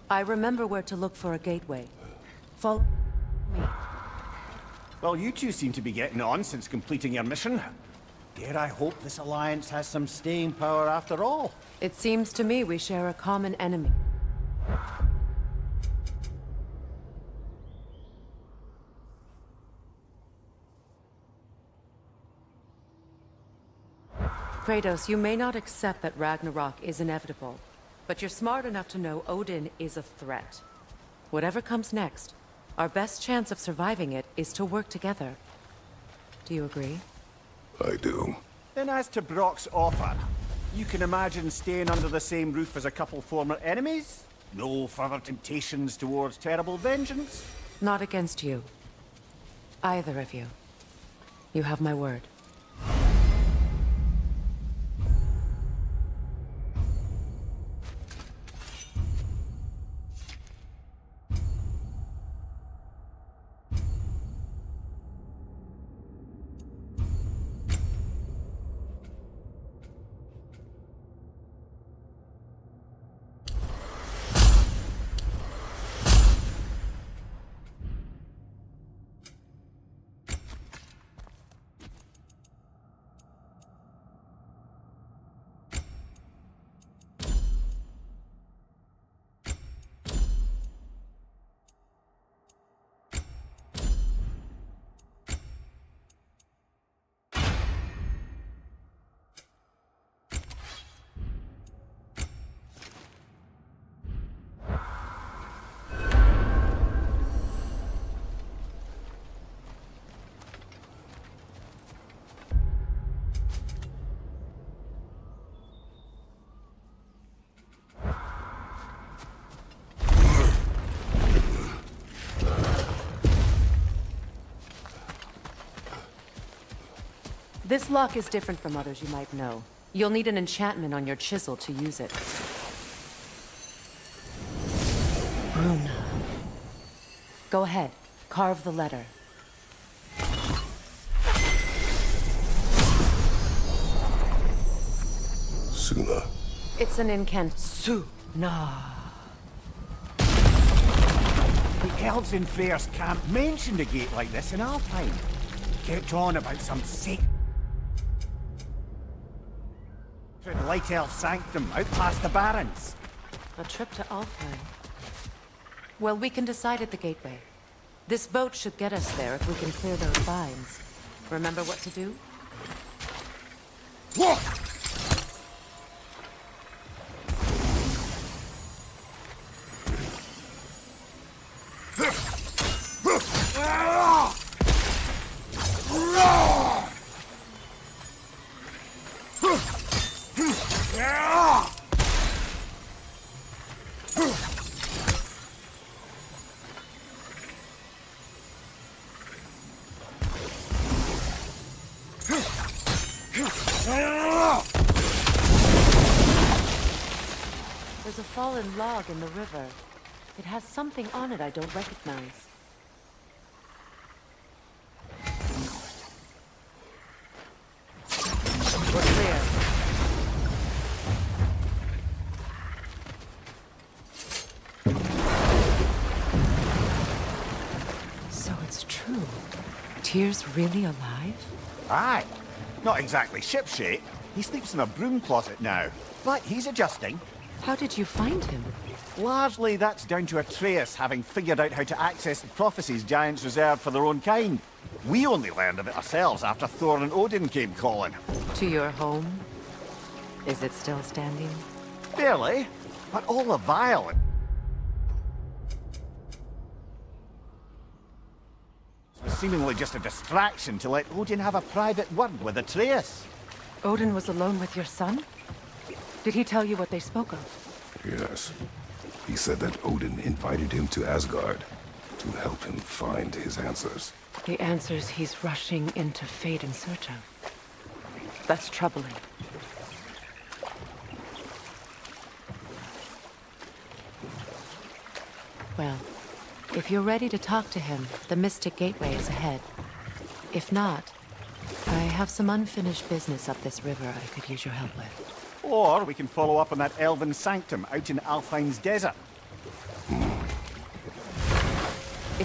I remember where to look for a gateway. Follow me. Well, you two seem to be getting on since completing your mission. Dare I hope this alliance has some staying power after all? It seems to me we share a common enemy. Kratos, you may not accept that Ragnarok is inevitable, but you're smart enough to know Odin is a threat. Whatever comes next, our best chance of surviving it is to work together. Do you agree? I do. Then as to Brock's offer, you can imagine staying under the same roof as a couple former enemies? No further temptations towards terrible vengeance? Not against you. Either of you. You have my word. This lock is different from others you might know. You'll need an enchantment on your chisel to use it. Runa. Go ahead. Carve the letter. Suna. It's an incant. Suna. The elves in Freyr's camp mentioned a gate like this in Alfheim. Kept on about some sacred Light Elf Sanctum out past the Barrens. A trip to Alfheim. Well, we can decide at the gateway. This boat should get us there if we can clear those vines. Remember what to do? There's a fallen log in the river. It has something on it I don't recognize. We're clear. So it's true. Tyr's really alive? Aye. Not exactly shipshape. He sleeps in a broom closet now. But he's adjusting. How did you find him? Largely that's down to Atreus having figured out how to access the prophecies giants reserved for their own kind. We only learned of it ourselves after Thor and Odin came calling. To your home? Is it still standing? Barely. But all the violence was seemingly just a distraction to let Odin have a private word with Atreus. Odin was alone with your son? Did he tell you what they spoke of? Yes. He said that Odin invited him to Asgard to help him find his answers. The answers he's rushing into fate in search of. That's troubling. Well, if you're ready to talk to him, the Mystic Gateway is ahead. If not, I have some unfinished business up this river I could use your help with. Or we can follow up on that elven sanctum out in Alfheim's desert.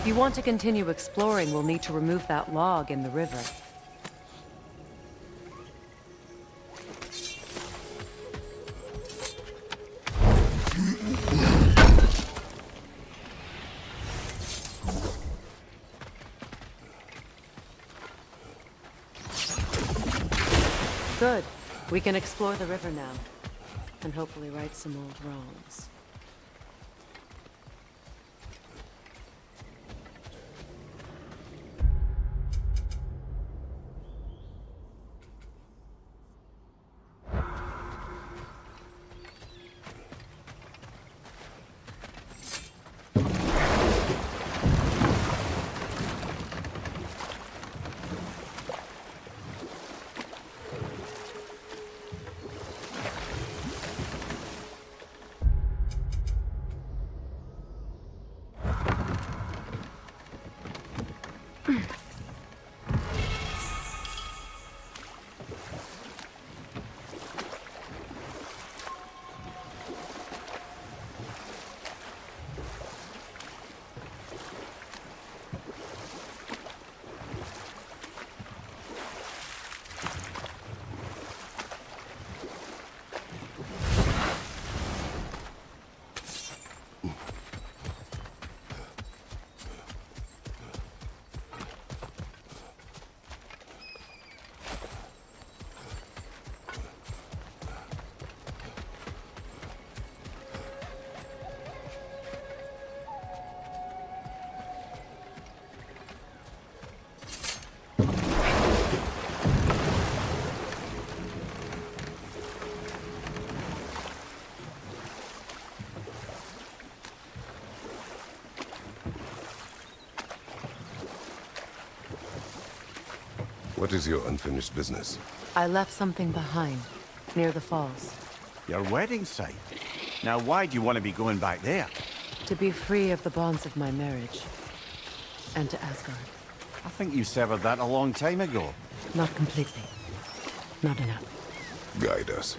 If you want to continue exploring, we'll need to remove that log in the river. Good. We can explore the river now, and hopefully right some old wrongs. What is your unfinished business? I left something behind, near the falls. Your wedding site. Now, why do you want to be going back there? To be free of the bonds of my marriage. And to Asgard. I think you severed that a long time ago. Not completely. Not enough. Guide us.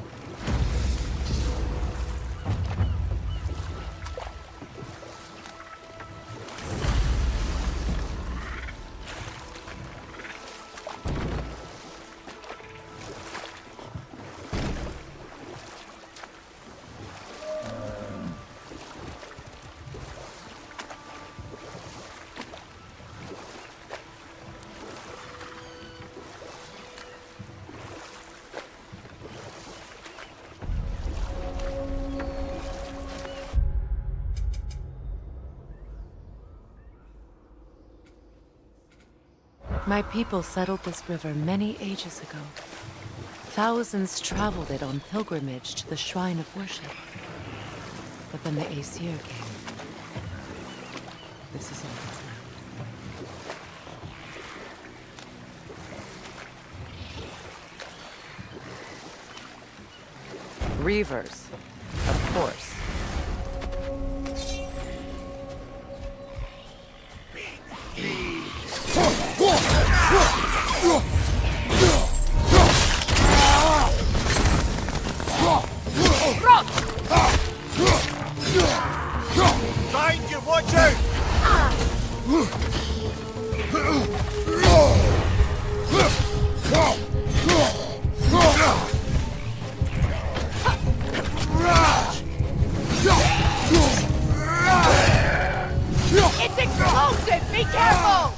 My people settled this river many ages ago. Thousands traveled it on pilgrimage to the shrine of worship. But then the Aesir came. This is all that's left. Reavers, of course. Find you, watch out! It's explosive! Be careful!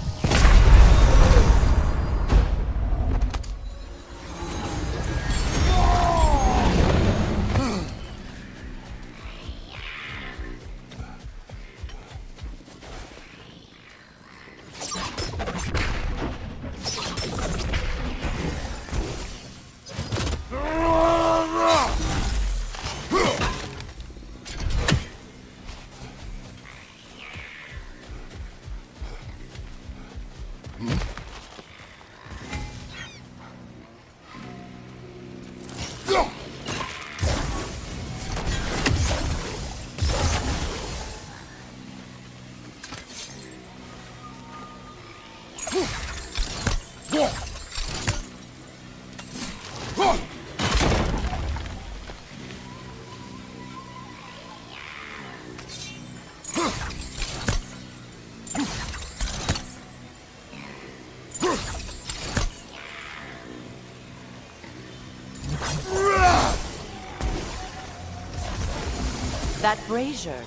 That brazier.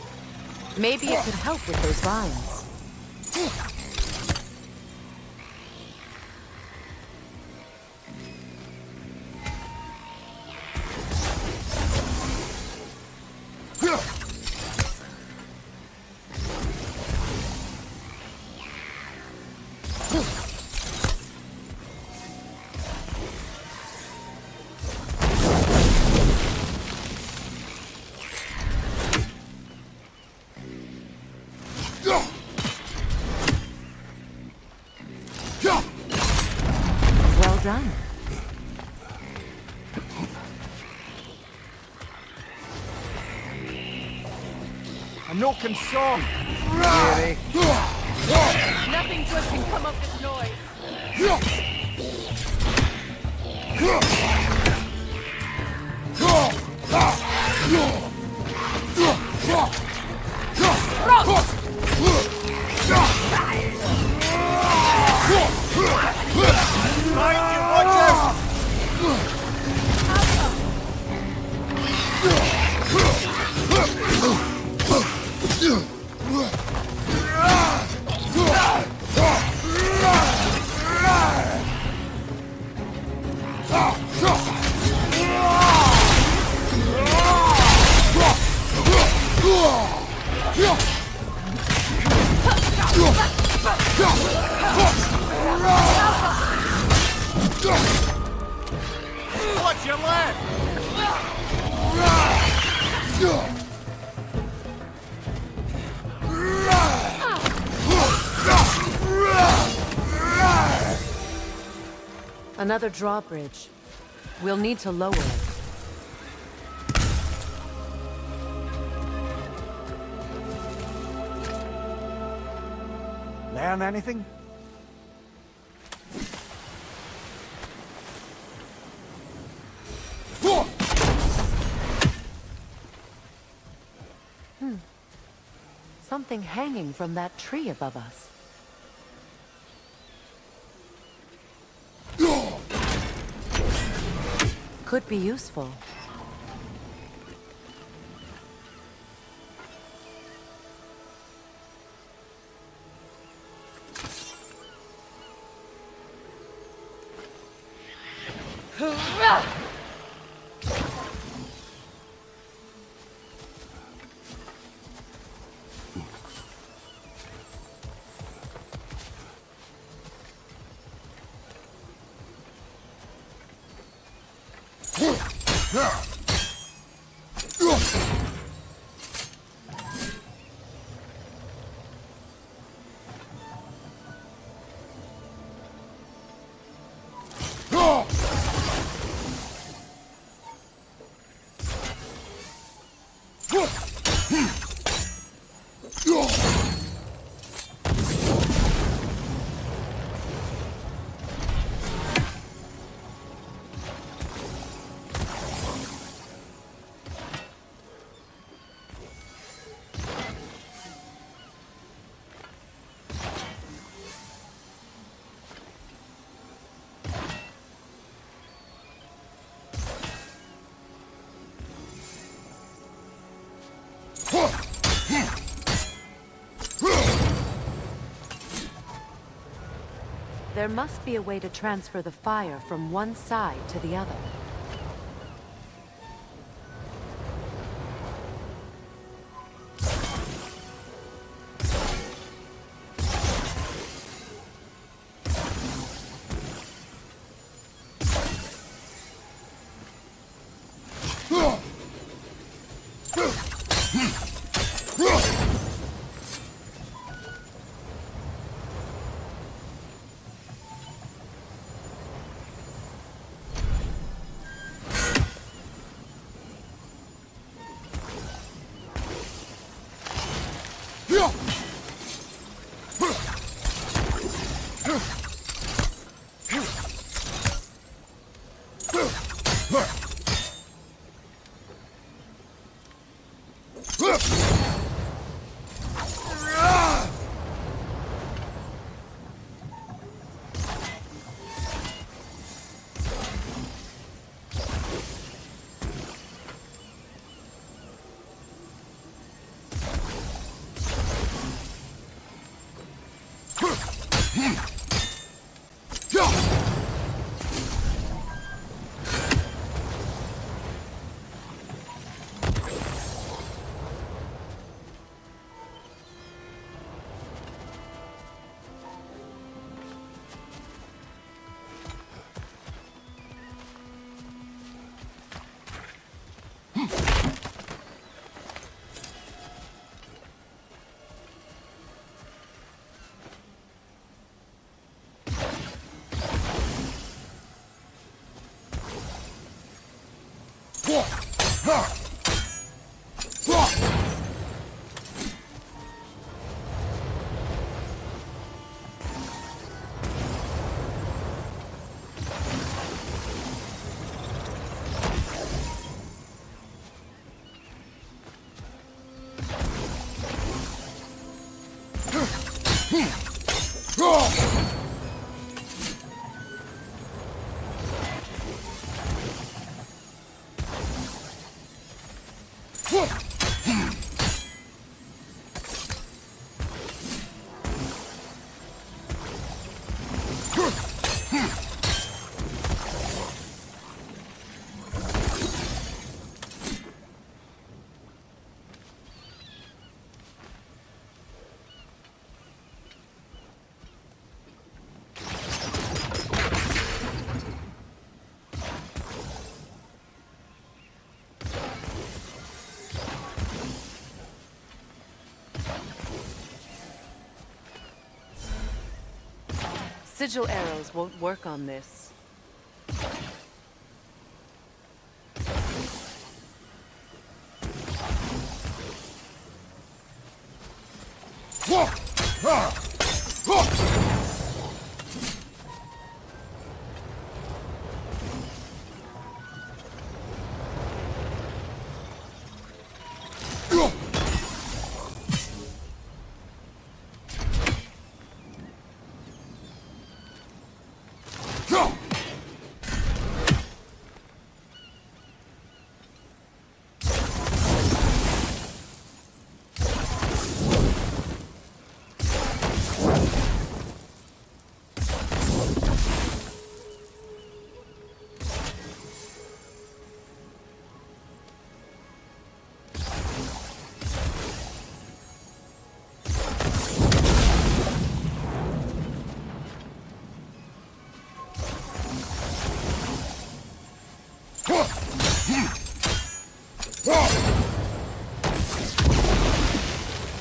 Maybe it could help with those vines. Well done. A Noken song! Really? Nothing good can come of this noise. Mind you, watch out! Watch your left! Another drawbridge. We'll need to lower it. Learn anything? Something hanging from that tree above us. Could be useful. There must be a way to transfer the fire from one side to the other. Sigil arrows won't work on this.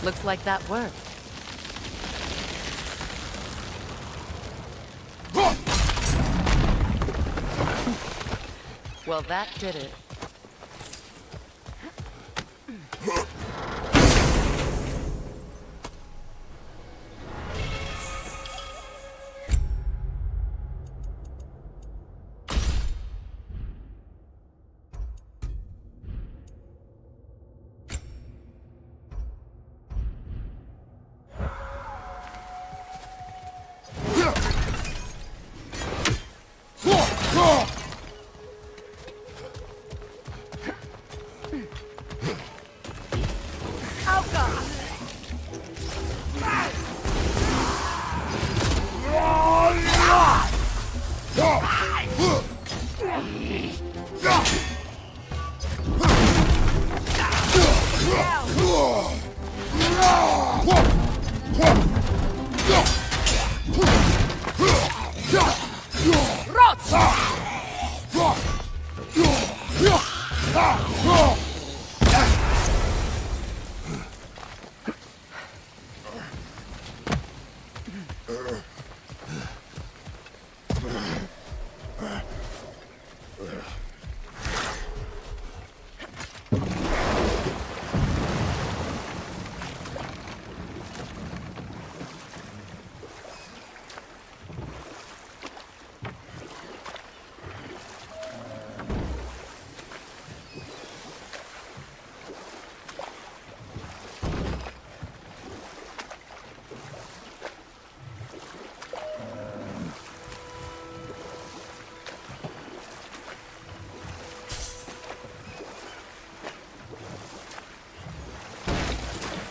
Looks like that worked. Well, that did it.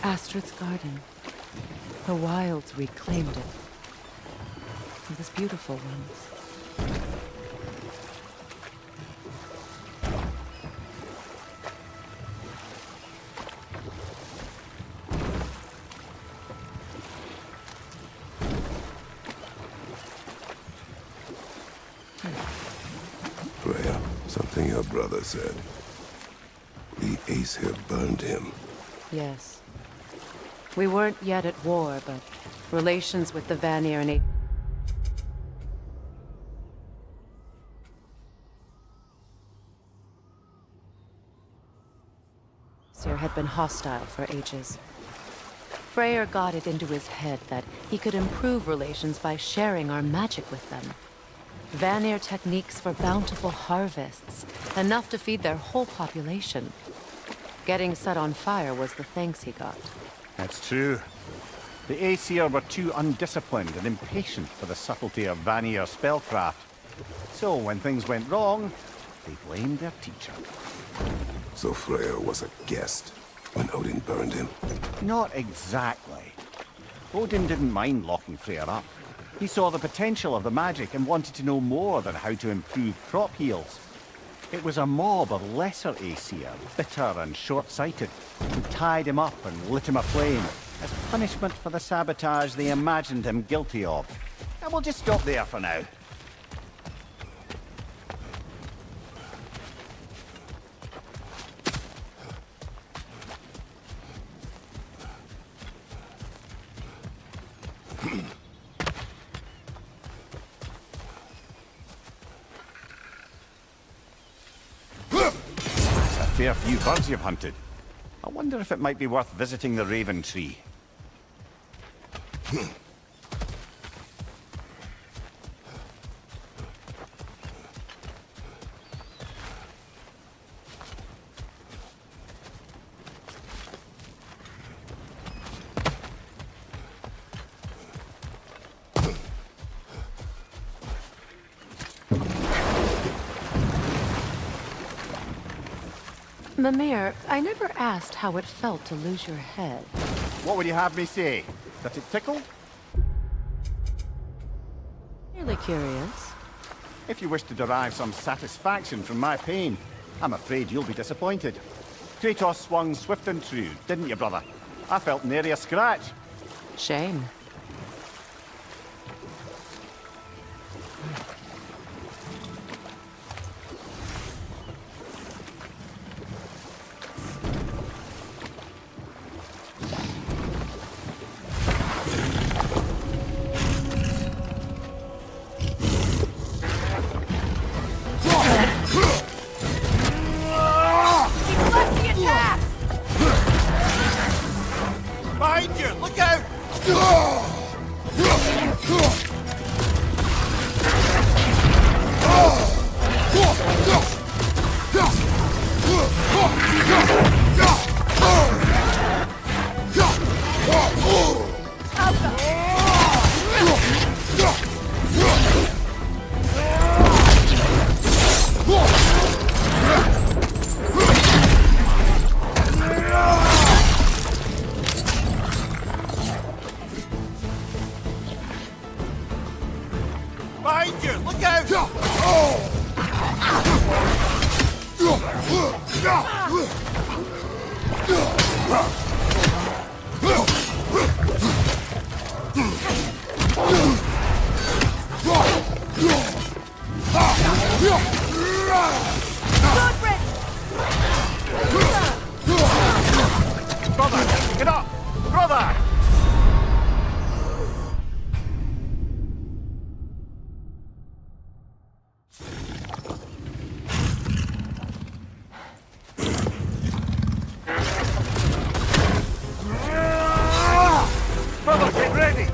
Astrid's garden. The wilds reclaimed it. It was beautiful once. Freya, something your brother said. The Aesir burned him. Yes. We weren't yet at war, but relations with the Vanir and Aesir had been hostile for ages. Freyr got it into his head that he could improve relations by sharing our magic with them. Vanir techniques for bountiful harvests, enough to feed their whole population. Getting set on fire was the thanks he got. That's true. The Aesir were too undisciplined and impatient for the subtlety of Vanir spellcraft. So when things went wrong, they blamed their teacher. So Freyr was a guest when Odin burned him. Not exactly. Odin didn't mind locking Freyr up. He saw the potential of the magic and wanted to know more than how to improve crop yields. It was a mob of lesser Aesir, bitter and short-sighted, who tied him up and lit him aflame as punishment for the sabotage they imagined him guilty of. And we'll just stop there for now. Fair few birds you've hunted. I wonder if it might be worth visiting the Raven Tree. Mimir, I never asked how it felt to lose your head. What would you have me say? That it tickled? Really curious. If you wish to derive some satisfaction from my pain, I'm afraid you'll be disappointed. Kratos swung swift and true, didn't you, brother? I felt nary a scratch. Shame. Behind you! Look out! Behind you! Look out! Brother! Get up! Brother! Brother, get ready!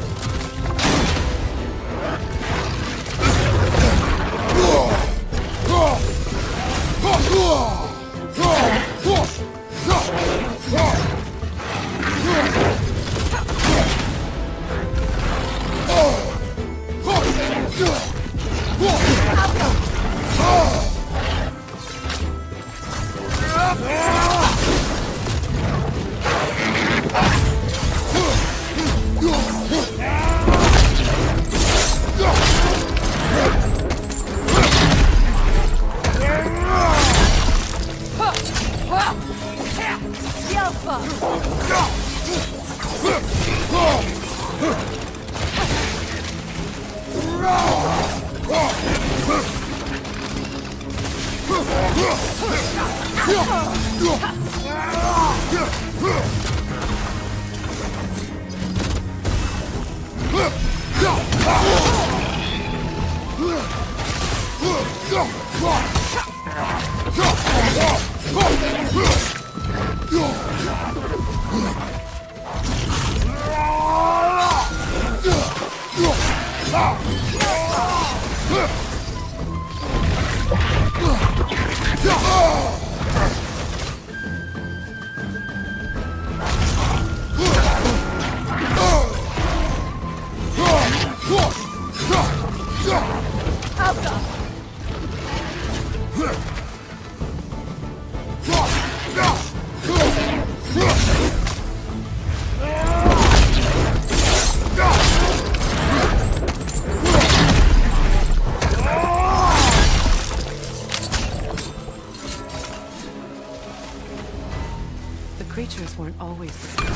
The creatures weren't always the same.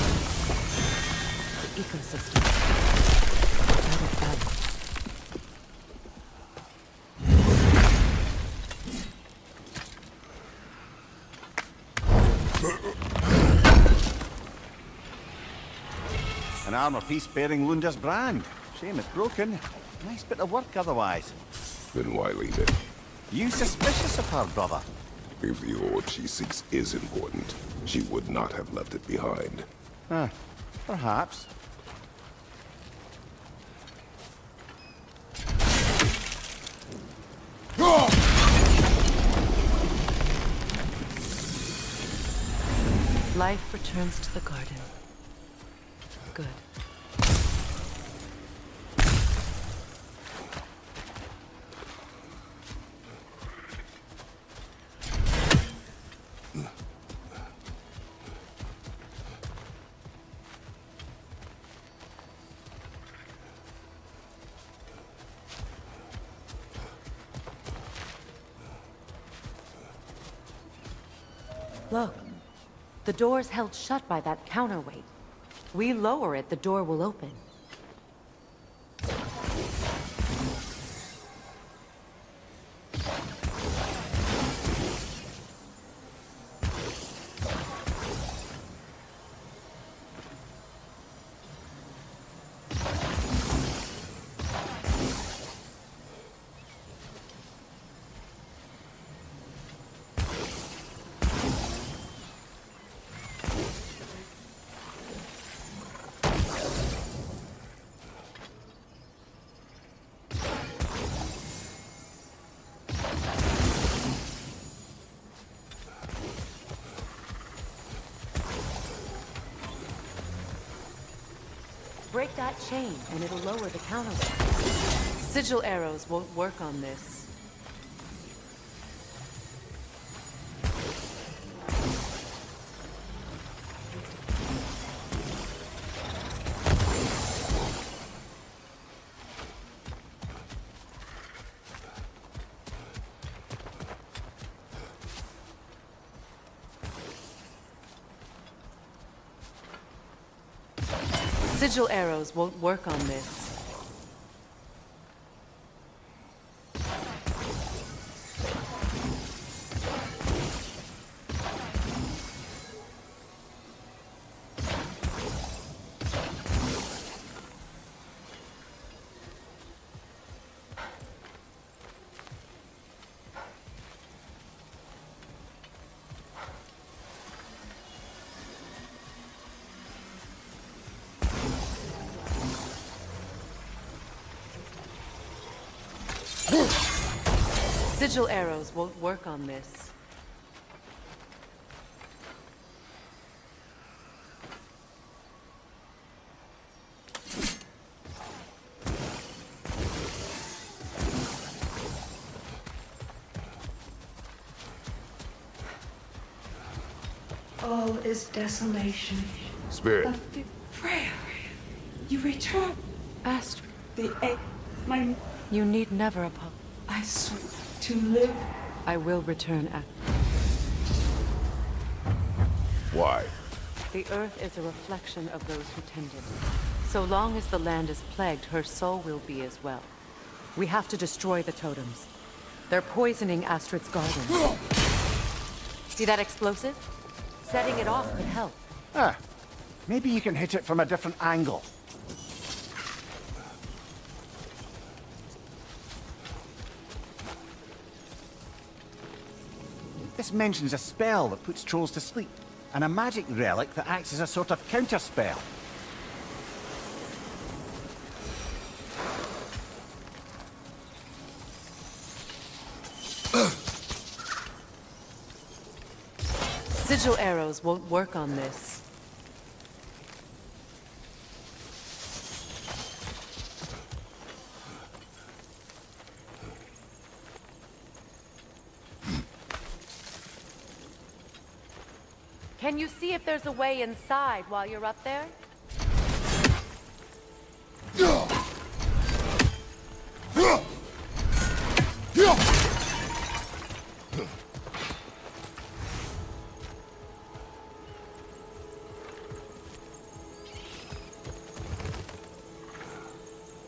The ecosystem. Out of balance. An armor piece bearing Lunda's brand. Shame it's broken. Nice bit of work otherwise. Then why leave it? You suspicious of her, brother? If the orb she seeks is important, she would not have left it behind. Perhaps. Life returns to the garden. Good. Look. The door's held shut by that counterweight. We lower it, the door will open. Break that chain, and it'll lower the counterweight. Sigil arrows won't work on this. Sigil arrows won't work on this. Sigil arrows won't work on this. All is desolation. Spirit, But the prayer, you return. Astrid, My, you need never apologize. I swear to live. I will return why? The earth is a reflection of those who tend it. So long as the land is plagued, her soul will be as well. We have to destroy the totems. They're poisoning Astrid's garden. See that explosive? Setting it off could help. Maybe you can hit it from a different angle. This mentions a spell that puts trolls to sleep. and a magic relic that acts as a sort of counterspell. Sigil arrows won't work on this. Can you see if there's a way inside while you're up there?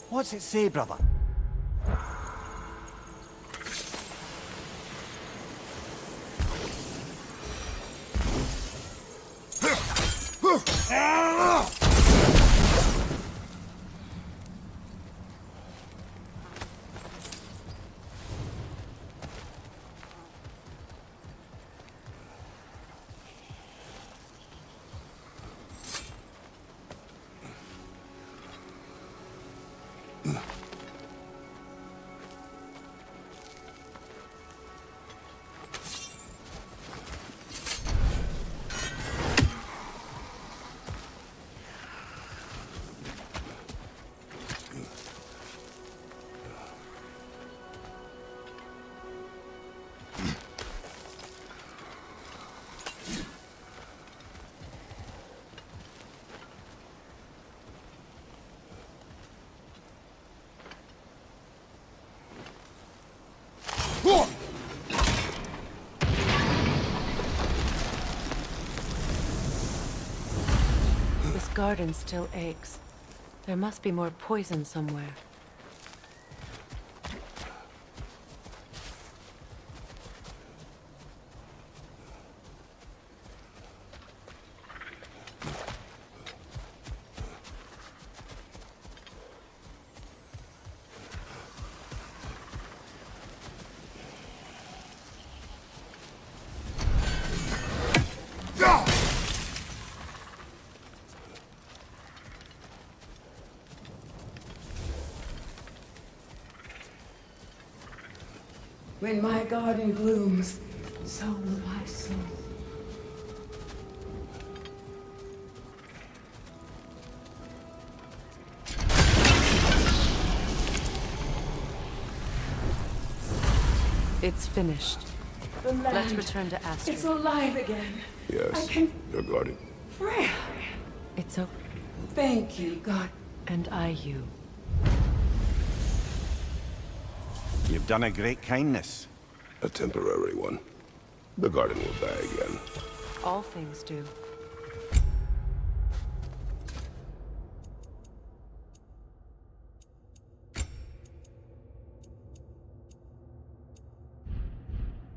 What's it say, brother? This garden still aches. There must be more poison somewhere. When my garden blooms, so will my soul. It's finished. The land, Let's return to Astrid. it's alive again. Yes, I can... your garden. Freya! It's a... Thank you, God. and I you. You've done a great kindness. A temporary one. The garden will die again. All things do.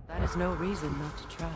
That is no reason not to try.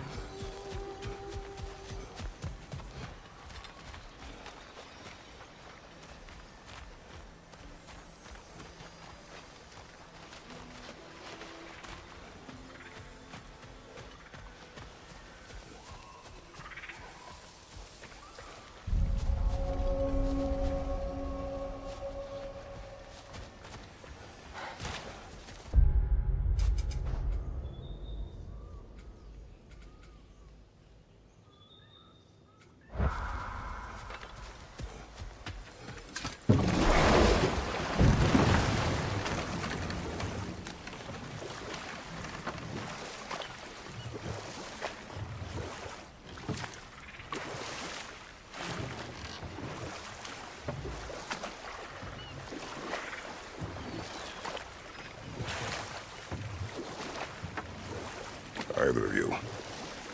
Either of you.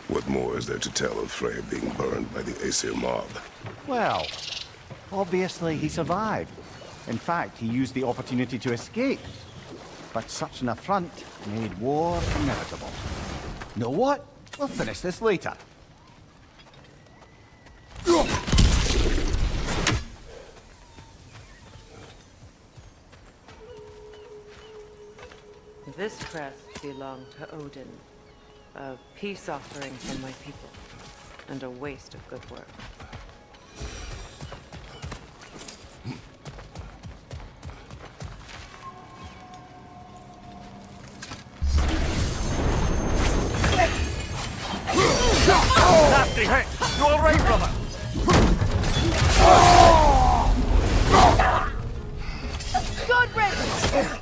What more is there to tell of Freya being burned by the Aesir mob? Well, obviously he survived. In fact, he used the opportunity to escape. But such an affront made war inevitable. Know what? We'll finish this later. This crest belonged to Odin. A peace offering from my people. and a waste of good work. Nasty hit! You alright, brother? Good riddance!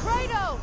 Kratos!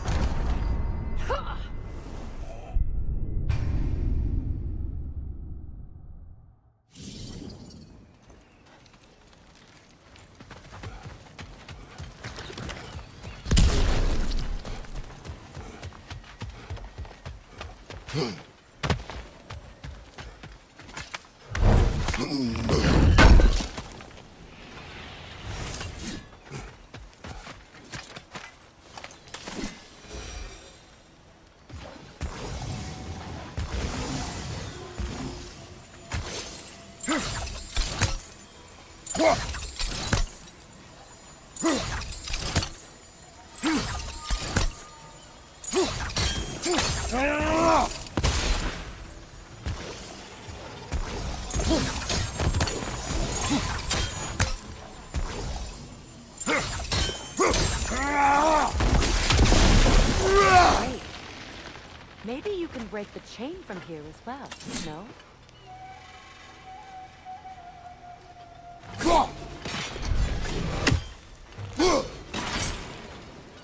Maybe you can break the chain from here as well, no?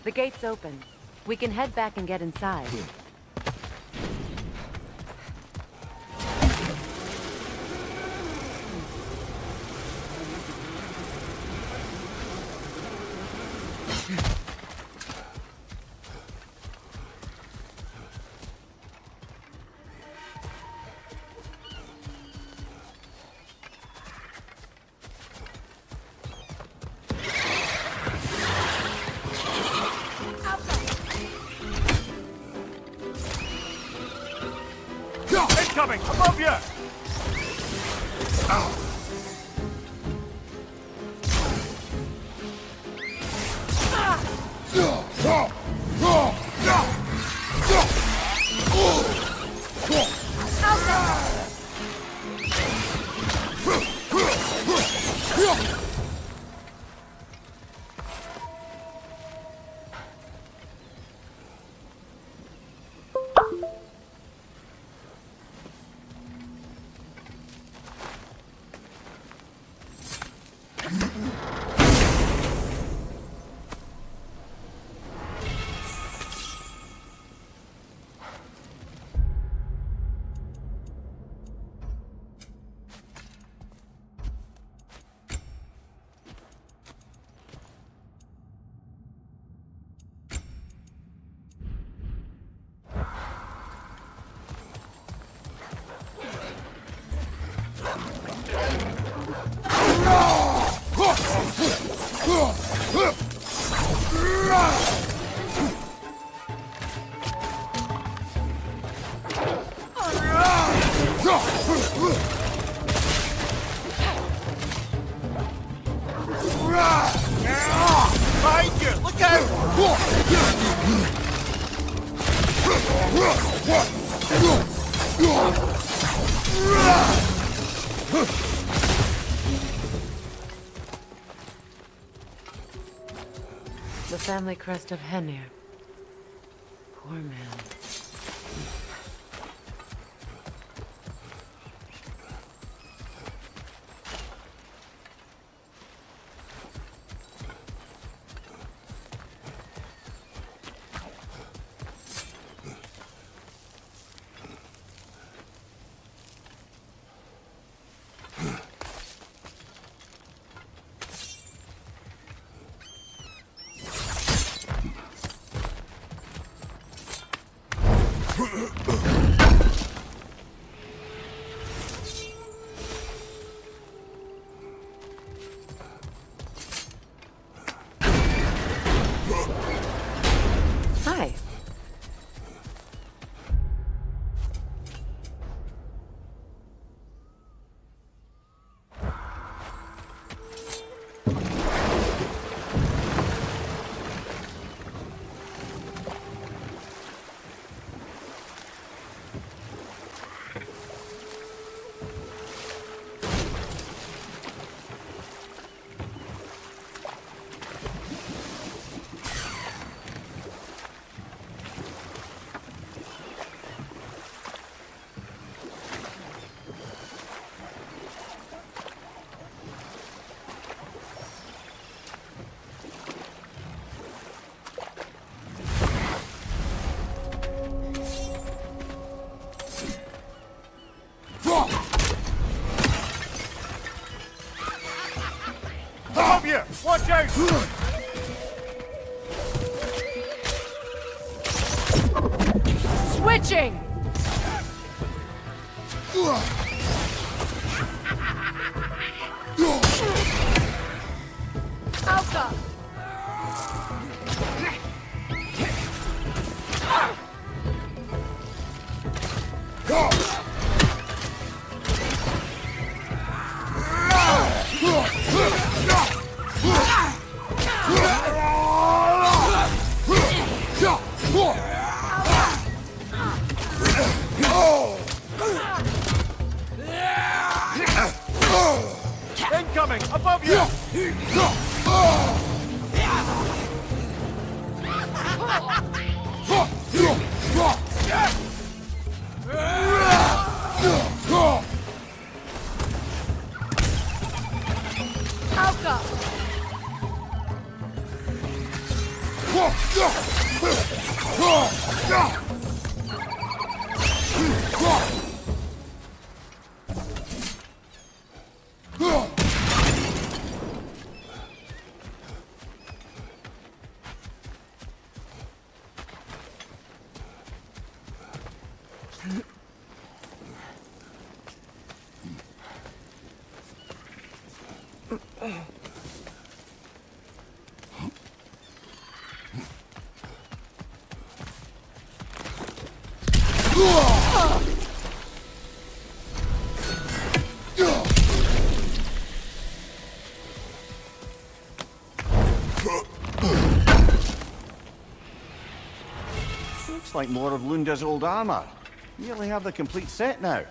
The gate's open. We can head back and get inside. Incoming! Above you! Behind you! Look The family crest of Henir. Poor man. Above you! Watch out! Switching! Alpha! Incoming! Above you! Alpha! Looks like more of Lunda's old armor. Nearly have the complete set now.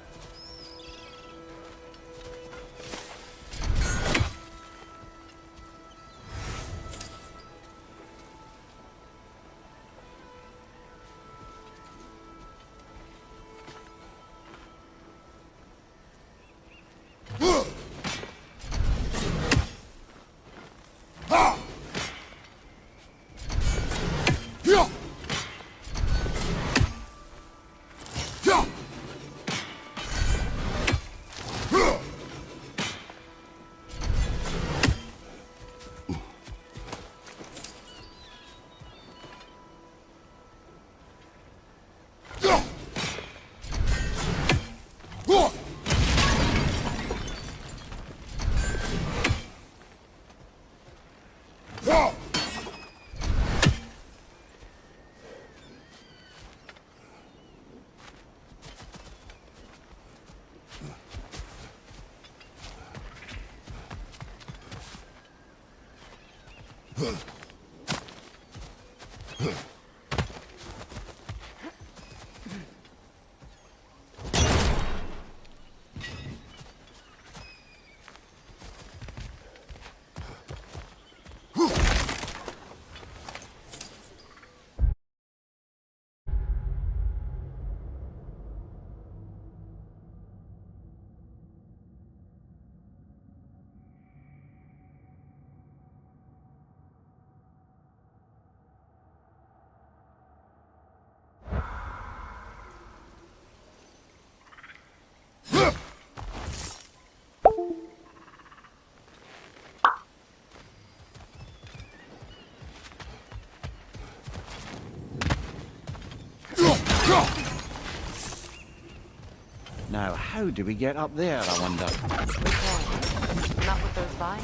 Now, how do we get up there, I wonder? Not with those vines.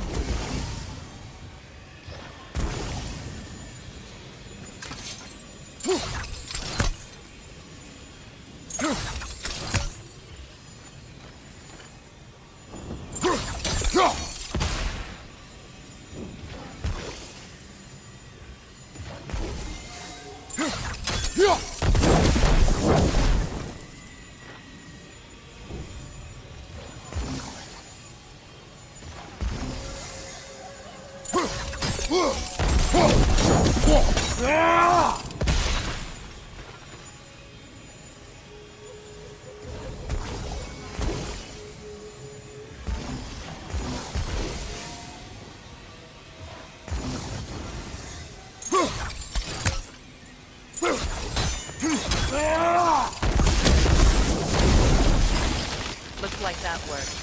Looks like that worked.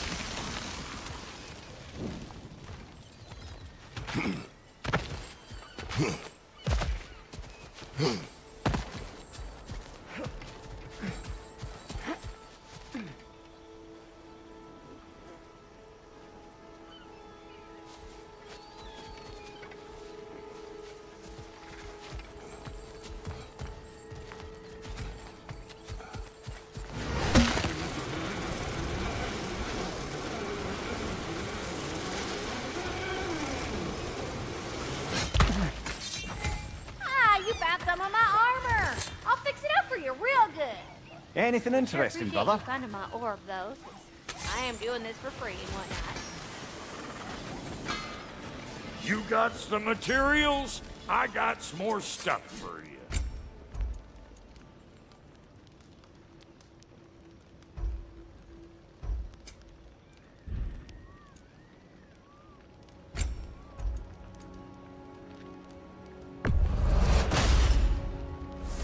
Ah, you found some of my armor. I'll fix it up for you real good. Anything Sure interesting, appreciate brother? you finding my orb, though, since I am doing this for free and whatnot. You got some materials? I got some more stuff for you.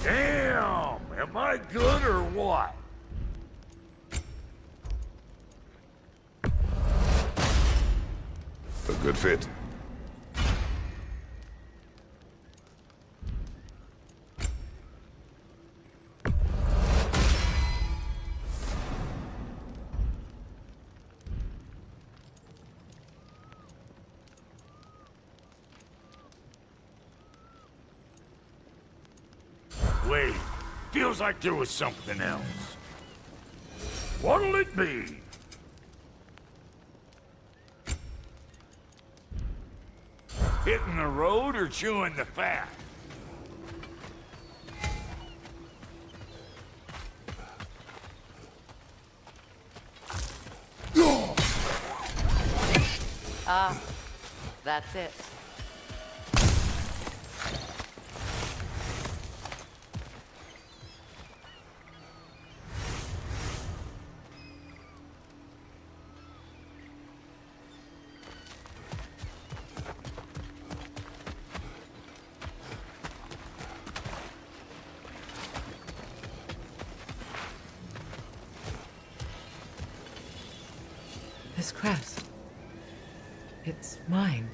Damn! Am I good or what? A good fit. Wait, feels like there was something else. What'll it be? Hitting the road or chewing the fat? Ah, that's it. This crest. It's mine.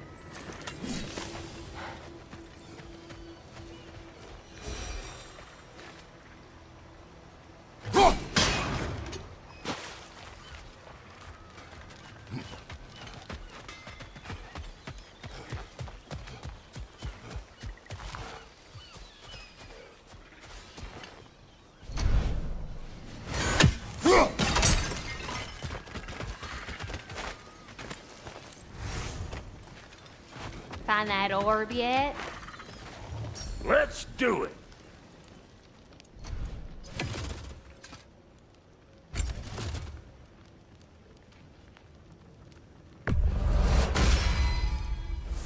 Find that orb yet? Let's do it!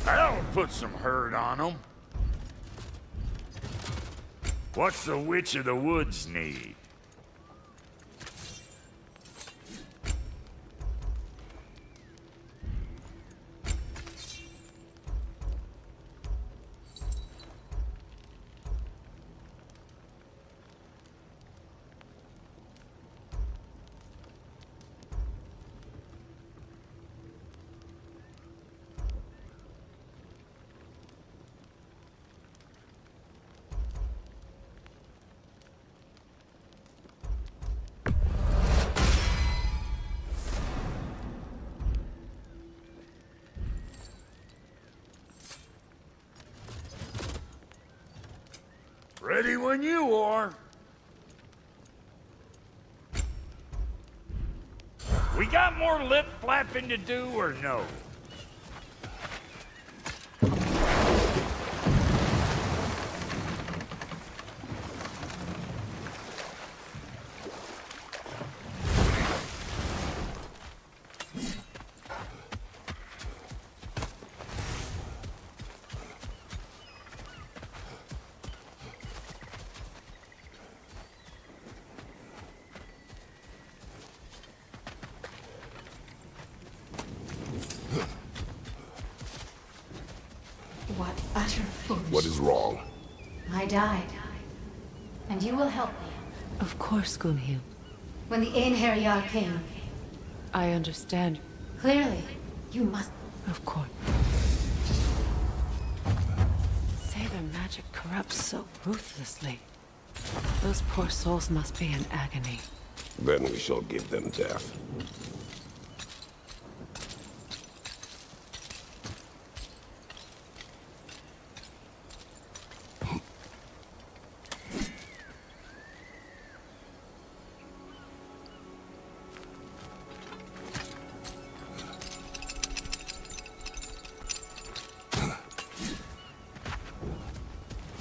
That'll put some hurt on them. What's the Witch of the Woods need? Ready when you are. We got more lip flapping to do or no? What utter foolishness. What is wrong? I died. And you will help me. Of course, Gunhild. When the Einherjar came, I understand. clearly, you must... Of course. their magic corrupts so ruthlessly. Those poor souls must be in agony. Then we shall give them death.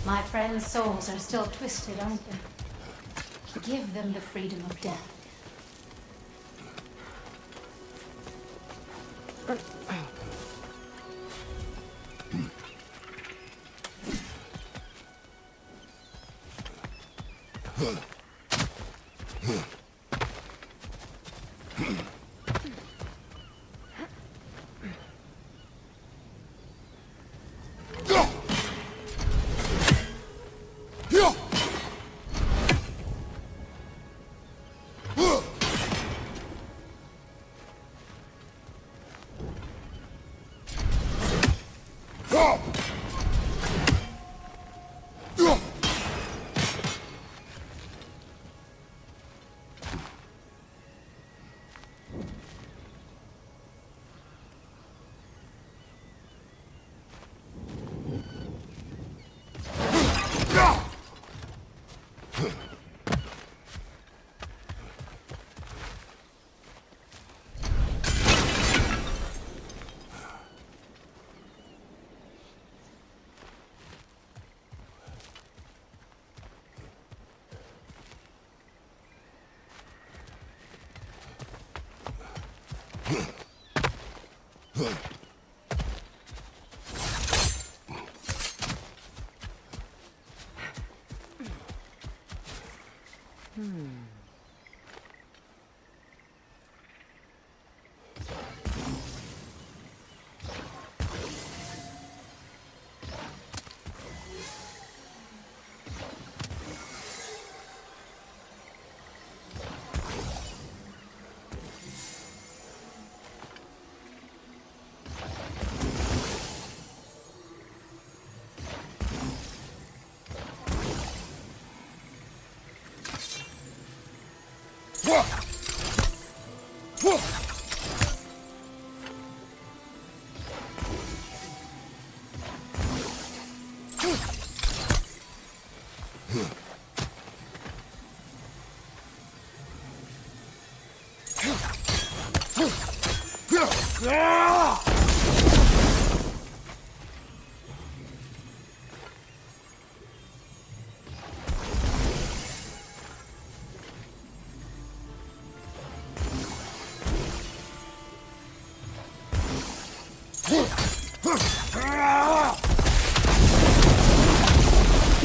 My friends' souls are still twisted, aren't they? Give them the freedom of death.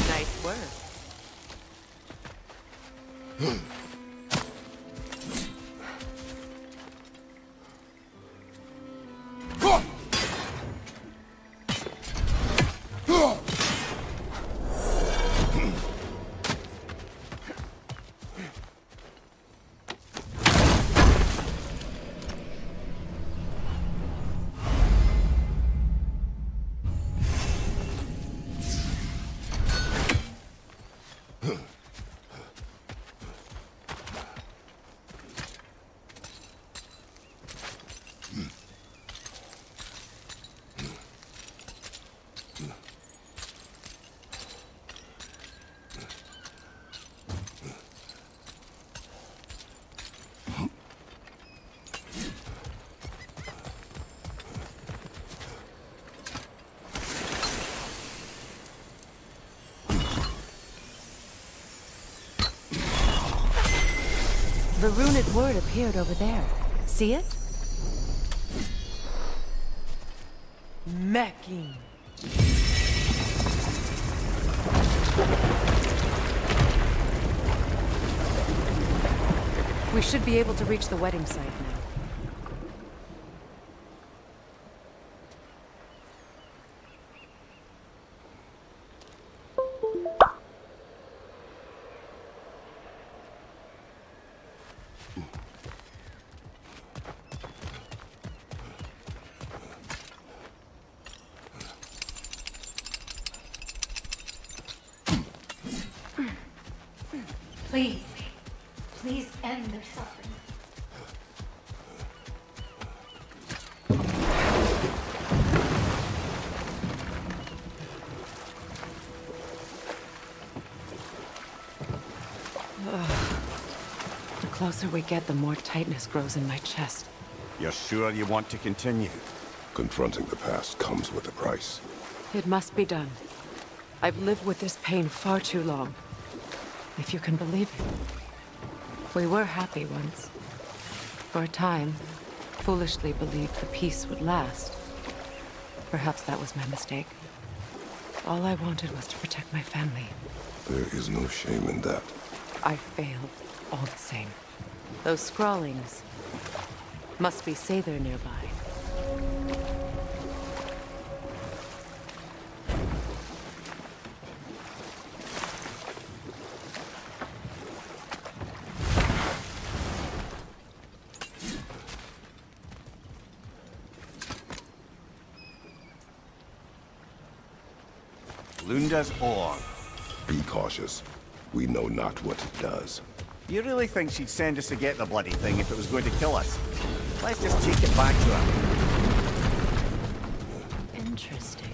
Nice work. The runic word appeared over there. See it? Mecking. We should be able to reach the wedding site now. Please, please end their suffering. The closer we get, the more tightness grows in my chest. You're sure you want to continue? Confronting the past comes with a price. It must be done. I've lived with this pain far too long. If you can believe it. We were happy once. For a time, foolishly believed the peace would last. Perhaps that was my mistake. All I wanted was to protect my family. There is no shame in that. I failed, all the same. Those scrawlings must be Sather nearby. Lunda's ore. Be cautious. We know not what it does. You really think she'd send us to get the bloody thing if it was going to kill us? Let's just take it back to her. Interesting.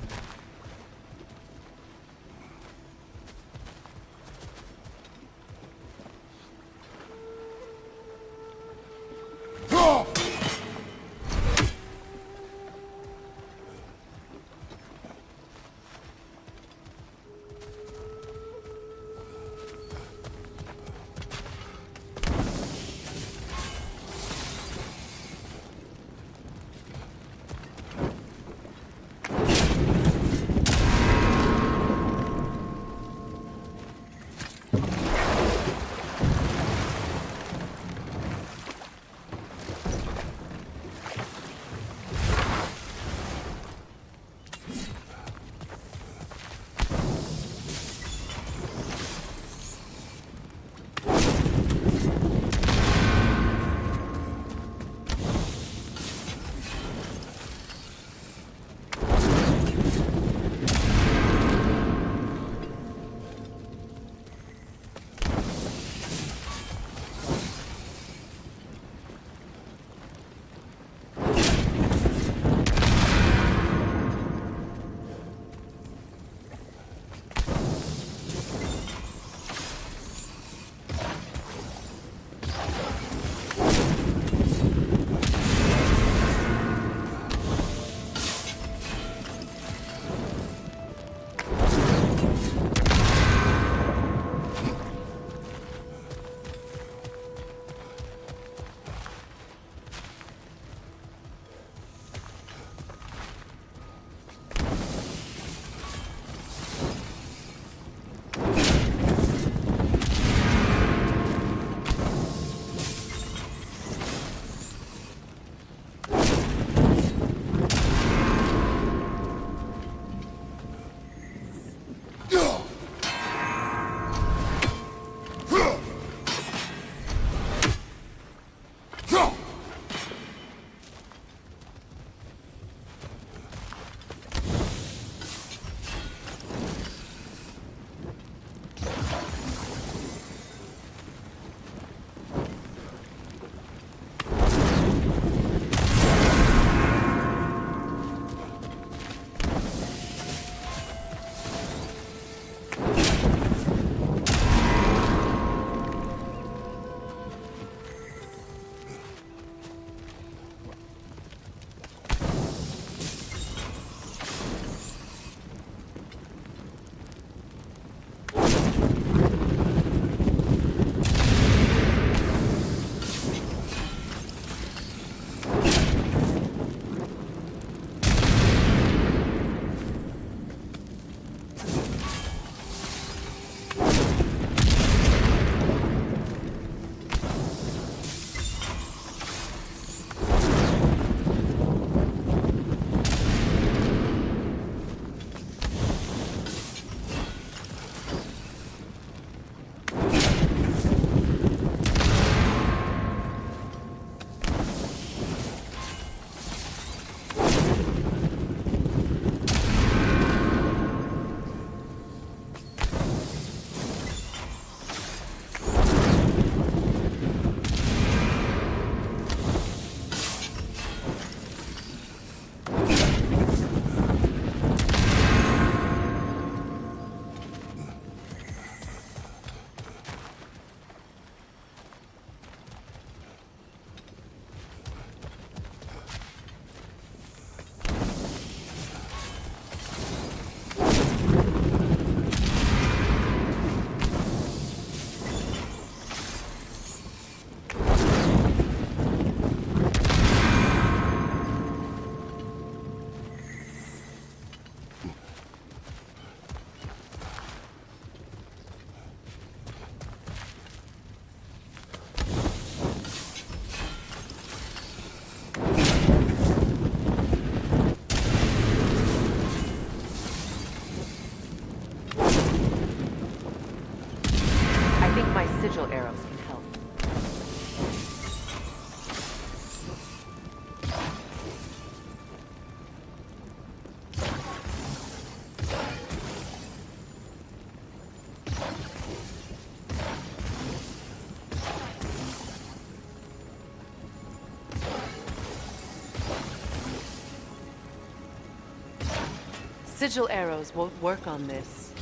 Sigil arrows won't work on this.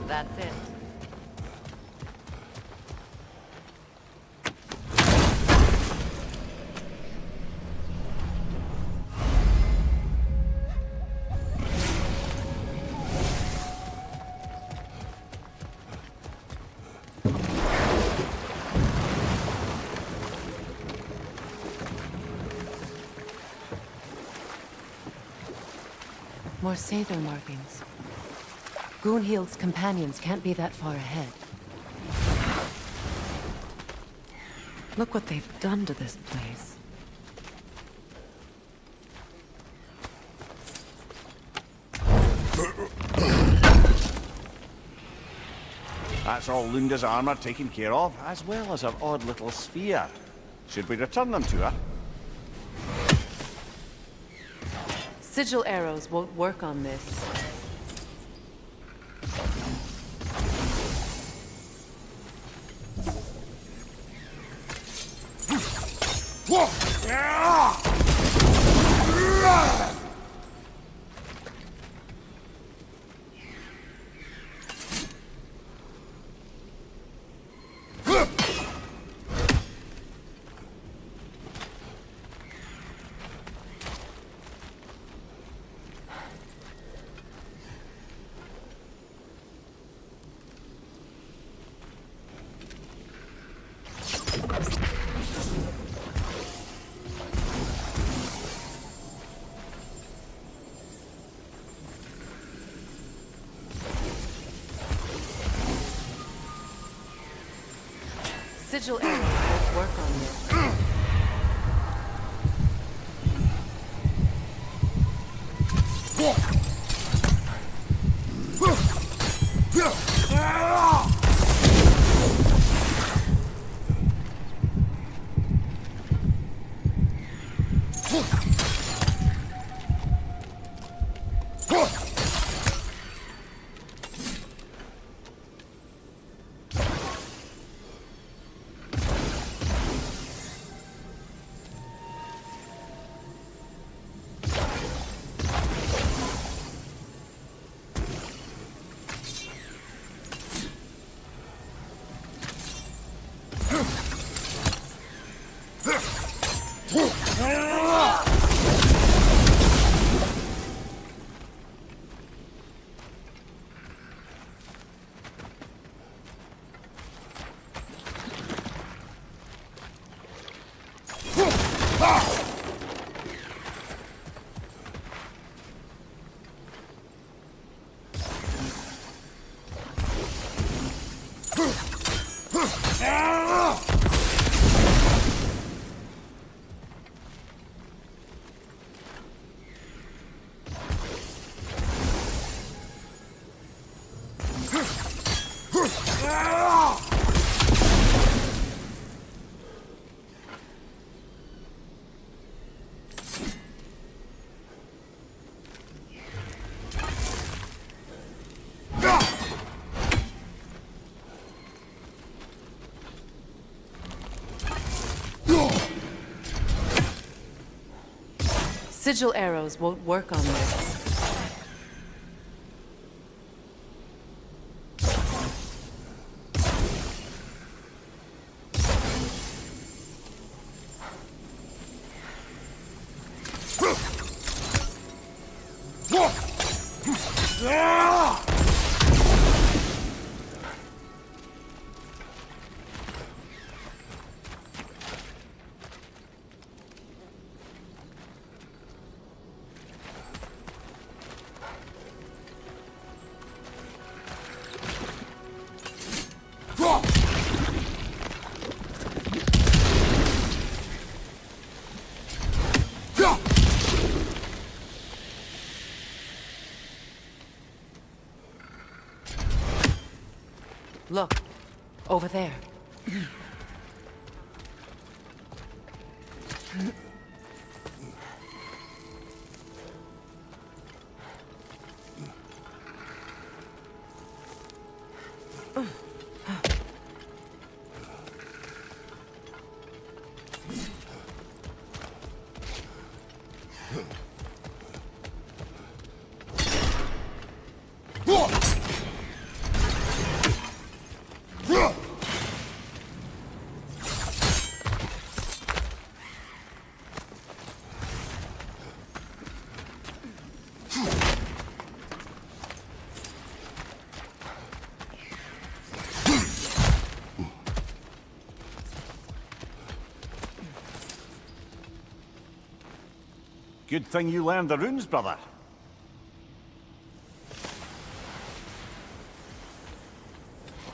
That's it. More Sather markings. Goonhild's companions can't be that far ahead. Look what they've done to this place. That's all Lunda's armor taken care of, as well as her odd little sphere. Should we return them to her? Sigil arrows won't work on this. Sigil arrows won't work on this. Sigil arrows won't work on this. Look, over there. Good thing you learned the runes, brother.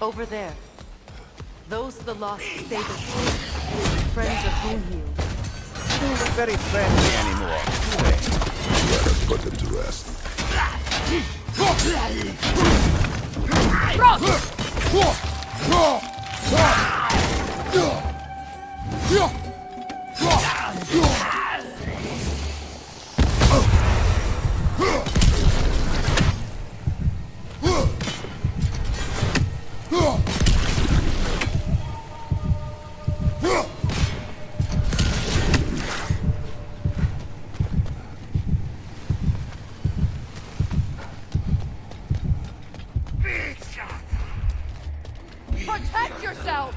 Over there. Those are the lost Sabers. Friends of Moonheal. They don't look very friendly anymore, do they? Let us put them to rest. Protect yourself!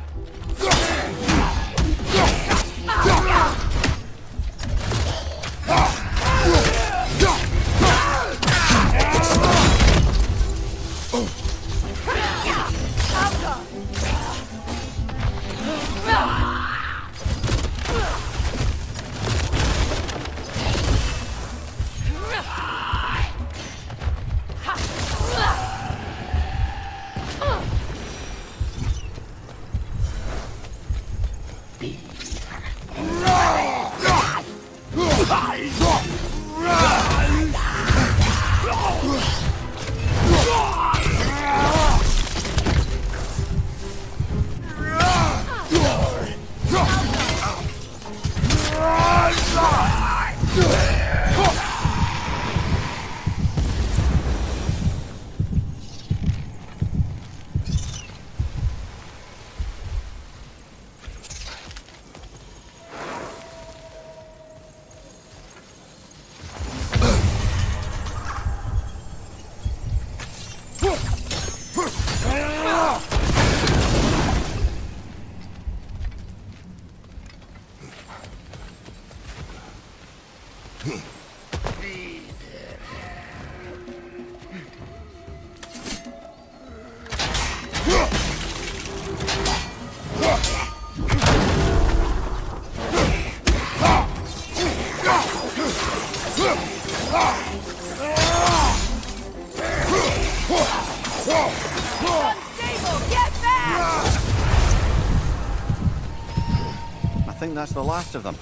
I think that's the last of them.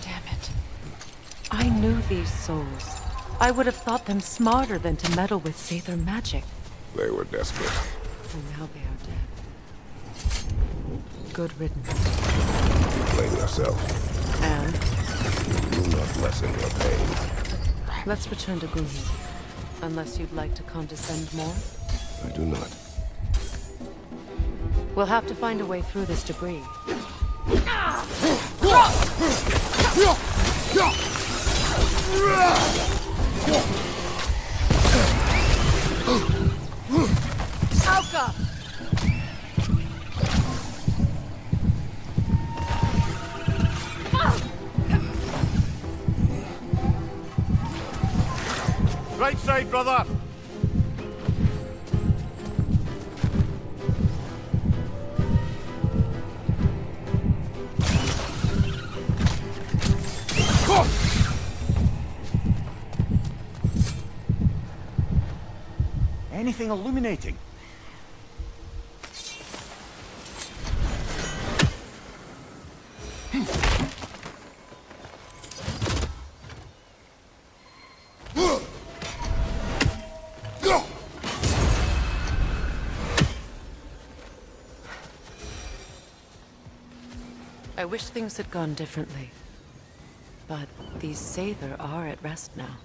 Damn it. I knew these souls. I would have thought them smarter than to meddle with Sather magic. They were desperate. And now they are dead. Good riddance. Blame yourself. And Do not lessen your pain. let's return to Gunhi. Unless you'd like to condescend more. I do not. We'll have to find a way through this debris. Alka! Right side, brother! Anything illuminating? I wish things had gone differently. But these Sather are at rest now.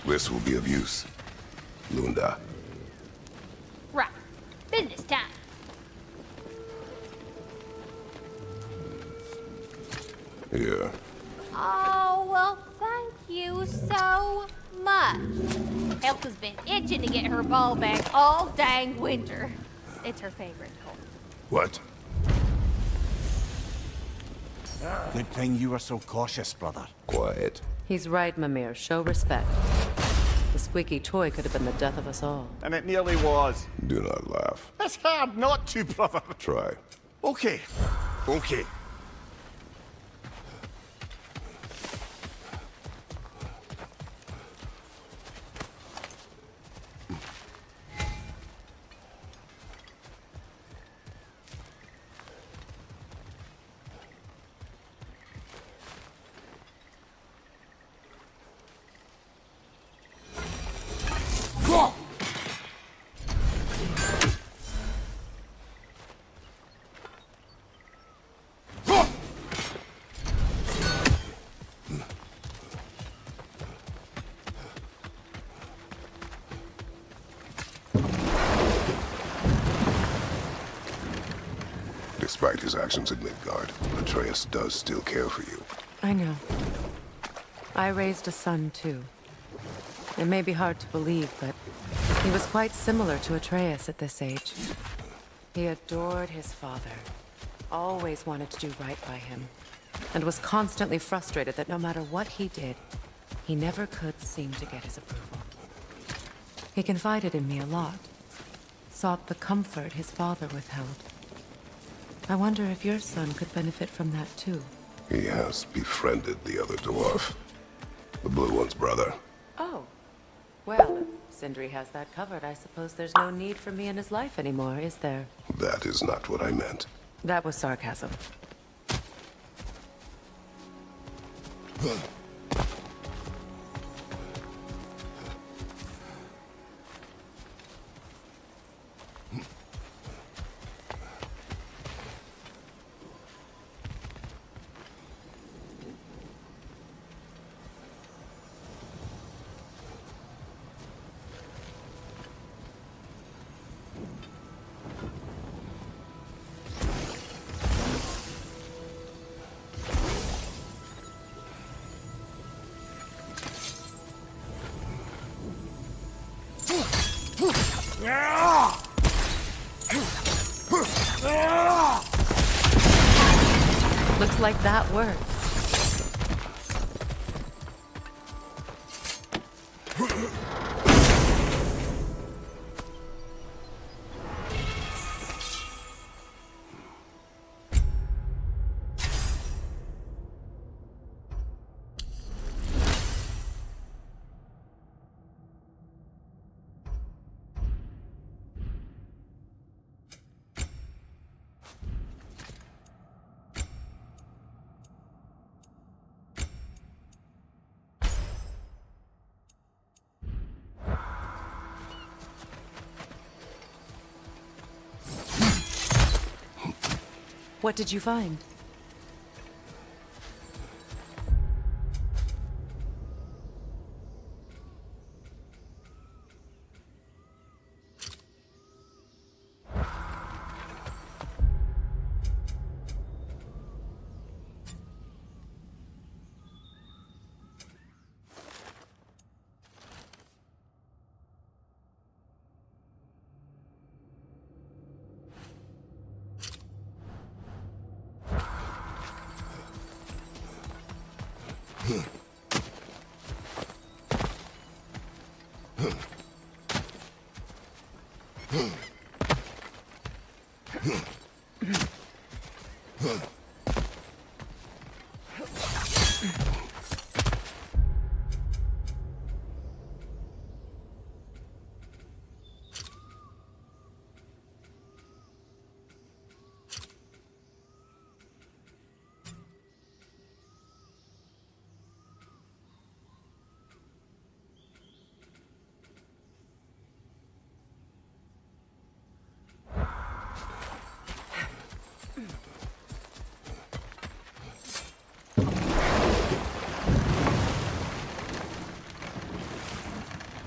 This will be of use. Lunda. Right. Business time. Here. Oh, well, thank you so much. Helka's been itching to get her ball back all dang winter. It's her favorite color. What? Good thing you were so cautious, brother. Quiet. He's right, Mimir. Show respect. The squeaky toy could have been the death of us all. And it nearly was. Do not laugh. It's hard not to, brother. Try. Okay. Okay. Despite his actions in Midgard, Atreus does still care for you. I know. I raised a son, too. It may be hard to believe, but he was quite similar to Atreus at this age. He adored his father, always wanted to do right by him, and was constantly frustrated that no matter what he did, he never could seem to get his approval. He confided in me a lot, sought the comfort his father withheld. I wonder if your son could benefit from that, too. He has befriended the other dwarf. The blue one's brother. Oh. Well, if Sindri has that covered, I suppose there's no need for me in his life anymore, is there? That is not what I meant. That was sarcasm. Looks like that worked. What did you find?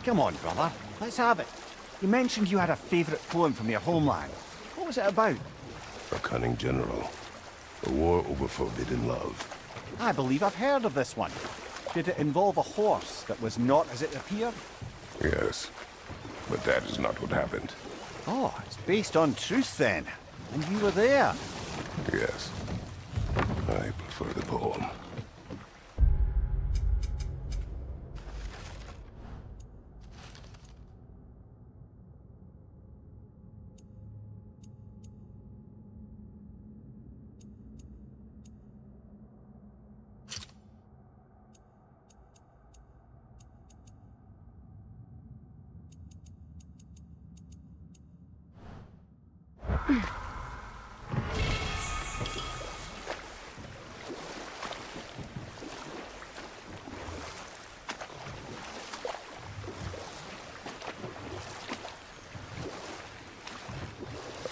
Come on, brother. Let's have it. You mentioned you had a favourite poem from your homeland. What was it about? A cunning general. A war over forbidden love. I believe I've heard of this one. Did it involve a horse that was not as it appeared? Yes, but that is not what happened. Oh, it's based on truth then. And you were there. Yes, I prefer the poem.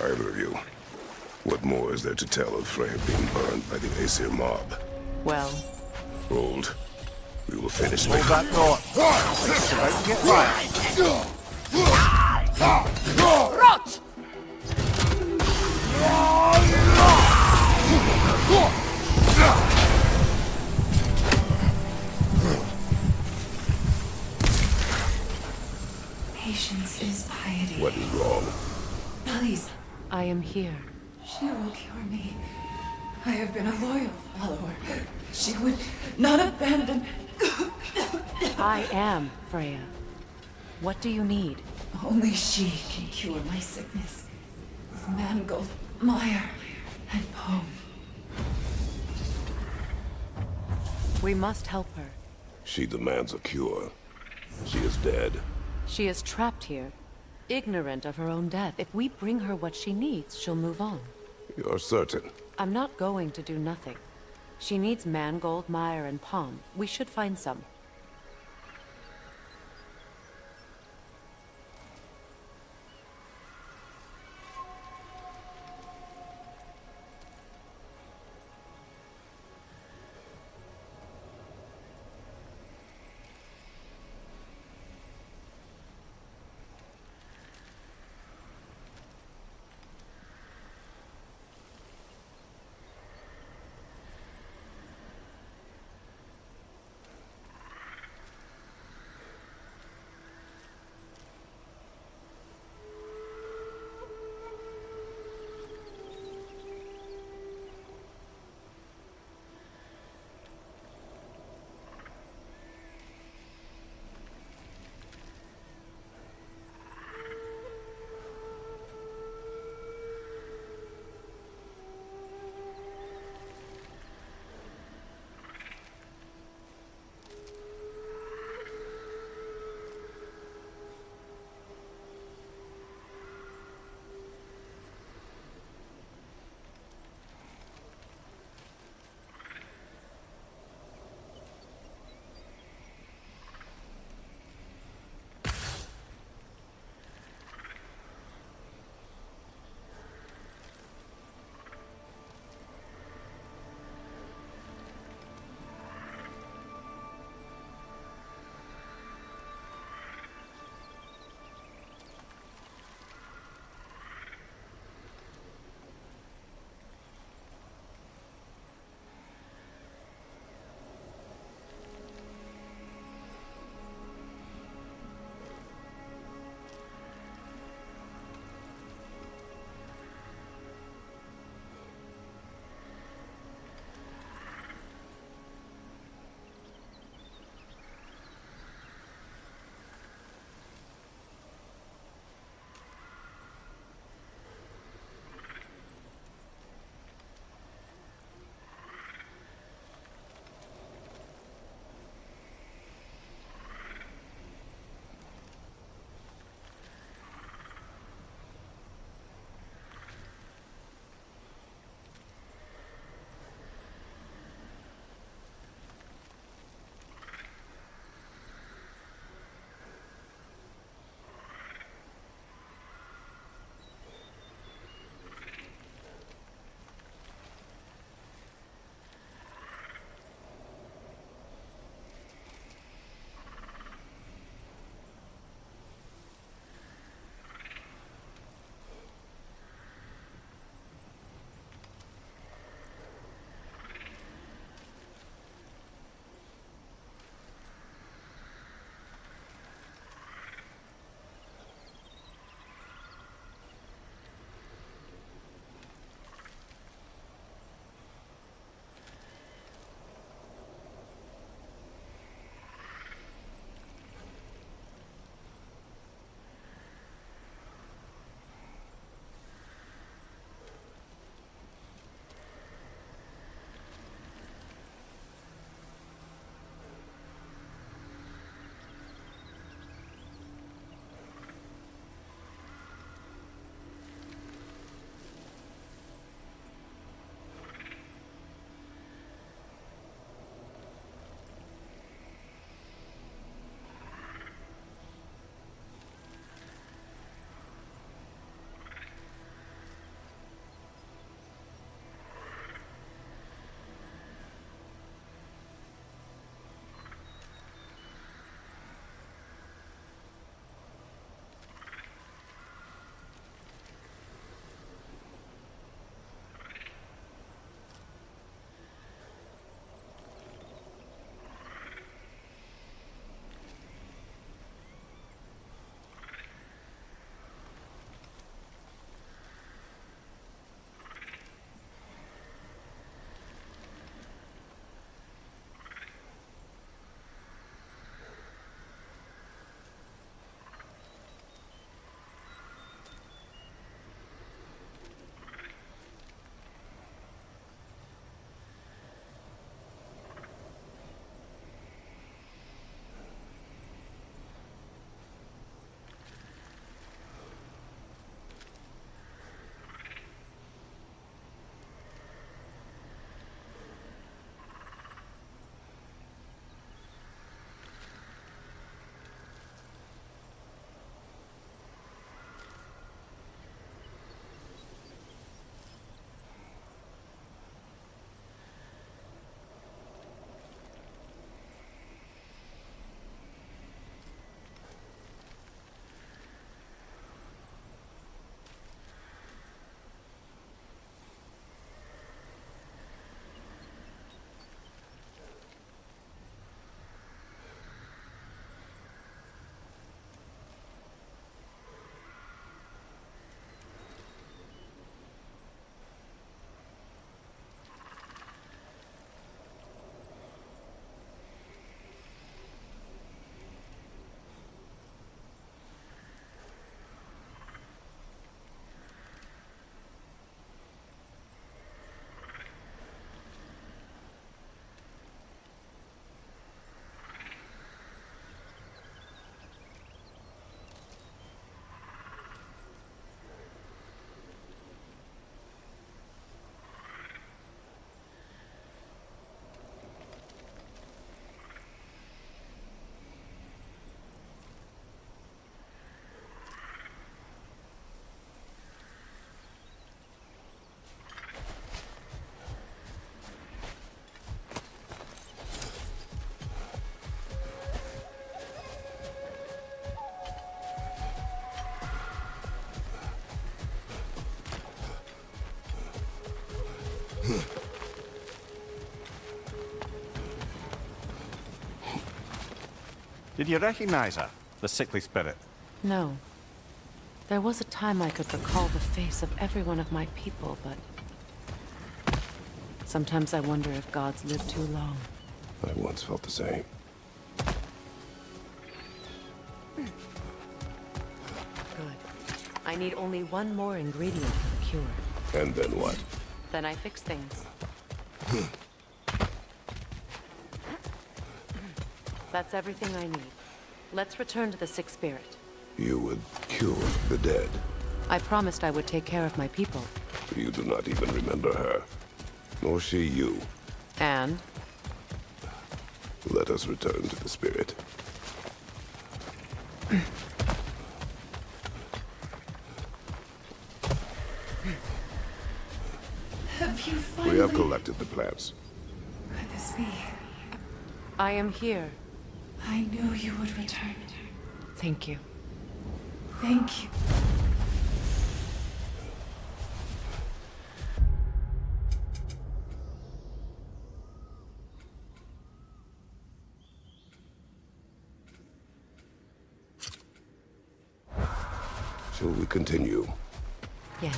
Either of you, what more is there to tell of Freya being burned by the Aesir mob? Well, Hold. We will finish Hold later. that thought. It's about to get right. Rot! Patience is piety. What is wrong? Please, I am here. she will cure me. I have been a loyal follower. She would not abandon. I am Freya. What do you need? Only she can cure my sickness. With mangold, mire, and poem. We must help her. She demands a cure. She is dead. She is trapped here, ignorant of her own death. If we bring her what she needs, she'll move on. You're certain? I'm not going to do nothing. She needs mangold, mire, and palm. We should find some. Did you recognize her, the sickly spirit? No. There was a time I could recall the face of every one of my people, but... sometimes I wonder if gods live too long. I once felt the same. Good. I need only one more ingredient for the cure. And then what? Then I fix things. That's everything I need. Let's return to the sick spirit. You would cure the dead. I promised I would take care of my people. You do not even remember her. Nor she you. And? Let us return to the spirit. Have you finally... We have collected the plants. Could this be? I am here. I knew you would return. Thank you. Thank you. Shall we continue? Yes.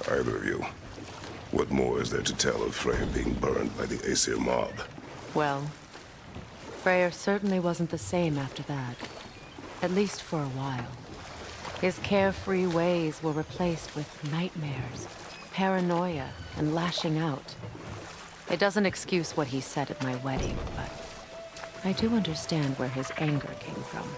Either of you. What more is there to tell of Freya being burned by the Aesir mob? Well, Freyr certainly wasn't the same after that. At least for a while. His carefree ways were replaced with nightmares, paranoia, and lashing out. It doesn't excuse what he said at my wedding, but I do understand where his anger came from.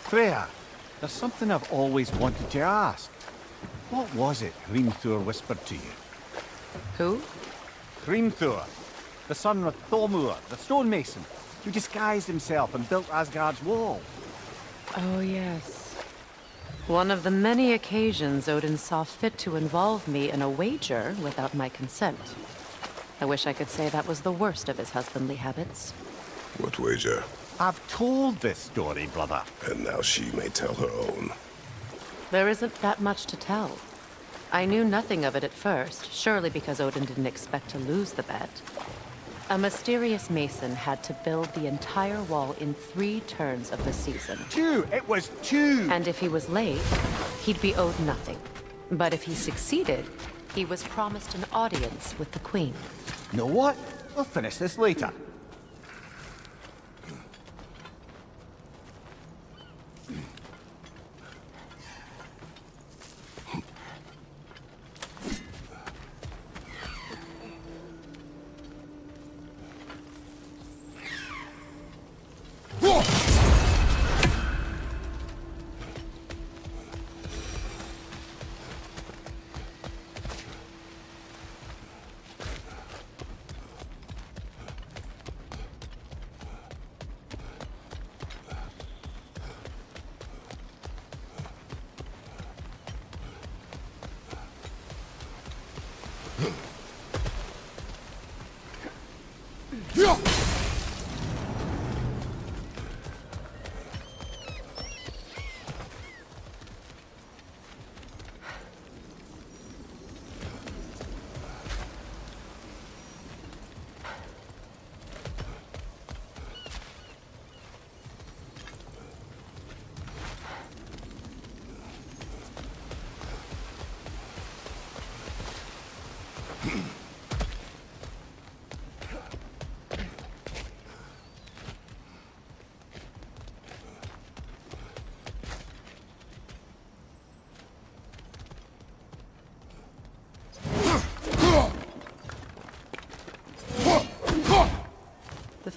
Freya, there's something I've always wanted to ask. What was it Hrimthur whispered to you? Who? Hrimthur, the son of Thormur, the stonemason, who disguised himself and built Asgard's wall. Oh, yes. One of the many occasions Odin saw fit to involve me in a wager without my consent. I wish I could say that was the worst of his husbandly habits. What wager? I've told this story, brother. And now she may tell her own. There isn't that much to tell. I knew nothing of it at first, surely because Odin didn't expect to lose the bet. A mysterious mason had to build the entire wall in 3 turns of the season. 2! It was 2! And if he was late, he'd be owed nothing. But if he succeeded, he was promised an audience with the queen. Know what? We'll finish this later.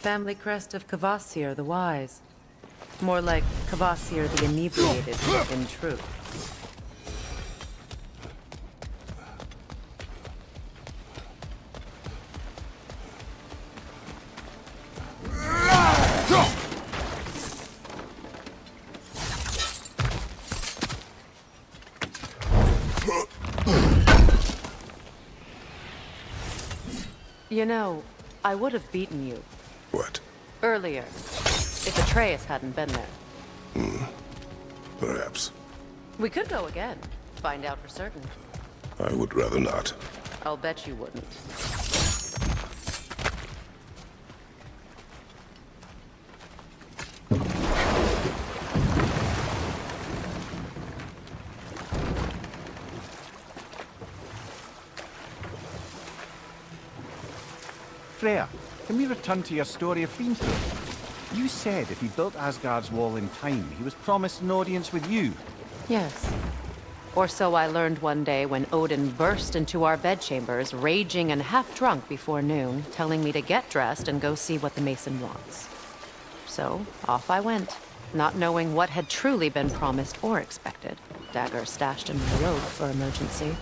family crest of Kvasir the Wise. More like Kvasir the Inebriated, in truth. You know, I would have beaten you What? earlier if Atreus hadn't been there. Perhaps. We could go again, find out for certain. I would rather not. I'll bet you wouldn't. Freya, can we return to your story of being through? You said if he built Asgard's wall in time, he was promised an audience with you. Yes. Or so I learned one day when Odin burst into our bedchambers, raging and half drunk before noon, telling me to get dressed and go see what the Mason wants. So, off I went, not knowing what had truly been promised or expected. Dagger stashed in my robe for emergency.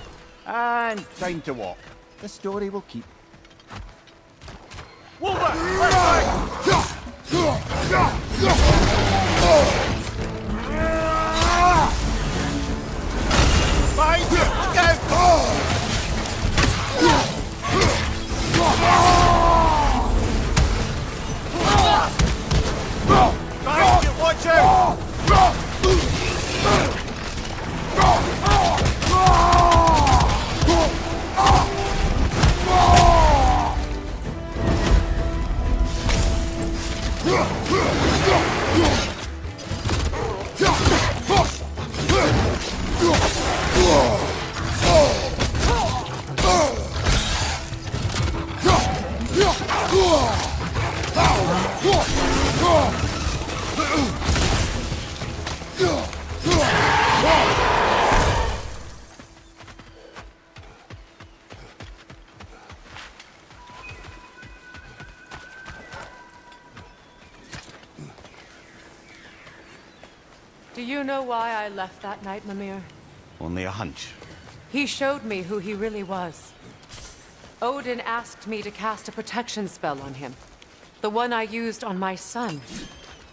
And time to walk. The story will keep. Watch out! Do you know why I left that night, Mimir? Only a hunch. He showed me who he really was. Odin asked me to cast a protection spell on him. The one I used on my son.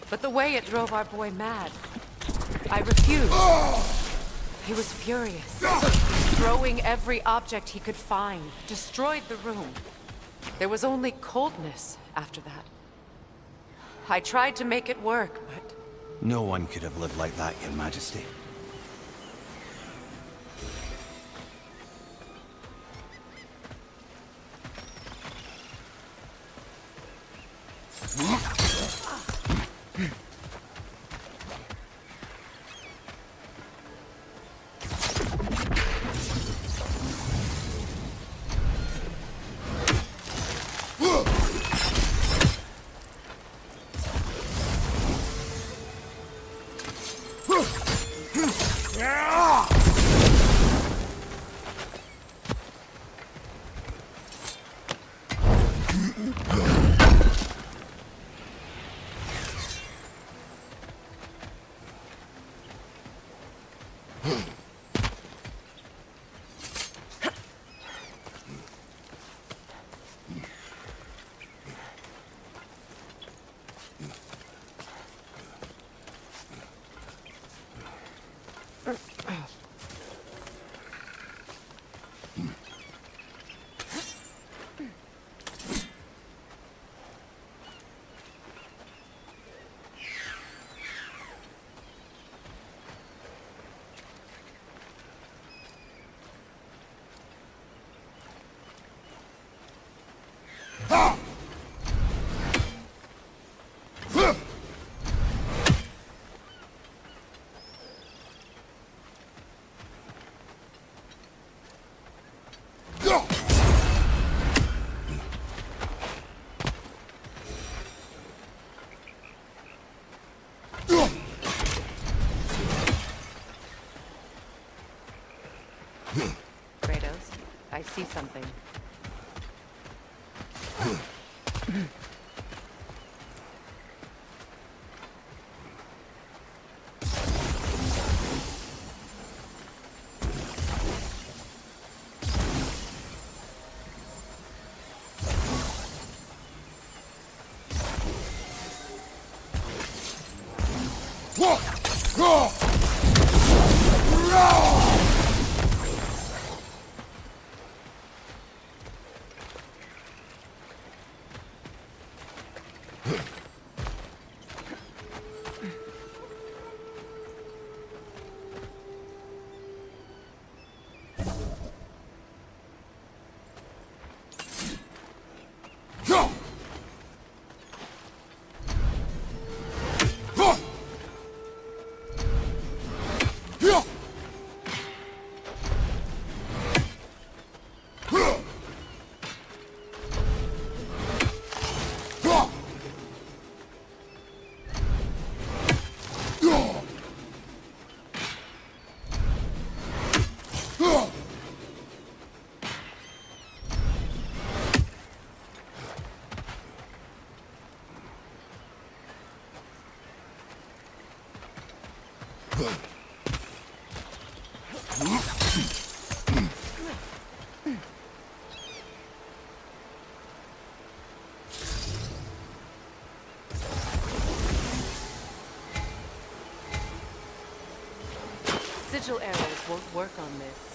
But the way it drove our boy mad. I refused. He was furious. Throwing every object he could find. Destroyed the room. There was only coldness after that. I tried to make it work, but... No one could have lived like that, Your Majesty. Kratos, I see something. Sigil arrows won't work on this.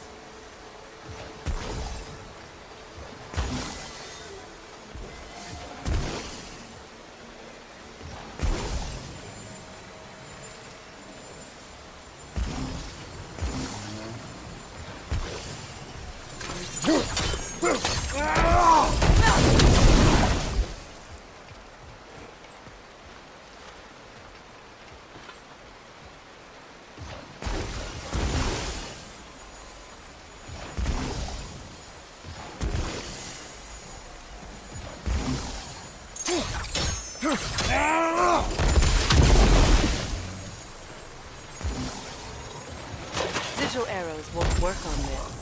Sigil arrows won't work on this.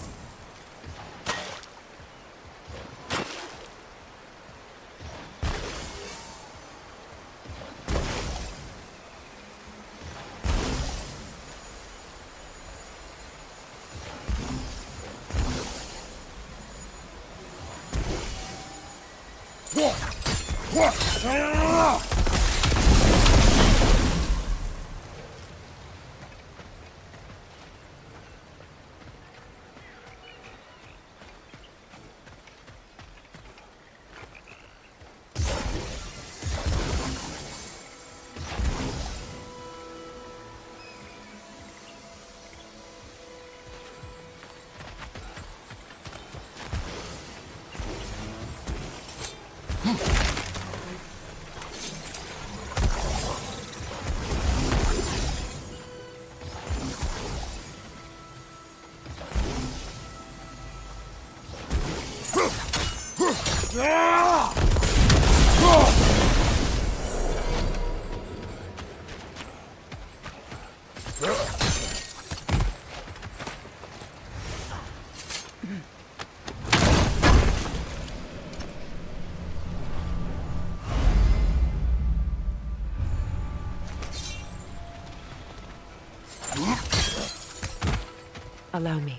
Allow me.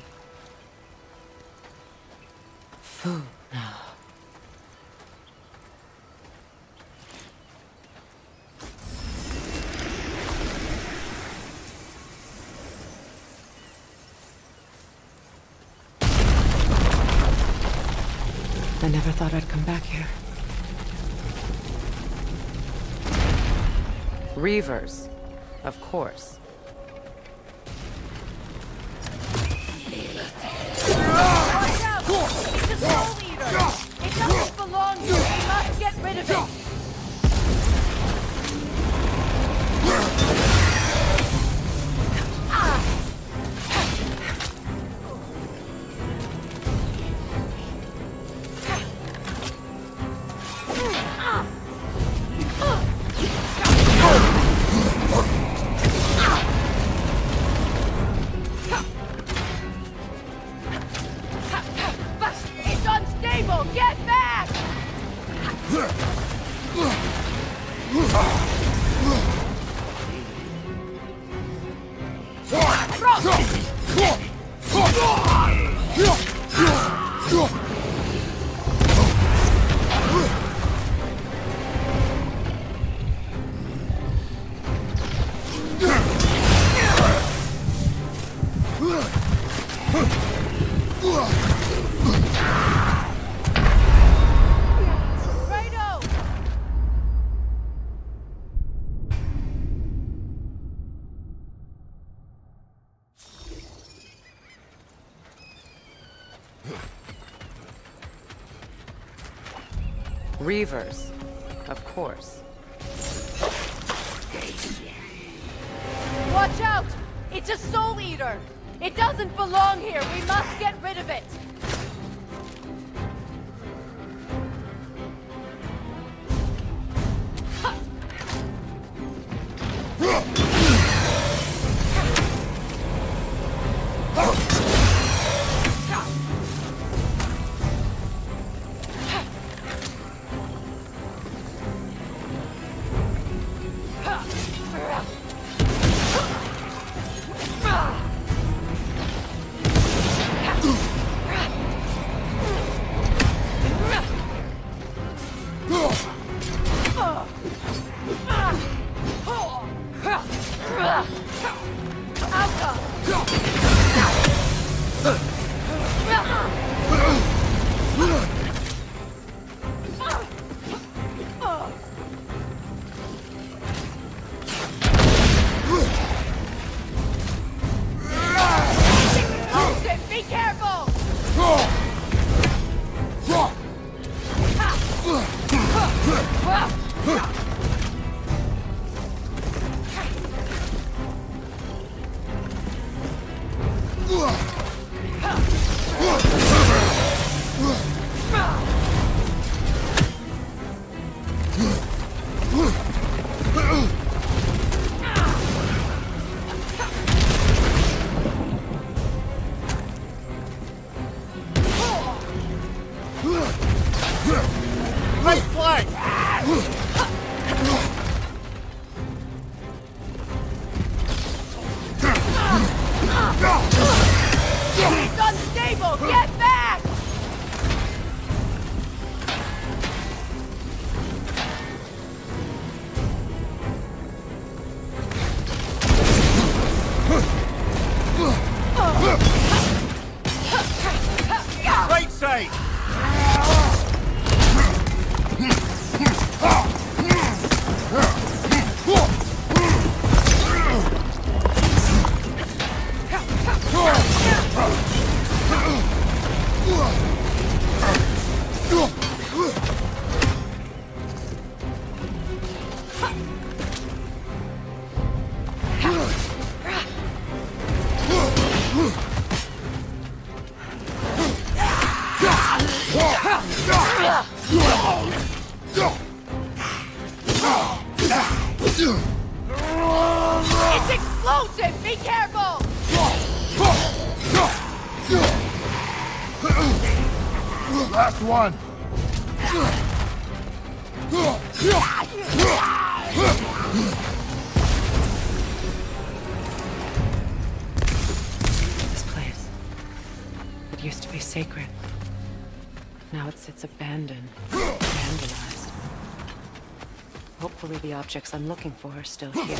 Food now. I never thought I'd come back here. Reavers, of course. Watch out! It's a soul eater! It doesn't belong here! We must get rid of it! It's unstable! Get back! Righto! Reavers, of course. Watch out! It's a soul eater! It doesn't belong here! We must get rid of it! flank! It's unstable! Get back! Right side! It's explosive! Be careful! Last one. This place. It used to be sacred. Now it sits abandoned, vandalized. Hopefully the objects I'm looking for are still here.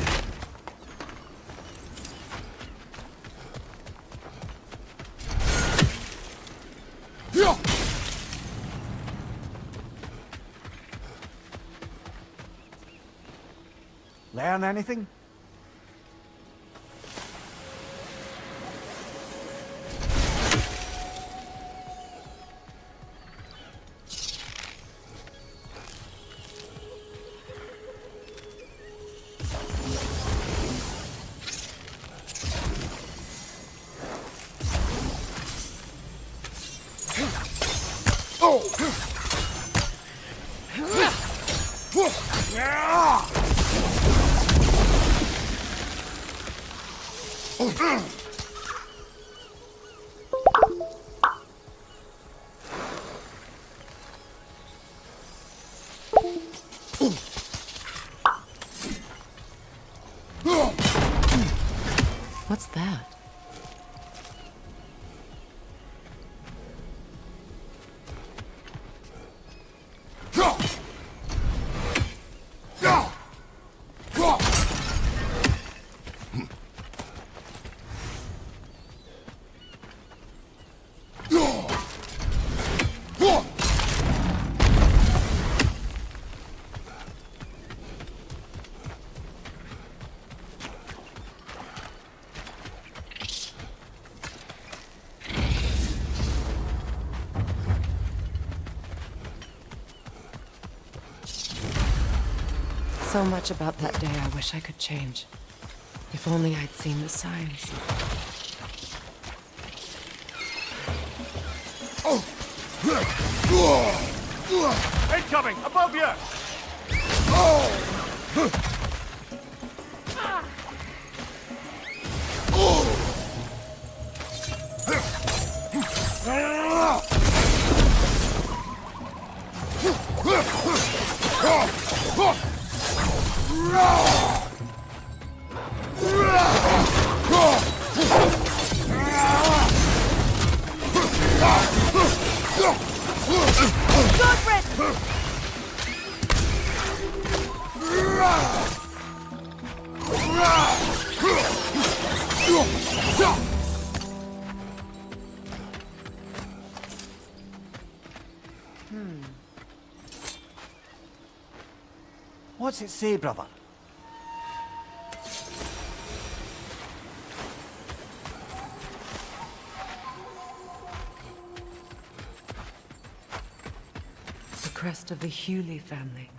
Learn anything? What's that? So much about that day I wish I could change. If only I'd seen the signs. Incoming! Above you! Good riddance! What's it say, brother? The crest of the Hewley family.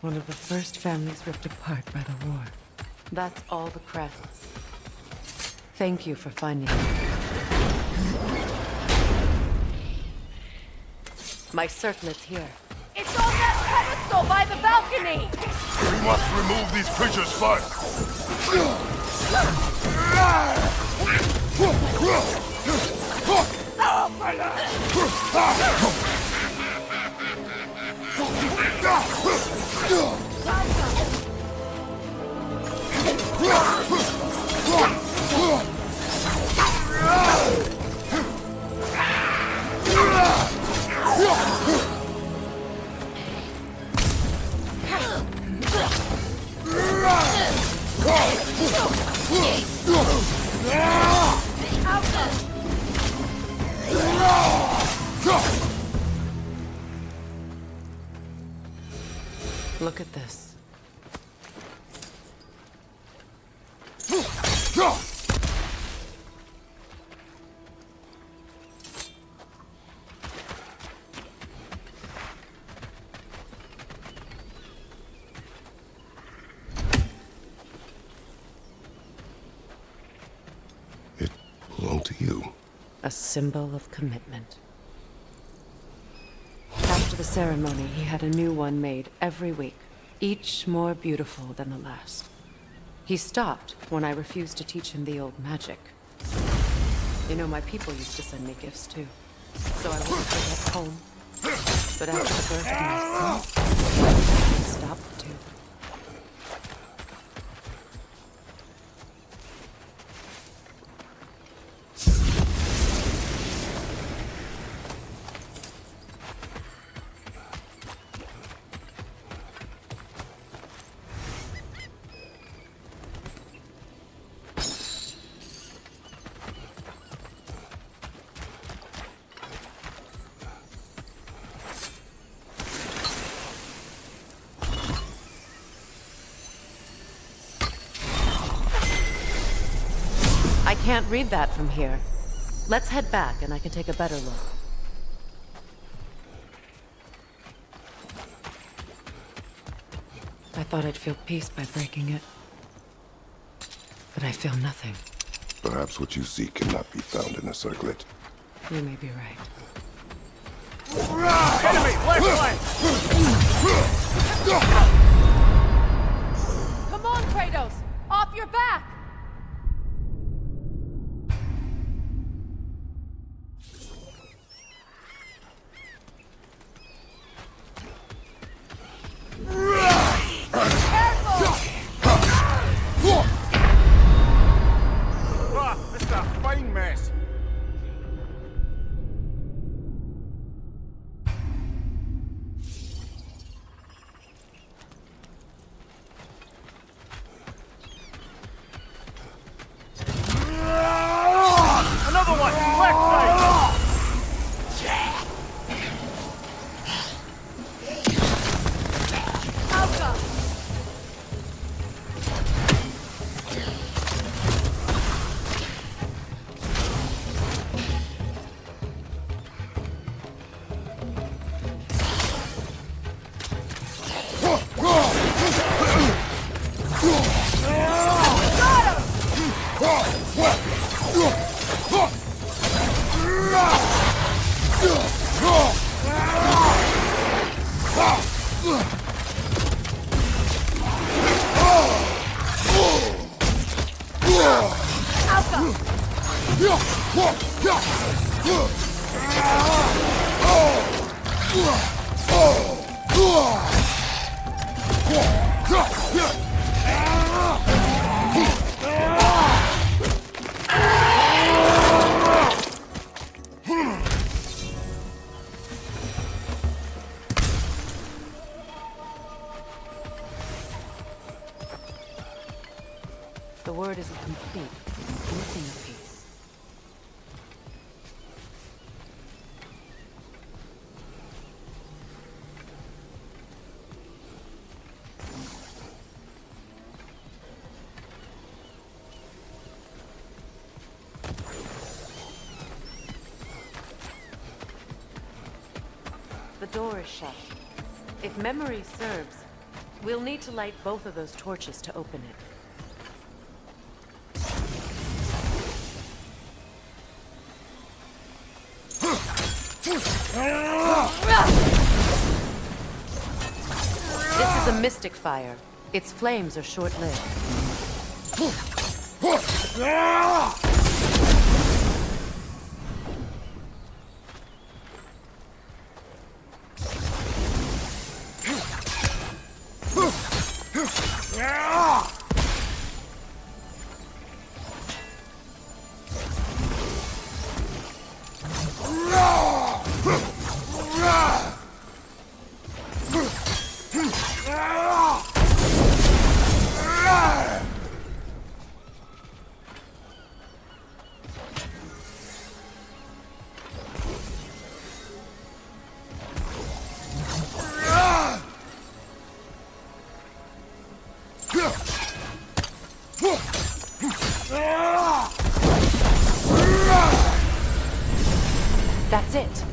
One of the first families ripped apart by the war. That's all the crests. Thank you for finding it. My circlet's here. It's on that pedestal by the balcony! We must remove these creatures first. Look at this. It belonged to you. A symbol of commitment. After the ceremony, he had a new one made every week, each more beautiful than the last. He stopped when I refused to teach him the old magic. You know, my people used to send me gifts too, so I wouldn't forget home. But after the birth of my son, he stopped too. I can't read that from here. Let's head back and I can take a better look. I thought I'd feel peace by breaking it. But I feel nothing. Perhaps what you seek cannot be found in a circlet. You may be right. Enemy! Left flank! Come on, Kratos! Off your back! It's a fine mess. Another one! Left side! Outcome! The word isn't complete. It's missing a piece. The door is shut. If memory serves, we'll need to light both of those torches to open it. This is a mystic fire. Its flames are short-lived. That's it.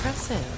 Impressive.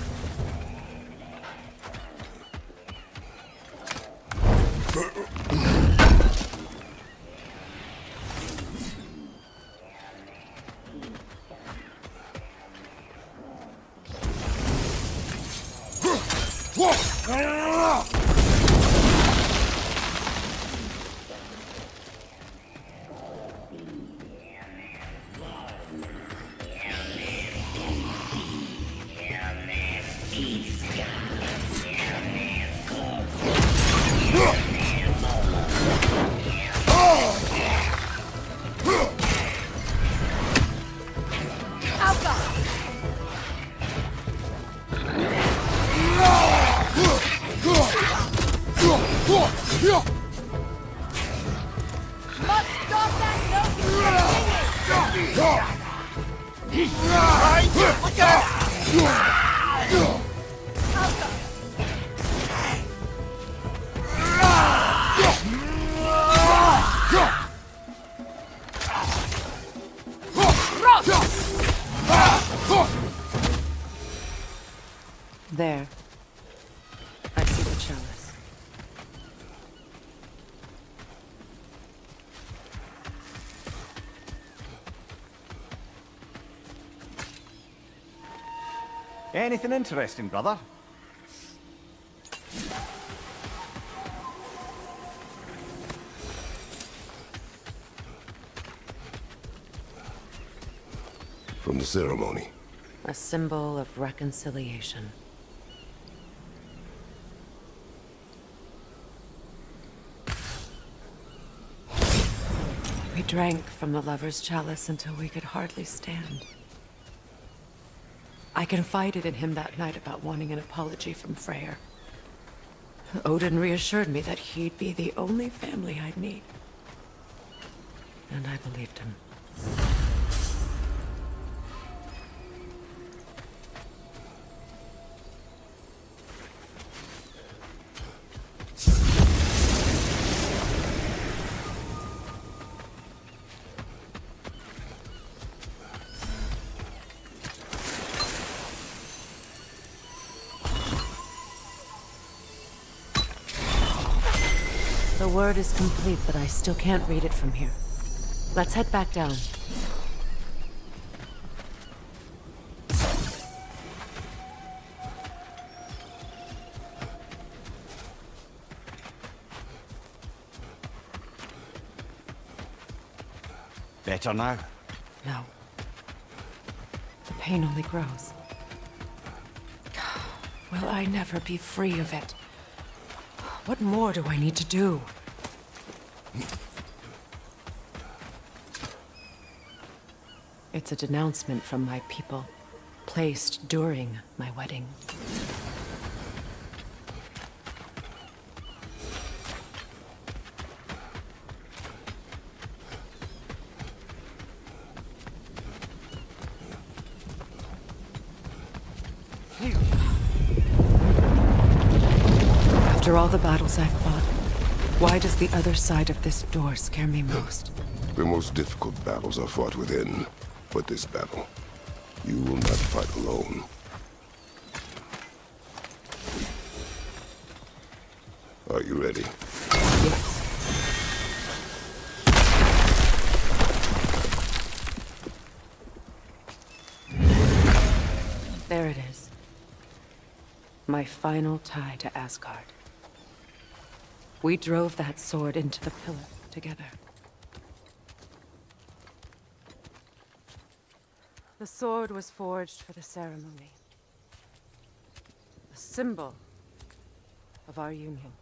There. I see the chalice. Anything interesting, brother? From the ceremony. A symbol of reconciliation. We drank from the lover's chalice until we could hardly stand. I confided in him that night about wanting an apology from Freyr. Odin reassured me that he'd be the only family I'd need. And I believed him. The word is complete, but I still can't read it from here. Let's head back down. Better now? No. The pain only grows. Will I never be free of it? What more do I need to do? It's a denouncement from my people, placed during my wedding. After all the battles I've fought, why does the other side of this door scare me most? The most difficult battles are fought within. But this battle, you will not fight alone. Are you ready? Yes. There it is. My final tie to Asgard. We drove that sword into the pillar together. The sword was forged for the ceremony. A symbol of our union.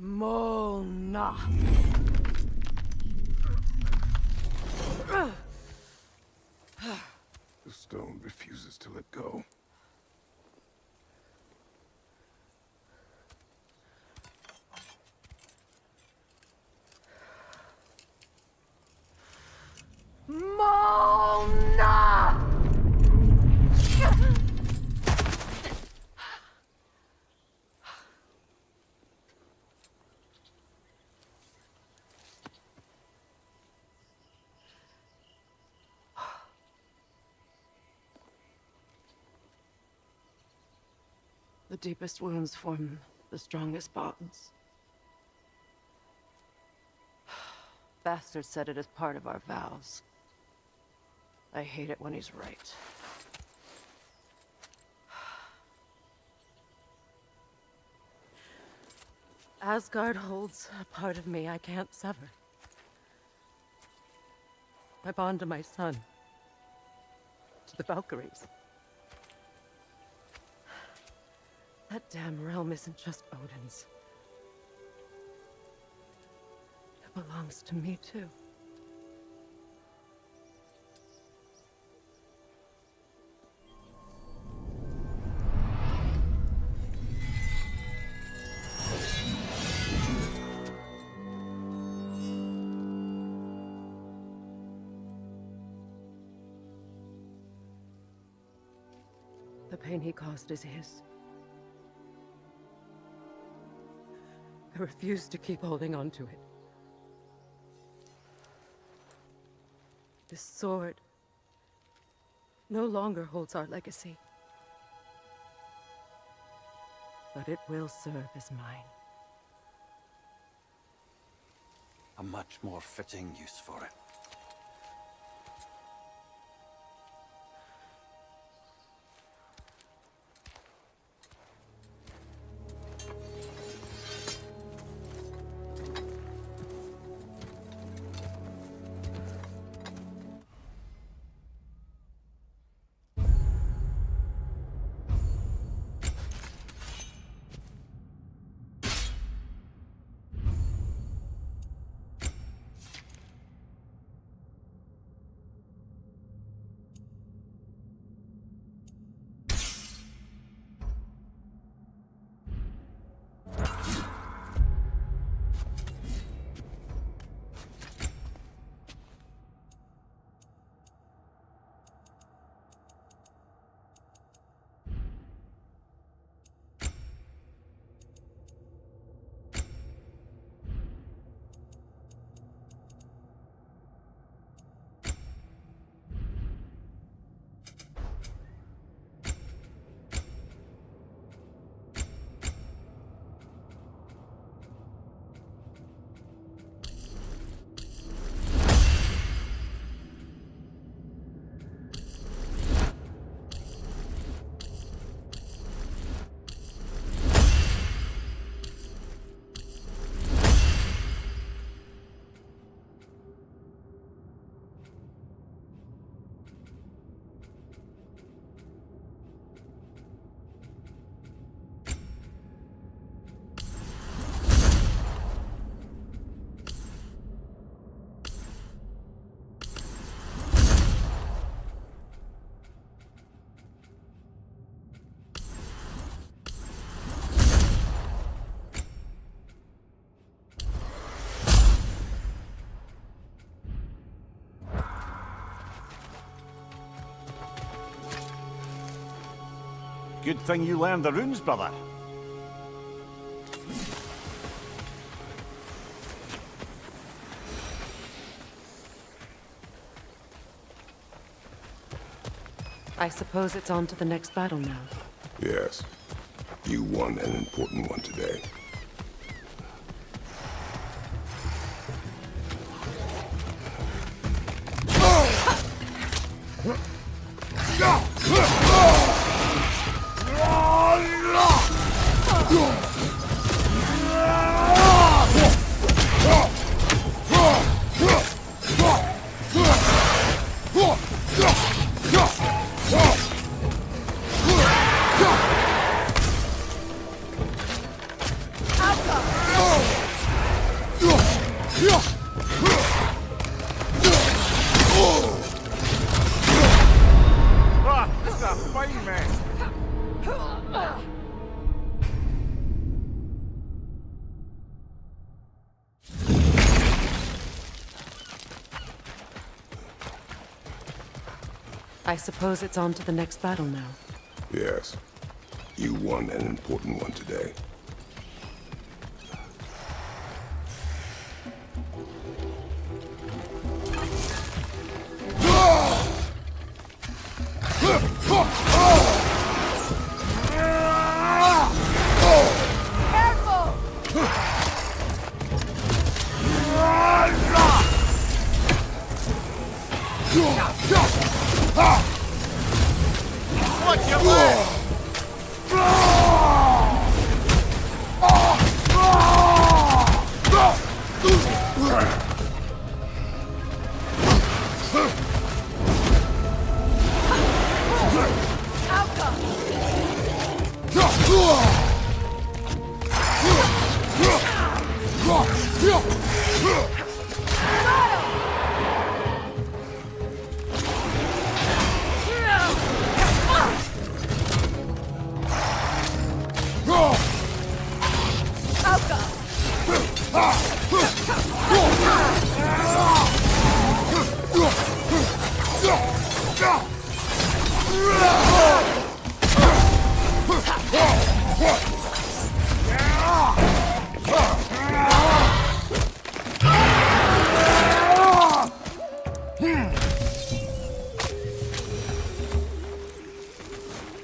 Mona. The stone refuses to let go. Mona! The deepest wounds form the strongest bonds. Bastard said it as part of our vows. I hate it when he's right. Asgard holds a part of me I can't sever. I bond to my son. To the Valkyries. That damn realm isn't just Odin's. It belongs to me, too. The pain he caused is his. I refuse to keep holding on to it. This sword no longer holds our legacy. But it will serve as mine. A much more fitting use for it. Good thing you learned the runes, brother. I suppose it's on to the next battle now. Yes. You won an important one today. Ah, this is a fine mess. I suppose it's on to the next battle now. Yes. You won an important one today. Watch your back!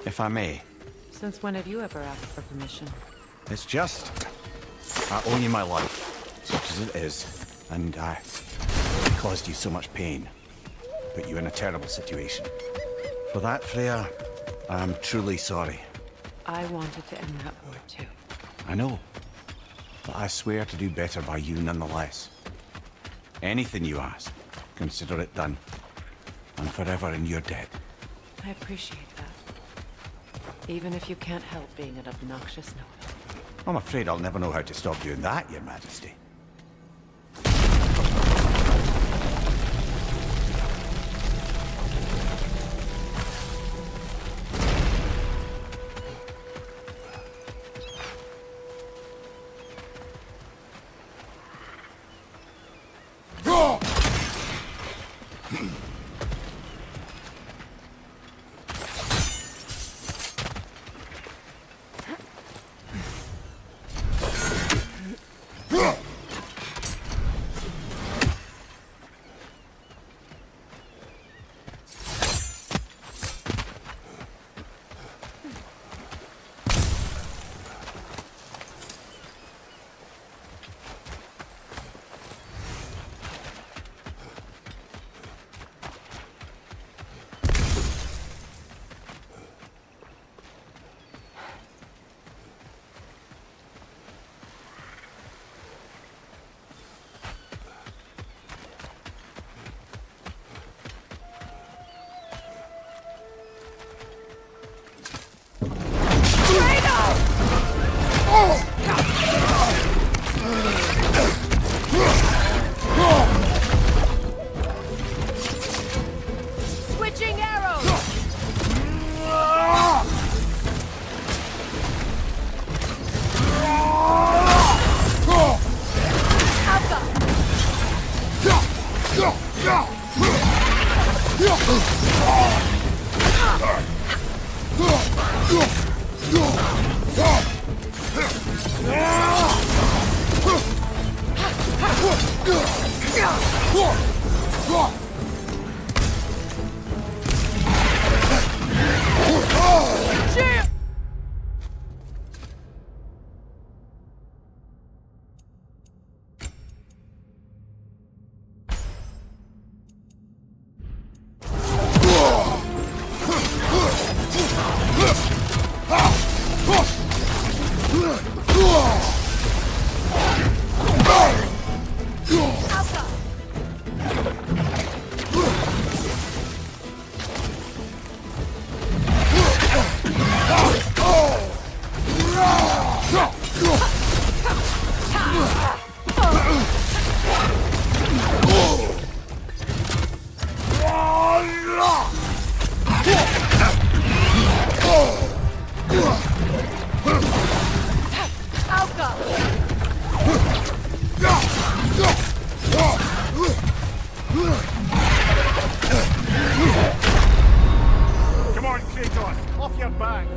If I may, Since when have you ever asked for permission? it's just... I owe you my life, such as it is, and I caused you so much pain, put you in a terrible situation. For that, Freya, I am truly sorry. I wanted to end that war too. I know, but I swear to do better by you nonetheless. Anything you ask, consider it done. And forever in your debt. I appreciate that. Even if you can't help being an obnoxious note. I'm afraid I'll never know how to stop doing that, Your Majesty. Switching arrows! Come on, Kratos, off your back.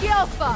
Yelfa!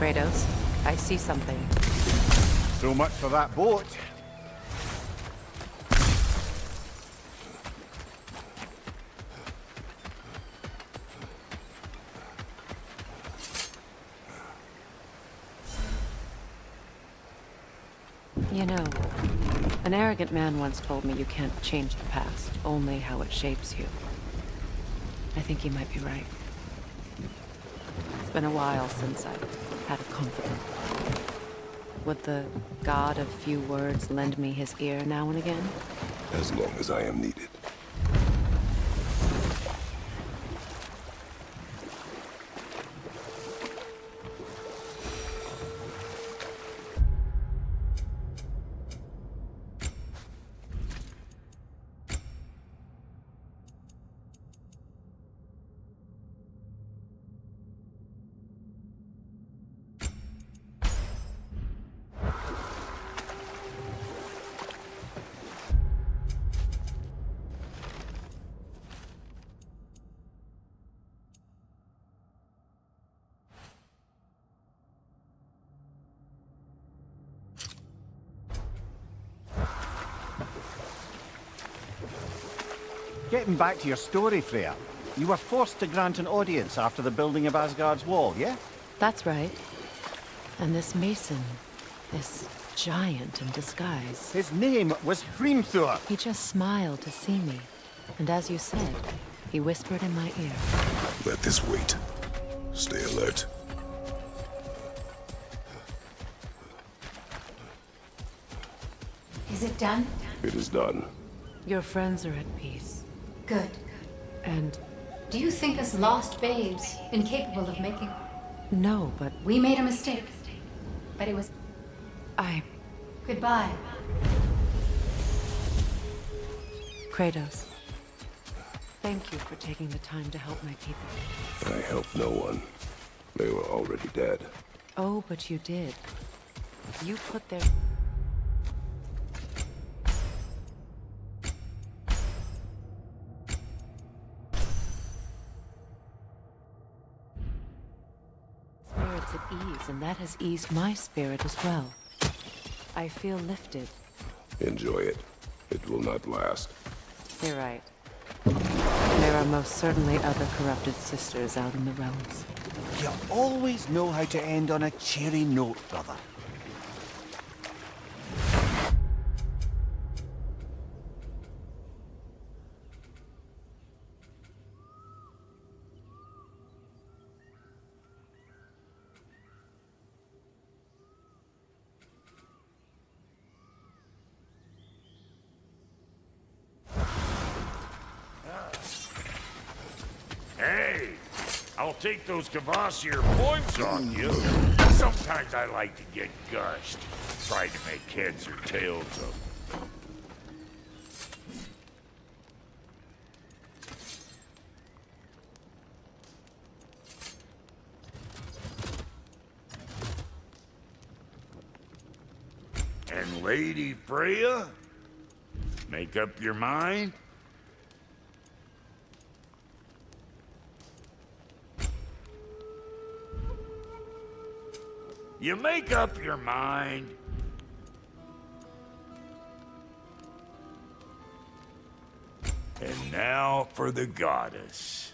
Kratos, I see something. So much for that boat. You know, an arrogant man once told me you can't change the past, only how it shapes you. I think he might be right. It's been a while since I've had a confidant. Would the god of few words lend me his ear now and again? As long as I am needed. Getting back to your story, Freya. You were forced to grant an audience after the building of Asgard's wall, yeah? That's right. And this mason, This giant in disguise. His name was Hrimthur. He just smiled to see me. And as you said, he whispered in my ear. Let this wait. Stay alert. Is it done? It is done. Your friends are at peace. Good. And Do you think us lost babes, incapable of making... no, but We made a mistake. But it was... I... Goodbye. Kratos. Thank you for taking the time to help my people. I helped no one. They were already dead. Oh, but you did. You put their... spirits at ease, and that has eased my spirit as well. I feel lifted. Enjoy it. It will not last. You're right. There are most certainly other corrupted sisters out in the realms. You always know how to end on a cheery note, brother. Hey, I'll take those Kvasir points on you. Sometimes I like to get gushed. Try to make heads or tails of. And Lady Freya? Make up your mind? You make up your mind. And now for the goddess.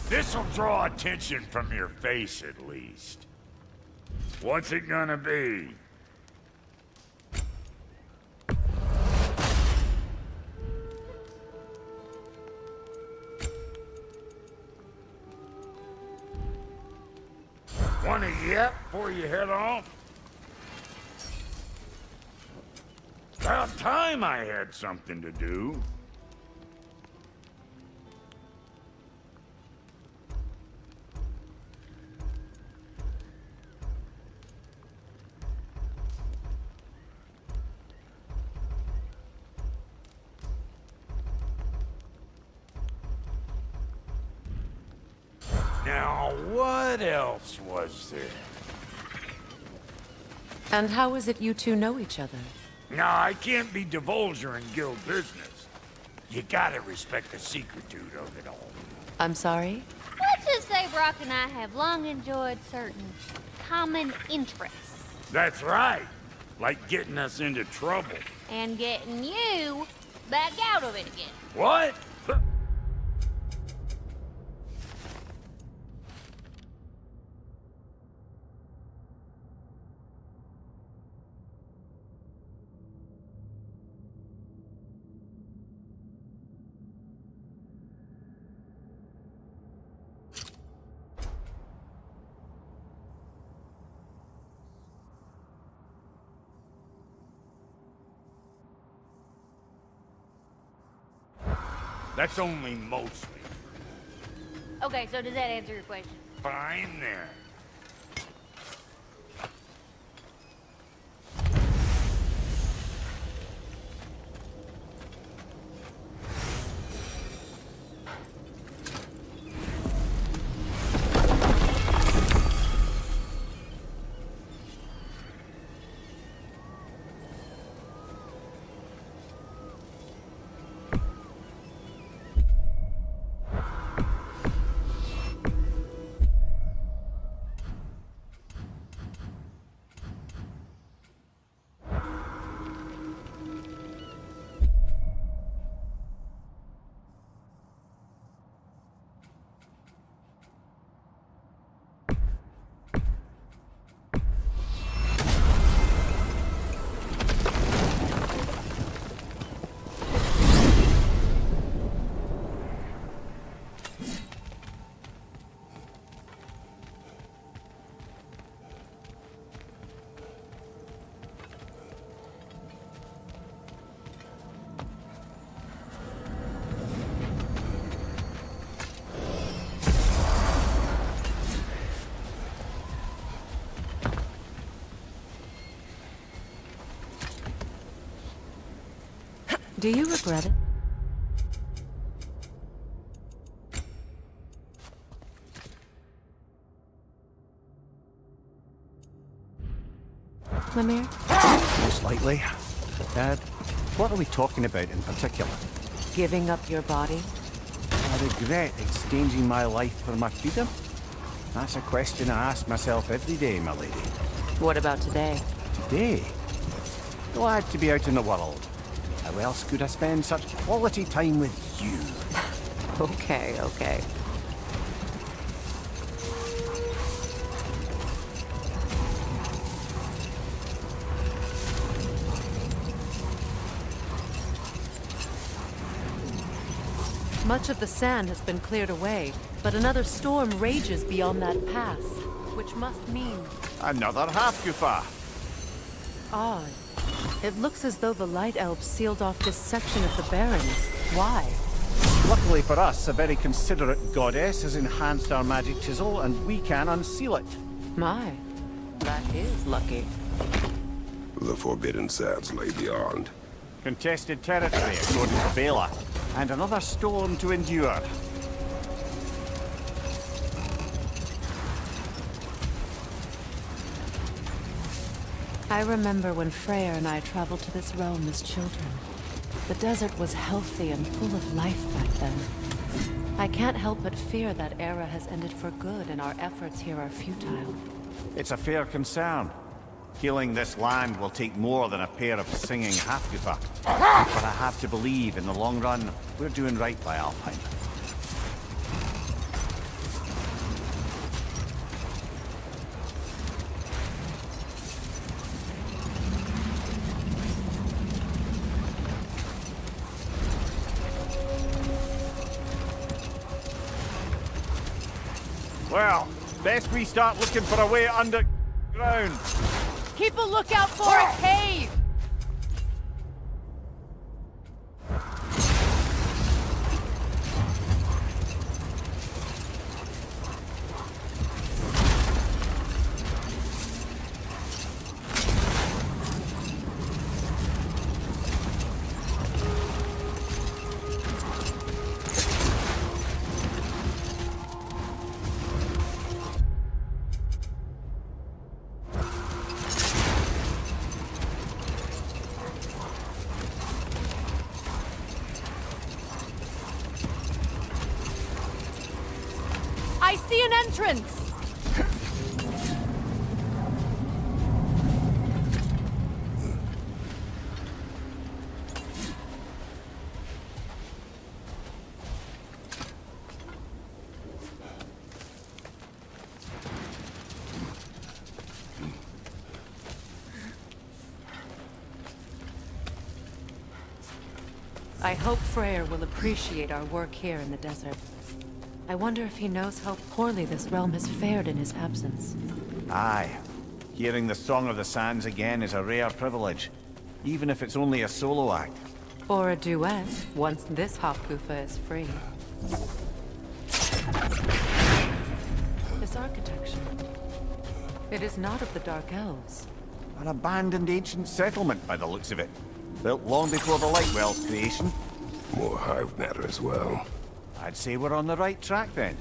This'll draw attention from your face, at least. What's it gonna be? Want a yap before you head off? About time I had something to do. Now, what else was there? And how is it you two know each other? No, I can't be divulger in guild business. You gotta respect the secretude of it all. I'm sorry? Let's just say Brock and I have long enjoyed certain common interests. That's right. Like getting us into trouble. And getting you back out of it again. What? That's only mostly. Okay, so does that answer your question? Fine there. Do you regret it? Mimir? Most likely. Dad, what are we talking about in particular? Giving up your body? I regret exchanging my life for my freedom? That's a question I ask myself every day, my lady. What about today? Today? Glad to be out in the world. How else could I spend such quality time with you? Okay, okay. Much of the sand has been cleared away, but another storm rages beyond that pass, which must mean Another half-goofer. odd. It looks as though the Light Elves sealed off this section of the Barrens. Why? Luckily for us, a very considerate goddess has enhanced our magic chisel, and we can unseal it. My, that is lucky. The forbidden sands lay beyond. Contested territory, according to Bela, and another storm to endure. I remember when Freyr and I traveled to this realm as children. The desert was healthy and full of life back then. I can't help but fear that era has ended for good and our efforts here are futile. It's a fair concern. Healing this land will take more than a pair of singing half-goofer. But I have to believe, in the long run, we're doing right by Alfheim. Well, best we start looking for a way underground. Keep a lookout for a cave! I see an entrance! I hope Freyr will appreciate our work here in the desert. I wonder if he knows how poorly this realm has fared in his absence. Aye. Hearing the Song of the Sands again is a rare privilege, even if it's only a solo act. Or a duet, once this Hofgufa is free. This architecture. It is not of the Dark Elves. An abandoned ancient settlement, by the looks of it. Built long before the Lightwell's creation. More hive matter as well. I'd say we're on the right track then.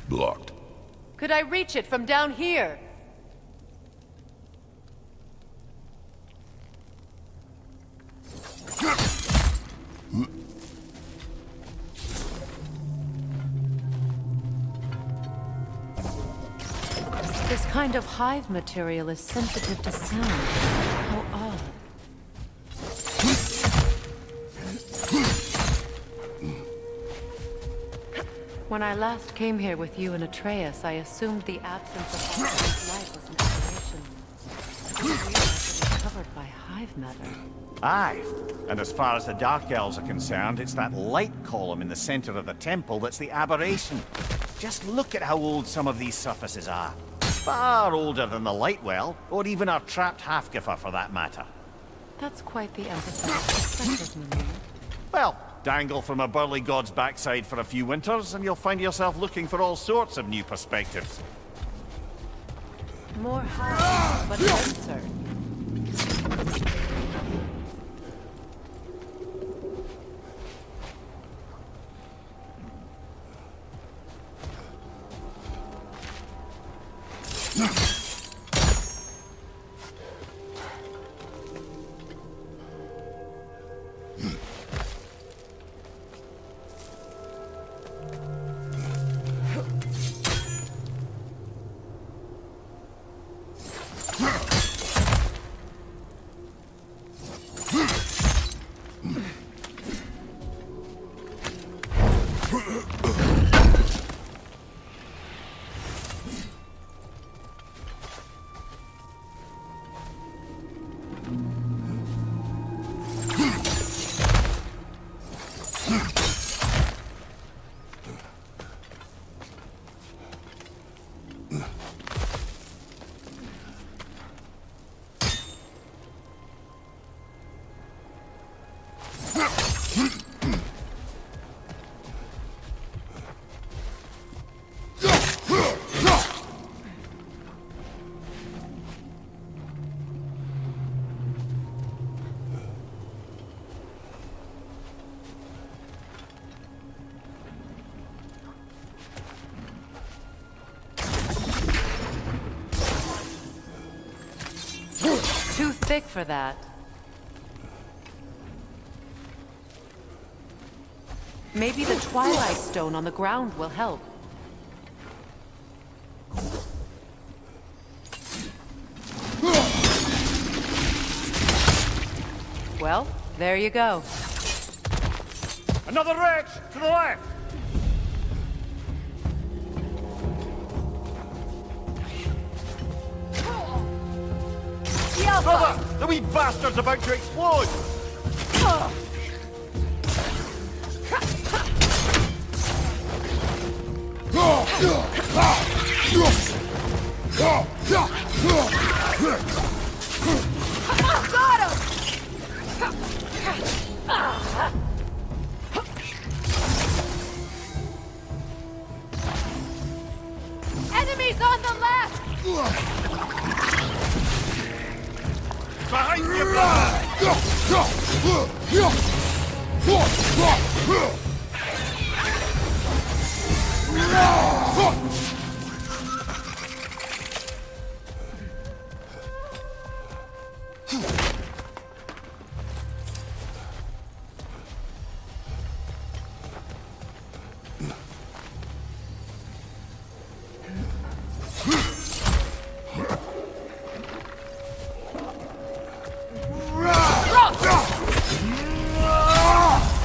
Blocked. Could I reach it from down here? This kind of hive material is sensitive to sound. How odd. When I last came here with you and Atreus, I assumed the absence of all life was an aberration. I didn't realize it was covered by hive. I've met her. Aye. And as far as the Dark Elves are concerned, it's that light column in the center of the temple that's the aberration. Just look at how old some of these surfaces are. Far older than the light well, or even our trapped half-giffer for that matter. That's quite the empathetic perspective, Mimir. Well, dangle from a burly god's backside for a few winters, and you'll find yourself looking for all sorts of new perspectives. More high, but closer. Too thick for that. Maybe the Twilight Stone on the ground will help. Well, there you go. Another wretch! To the left! Brother! The wee bastard's about to explode! Got him! Enemies on the left! Behind you, brother!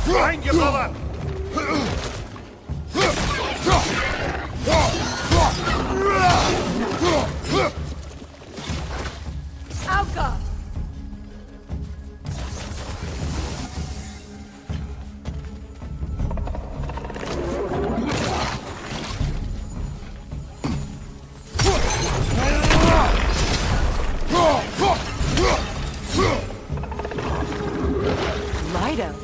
Behind you, brother! Alka! Light elves.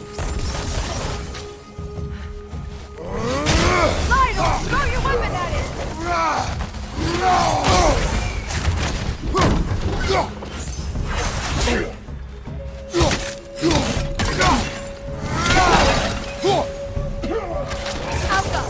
Lidle, throw your weapon at it! Alka!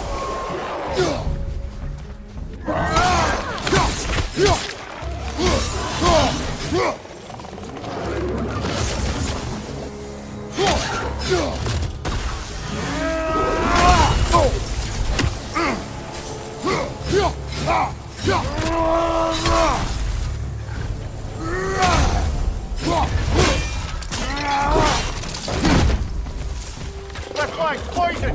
Left flank, poison!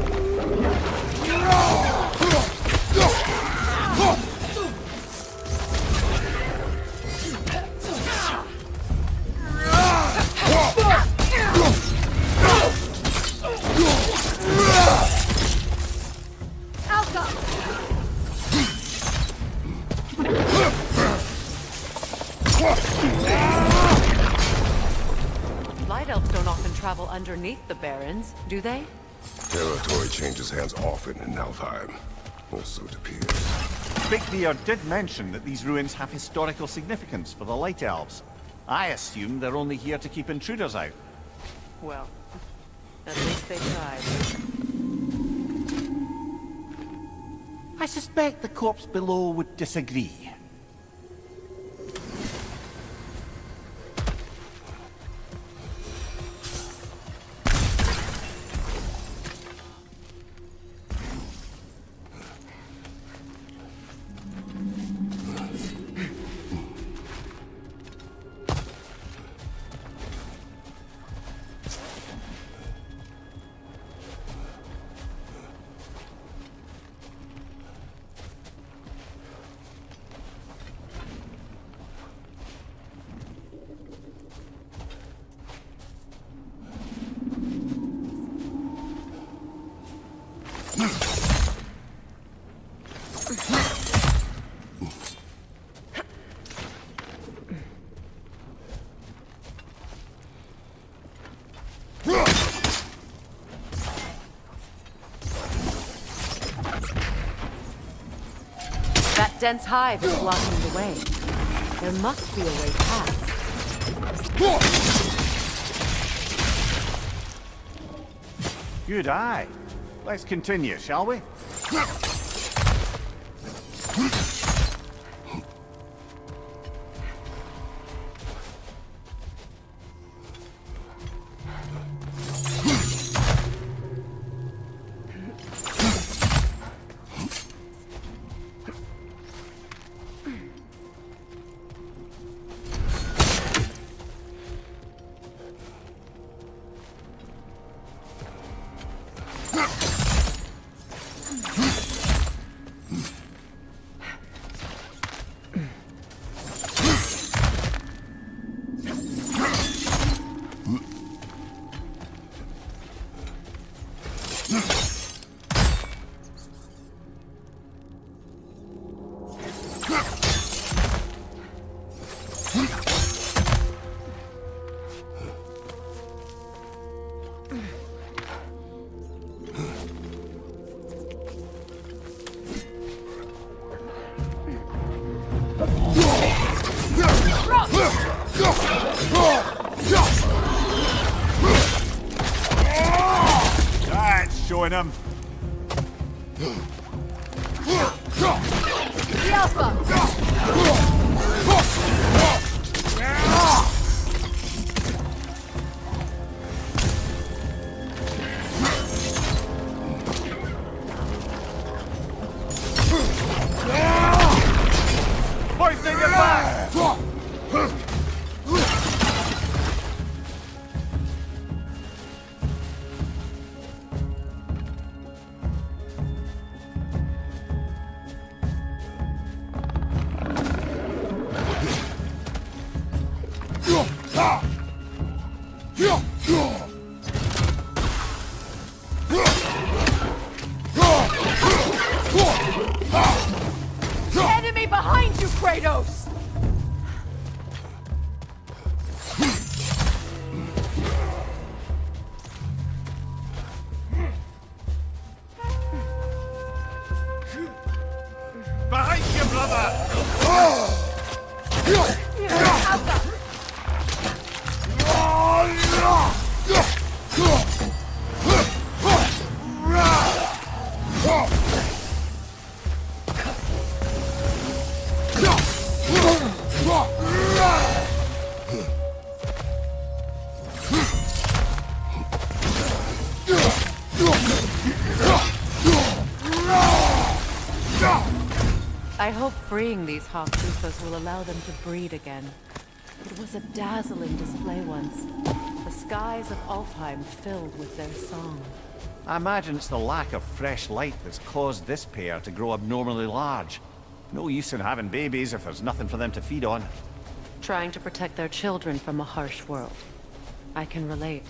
underneath the Barrens, do they? Territory changes hands often in Alfheim. Or so it appears. Bigbeard did mention that these ruins have historical significance for the Light Elves. I assume they're only here to keep intruders out. Well, at least they tried. I suspect the corpse below would disagree. That dense hive is blocking the way. There must be a way past. Good eye. Let's continue, shall we? That's showing him. Hoisting it back! Enemy behind you, Kratos! Behind you, brother! I hope freeing these Hawktoofers will allow them to breed again. It was a dazzling display once. The skies of Alfheim filled with their song. I imagine it's the lack of fresh light that's caused this pair to grow abnormally large. No use in having babies if there's nothing for them to feed on. Trying to protect their children from a harsh world. I can relate.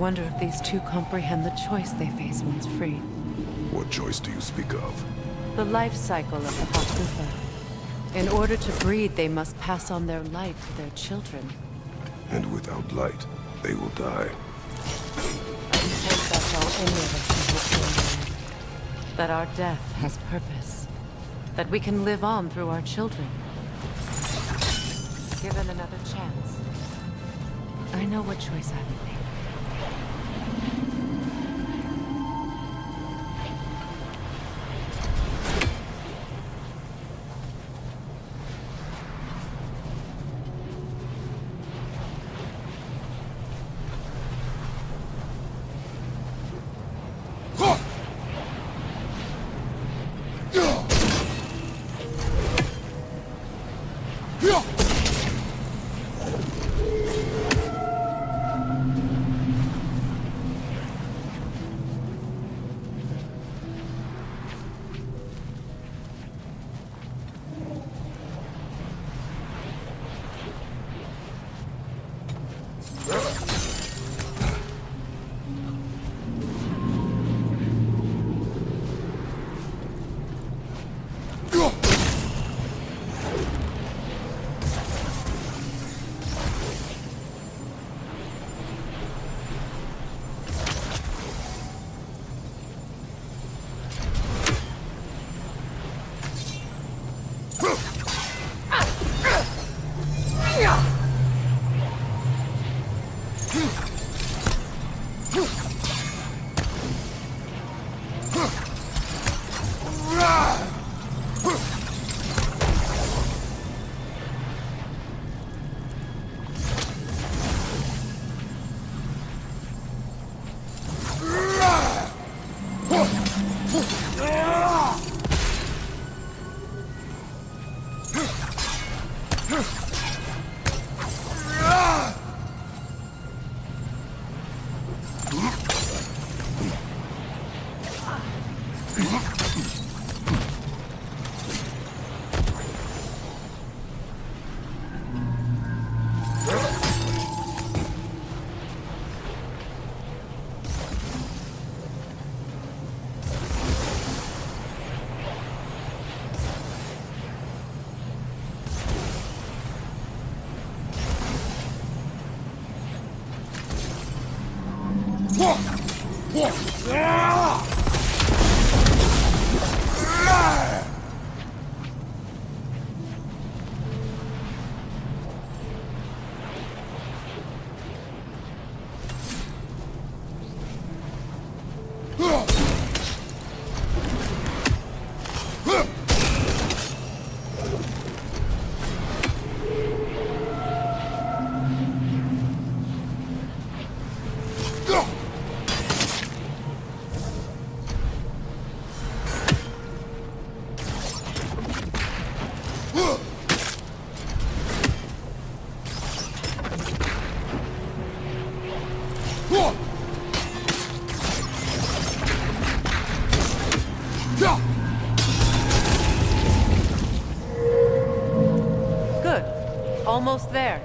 wonder if these two comprehend the choice they face once freed. What choice do you speak of? The life cycle of the Hakufa. In order to breed, they must pass on their light to their children. And without light, they will die. I suppose that's all any of us can hope for in life. That our death has purpose. That we can live on through our children. Given another chance, I know what choice I would make. Good. Almost there.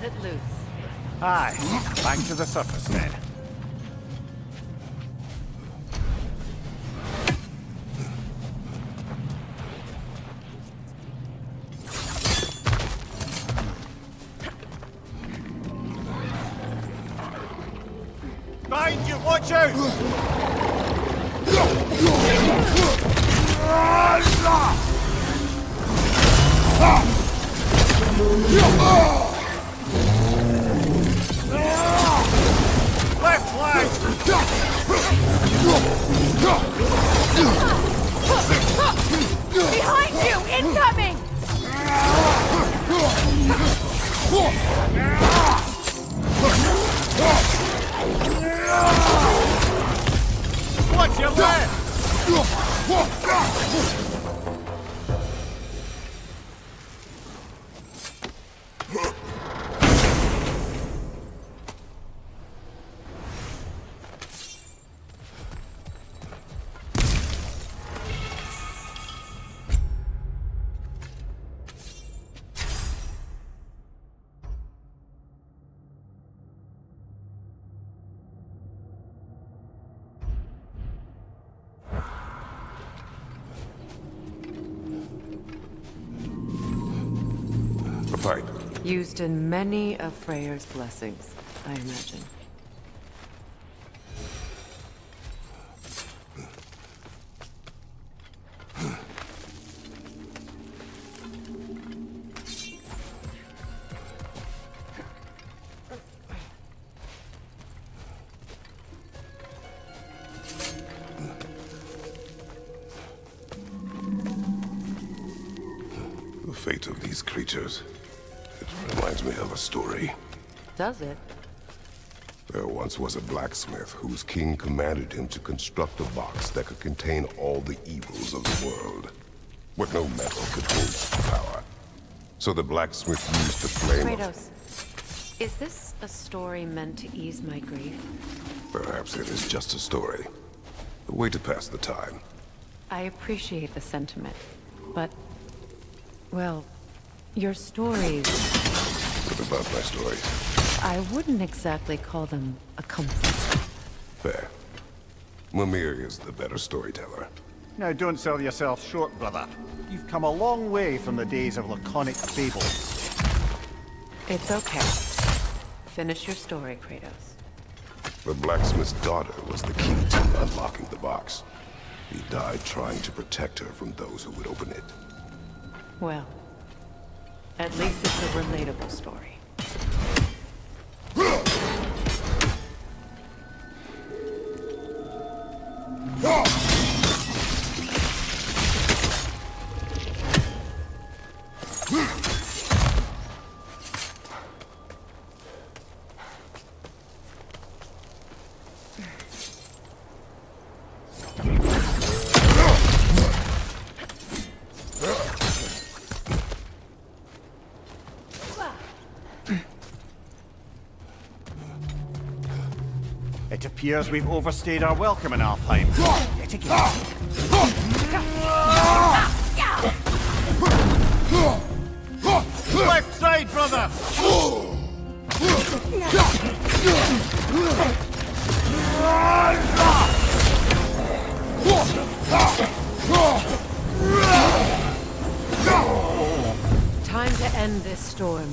let it loose. Aye, back to the surface then. Behind you, watch out! Left flank! Behind you! Incoming! Watch your left! A pipe. Used in many of Freyr's blessings, I imagine. The fate of these creatures. It reminds me of a story. Does it? There once was a blacksmith whose king commanded him to construct a box that could contain all the evils of the world. What no metal could hold its power. So the blacksmith used the flame of... Kratos, is this a story meant to ease my grief? Perhaps it is just a story. A way to pass the time. I appreciate the sentiment, but... well, your stories... What about my stories? I wouldn't exactly call them a comfort. Fair. Mimir is the better storyteller. Now don't sell yourself short, brother. You've come a long way from the days of laconic fables. It's okay. Finish your story, Kratos. The blacksmith's daughter was the key to unlocking the box. He died trying to protect her from those who would open it. Well, at least it's a relatable story. It appears we've overstayed our welcome in Alfheim. Yet again. Left side, brother! Time to end this storm.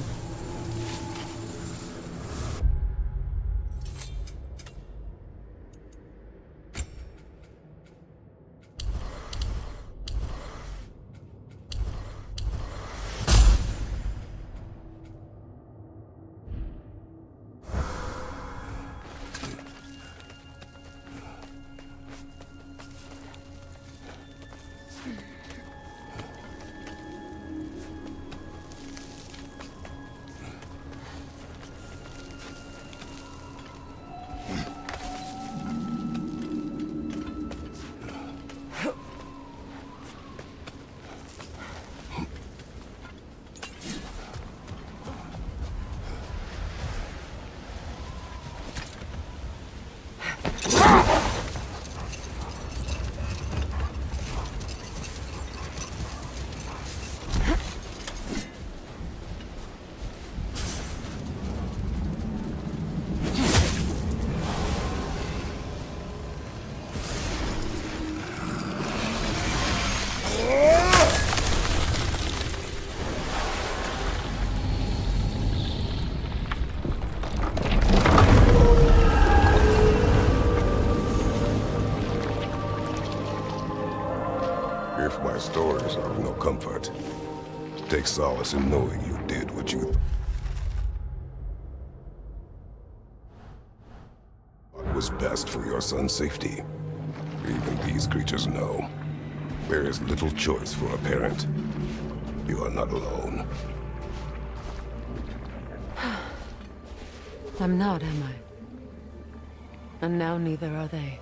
My stories are of no comfort. Take solace in knowing you did what you thought was best for your son's safety. Even these creatures know. There is little choice for a parent. You are not alone. I'm not, am I? And now neither are they.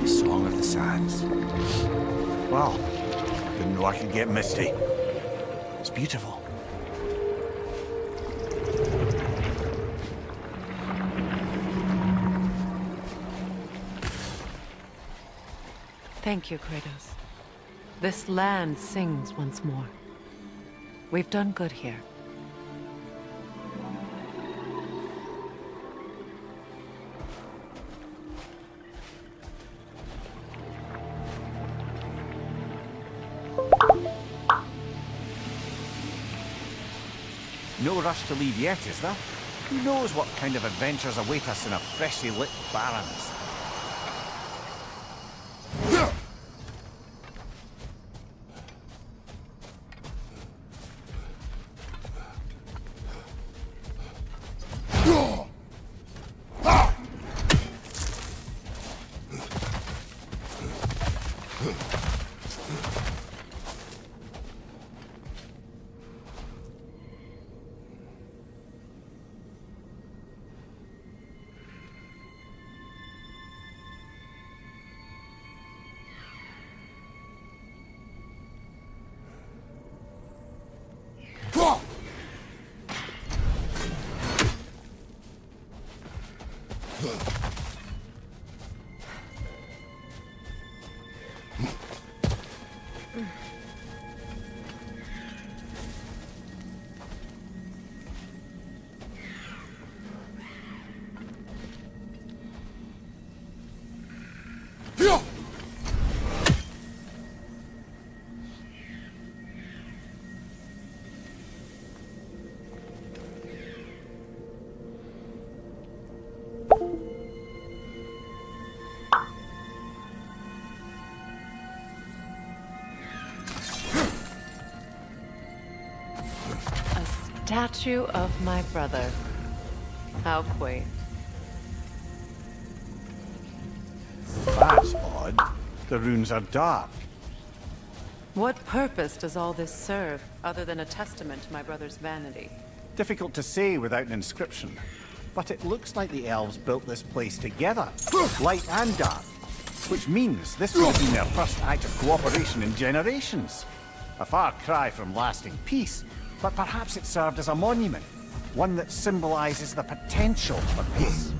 Song of the Sands. Wow. Didn't know I could get misty. It's beautiful. Thank you, Kratos. This land sings once more. We've done good here. No rush to leave yet, is there? Who knows what kind of adventures await us in a freshly lit Barrens? Statue of my brother. How quaint. That's odd. The runes are dark. What purpose does all this serve, other than a testament to my brother's vanity? Difficult to say without an inscription. But it looks like the elves built this place together, light and dark. Which means this would have been their first act of cooperation in generations. A far cry from lasting peace, but perhaps it served as a monument, one that symbolizes the potential for peace.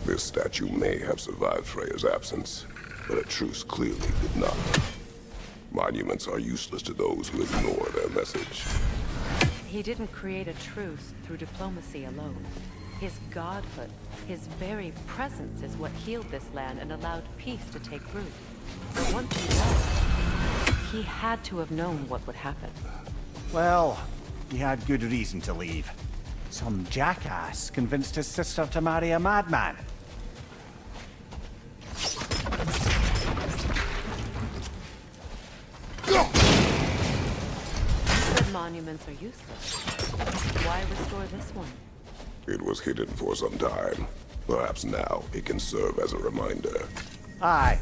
This statue may have survived Freya's absence, but a truce clearly did not. Monuments are useless to those who ignore their message. He didn't create a truce through diplomacy alone. His godhood, his very presence is what healed this land and allowed peace to take root. But once he left, he had to have known what would happen. Well, he had good reason to leave. Some jackass convinced his sister to marry a madman. Said monuments are useless. Why restore this one? It was hidden for some time. Perhaps now it can serve as a reminder. Aye,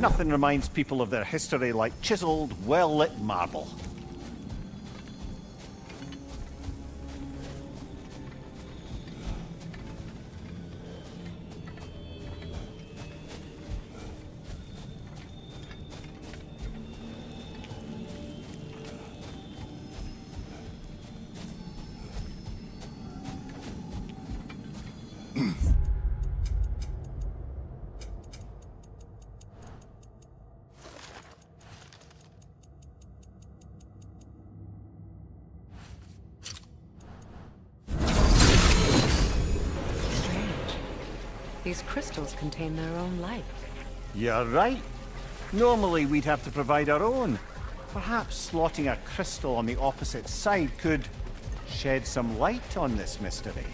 nothing reminds people of their history like chiseled, well-lit marble. These crystals contain their own light. You're right. Normally we'd have to provide our own. Perhaps slotting a crystal on the opposite side could shed some light on this mystery.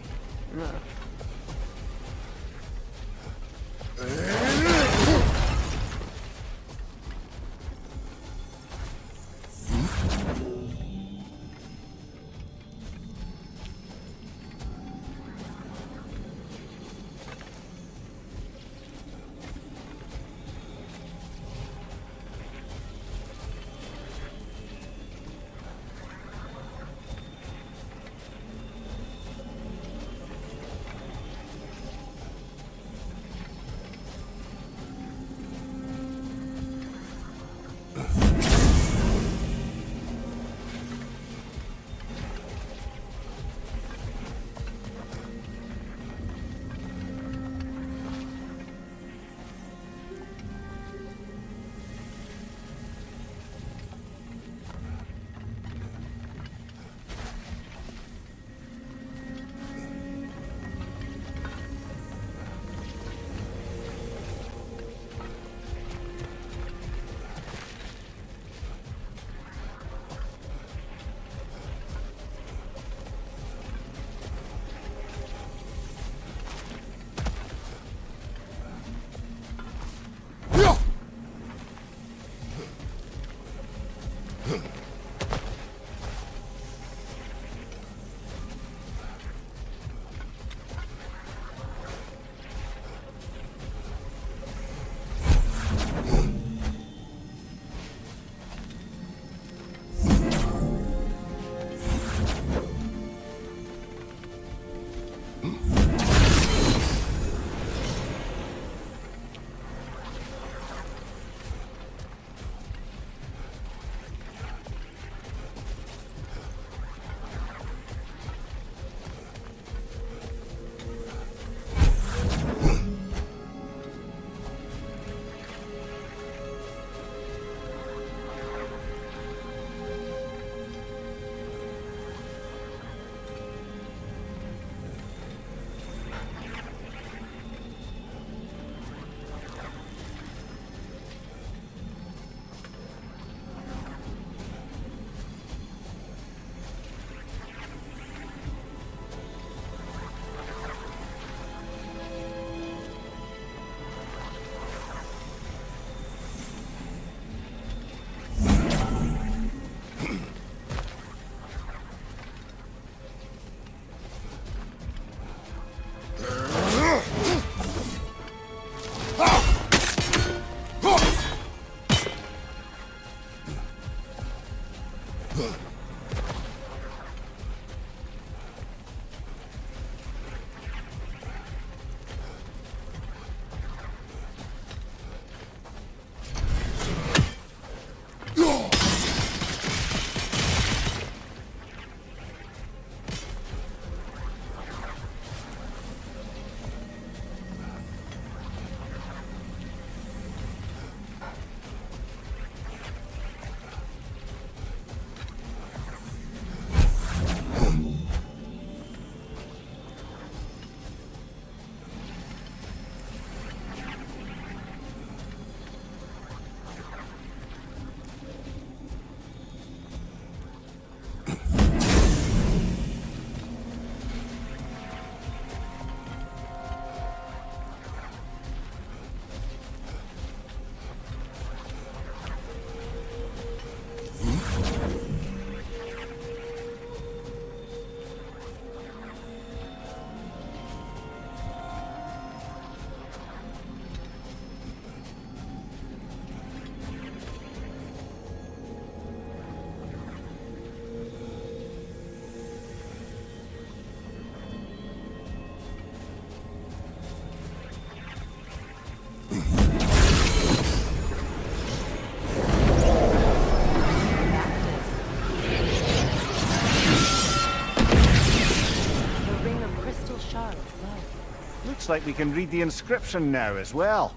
Looks like we can read the inscription now as well.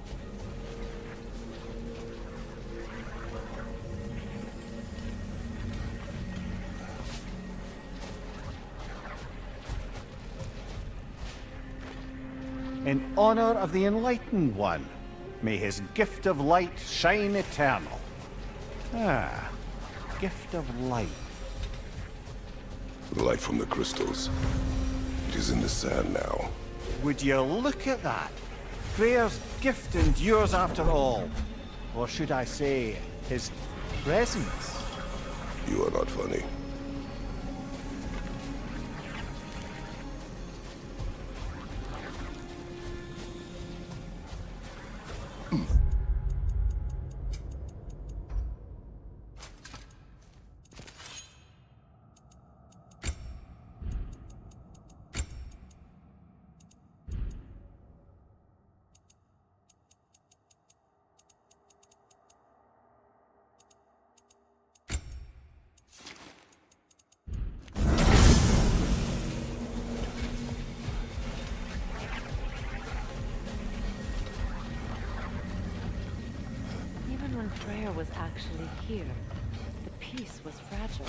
In honor of the Enlightened One, may his gift of light shine eternal. Ah, gift of light. The light from the crystals. It is in the sand now. Would you look at that? Freyr's gift endures after all. Or should I say, his presence? You are not funny. Even when Freyr was actually here, the peace was fragile.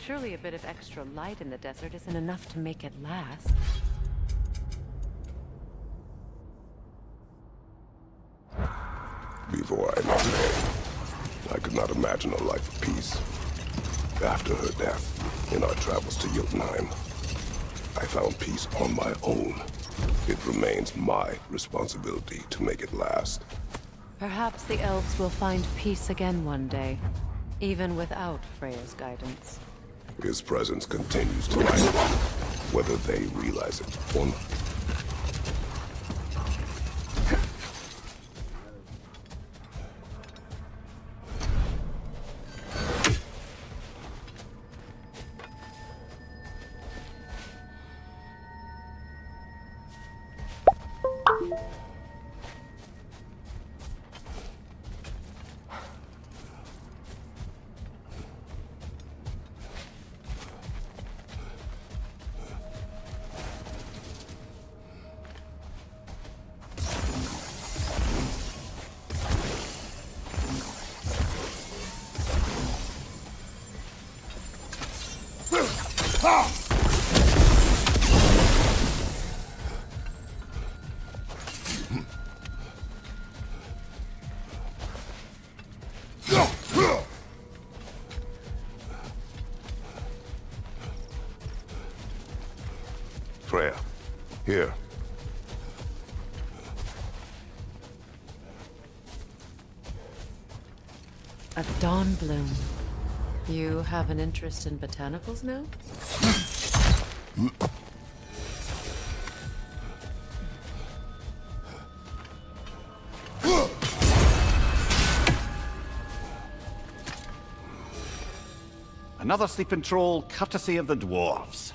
Surely a bit of extra light in the desert isn't enough to make it last. Before I met her, I could not imagine a life of peace. After her death, in our travels to Jotunheim, I found peace on my own. It remains my responsibility to make it last. Perhaps the elves will find peace again one day, even without Freya's guidance. His presence continues to light them, whether they realize it or not. Freya, here. A dawn bloom. You have an interest in botanicals now? Another sleeping troll, courtesy of the dwarves.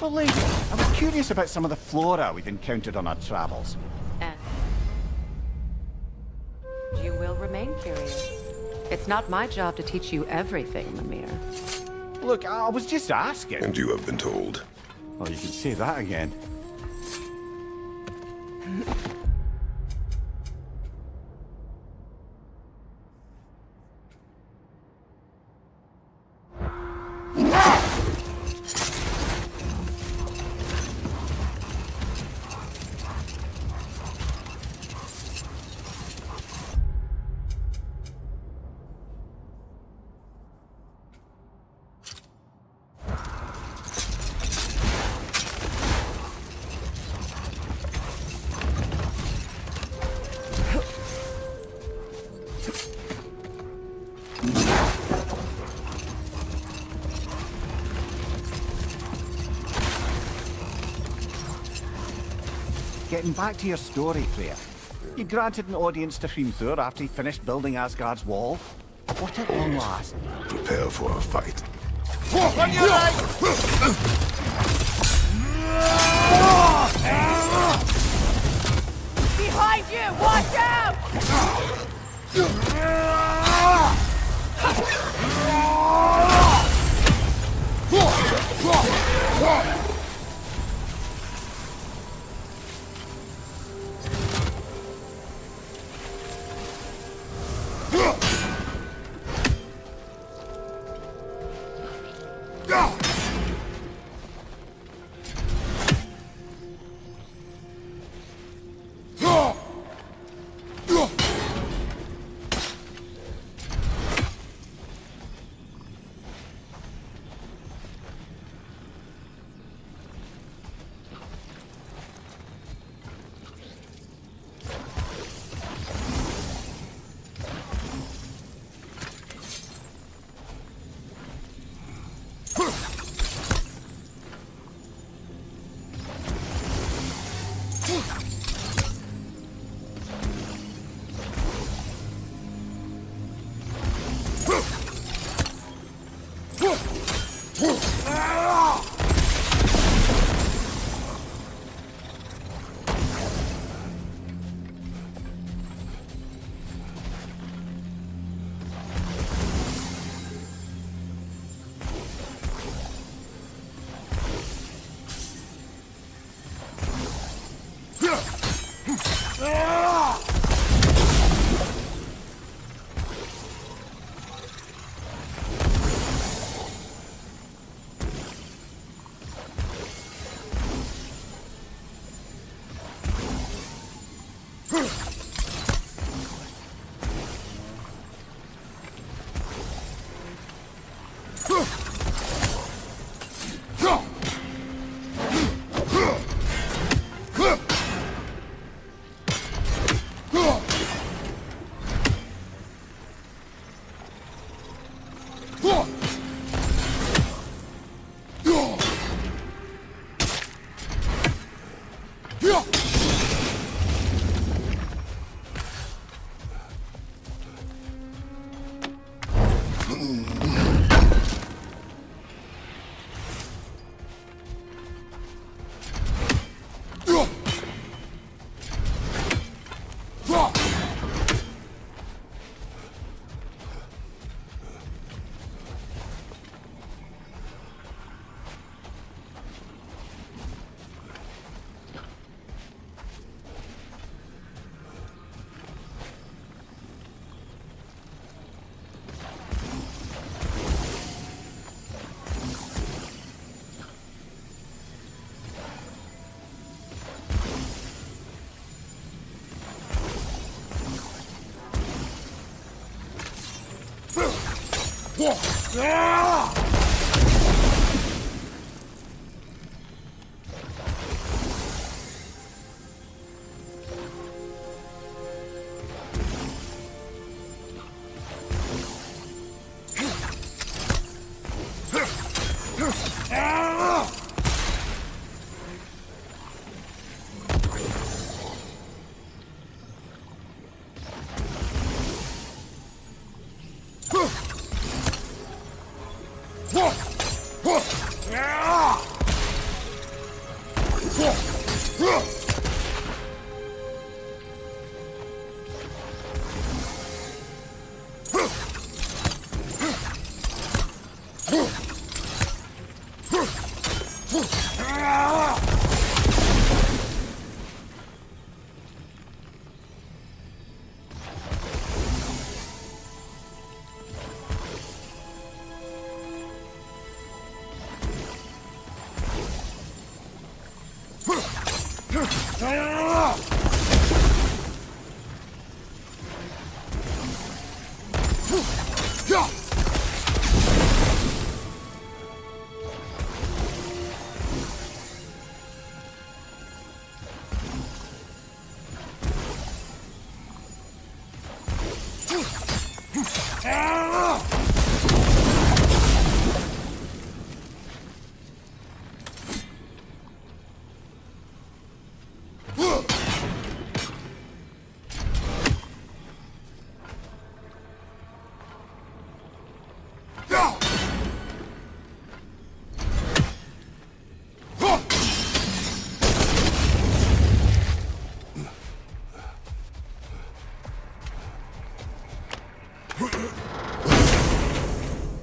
Well, lady, I was curious about some of the flora we've encountered on our travels. And you will remain curious. It's not my job to teach you everything, Mimir. Look, I was just asking. And you have been told. Well, you can say that again. Getting back to your story, Freya. You granted an audience to Hrimthur after he finished building Asgard's wall. What at long last? Prepare for a fight. On your right! Behind you! Watch out!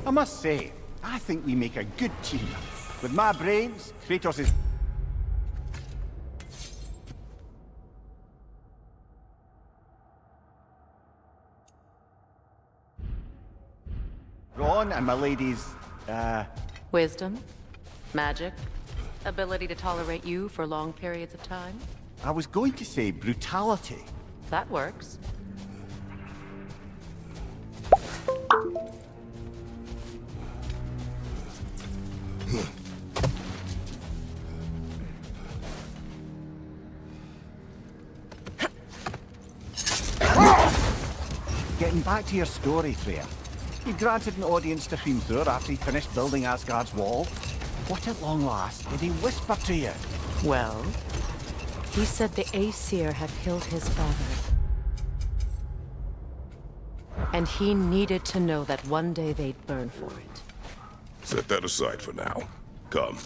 I must say, I think we make a good team. With my brains, Kratos is... Ron and my lady's, Wisdom, magic, ability to tolerate you for long periods of time. I was going to say brutality. That works. Getting back to your story, Freya. You granted an audience to Hrimthur after he finished building Asgard's wall. What at long last did he whisper to you? Well, he said the Aesir had killed his father. And he needed to know that one day they'd burn for it. Set that aside for now. Come.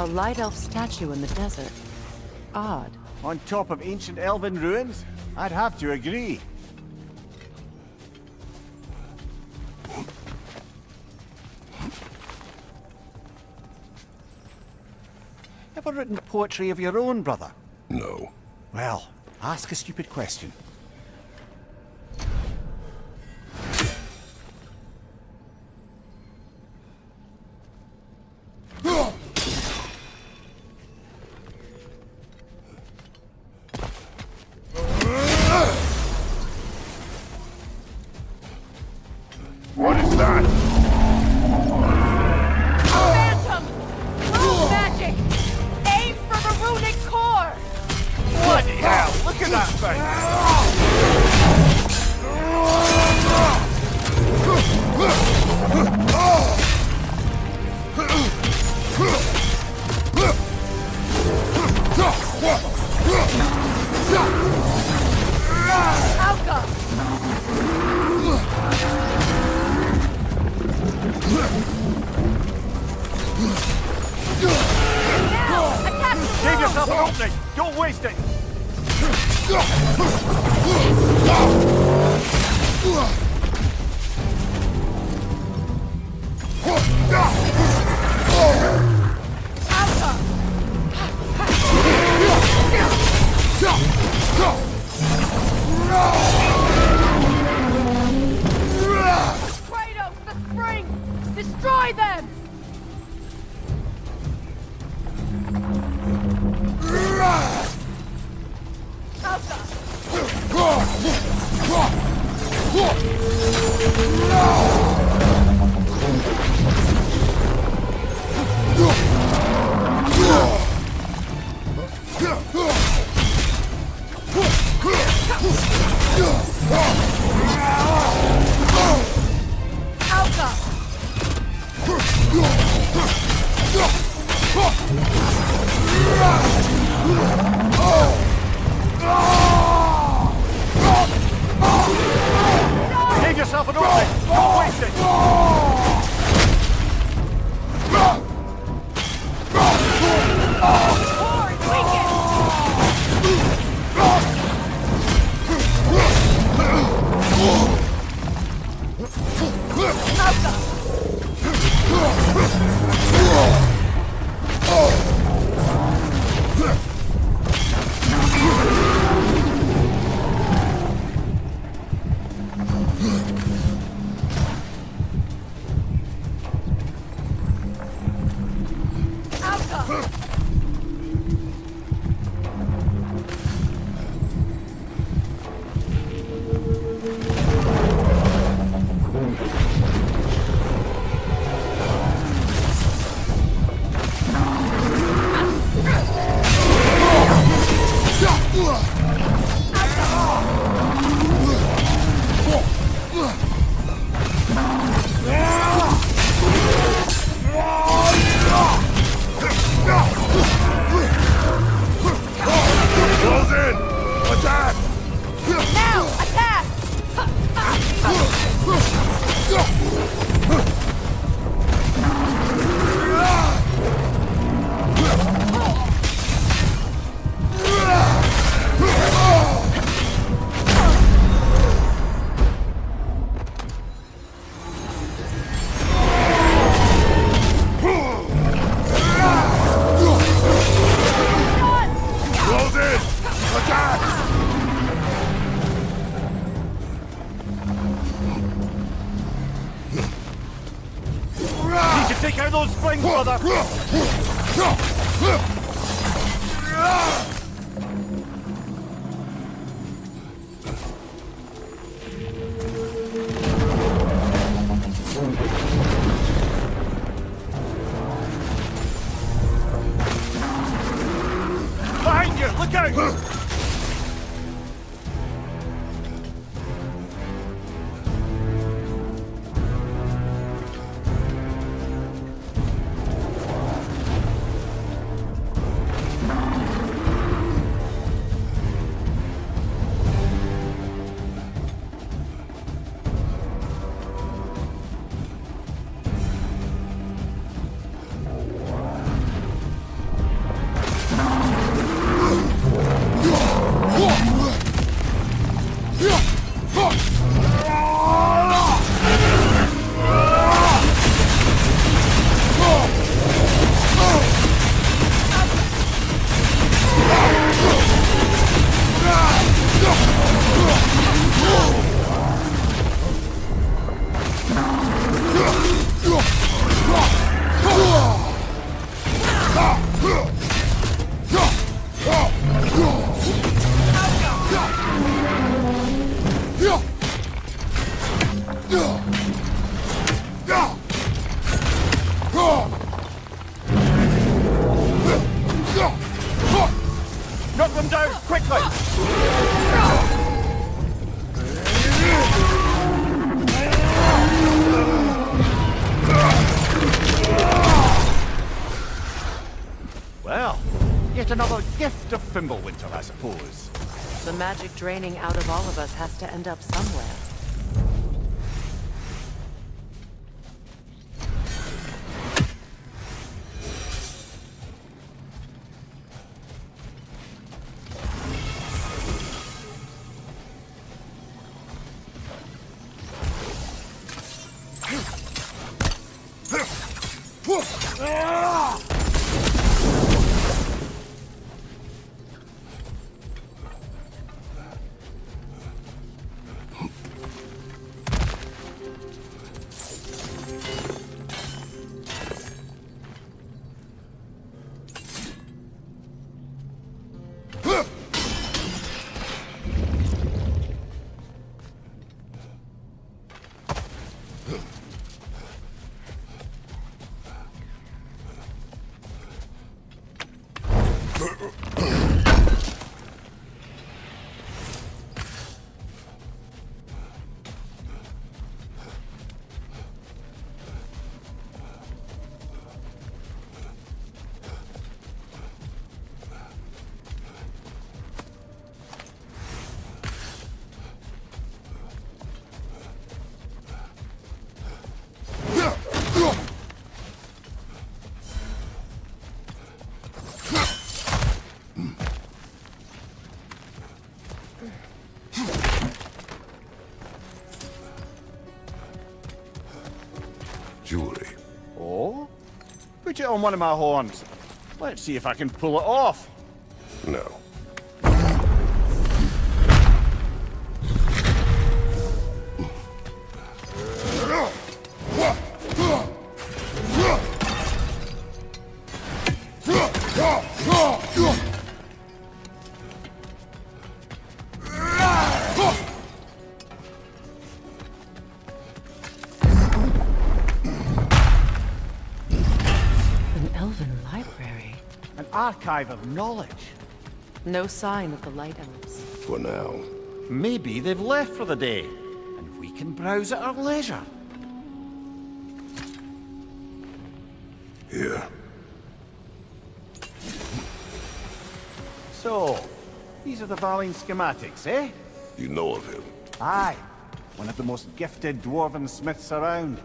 A light elf statue in the desert. Odd. On top of ancient elven ruins? I'd have to agree. Ever written poetry of your own, brother? No. Well, ask a stupid question. What is that? Phantom! Rune magic! Aim for the runic core! Bloody hell! Look at that thing! Something! Don't waste it! Kratos, the spring! Destroy them! Give yourself an opening! Don't waste it! Close in! Attack! Now, attack! Close in! Attack! Need to take out those springs, brother! Behind you! Look out! Knock them down, quickly! Well, yet another gift of Fimbulwinter, I suppose. The magic draining out of all of us has to end up somewhere. Jewelry. Oh? Put it on one of my horns. Let's see if I can pull it off. No. An elven library. An archive of knowledge. No sign of the Light Elves. For now. Maybe they've left for the day, and we can browse at our leisure. Here. So, these are the Valine schematics, eh? You know of him. Aye. One of the most gifted dwarven smiths around.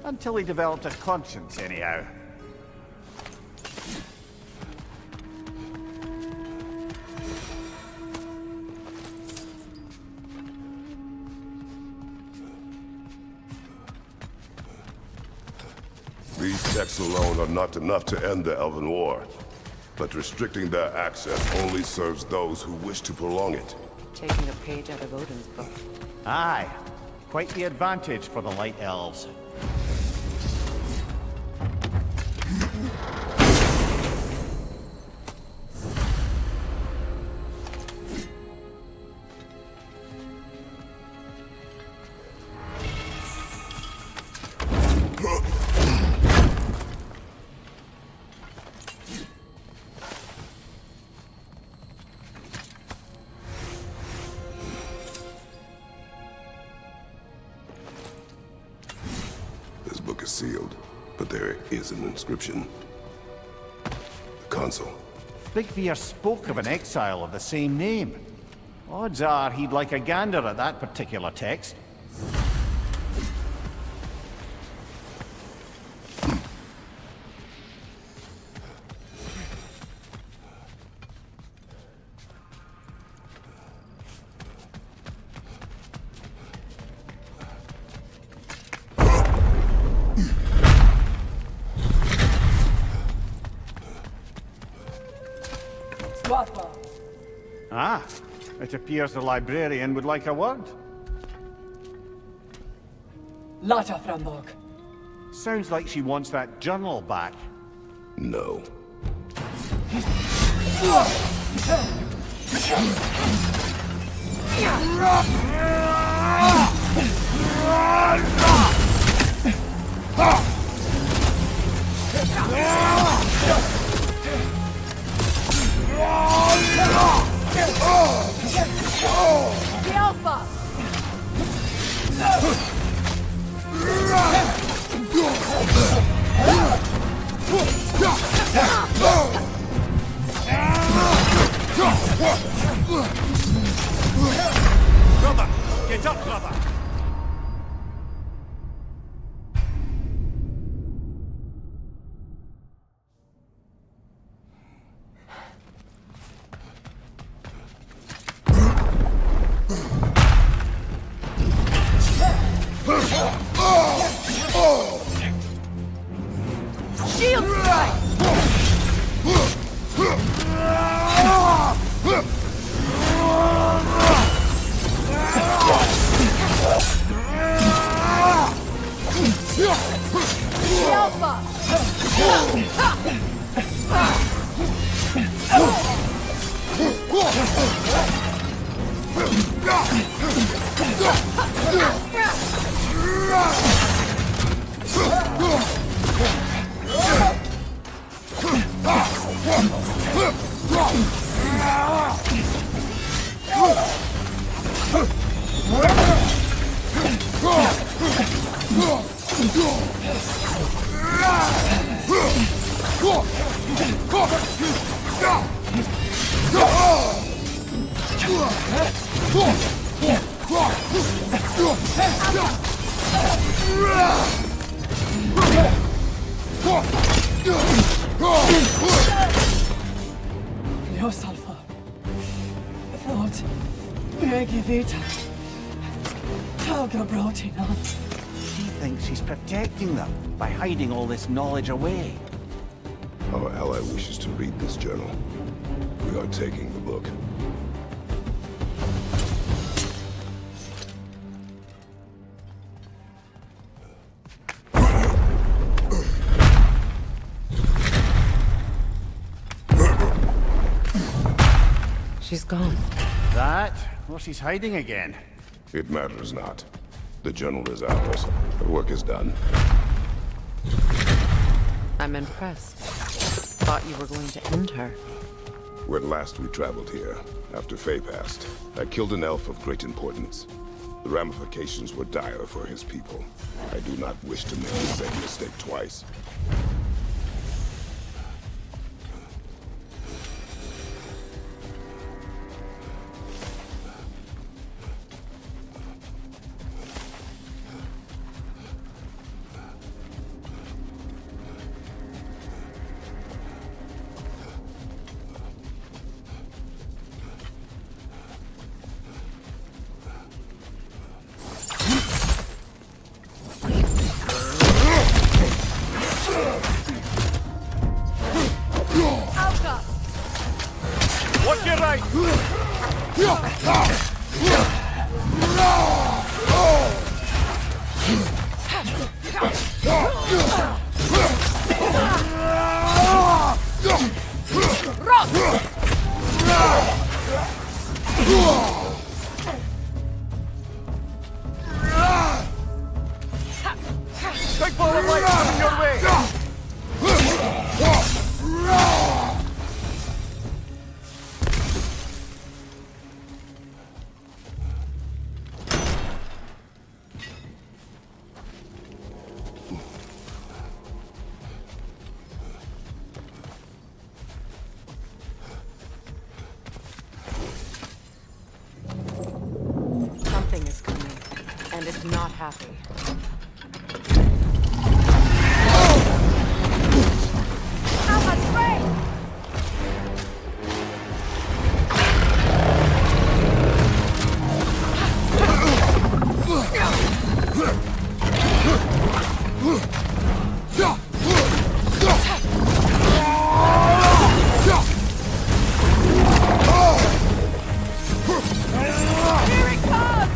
Until he developed a conscience, anyhow. These texts alone are not enough to end the Elven War. But restricting their access only serves those who wish to prolong it. Taking a page out of Odin's book. Aye. Quite the advantage for the Light Elves. This book is sealed, but there is an inscription. The console. Big Veer spoke of an exile of the same name. Odds are he'd like a gander at that particular text. Ah, it appears the librarian would like a word. Lata Frambog. Sounds like she wants that journal back. No. Alpha! Brother! Get up, brother! Shield Shield strike! Shield buff! Ljósalfa. Þótt, begi vita. Taga brotina. She thinks she's protecting them by hiding all this knowledge away. Our ally wishes to read this journal. We are taking the book. She's gone. That? Well, she's hiding again. It matters not. The journal is ours. The work is done. I'm impressed. Thought you were going to end her. When last we traveled here, after Faye passed, I killed an elf of great importance. The ramifications were dire for his people. I do not wish to make the same mistake twice. Watch your right! Big ball of light coming your way! Something is coming, and it's not happy. How much rain? Here it comes!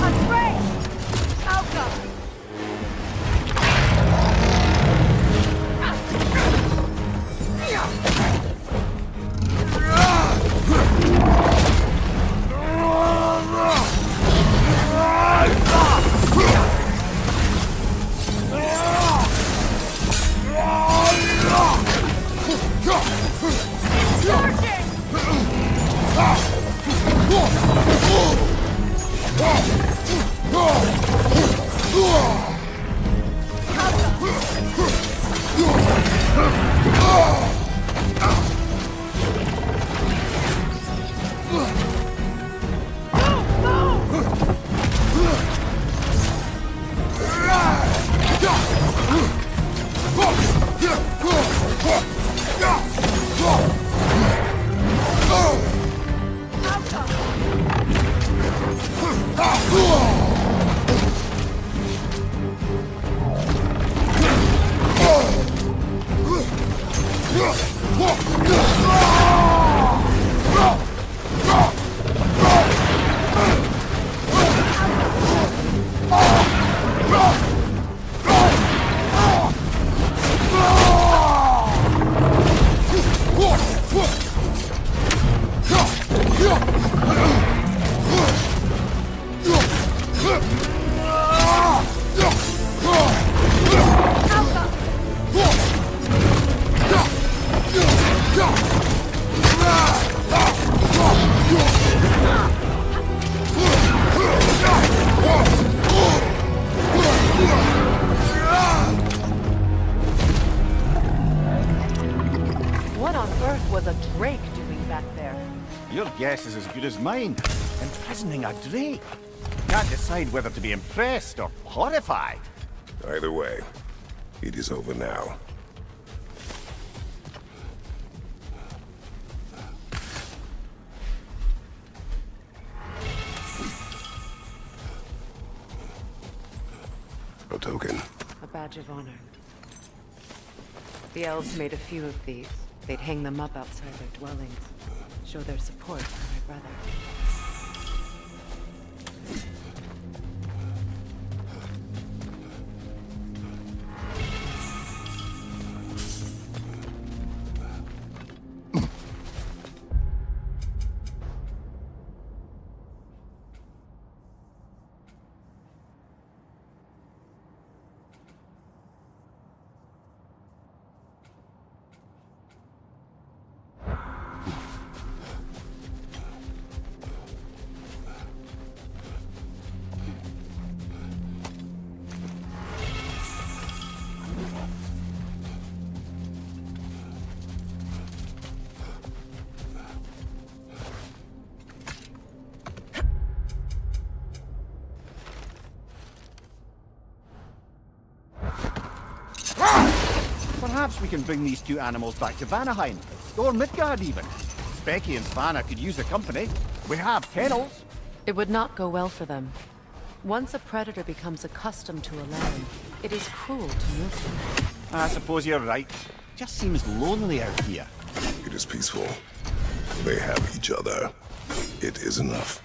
Afraid! Oh god! What on earth was a drake doing back there? Your guess is as good as mine. Imprisoning a drake. Can't decide whether to be impressed or horrified. Either way, it is over now. A token. A badge of honor. The elves made a few of these. They'd hang them up outside their dwellings. Show their support for my brother. Perhaps we can bring these two animals back to Vanaheim, or Midgard even. Becky and Svana could use the company. We have kennels. It would not go well for them. Once a predator becomes accustomed to a land, it is cruel to move them. I suppose you're right. Just seems lonely out here. It is peaceful. They have each other. It is enough.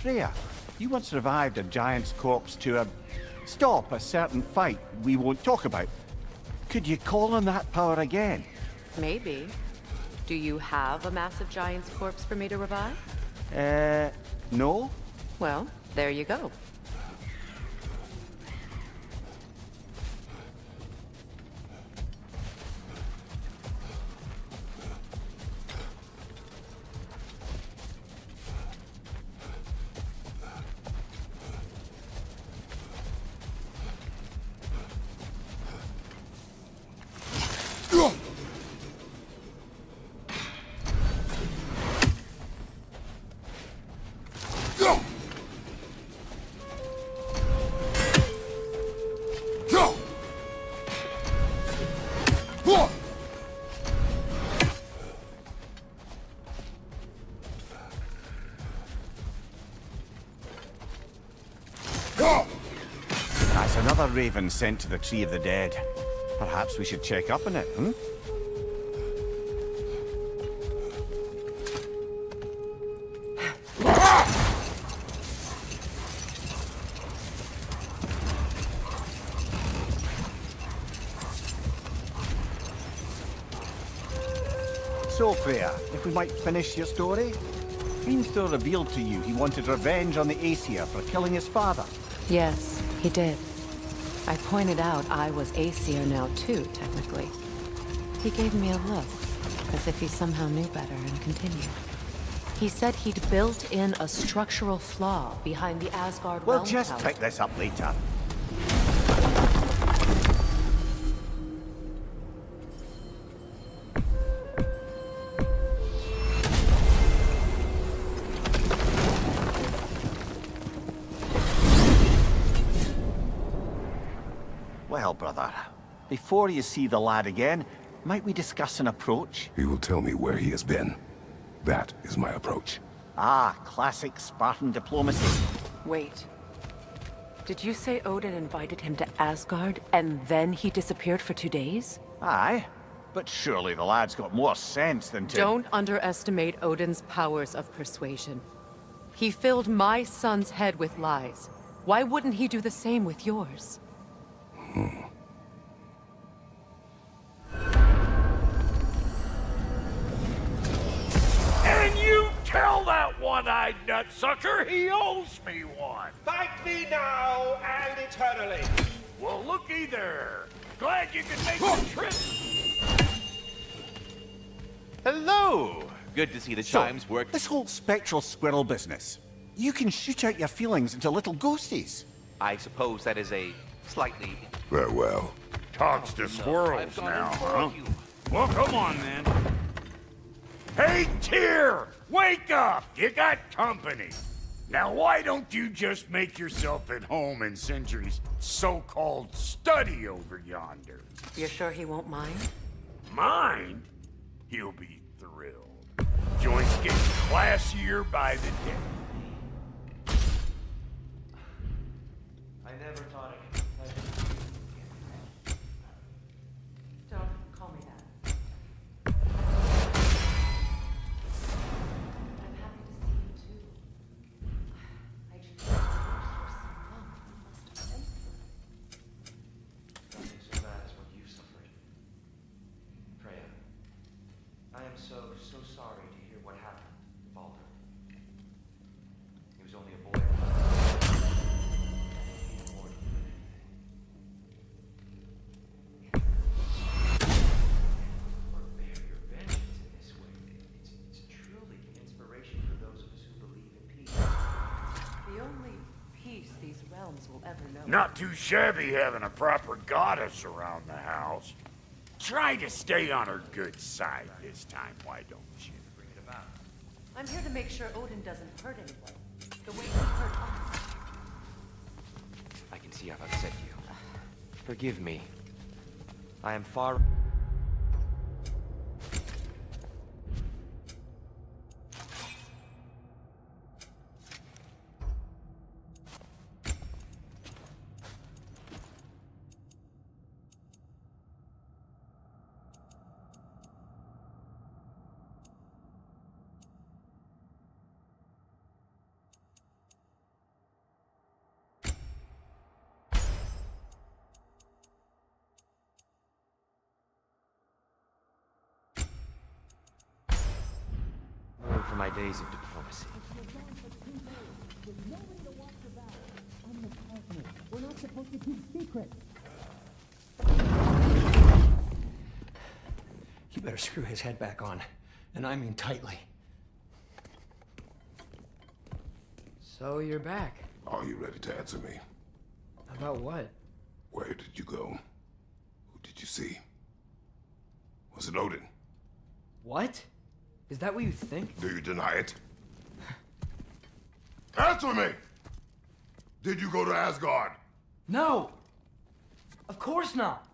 Freya, you once revived a giant's corpse to stop a certain fight we won't talk about. Could you call on that power again? Maybe. Do you have a massive giant's corpse for me to revive? No? Well, there you go. Go! That's another raven sent to the Tree of the Dead. Perhaps we should check up on it, hmm? So, Freya, if we might finish your story? Hrimthor revealed to you he wanted revenge on the Aesir for killing his father. Yes, he did. I pointed out I was Aesir now too, technically. He gave me a look, as if he somehow knew better and continued. He said he'd built in a structural flaw behind the Asgard We'll realm just tower. pick this up later. Well, brother, before you see the lad again, might we discuss an approach? He will tell me where he has been. That is my approach. Ah, classic Spartan diplomacy. Wait. Did you say Odin invited him to Asgard, and then he disappeared for 2 days? Aye, but surely the lad's got more sense than to... Don't underestimate Odin's powers of persuasion. He filled my son's head with lies. Why wouldn't he do the same with yours? And you tell that one-eyed nutsucker he owes me one. Fight me now and eternally. Well, looky there. Glad you could make the trip. Hello! Good to see the chimes work. This whole spectral squirrel business. You can shoot out your feelings into little ghosties. I suppose that is a slightly... Very well. Talks to squirrels I've gone now, in for huh? you. Well, come on, then. Hey, Tyr! Wake up! You got company. Now, why don't you just make yourself at home in Sindri's so-called study over yonder? You're sure he won't mind? Mind? He'll be thrilled. Joint's getting classier by the day. I never thought I Don't call me that. I'm happy to see you too. I dreamed of yours for so long. You must have been Nothing so bad as what you suffered. Freya, I am so sorry to hear what happened to Baldur. He was only a boy. Or bear your vengeance in this way. It's truly an inspiration for those of us who believe in peace. the only peace these realms will ever know. Not too shabby having a proper goddess around the house. Try to stay on her good side this time, why don't you? Bring it about. I'm here to make sure Odin doesn't hurt anyone. The way he hurt us. I can see I've upset you. Forgive me. I am far... for my days of diplomacy. We're not supposed to keep secrets. You better screw his head back on. And I mean tightly. So you're back. Are you ready to answer me? About what? Where did you go? Who did you see? Was it Odin? What? Is that what you think? Do you deny it? Answer me! Did you go to Asgard? No! Of course not!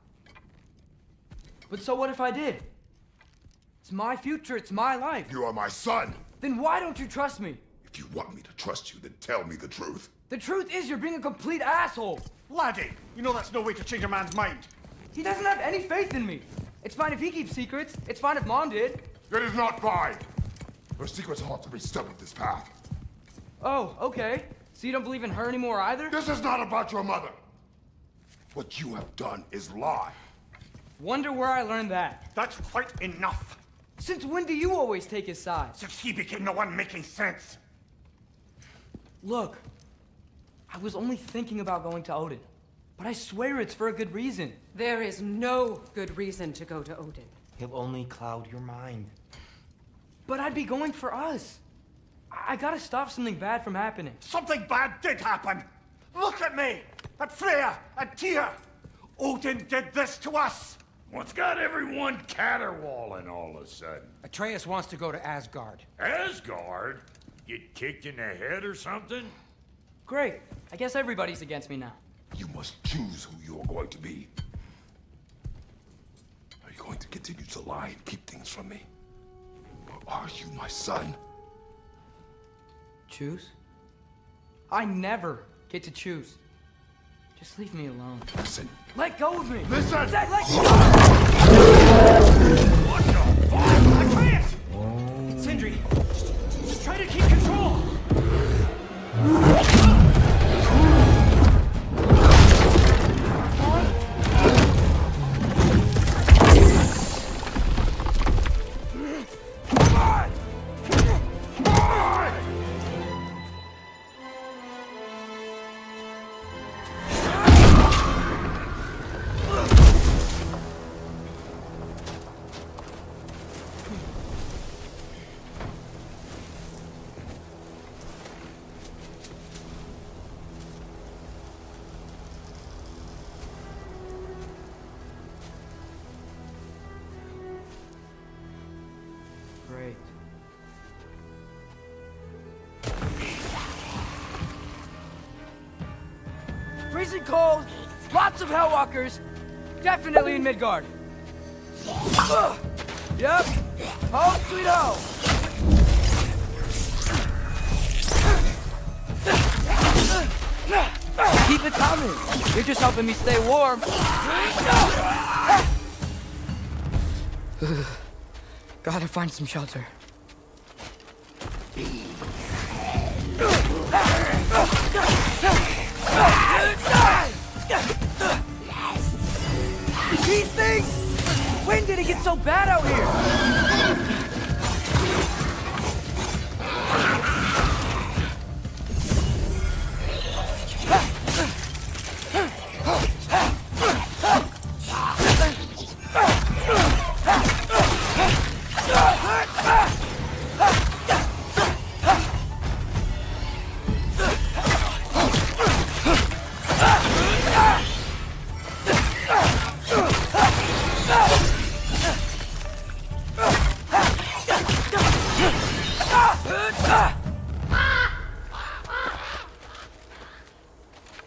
But so what if I did? It's my future, it's my life. You are my son! Then why don't you trust me? If you want me to trust you, then tell me the truth. The truth is you're being a complete asshole. Laddie, you know that's no way to change a man's mind. He doesn't have any faith in me. It's fine if he keeps secrets. It's fine if Mom did. It is not fine. Her secrets ought to be stuck with this path. Oh, okay. So you don't believe in her anymore either? This is not about your mother. What you have done is lie. Wonder where I learned that. That's quite enough. Since when do you always take his side? Since he became the one making sense. Look, I was only thinking about going to Odin, but I swear it's for a good reason. There is no good reason to go to Odin. He'll only cloud your mind. But I'd be going for us. I gotta stop something bad from happening. Something bad did happen. Look at me, at Freya, at Tyr. Odin did this to us. What's got everyone caterwauling all of a sudden? Atreus wants to go to Asgard. Asgard? Get kicked in the head or something? Great. I guess everybody's against me now. You must choose who you are going to be. Are you going to continue to lie and keep things from me? Or are you my son? Choose? I never get to choose. Just leave me alone. Listen. Let go of me! Listen! I said let go! What the fuck? Atreus! Sindri, just try to keep control! Great. Freezing cold, lots of Hellwalkers, definitely in Midgard. Yep, home sweet home. Keep it coming. You're just helping me stay warm. Gotta find some shelter. These things? When did it get so bad out here?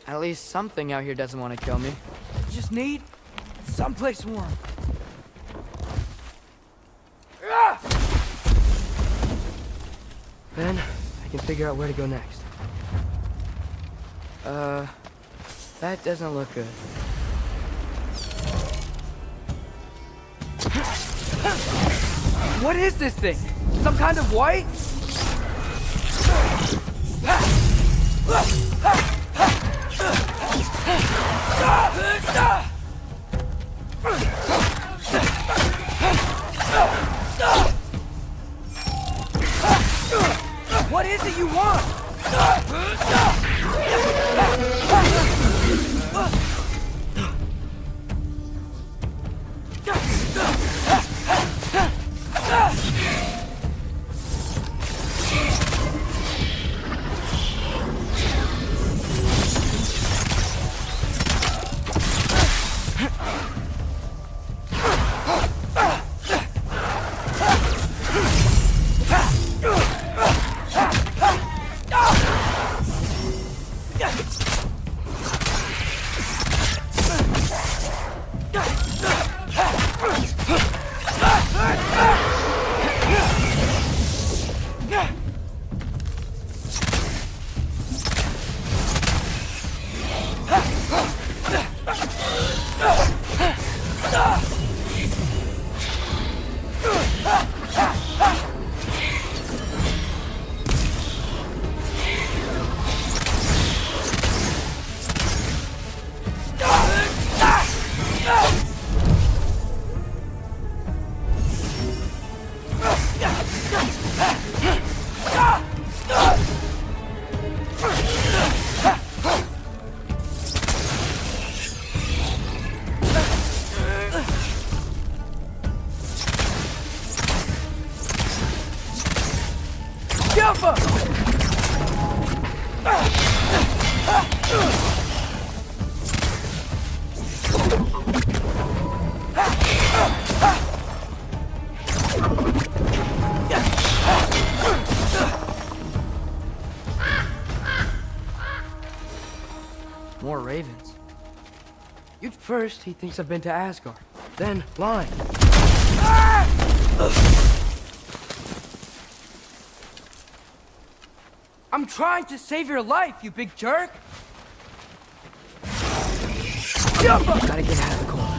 At least something out here doesn't want to kill me. Just need someplace warm. Then I can figure out where to go next. That doesn't look good. What is this thing? Some kind of white? What is it you want? More ravens. First, he thinks I've been to Asgard. Then, lying. I'm trying to save your life, you big jerk! Gotta get out of the cold.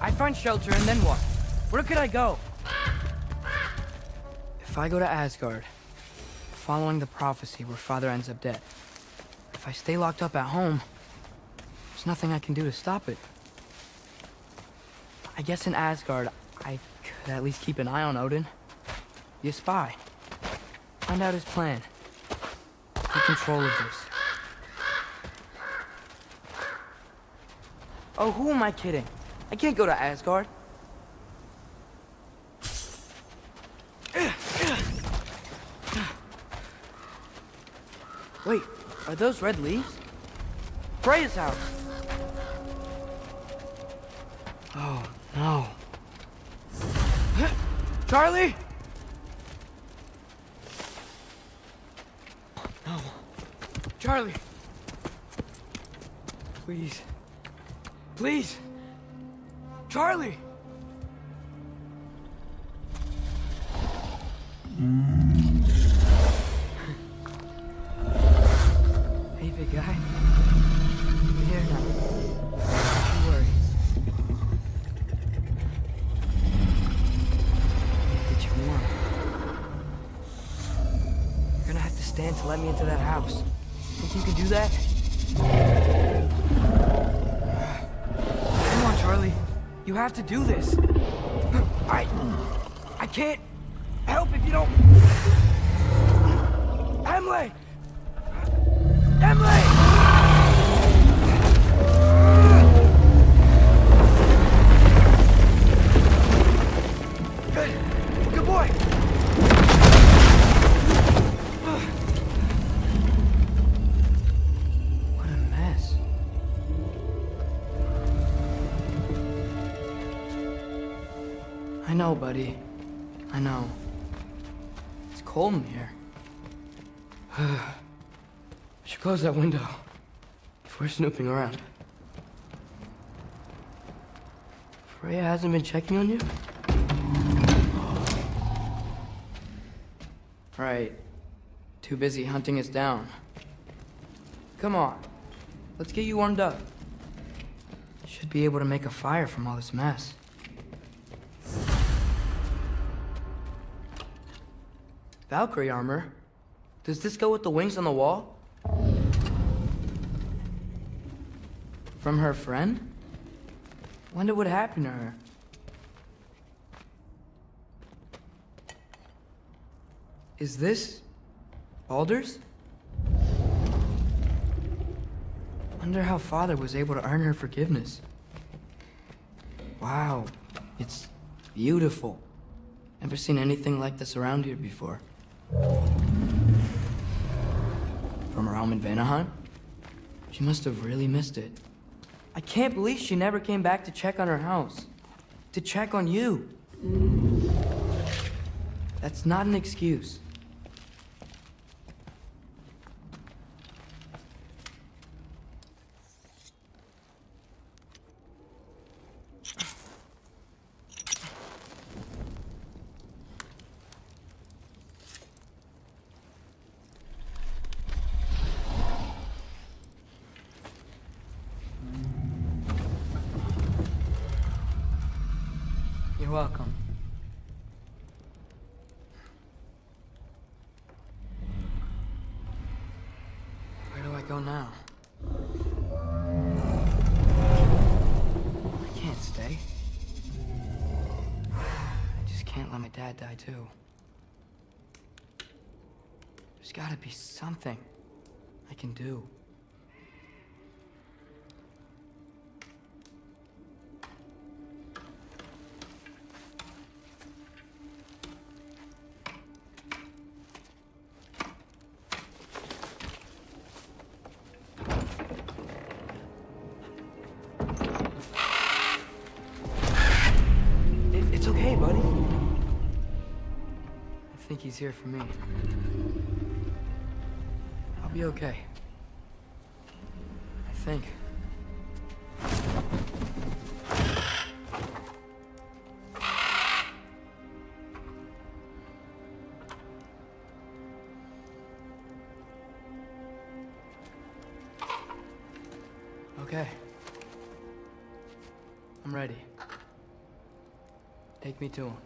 I find shelter and then what? Where could I go? If I go to Asgard, following the prophecy where Father ends up dead. If I stay locked up at home, there's nothing I can do to stop it. I guess in Asgard, I could at least keep an eye on Odin. Be a spy. Find out his plan. Take control of this. Oh, who am I kidding? I can't go to Asgard. Wait, are those red leaves? Freya's house! Oh, no. Charlie! No. Charlie! Please. Please! Charlie! Hey, big guy. We're here now. Don't worry. Get you warm. You're gonna have to stand to let me into that house. Think you can do that? Come on, Charlie. You have to do this. I can't help if you don't. Emily! Emily! Good boy. What a mess. I know, buddy. I know. It's cold in here. I should close that window if we're snooping around. Freya hasn't been checking on you? Right. Too busy hunting us down. Come on. Let's get you warmed up. Should be able to make a fire from all this mess. Valkyrie armor? Does this go with the wings on the wall? From her friend? Wonder what happened to her. Is this Baldur's? Wonder how Father was able to earn her forgiveness. Wow, it's beautiful. Never seen anything like this around here before. home in Vanaheim? She must have really missed it. I can't believe she never came back to check on her house. To check on you. That's not an excuse. You're welcome. Where do I go now? I can't stay. I just can't let my dad die too. There's gotta be something I can do. It's okay, buddy. I think he's here for me. I'll be okay. I think. Okay. I'm ready. Take me to him.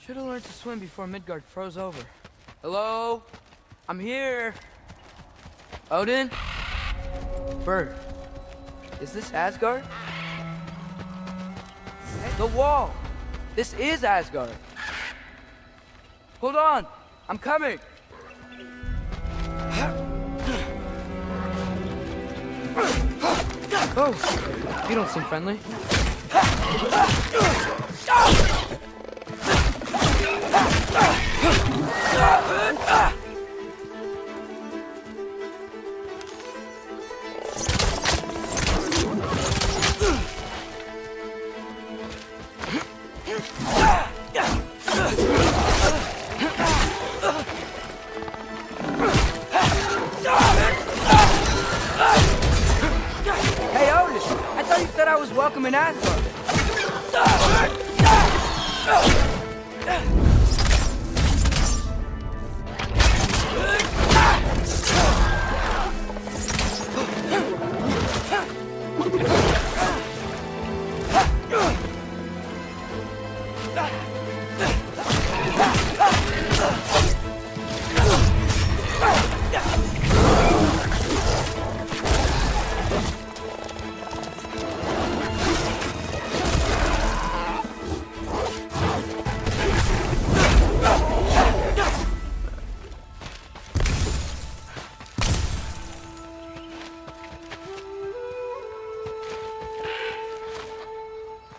Should have learned to swim before Midgard froze over. Hello? I'm here. Odin? Bird. Is this Asgard? The wall! This is Asgard! Hold on! I'm coming! Oh! You don't seem friendly. Hey, Otis! I thought you said I was welcome in Asgard.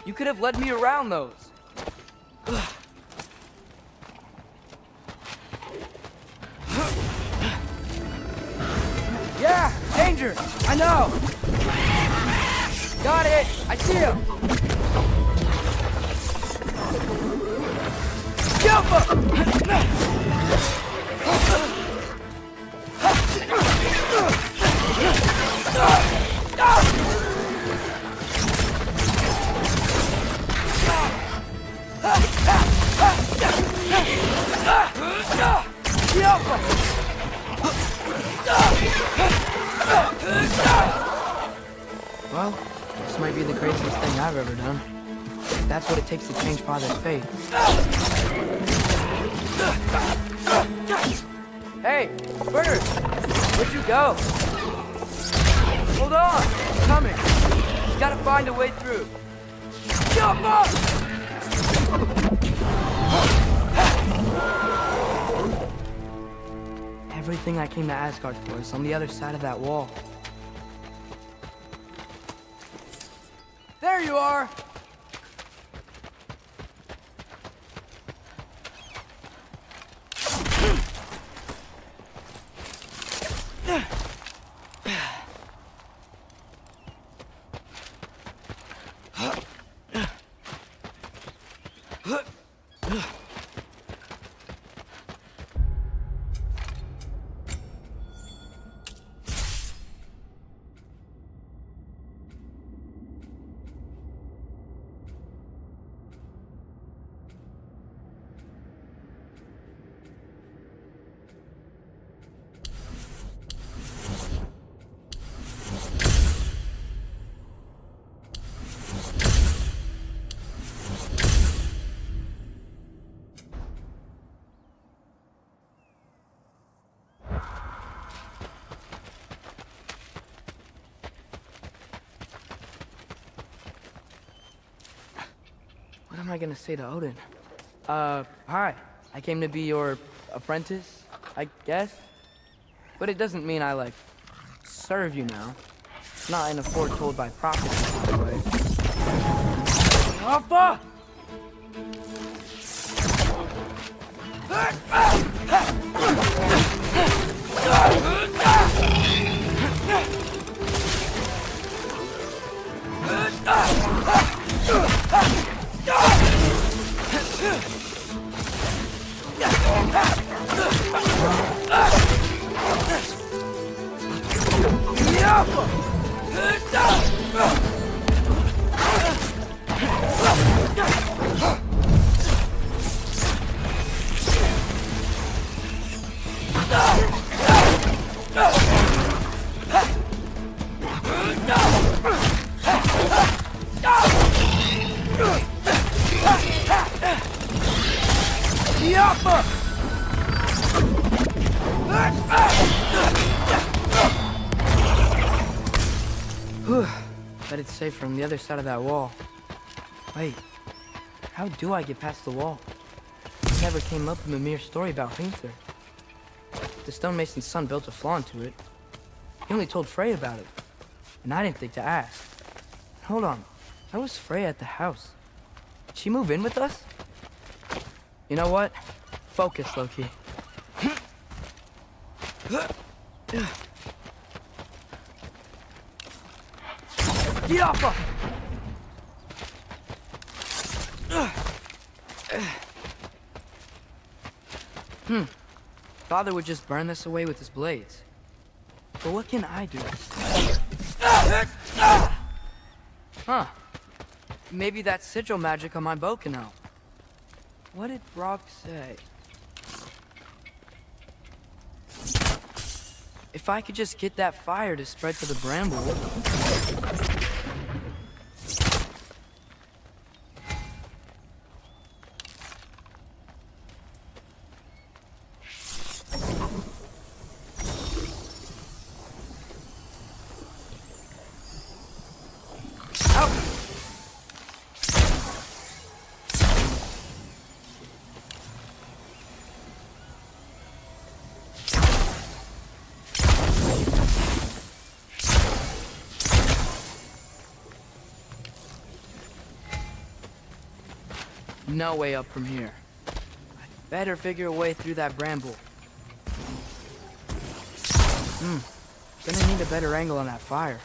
You could have led me around those. Yeah! danger! I know! Got it! I see him! Jump Well, this might be the craziest thing I've ever done. That's what it takes to change Father's fate. Hey, Bird! Where'd you go? Hold on! It's coming! Just gotta find a way through. Jump up! Everything I came to Asgard for is on the other side of that wall. There you are! What am I gonna say to Odin? Hi. I came to be your apprentice, I guess? But it doesn't mean I, like, serve you now. Not in a foretold by prophecy kind of way. Alpha! Bet it's safe from the other side of that wall. Wait, how do I get past the wall? It never came up in the mere story about Hinther. The stonemason's son built a flaw into it. He only told Frey about it, and I didn't think to ask. Hold on, how was Frey at the house? Did she move in with us? You know what? Focus, Loki. Get off her! Father would just burn this away with his blades. But what can I do? Huh. Maybe that sigil magic on my bow can help. What did Brock say? If I could just get that fire to spread to the bramble. No way up from here. I'd better figure a way through that bramble. Gonna need a better angle on that fire.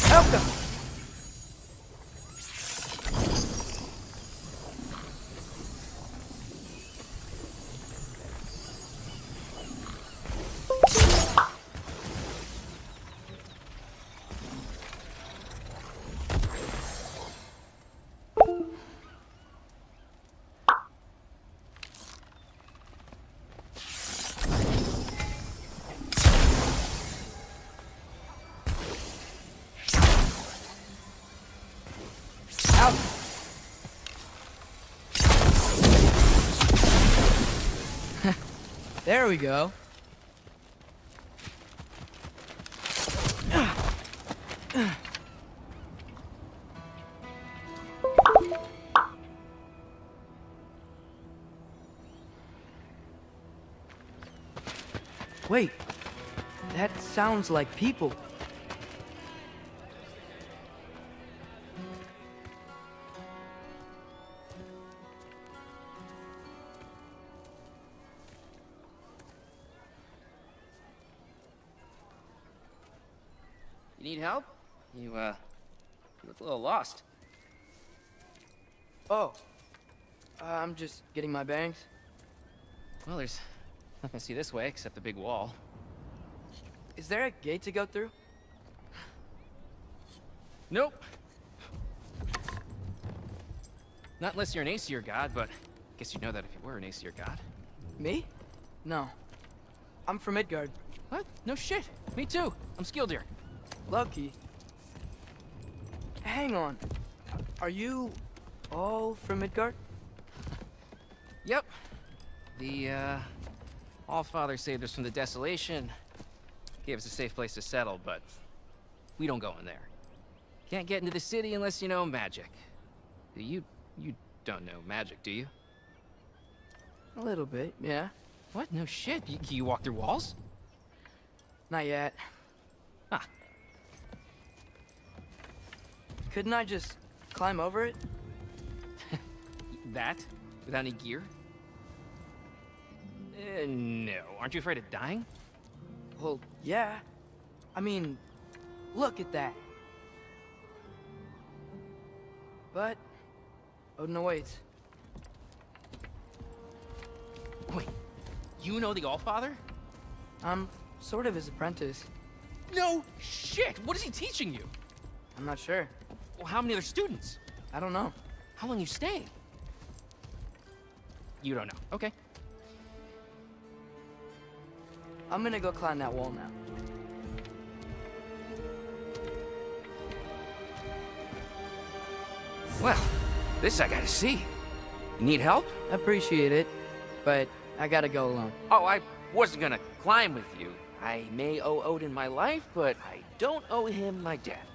Help them! There we go. Wait, that sounds like people. You need help? You look a little lost. Oh, I'm just getting my bearings. Well, there's nothing to see this way except the big wall. Is there a gate to go through? Nope. Not unless you're an Aesir god, but I guess you'd know that if you were an Aesir god. Me? No. I'm from Midgard. What? No shit. Me too. I'm skilled here. Lucky. Hang on. Are you all from Midgard? Yep. The, Allfather saved us from the desolation. Gave us a safe place to settle, but we don't go in there. Can't get into the city unless you know magic. You don't know magic, do you? A little bit, yeah. What? No shit. You walk through walls? Not yet. Ah. Couldn't I just climb over it? That? Without any gear? No. Aren't you afraid of dying? Well, yeah. I mean, look at that. But Odin awaits. Wait, you know the Allfather? I'm sort of his apprentice. No shit! What is he teaching you? I'm not sure. Well, how many other students? I don't know. How long you stay? You don't know. Okay. I'm gonna go climb that wall now. Well, this I gotta see. You need help? Appreciate it, but I gotta go alone. Oh, I wasn't gonna climb with you. I may owe Odin my life, but I don't owe him my death.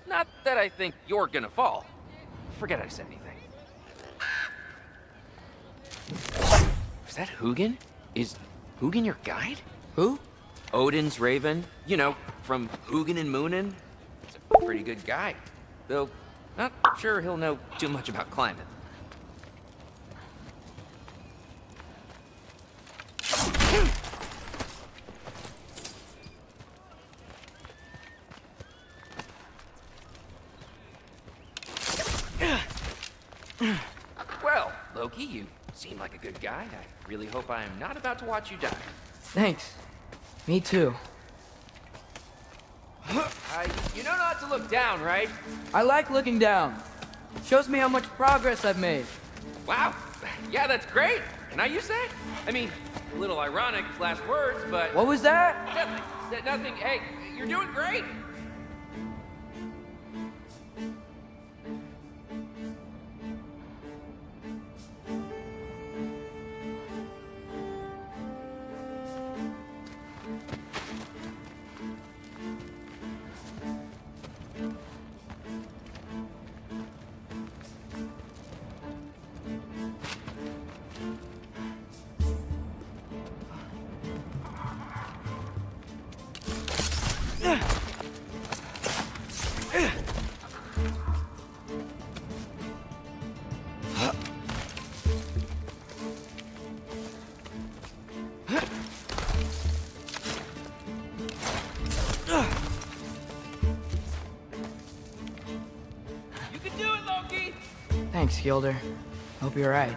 Not that I think you're gonna fall. Forget I said anything. Is that Hugin? Is Hugin your guide? Who? Odin's raven. You know, from Hugin and Moonin. He's a pretty good guy. Though, not sure he'll know too much about climbing. Well, Loki, you seem like a good guy. I really hope I am not about to watch you die. Thanks. Me too. I You know not to look down, right? I like looking down. Shows me how much progress I've made. Wow. Yeah, that's great. Now you say? I mean, a little ironic, his last words, but... What was that? Nothing. Nothing. Hey, you're doing great. Thanks, Gilder. Hope you're right.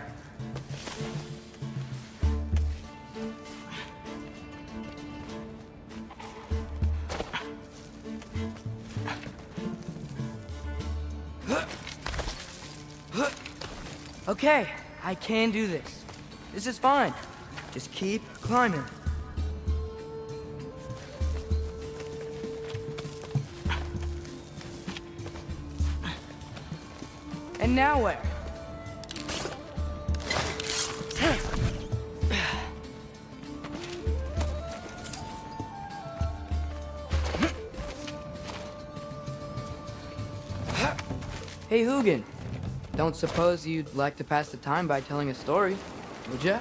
Okay, I can do this. This is fine. Just keep climbing. And now where? Hey, Hugin. Don't suppose you'd like to pass the time by telling a story, would ya?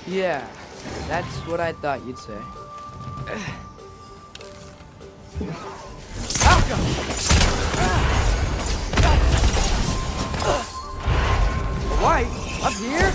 Yeah, that's what I thought you'd say. White? Up here?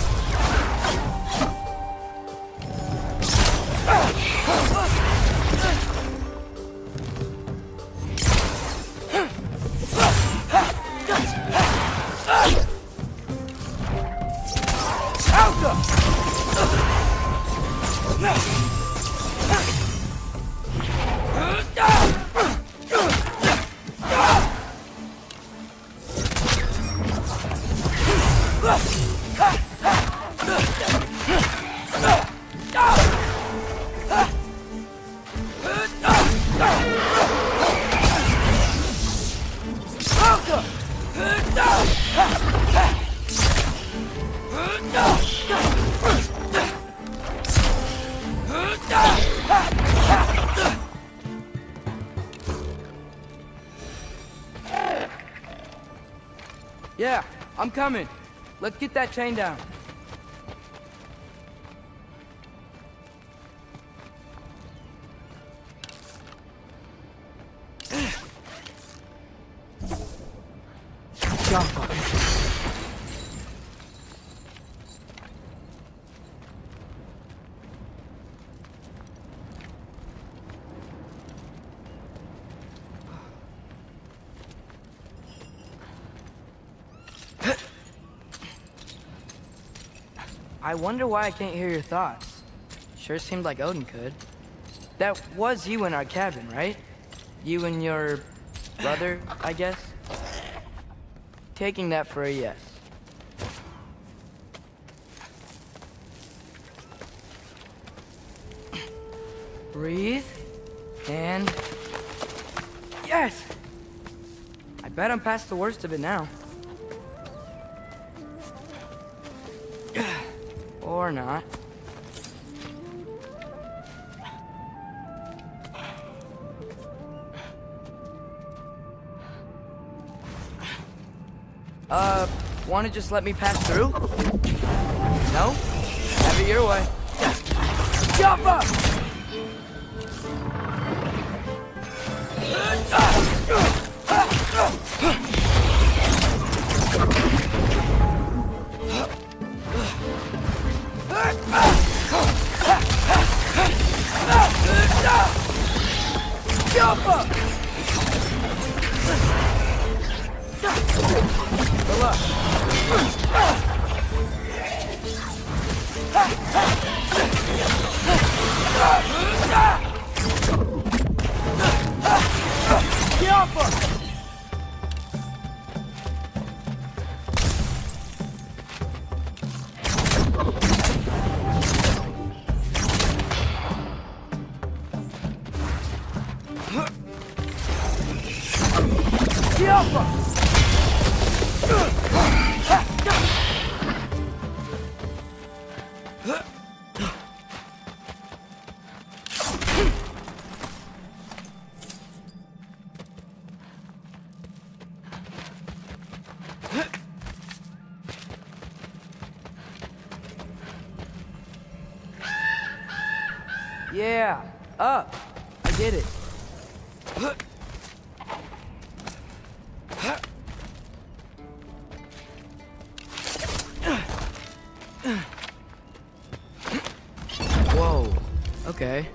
Yeah, I'm coming. Let's get that chain down. I wonder why I can't hear your thoughts. Sure seemed like Odin could. That was you in our cabin, right? You and your brother, I guess? Taking that for a yes. Breathe. And... yes! I bet I'm past the worst of it now. Or not. Wanna just let me pass through? No? Have it your way. Jump up! Jump up! Good luck. Yeah, up. I did it. Whoa. Okay.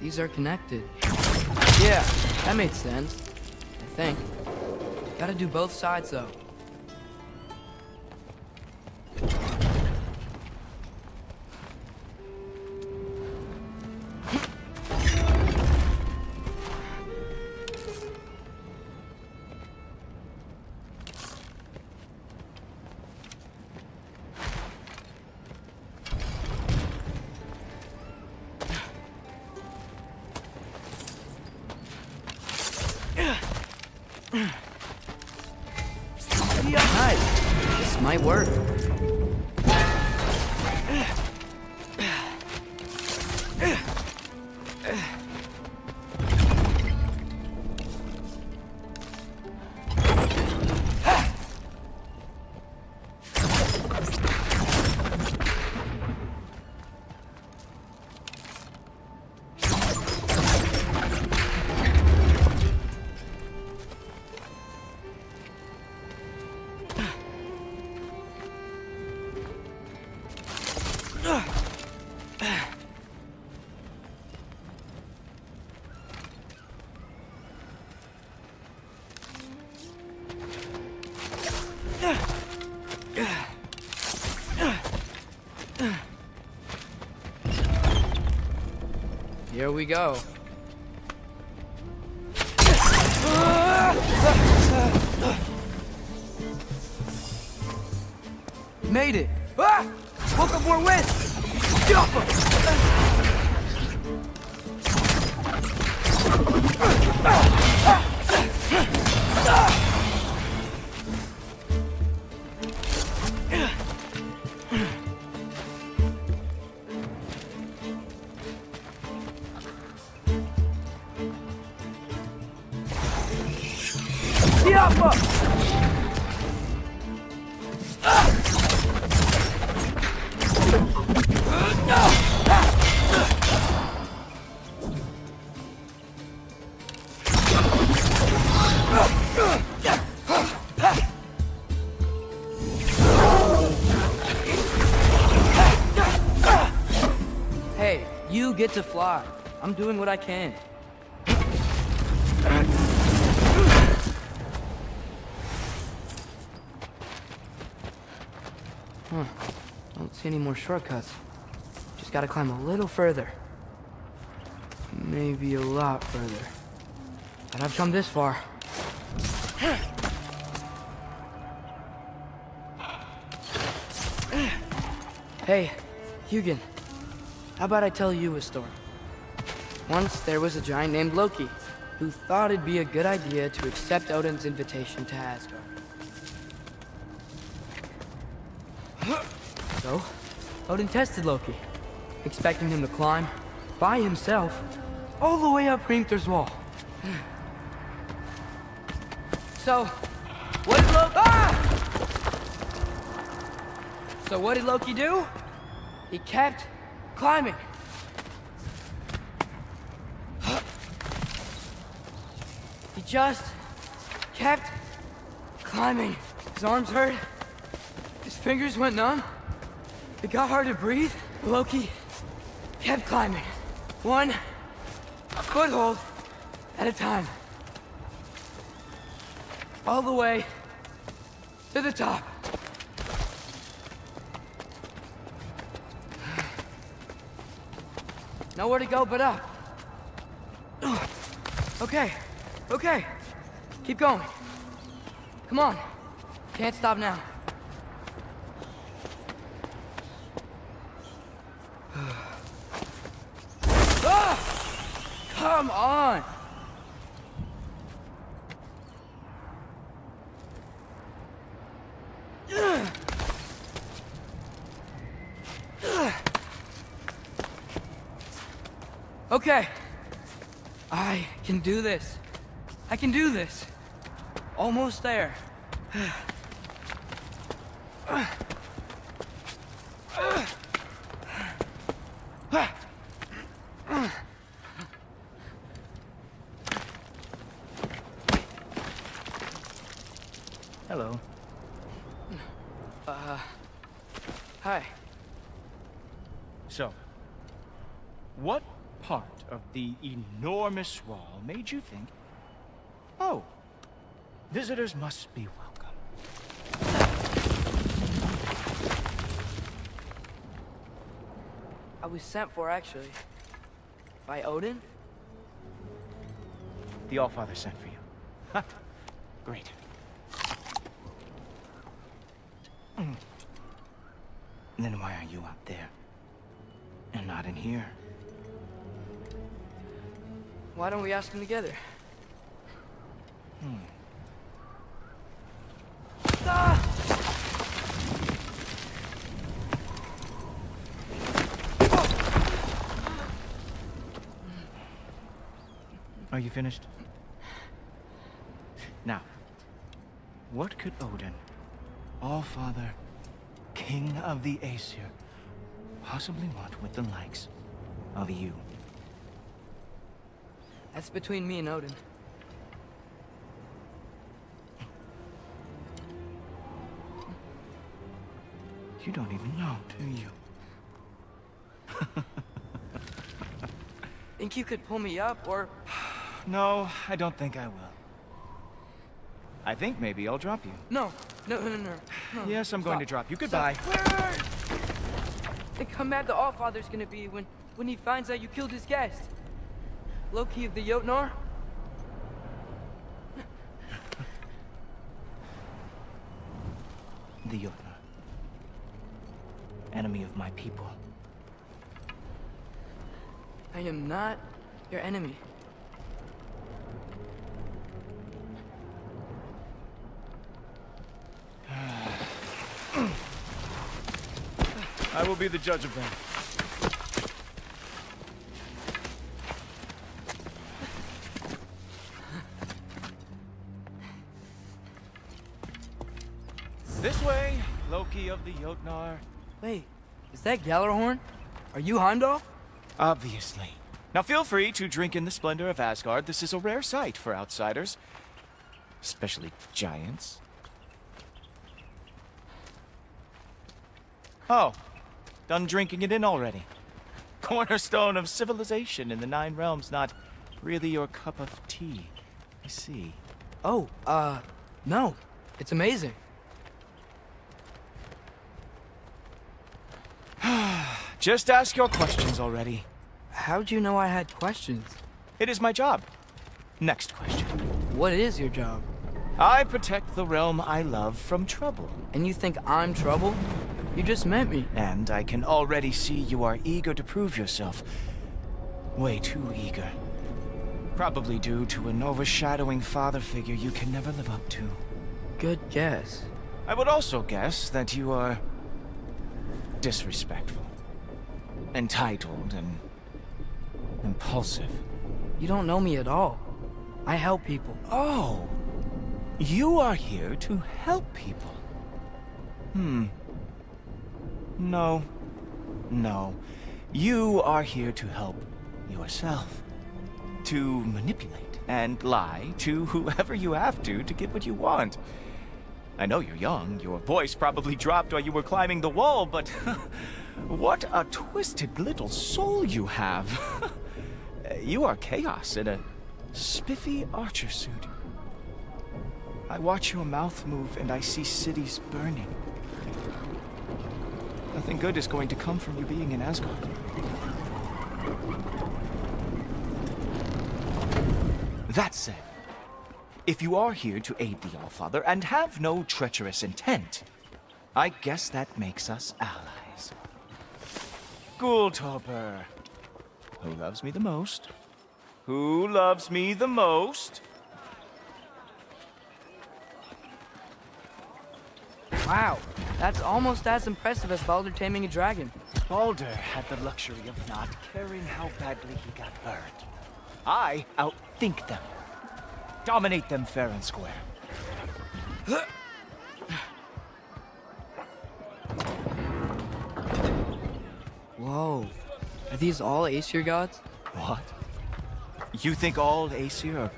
These are connected. Yeah, that made sense. I think. Gotta do both sides, though. Nice. This might work. Here we go. Made it! Ah! Welcome more wind! Get off Hey, you get to fly. I'm doing what I can. Huh. Don't see any more shortcuts. Just gotta climb a little further. Maybe a lot further. But I've come this far. Hey, Hugin. How about I tell you a story? Once there was a giant named Loki, who thought it'd be a good idea to accept Odin's invitation to Asgard. So, Odin tested Loki, expecting him to climb, by himself, all the way up Hrimthur's wall. So, what did Loki do? He kept climbing. He just kept climbing. His arms hurt. His fingers went numb. It got hard to breathe. Loki kept climbing. One foothold at a time. All the way to the top. Nowhere to go but up. Okay, Keep going. Come on. Can't stop now. Ah! Come on! Okay. I can do this. I can do this. Almost there. Hello. Hi. So, what part of the enormous wall made you think, oh, visitors must be welcome? I was sent for, actually. By Odin? The Allfather sent for you. Ha! Great. Then why are you out there? And not in here? Why don't we ask them together? Are you finished? Now, what could Odin, Allfather, King of the Aesir, possibly want with the likes of you? That's between me and Odin. You don't even know, do you? Think you could pull me up, or... No, I don't think I will. I think maybe I'll drop you. No. No. Yes, I'm going to drop you. Goodbye. Wait. Think how mad the Allfather's gonna be when he finds out you killed his guest. Loki of the Jotnar? The Jotnar. Enemy of my people. I am not your enemy. I will be the judge of that. This way, Loki of the Jotnar. Wait, is that Gjallarhorn? Are you Heimdall? Obviously. Now feel free to drink in the splendor of Asgard. This is a rare sight for outsiders. Especially giants. Oh, done drinking it in already. Cornerstone of civilization in the Nine Realms, not really your cup of tea. I see. Oh, no. It's amazing. Just ask your questions already. How'd you know I had questions? It is my job. Next question. What is your job? I protect the realm I love from trouble. And you think I'm trouble? You just met me. And I can already see you are eager to prove yourself. Way too eager. Probably due to an overshadowing father figure you can never live up to. Good guess. I would also guess that you are disrespectful, entitled, and impulsive. You don't know me at all. I help people. Oh, you are here to help people. No. You are here to help yourself. To manipulate and lie to whoever you have to get what you want. I know you're young. Your voice probably dropped while you were climbing the wall, but what a twisted little soul you have. You are chaos in a spiffy archer suit. I watch your mouth move and I see cities burning. Nothing good is going to come from you being in Asgard. That said, If you are here to aid the Allfather and have no treacherous intent, I guess that makes us allies. Ghoultoper. Who loves me the most? Who loves me the most? Wow, that's almost as impressive as Baldur taming a dragon. Baldur had the luxury of not caring how badly he got hurt. I outthink them. Dominate them fair and square. Whoa. Are these all Aesir gods? What? You think all Aesir are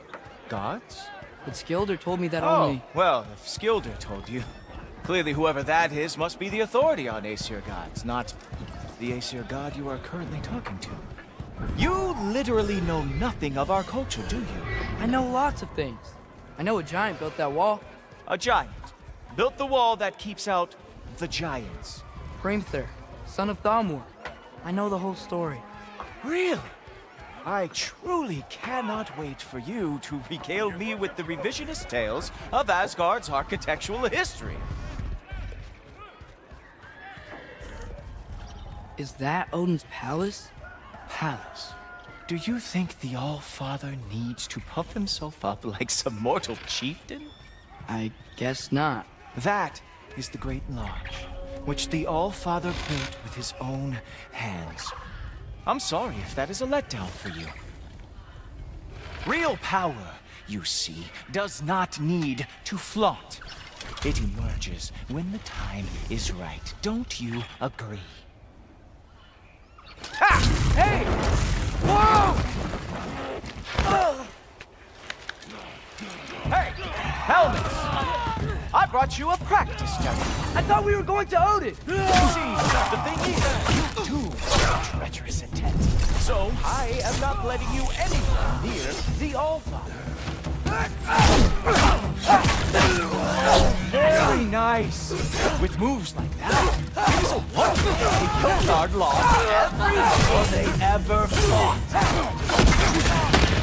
gods? But Skilder told me that Oh, only... well, if Skilder told you, clearly whoever that is must be the authority on Aesir gods, not the Aesir god you are currently talking to. You literally know nothing of our culture, do you? I know lots of things. I know a giant built that wall. A giant built the wall that keeps out the giants. Hrimthur, son of Thamur. I know the whole story. Really? I truly cannot wait for you to regale me with the revisionist tales of Asgard's architectural history. Is that Odin's palace? Palace? Do you think the All-Father needs to puff himself up like some mortal chieftain? I guess not. That is the Great Lodge, which the All-Father built with his own hands. I'm sorry if that is a letdown for you. Real power, you see, does not need to flaunt. It emerges when the time is right. Don't you agree? Ha! Hey! Whoa! Hey! Helmets! I brought you a practice dummy. I thought we were going to Odin! See, the thing is, you too have treacherous intent. So, I am not letting you anywhere near the Allfather. Very nice. With moves like that, it is a wonder the Yogard lost every battle they ever fought.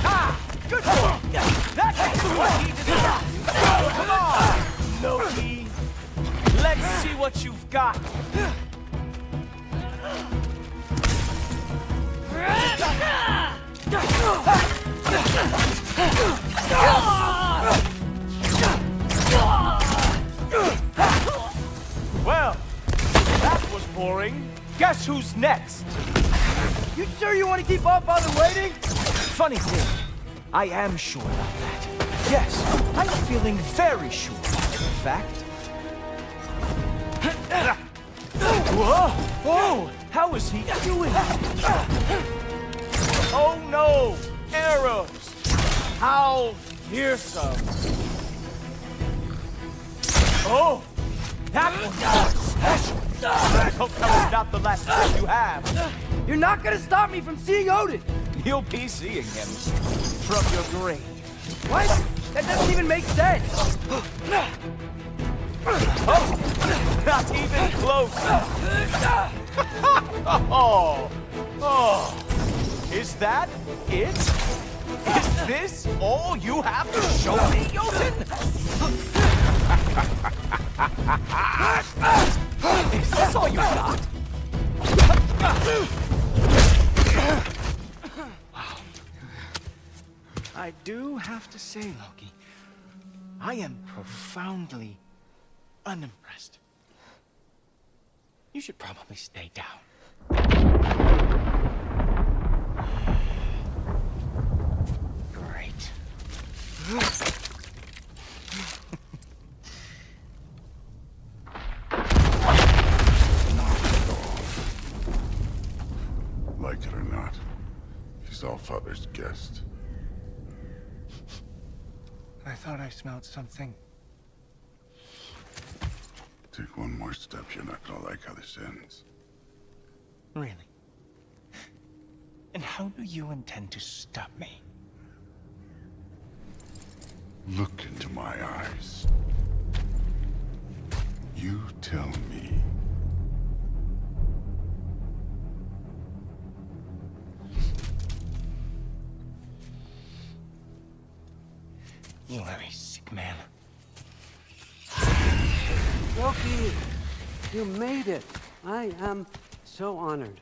Ah! Good boy! That is what he deserves! Come on, Loki! Let's see what you've got! Well, that was boring. Guess who's next? You sure you want to keep Allfather waiting? Funny thing, I am sure about that. Yes, I'm feeling very sure, in fact. Whoa! Oh! How is he doing? Oh no! Arrows! How fearsome! Oh! That was special! I hope that was not the last trick you have. You're not gonna stop me from seeing Odin! You'll be seeing him from your grave. What? That doesn't even make sense! Oh, not even close. Oh, is that it? Is this all you have to show me, Jotun? Is this all you got? Wow. I do have to say, Loki, I am profoundly unimpressed. You should probably stay down. Great. Like it or not, he's Allfather's guest. I thought I smelled something. Take one more step, you're not gonna like how this ends. Really? And how do you intend to stop me? Look into my eyes. You tell me. You very sick man. Loki, you made it. I am so honored.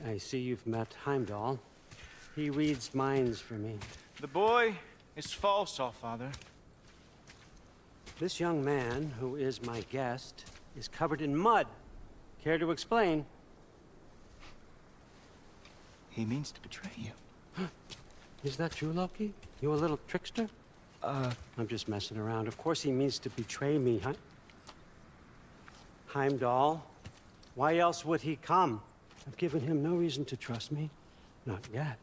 I see you've met Heimdall. He reads minds for me. The boy is false, Allfather. This young man, who is my guest, is covered in mud. Care to explain? He means to betray you. Is that true, Loki? You a little trickster? I'm just messing around. Of course he means to betray me, huh? Heimdall? Why else would he come? I've given him no reason to trust me. Not yet.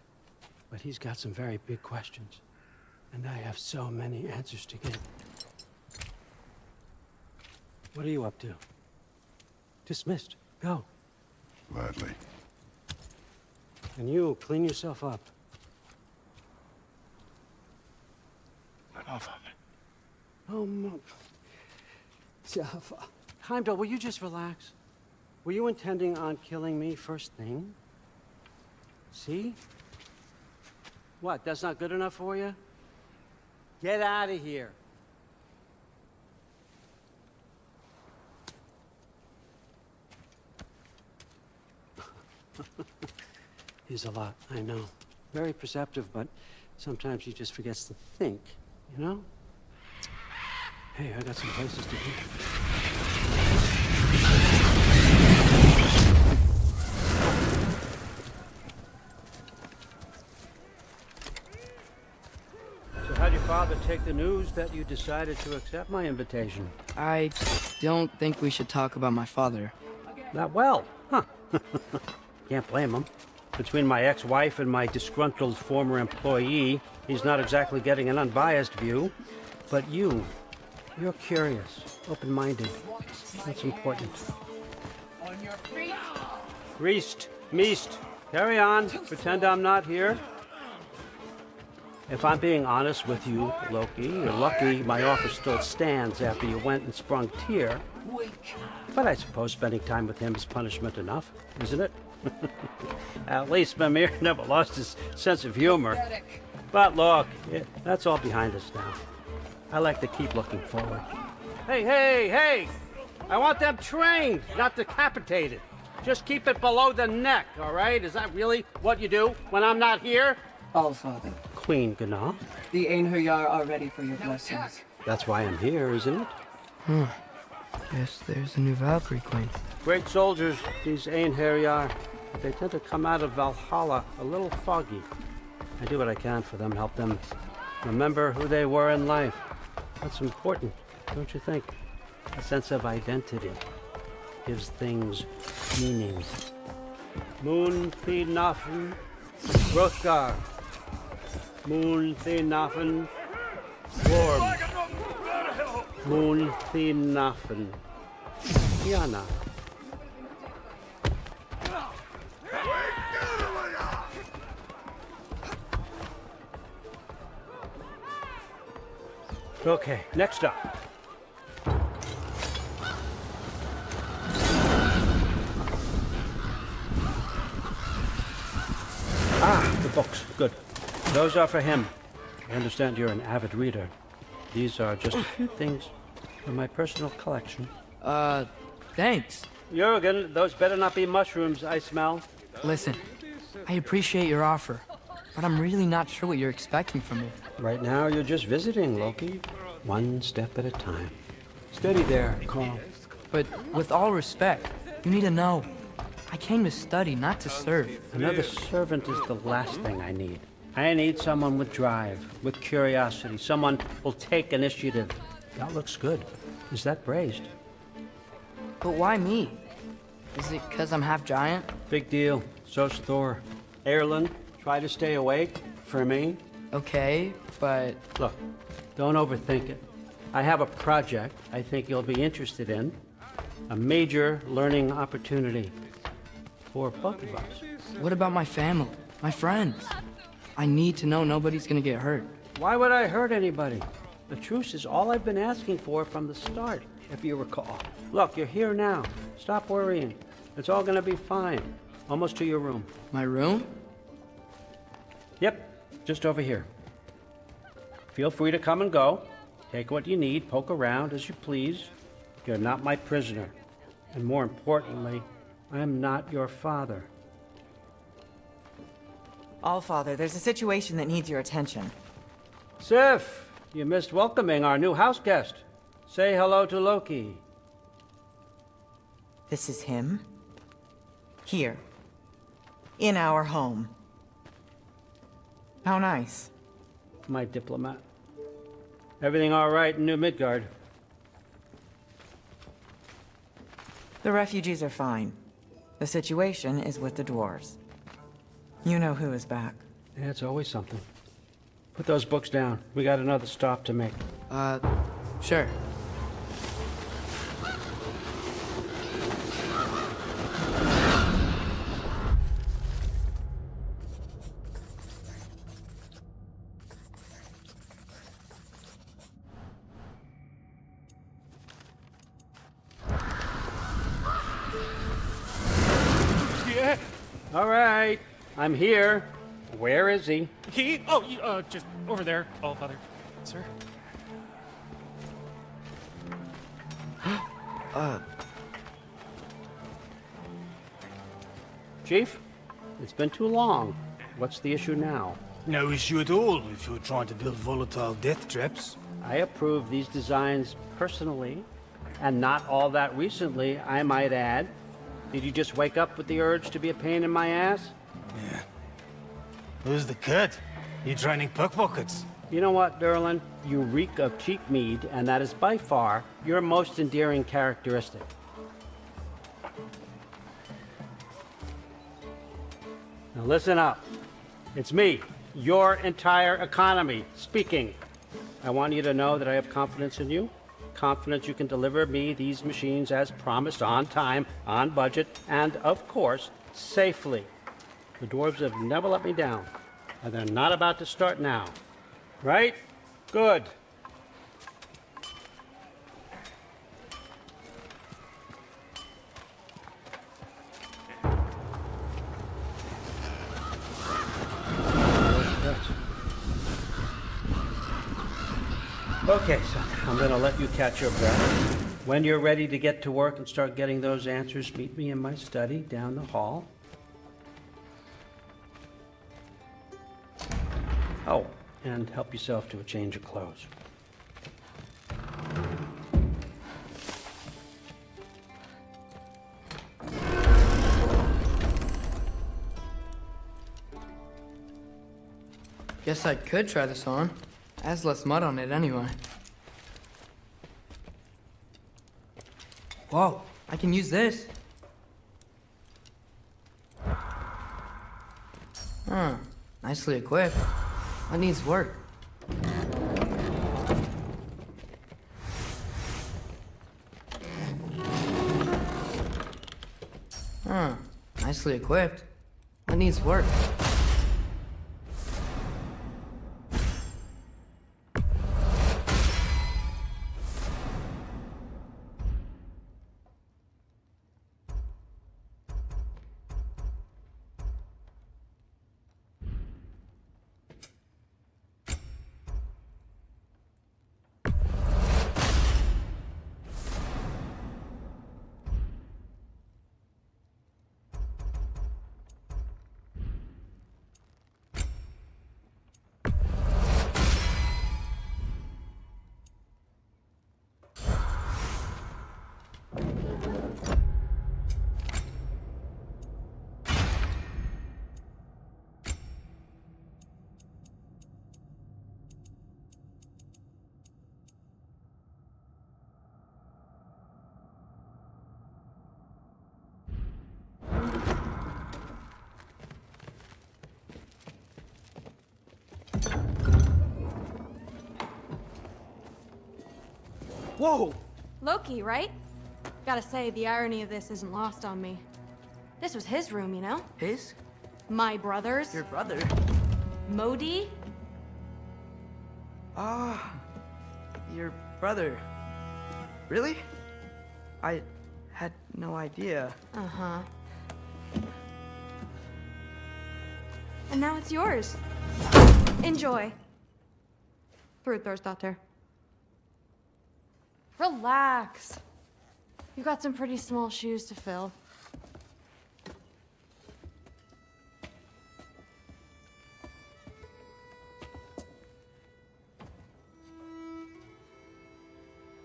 But he's got some very big questions. And I have so many answers to give. What are you up to? Dismissed. Go. Gladly. And you, clean yourself up. But Allfather. Oh, Jaffa. Heimdall, will you just relax? Were you intending on killing me first thing? See? What, that's not good enough for you? Get out of here. He's a lot, I know. Very perceptive, but sometimes he just forgets to think, you know? Hey, I got some places to be. So how'd your father take the news that you decided to accept my invitation? I don't think we should talk about my father. Not well, huh? Can't blame him. Between my ex-wife and my disgruntled former employee, he's not exactly getting an unbiased view. But you're curious, open-minded. That's important. Greased, meest. Carry on. Pretend I'm not here. If I'm being honest with you, Loki, you're lucky my offer still stands after you went and sprung Tyr. But I suppose spending time with him is punishment enough, isn't it? At least Mimir never lost his sense of humor. But look, that's all behind us now. I like to keep looking forward. Hey! I want them trained, not decapitated. Just keep it below the neck, all right? Is that really what you do when I'm not here? Allfather, Queen Gná. the Einherjar are ready for your blessings. That's why I'm here, isn't it? Guess there's a new Valkyrie Queen. Great soldiers, these Einherjar. But they tend to come out of Valhalla a little foggy. I do what I can for them, help them remember who they were in life. That's important, don't you think? A sense of identity gives things meaning. Moon Thinafen, Hrothgar. Moon Thinafen, Worm. Moon Thinafen, Yana. Okay, next up. The books. Good. Those are for him. I understand you're an avid reader. These are just a few things from my personal collection. Thanks. Jurgen, those better not be mushrooms I smell. Listen, I appreciate your offer, but I'm really not sure what you're expecting from me. Right now, you're just visiting, Loki. One step at a time. Steady there, Carl. But with all respect, you need to know. I came to study, not to serve. Another servant is the last thing I need. I need someone with drive, with curiosity, someone who'll take initiative. That looks good. Is that braised? But why me? Is it because I'm half giant? Big deal. So's Thor. Erlen, try to stay awake for me. Okay, but... Look, don't overthink it. I have a project I think you'll be interested in. A major learning opportunity for both of us. What about my family? My friends? I need to know nobody's gonna get hurt. Why would I hurt anybody? The truce is all I've been asking for from the start, if you recall. Look, you're here now. Stop worrying. It's all gonna be fine. Almost to your room. My room? Yep, just over here. Feel free to come and go. Take what you need, poke around as you please. You're not my prisoner. And more importantly, I am not your father. Allfather, there's a situation that needs your attention. Sif, you missed welcoming our new house guest. Say hello to Loki. This is him? Here. In our home. How nice. My diplomat. Everything all right in New Midgard? The refugees are fine. The situation is with the dwarves. You know who is back. Yeah, it's always something. Put those books down. We got another stop to make. Sure. Yeah. All right. I'm here. Where is he? He? Oh, just over there, Allfather. Sir? Chief, it's been too long. What's the issue now? No issue at all if you're trying to build volatile death traps. I approve these designs personally, and not all that recently, I might add. Did you just wake up with the urge to be a pain in my ass? Yeah. Who's the cut? You training pickpockets? You know what, Derlin? You reek of cheap mead, and that is by far your most endearing characteristic. Now listen up. It's me, your entire economy, speaking. I want you to know that I have confidence in you. Confidence you can deliver me these machines as promised, on time, on budget, and, of course, safely. The dwarves have never let me down, and they're not about to start now. Right? Good. Okay, son, I'm gonna let you catch your breath. When you're ready to get to work and start getting those answers, meet me in my study down the hall. Oh, and help yourself to a change of clothes. Guess I could try this on. Has less mud on it anyway. Whoa, I can use this. Nicely equipped. That needs work. Nicely equipped. That needs work. Whoa! Loki, right? Gotta say, the irony of this isn't lost on me. This was his room, you know? His? My brother's. Your brother? Modi? Ah, your brother. Really? I had no idea. Uh-huh. And now it's yours. Enjoy. Brudthorstdotter. Relax. You got some pretty small shoes to fill.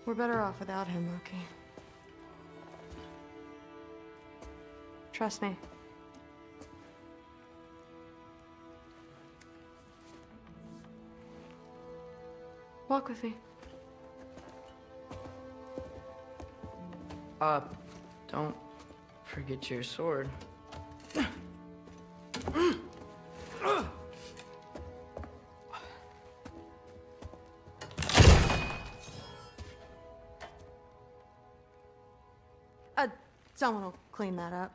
We're better off without him, Loki. Trust me. Walk with me. Don't forget your sword. Someone will clean that up.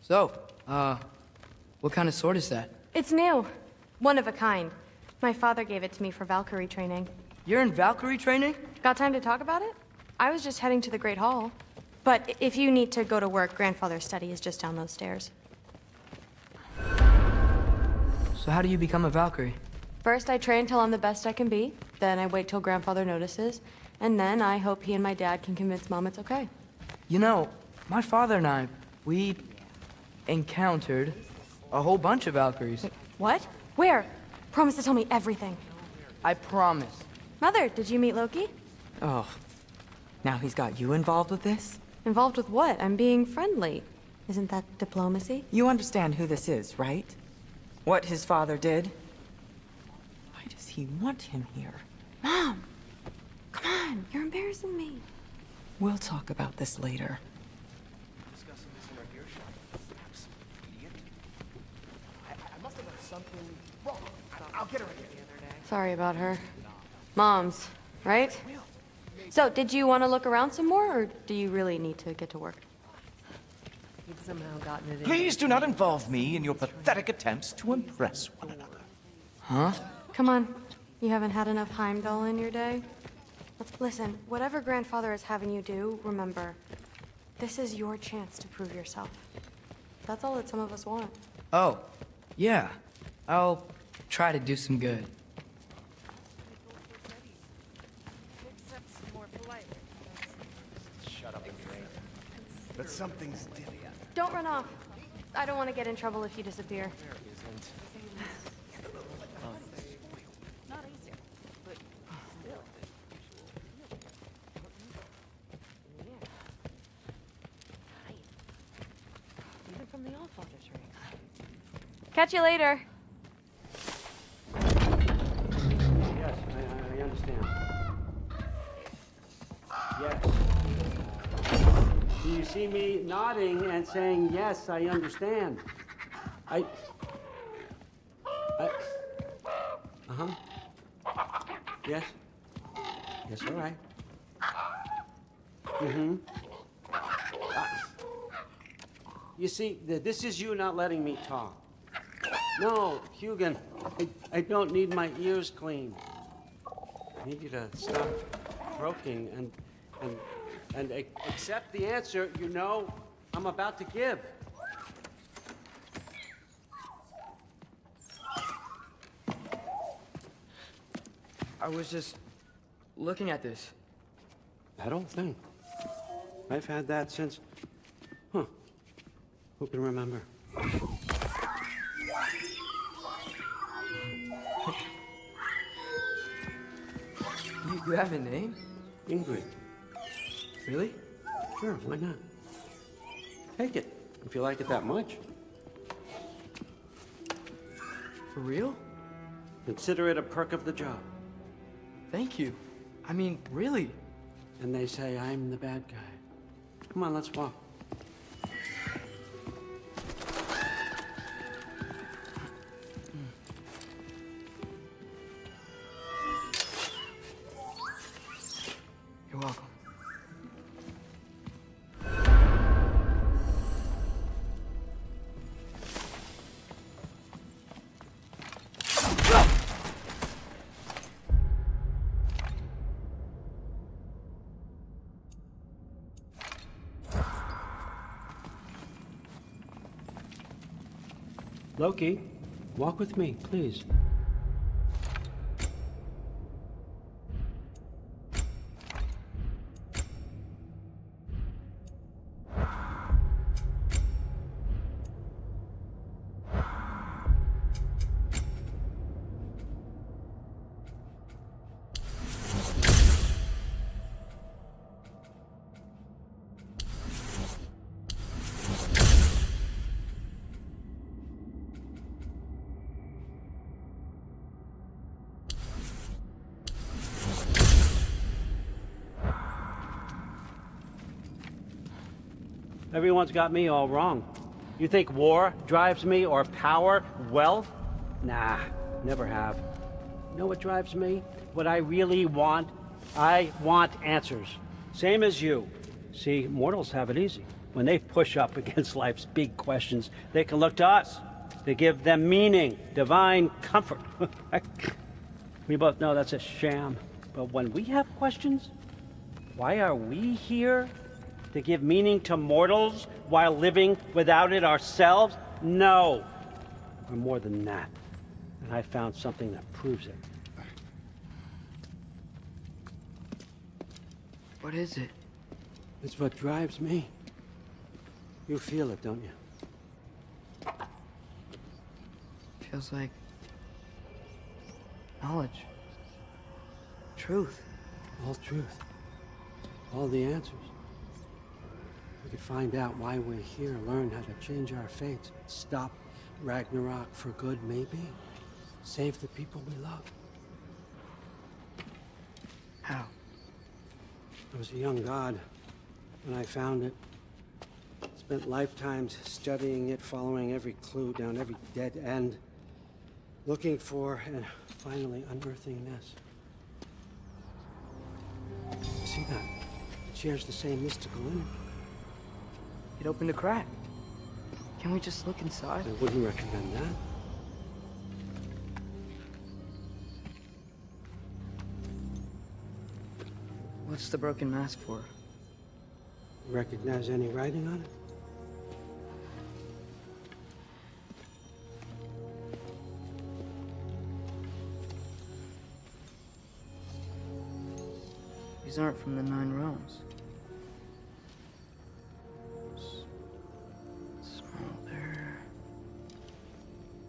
So, what kind of sword is that? It's new. One of a kind. My father gave it to me for Valkyrie training. You're in Valkyrie training? Got time to talk about it? I was just heading to the Great Hall. But if you need to go to work, Grandfather's study is just down those stairs. So how do you become a Valkyrie? First, I train till I'm the best I can be. Then I wait till Grandfather notices. And then I hope he and my dad can convince Mom it's okay. You know, my father and I, we encountered a whole bunch of Valkyries. What? Where? Promise to tell me everything. I promise. Mother, did you meet Loki? Oh, now he's got you involved with this? Involved with what? I'm being friendly. Isn't that diplomacy? You understand who this is, right? What his father did? Why does he want him here? Mom! Come on, you're embarrassing me. We'll talk about this later. Discussing this in our beer shop. Idiot. I must have done something wrong. I'll get her again. Sorry about her. Mom's, right? So, did you want to look around some more, or do you really need to get to work? You've somehow gotten it in. Please do not involve me in your pathetic attempts to impress one another. Huh? Come on. You haven't had enough Heimdall in your day? Listen, whatever Grandfather is having you do, remember, this is your chance to prove yourself. That's all that some of us want. Oh, yeah. I'll try to do some good. Shut up and drink. But something's different. Don't run off. I don't want to get in trouble if you disappear. There isn't. Not easy, but still. Even from the Allfather's ring. Catch you later. Yes, I understand. Yes. Do you see me nodding and saying, yes, I understand? Uh-huh. Yes? Yes, all right. Mm-hmm. You see, this is you not letting me talk. No, Hugin, I don't need my ears cleaned. I need you to stop croaking and accept the answer you know I'm about to give. I was just looking at this. That old thing. I've had that since... Huh. Who can remember? You have a name? Ingrid. Really? Sure, why not? Take it, if you like it that much. For real? Consider it a perk of the job. Thank you. I mean, really. And they say I'm the bad guy. Come on, let's walk. You're welcome. Loki, walk with me, please. Everyone's got me all wrong. You think war drives me, or power, wealth? Nah, never have. You know what drives me? What I really want? I want answers. Same as you. See, mortals have it easy. When they push up against life's big questions, they can look to us. They give them meaning, divine comfort. We both know that's a sham. But when we have questions, why are we here? To give meaning to mortals while living without it ourselves? No. We're more than that. And I found something that proves it. What is it? It's what drives me. You feel it, don't you? Feels like knowledge. Truth. All truth. All the answers. We could find out why we're here, learn how to change our fates, stop Ragnarok for good, maybe. Save the people we love. How? I was a young god when I found it. Spent lifetimes studying it, following every clue down every dead end, looking for and finally unearthing this. See that? It shares the same mystical energy. It opened a crack. Can we just look inside? I wouldn't recommend that. What's the broken mask for? Recognize any writing on it? These aren't from the Nine Realms. Smolder.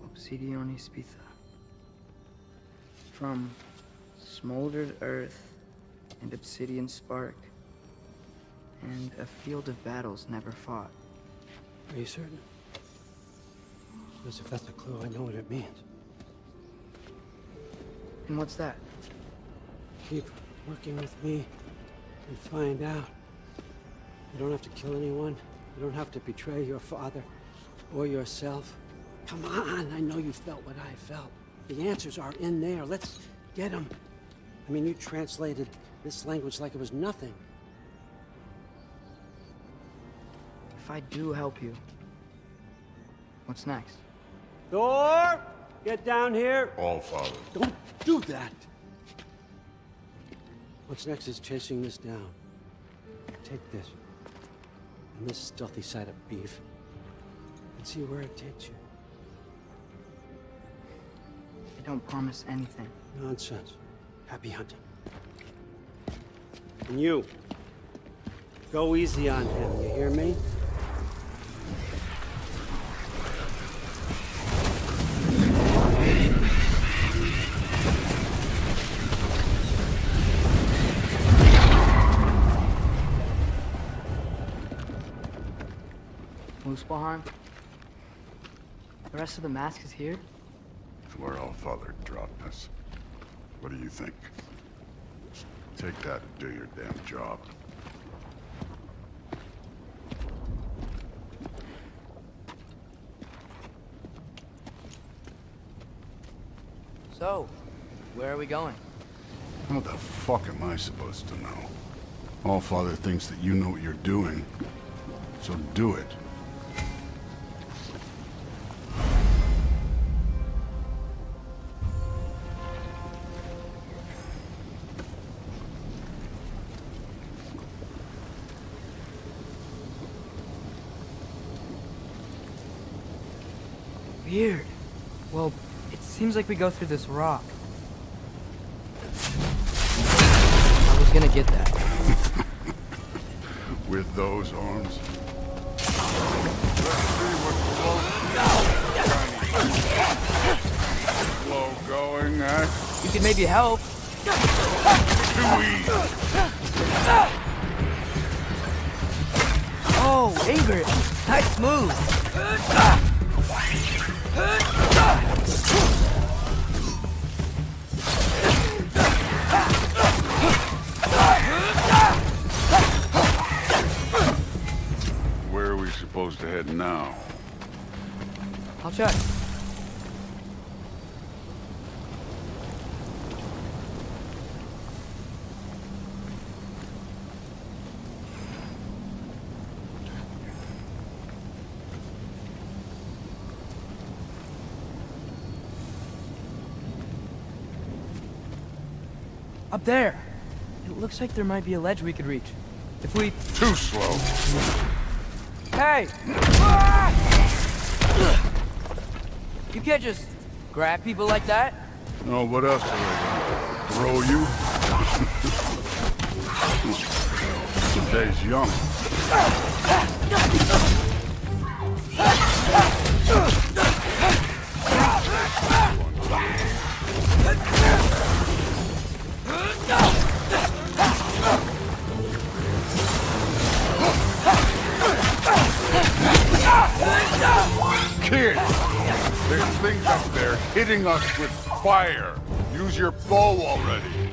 Obsidione Spitha. From smoldered earth and obsidian spark, and a field of battles never fought. Are you certain? Because if that's a clue, I know what it means. And what's that? Keep working with me and find out. You don't have to kill anyone. You don't have to betray your father or yourself. Come on, I know you felt what I felt. The answers are in there. Let's get them. I mean, you translated this language like it was nothing. If I do help you, what's next? Thor! Get down here! All Father. Don't do that! What's next is chasing this down. Take this. And this stealthy side of beef. And see where it takes you. I don't promise anything. Nonsense. Happy hunting. And you. Go easy on him, you hear me? Muspelheim? The rest of the mask is here? It's where All Father dropped us. What do you think? Take that and do your damn job. So, where are we going? How the fuck am I supposed to know? All Father thinks that you know what you're doing, so do it. Weird. Well, it seems like we go through this rock. I was gonna get that. With those arms? Let's see what's slow going, eh? You could maybe help. Too easy. Oh, Ingrid! Nice move! Where are we supposed to head now? I'll check. Up there! It looks like there might be a ledge we could reach. If we... Too slow. Hey! You can't just grab people like that. No, what else are they gonna throw you? Today's young. Kid, there's things up there hitting us with fire. Use your bow already.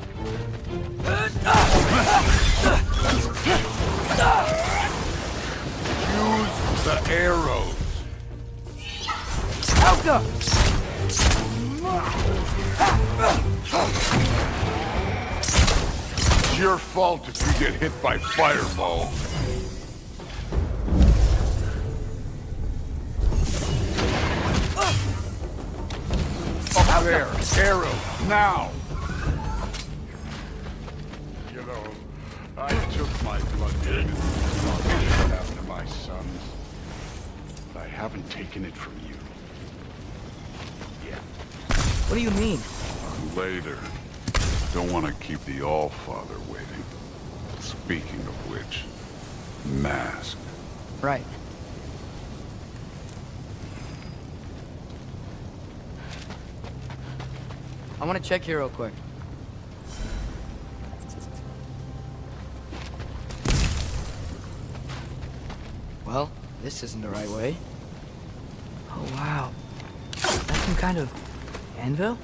Use the arrows. Elka! It's your fault if you get hit by fireball. Up there, arrow, now! You know, I took my blood diamond after my sons, but I haven't taken it from you. Yet. What do you mean? Later. Don't want to keep the All-Father waiting. Speaking of which, mask. Right. I want to check here real quick. Well, this isn't the right way. Oh, wow. That's some kind of anvil?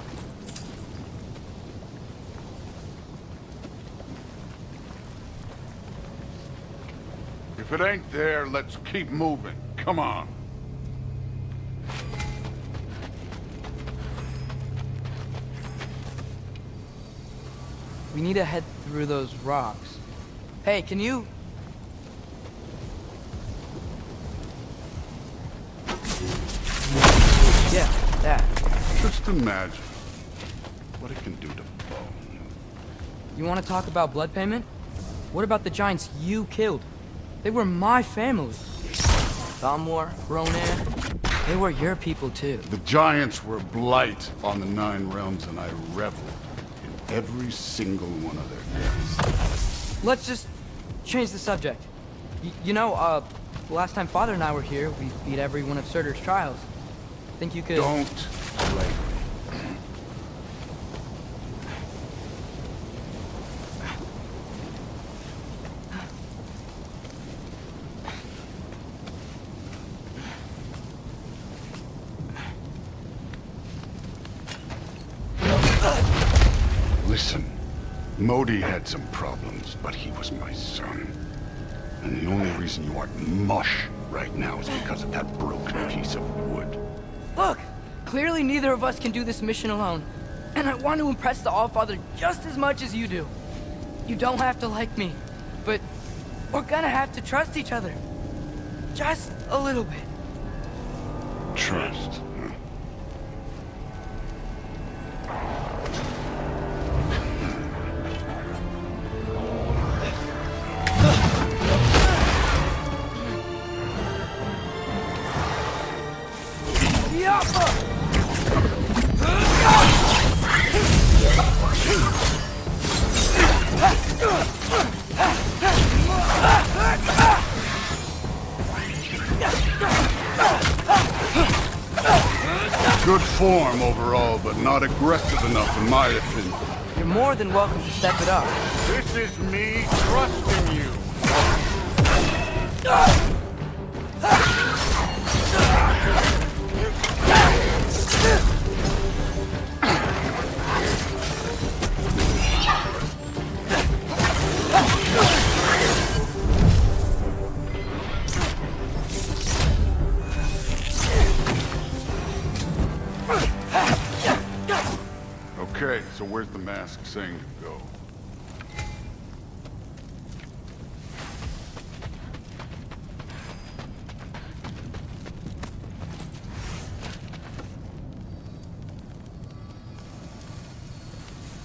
If it ain't there, let's keep moving. Come on. We need to head through those rocks. Hey, can you... Yeah, that. Just imagine what it can do to bone. You want to talk about blood payment? What about the giants you killed? They were my family. Thamor, Ronan, they were your people too. The giants were blight on the 9 realms, and I reveled in every single one of their deaths. Let's just change the subject. You know, last time Father and I were here, we beat every one of Surtur's trials. Think you could... Don't blame me. Listen, Modi had some problems, but he was my son. And the only reason you aren't mush right now is because of that broken piece of wood. Look! Clearly neither of us can do this mission alone. And I want to impress the Allfather just as much as you do. You don't have to like me, but we're gonna have to trust each other. Just a little bit. Trust, huh? Yappa! form overall, but not aggressive enough in my opinion. You're more than welcome to step it up. This is me trusting you. Okay, so where's the mask saying to go?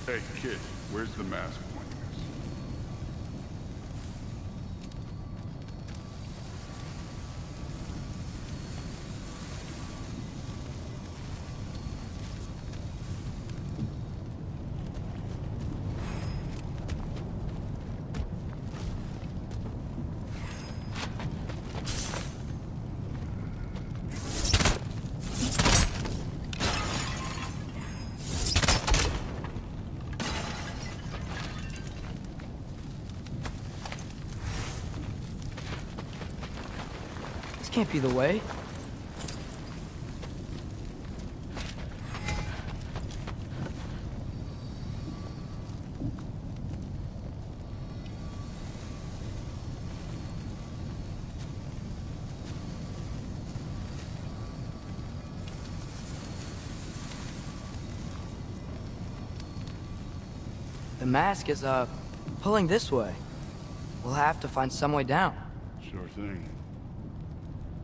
Hey, kid, where's the mask pointing us? This can't be the way. The mask is, pulling this way. We'll have to find some way down. Sure thing.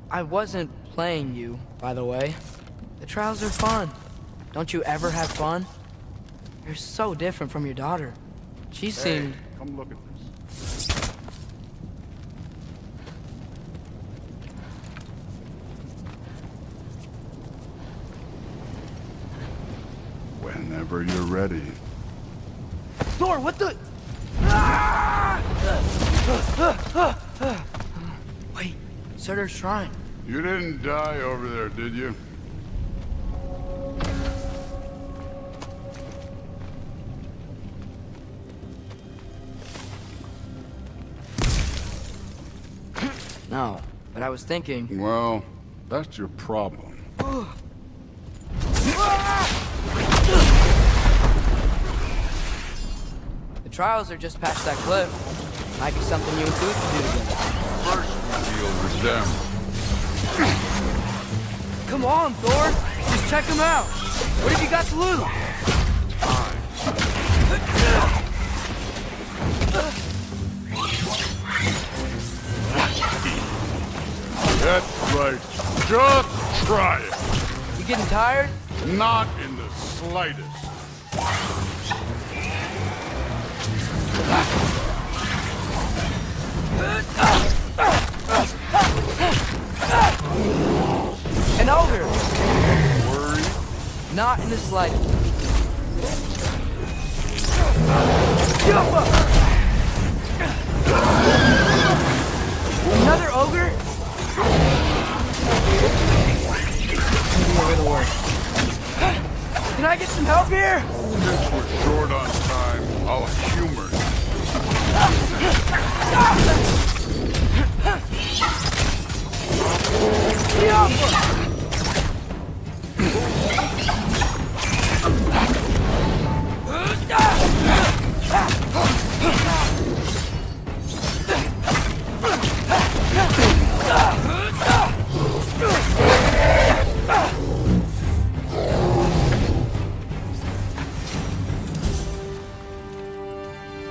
I wasn't playing you, by the way. The trials are fun. Don't you ever have fun? You're so different from your daughter. She seemed... Come look at this. Whenever you're ready. Thor, what the... Wait, Surtur's shrine. You didn't die over there, did you? No, but I was thinking... Well, that's your problem. The trials are just past that cliff. Might be something you and Booth can do together. First, we deal with them. Come on, Thor! Just check them out! What have you got to lose? That's right. Just try it. You getting tired? Not in the slightest. An ogre! Worried? Not in the slightest. Another ogre? Maybe a little worse. Can I get some help here? Since we're short on time, I'll humor you.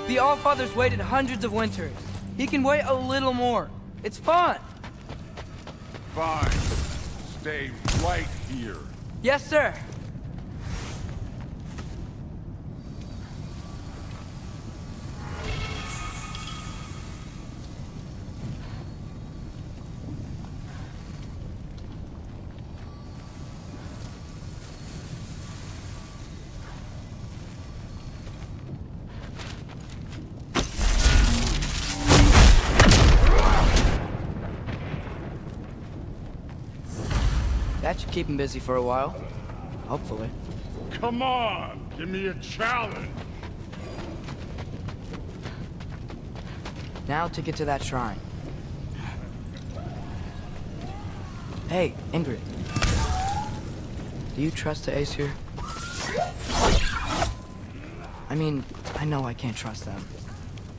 The Allfather's waited hundreds of winters. He can wait a little more. It's fun. Fine. Stay right here. Yes, sir. That should keep him busy for a while. Hopefully. Come on, give me a challenge. Now to get to that shrine. Hey, Ingrid. Do you trust the Aesir? I mean, I know I can't trust them.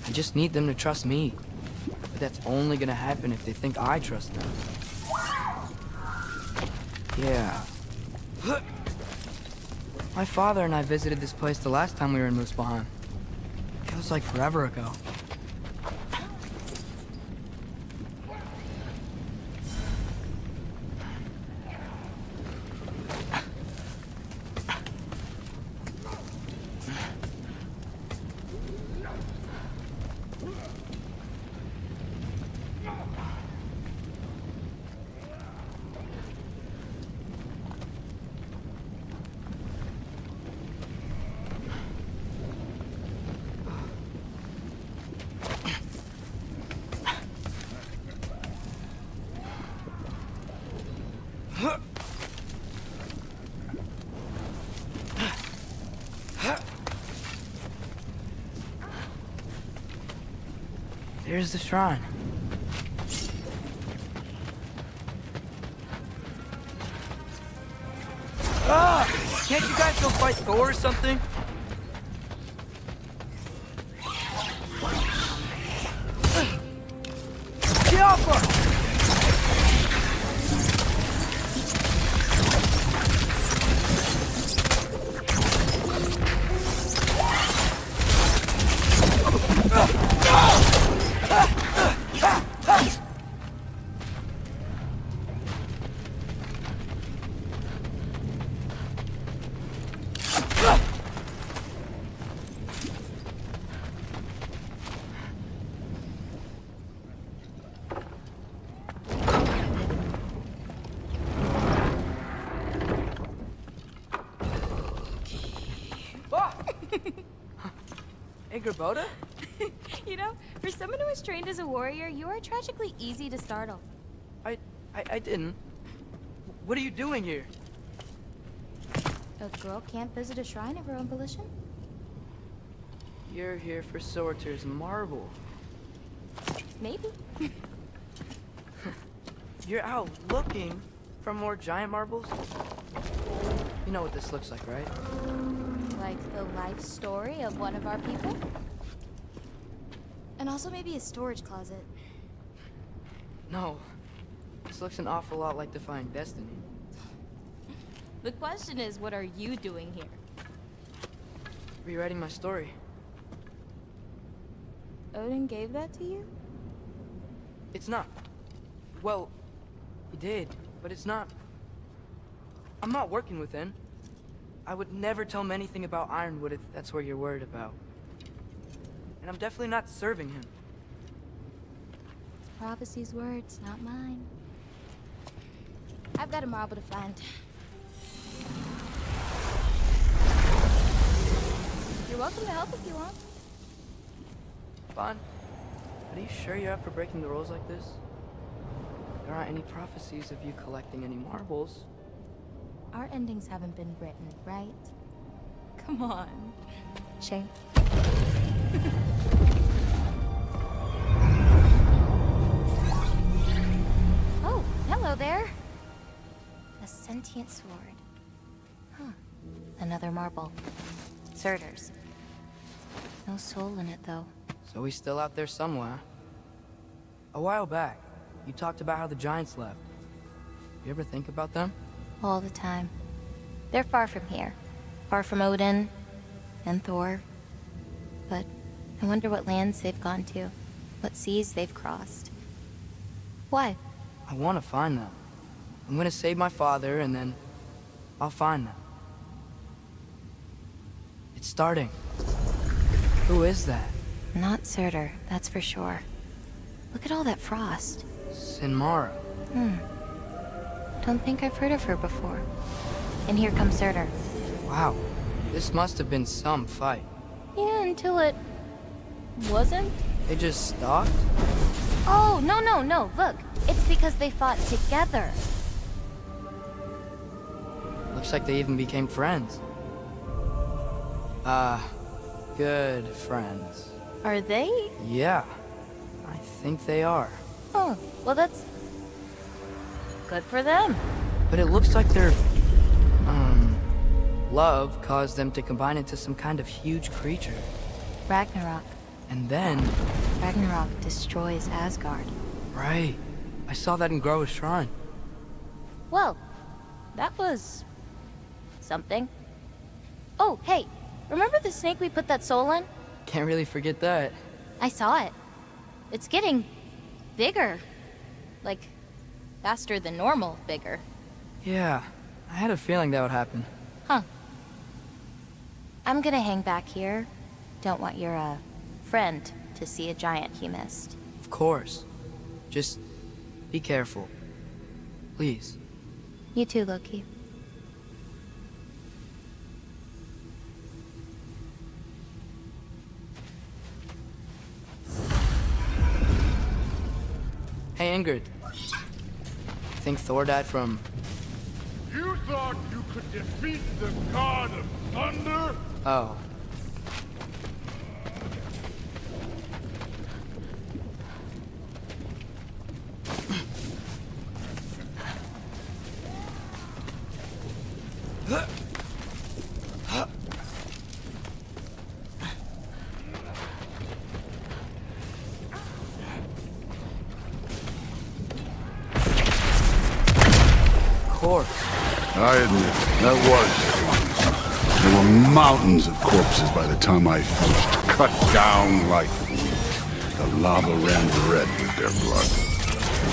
I just need them to trust me. But that's only gonna happen if they think I trust them. Yeah. My father and I visited this place the last time we were in Muspelheim. Feels like forever ago. There's the shrine. Ah! Can't you guys go fight Thor or something? Get off her! Boda? You know, for someone who was trained as a warrior, you are tragically easy to startle. I didn't. What are you doing here? A girl can't visit a shrine of her own volition? You're here for Sorter's marble. Maybe. You're out looking for more giant marbles? You know what this looks like, right? Like the life story of one of our people? And also maybe a storage closet. No. This looks an awful lot like Defying Destiny. The question is, what are you doing here? Rewriting my story. Odin gave that to you? It's not. Well, he did, but it's not. I'm not working with him. I would never tell him anything about Ironwood if that's what you're worried about. And I'm definitely not serving him. It's prophecy's words, not mine. I've got a marble to find. You're welcome to help if you want. Bon, are you sure you're up for breaking the rules like this? There aren't any prophecies of you collecting any marbles. Our endings haven't been written, right? Come on. Shame. Oh, hello there. A sentient sword. Huh. Another marble. Surtur's. No soul in it, though. So he's still out there somewhere. A while back, you talked about how the giants left. You ever think about them? All the time. They're far from here. Far from Odin and Thor. But I wonder what lands they've gone to. What seas they've crossed. Why? I want to find them. I'm gonna save my father, and then I'll find them. It's starting. Who is that? Not Surtur, that's for sure. Look at all that frost. Sinmara. Don't think I've heard of her before. And here comes Surtur. Wow. This must have been some fight. Yeah, until it... wasn't? They just stopped? Oh, no. Look, it's because they fought together. Looks like they even became friends. Good friends. Are they? Yeah, I think they are. Oh, well that's good for them. But it looks like their, love caused them to combine into some kind of huge creature. Ragnarok. And then... Ragnarok destroys Asgard. Right. I saw that in Groa's shrine. Well, that was... something. Oh, hey, remember the snake we put that soul in? Can't really forget that. I saw it. It's getting... bigger. Like, faster than normal bigger. Yeah, I had a feeling that would happen. Huh. I'm gonna hang back here. Don't want your, friend to see a giant he missed. Of course. Just be careful. Please. You too, Loki. Hey, Ingrid. Think Thor died from... You thought you could defeat the god of thunder? Oh. I admit, that was. There were mountains of corpses by the time I finished, cut down like wheat. The lava ran red with their blood.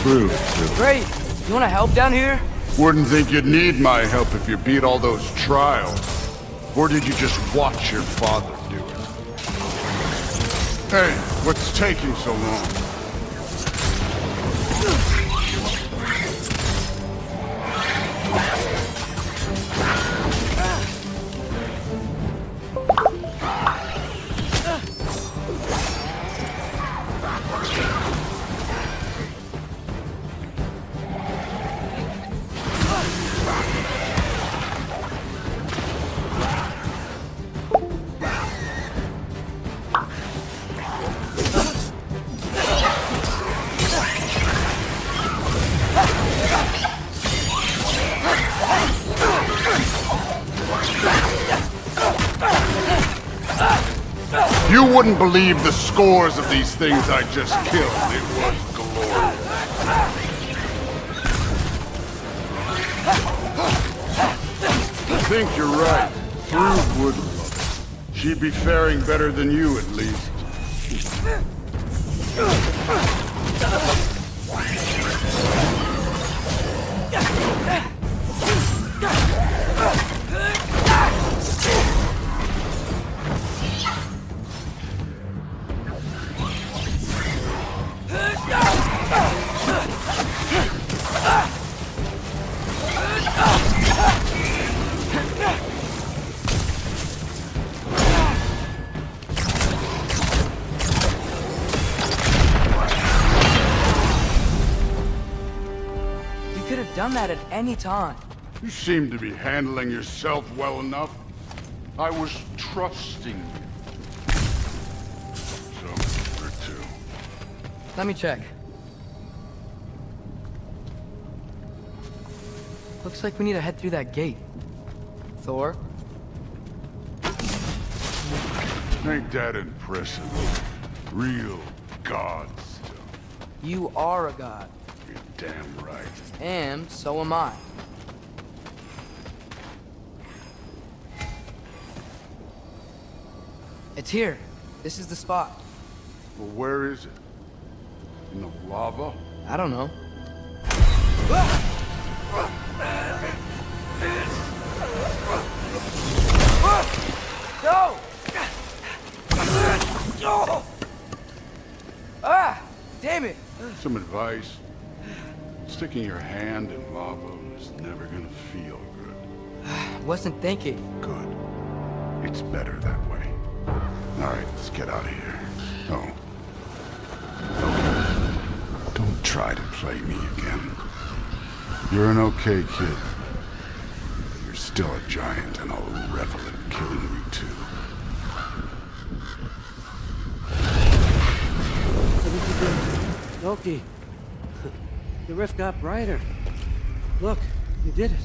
True. Great! You wanna help down here? Wouldn't think you'd need my help if you beat all those trials. Or did you just watch your father do it? Hey, what's taking so long? You wouldn't believe the scores of these things I just killed. It was glorious. I think you're right. Thrud would love it. She'd be faring better than you, at least. Done that at any time. You seem to be handling yourself well enough. I was trusting you. So, where to? Let me check. Looks like we need to head through that gate. Thor? Ain't that impressive? Real god stuff. You are a god. You're damn right. And so am I. It's here. This is the spot. Well, where is it? In the lava? I don't know. Go! Ah! Damn it! Some advice. Sticking your hand in lava is never gonna feel good. Wasn't thinking. Good. It's better that way. All right, let's get out of here. Oh. Don't try to play me again. You're an okay kid. You're still still a giant, and I'll revel in killing you too. What did you do? Loki, the rift got brighter. Look, you did it.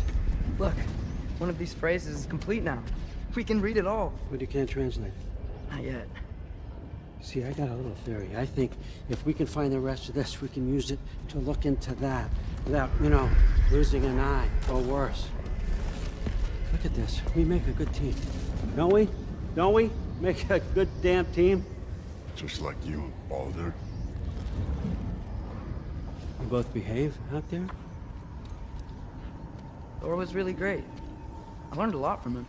Look, one of these phrases is complete now. We can read it all. But you can't translate it. Not yet. See, I got a little theory. I think if we can find the rest of this, we can use it to look into that without, you know, losing an eye or worse. Look at this. We make a good team. Don't we? Don't we? Make a good damn team? Just like you and Baldur. You both behave out there? Thor was really great. I learned a lot from him.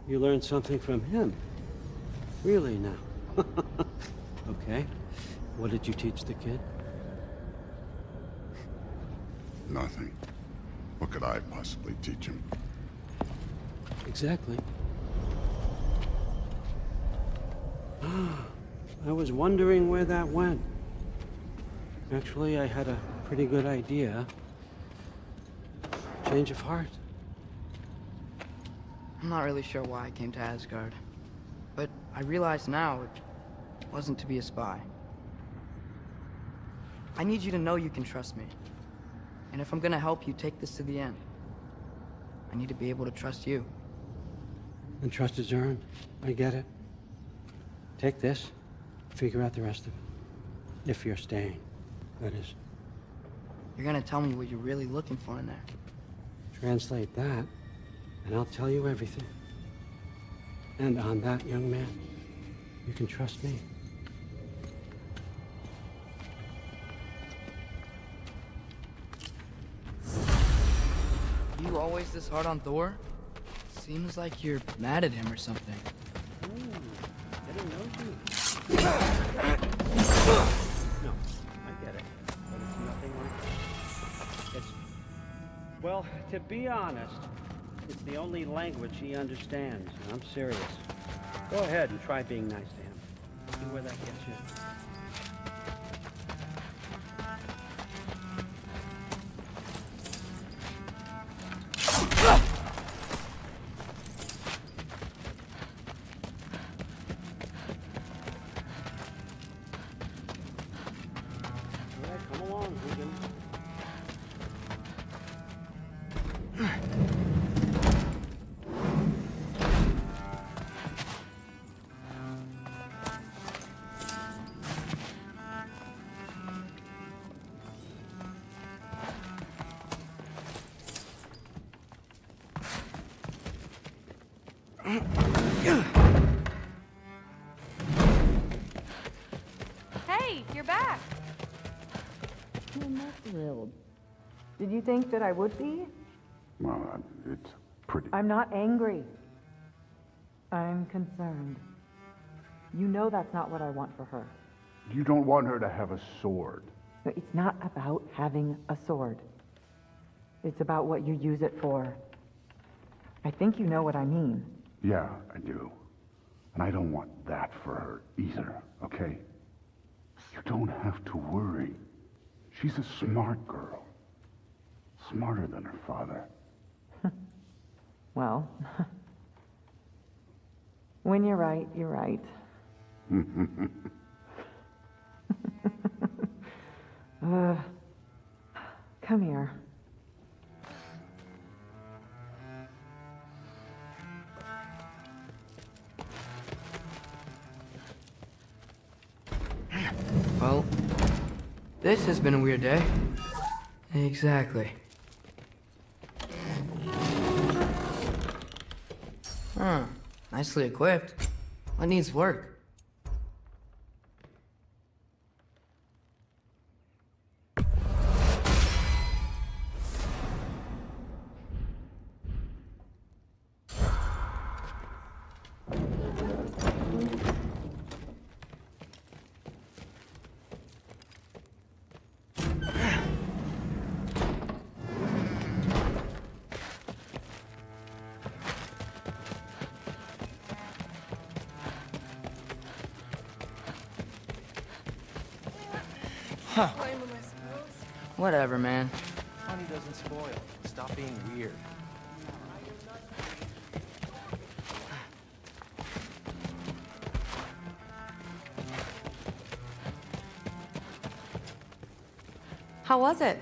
You learned something from him? Really now? Okay. What did you teach the kid? Nothing. What could I possibly teach him? Exactly. I was wondering where that went. Actually, I had a pretty good idea. Change of heart. I'm not really sure why I came to Asgard. But I realize now it wasn't to be a spy. I need you to know you can trust me. And if I'm gonna help you take this to the end, I need to be able to trust you. And trust is earned. I get it. Take this, figure out the rest of it. If you're staying, that is. You're gonna tell me what you're really looking for in there. Translate that, and I'll tell you everything. And on that, young man, you can trust me. You always this hard on Thor? Seems like you're mad at him or something. I didn't know you. No, I get it. But it's nothing like that. It's... Well, to be honest, it's the only language he understands, and I'm serious. Go ahead and try being nice to him. See where that gets you. Hey, you're back! I'm not thrilled. Did you think that I would be? Well, it's pretty... I'm not angry. I'm concerned. You know that's not what I want for her. You don't want her to have a sword. No, it's not about having a sword. It's about what you use it for. I think you know what I mean. Yeah, I do. And I don't want that for her either, okay? You don't have to worry. She's a smart girl. Smarter than her father. Well, when you're right, you're right. Come here. Well, this has been a weird day. Exactly. Huh. Nicely equipped. What needs work? Huh. Whatever, man. Honey doesn't spoil. Stop being weird. How was it?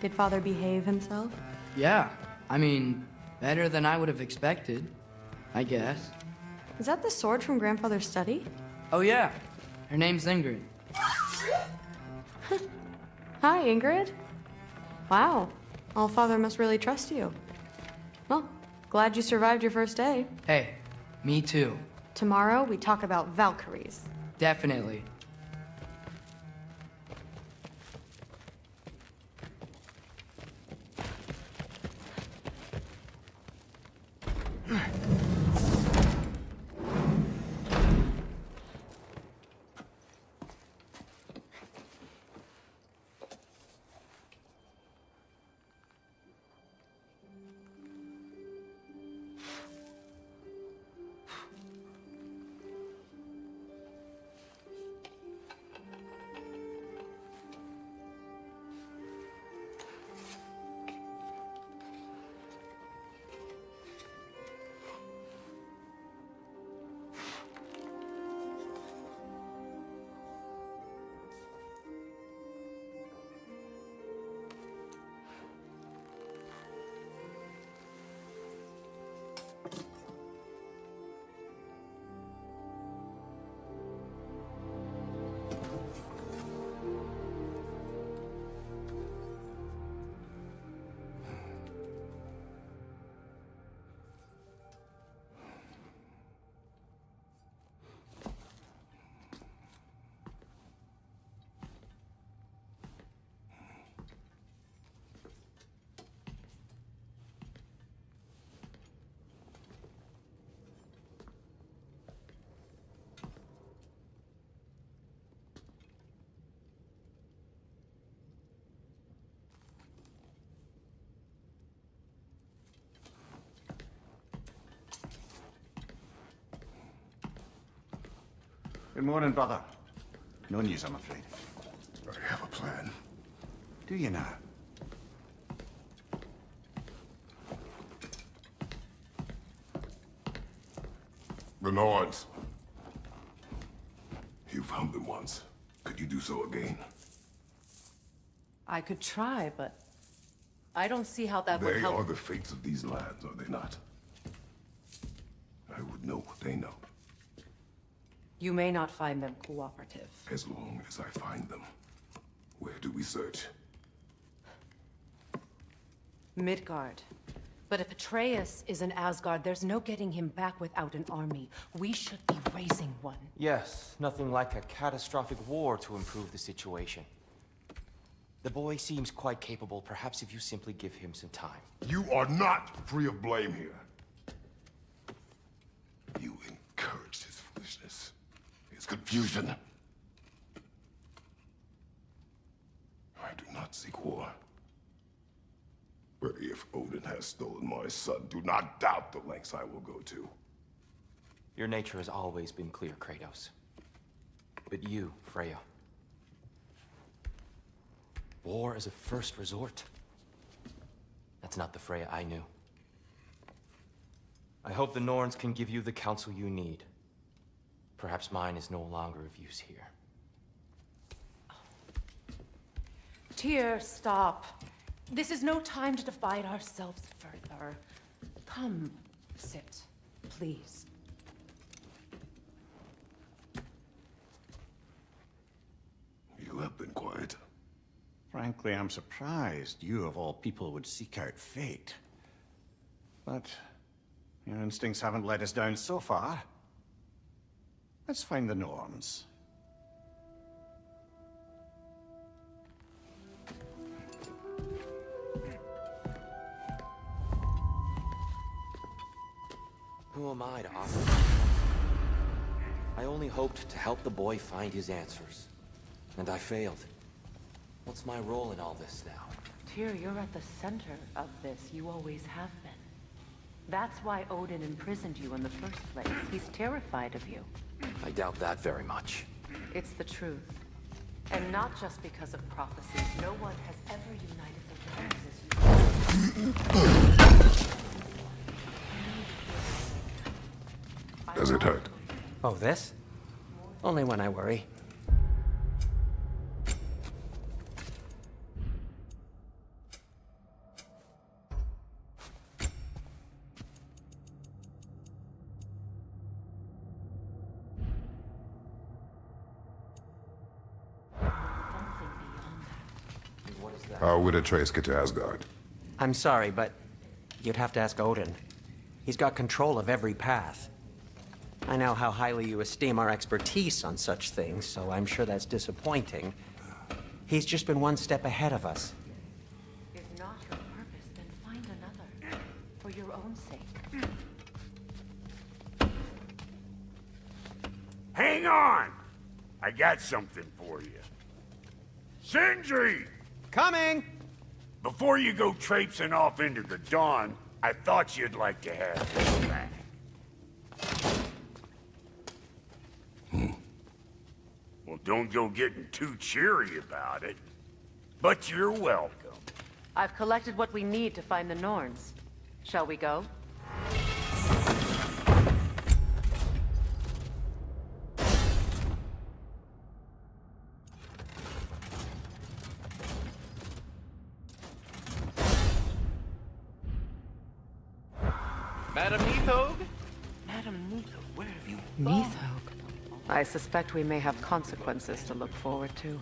Did Father behave himself? Yeah, I mean, better than I would have expected, I guess. Is that the sword from Grandfather's study? Oh yeah, her name's Ingrid. Hi, Ingrid. Wow, Allfather must really trust you. Well, glad you survived your first day. Hey, me too. Tomorrow, we talk about Valkyries. Definitely. Good morning, brother. No news, I'm afraid. I have a plan. Do you now? The Norns. You found them once. Could you do so again? I could try, but I don't see how that would They help. are the fates of these lands, are they not? I would know what they know. You may not find them cooperative. As long as I find them. Where do we search? Midgard. But if Atreus is in Asgard, there's no getting him back without an army. We should be raising one. Yes, nothing like a catastrophic war to improve the situation. The boy seems quite capable. Perhaps if you simply give him some time. You are not free of blame here. You encouraged his foolishness. His confusion. I do not seek war. But if Odin has stolen my son, do not doubt the lengths I will go to. Your nature has always been clear, Kratos. But you, Freya. War is a first resort. That's not the Freya I knew. I hope the Norns can give you the counsel you need. Perhaps mine is no longer of use here. Tyr, stop. This is no time to divide ourselves further. Come, sit, please. You have been quiet. Frankly, I'm surprised you of all people would seek out fate. But your instincts haven't let us down so far. Let's find the Norns. Who am I to offer? I only hoped to help the boy find his answers. And I failed. What's my role in all this now? Tyr, you're at the center of this. You always have been. That's why Odin imprisoned you in the first place. He's terrified of you. I doubt that very much. It's the truth. And not just because of prophecy. No one has ever united the realms as you. Does it hurt? Oh, this? Only when I worry. How would Atreus get to Asgard? I'm sorry, but you'd have to ask Odin. He's got control of every path. I know how highly you esteem our expertise on such things, so I'm sure that's disappointing. He's just been one step ahead of us. If not your purpose, then find another. For your own sake. Hang on! I got something for you. Sindri! Coming! Before you go traipsing off into the dawn, I thought you'd like to have this back. Well, don't go getting too cheery about it. But you're welcome. I've collected what we need to find the Norns. Shall we go? Madam Neathog? Madam Neathog, where have you gone? Neathog? I suspect we may have consequences to look forward to.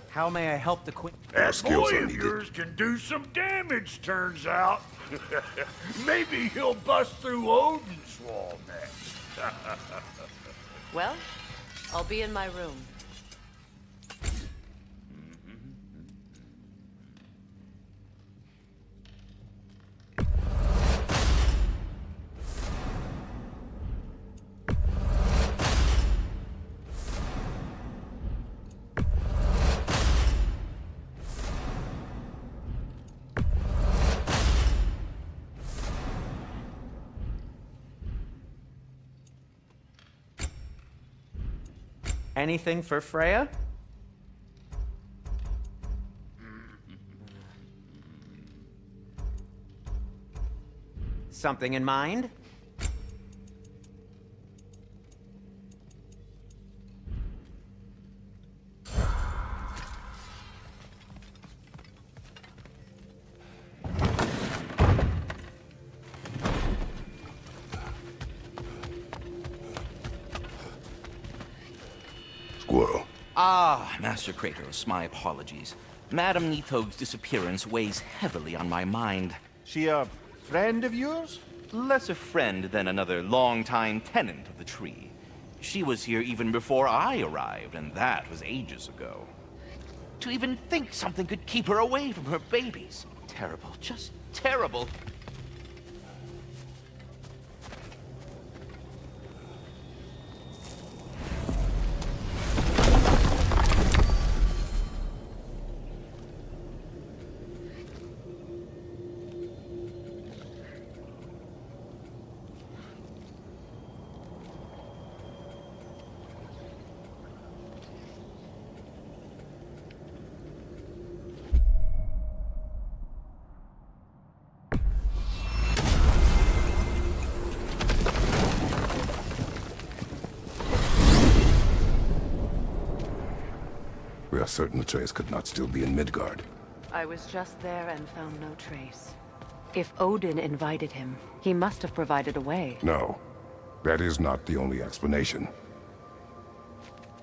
How may I help the queen? That boy of yours can do some damage, turns out. Maybe he'll bust through Odin's wall next. Well, I'll be in my room. Anything for Freya? Something in mind? Ah, Master Kratos, my apologies. Madam Neathog's disappearance weighs heavily on my mind. She a friend of yours? Less a friend than another long-time tenant of the tree. She was here even before I arrived, and that was ages ago. To even think something could keep her away from her babies. Terrible, just terrible. We are certain Atreus could not still be in Midgard. I was just there and found no trace. If Odin invited him, he must have provided a way. No, that is not the only explanation.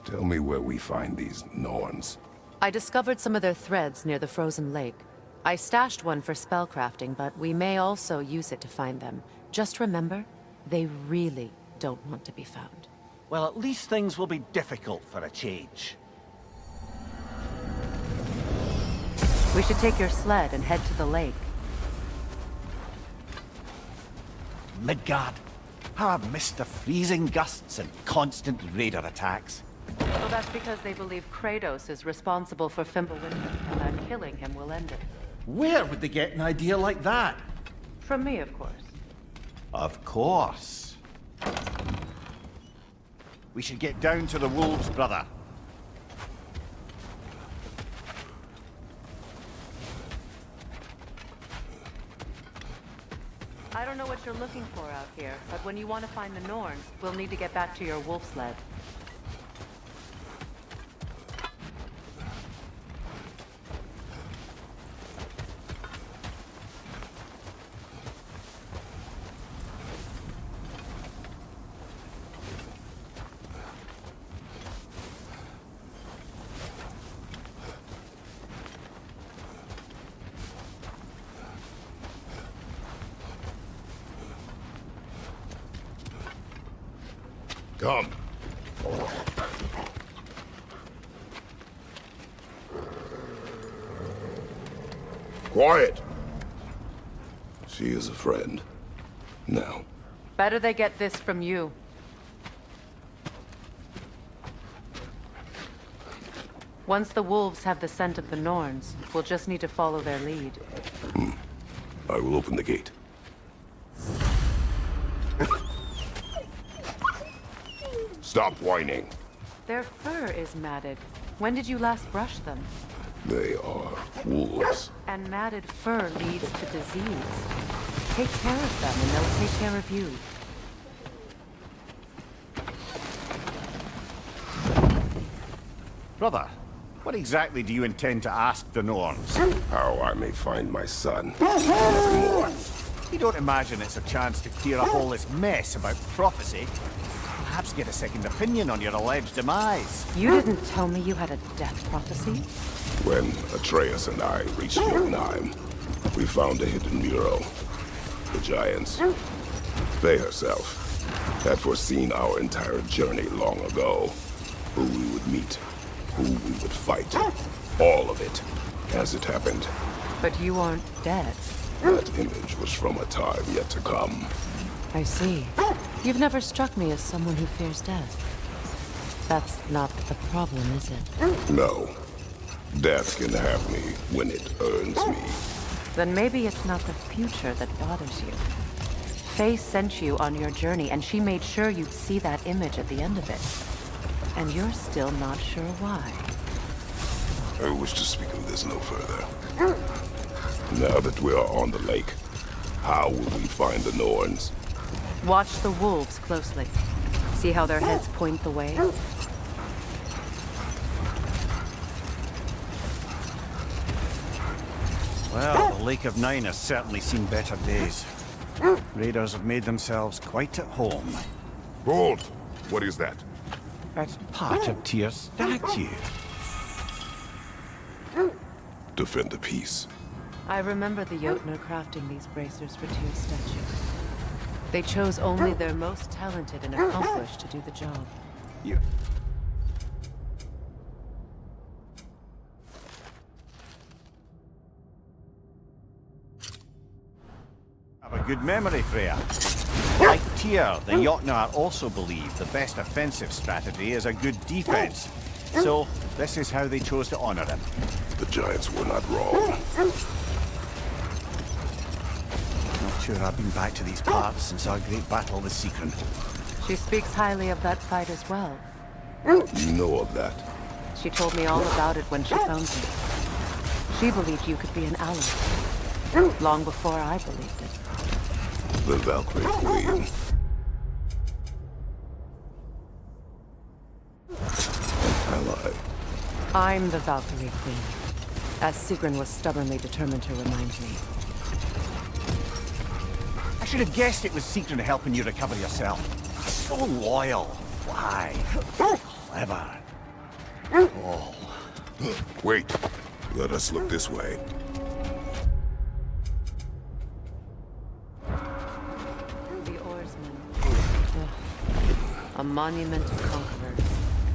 Tell me where we find these Norns. I discovered some of their threads near the frozen lake. I stashed one for spellcrafting, but we may also use it to find them. Just remember, they really don't want to be found. Well, at least things will be difficult for a change. We should take your sled and head to the lake. Midgard. How I've missed the freezing gusts and constant raider attacks. Well, that's because they believe Kratos is responsible for Fimbulwinter, and that killing him will end it. Where would they get an idea like that? From me, of course. Of course. We should get down to the wolves, brother. I don't know what you're looking for out here, but when you want to find the Norns, we'll need to get back to your wolf sled. Come. Quiet. She is a friend. Now. Better they get this from you. Once the wolves have the scent of the Norns, we'll just need to follow their lead. I will open the gate. Stop whining. Their fur is matted. When did you last brush them? They are wolves. And matted fur leads to disease. Take care of them and they'll take care of you. Brother, what exactly do you intend to ask the Norns? How I may find my son. Nothing more. You don't imagine it's a chance to clear up all this mess about prophecy? Perhaps get a second opinion on your alleged demise. You didn't tell me you had a death prophecy? When Atreus and I reached Jotunheim, we found a hidden mural. The Giants, Faye herself, had foreseen our entire journey long ago. Who we would meet, who we would fight. All of it, as it happened. But you aren't dead. That image was from a time yet to come. I see. You've never struck me as someone who fears death. That's not the problem, is it? No. Death can have me when it earns me. Then maybe it's not the future that bothers you. Faye sent you on your journey, and she made sure you'd see that image at the end of it. And you're still not sure why. I wish to speak of this no further. Now that we are on the lake, how will we find the Norns? Watch the wolves closely. See how their heads point the way? Well, the Lake of Nine has certainly seen better days. Raiders have made themselves quite at home. Hold! What is that? That's part of Tyr's statue. Defend the peace. I remember the Jotnar crafting these bracers for Tyr's statue. They chose only their most talented and accomplished to do the job. You... have a good memory, Freya. Like Tyr, the Jotnar also believe the best offensive strategy is a good defense. So, this is how they chose to honor him. The Giants were not wrong. Not sure I've been back to these parts since our great battle with Sigrun. She speaks highly of that fight as well. You know of that? She told me all about it when she found you. She believed you could be an ally. Long before I believed it. The Valkyrie Queen. An ally. I'm the Valkyrie Queen, as Sigrun was stubbornly determined to remind me. I should have guessed it was Sigrun helping you recover yourself. So loyal. Why? Clever. Oh. Wait. Let us look this way. The oarsmen. A monument to conquerors.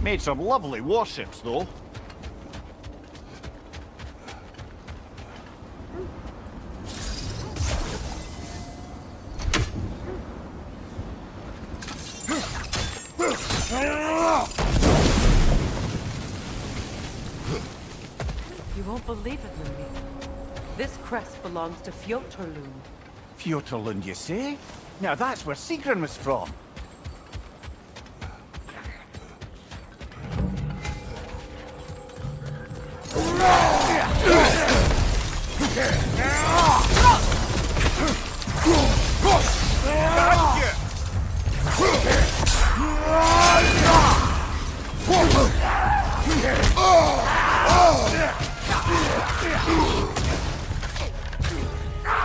Made some lovely warships, though. You won't believe it, Lily. This crest belongs to Fjotorlund. Fjotorlund, you say? Now that's where Sigrun was from.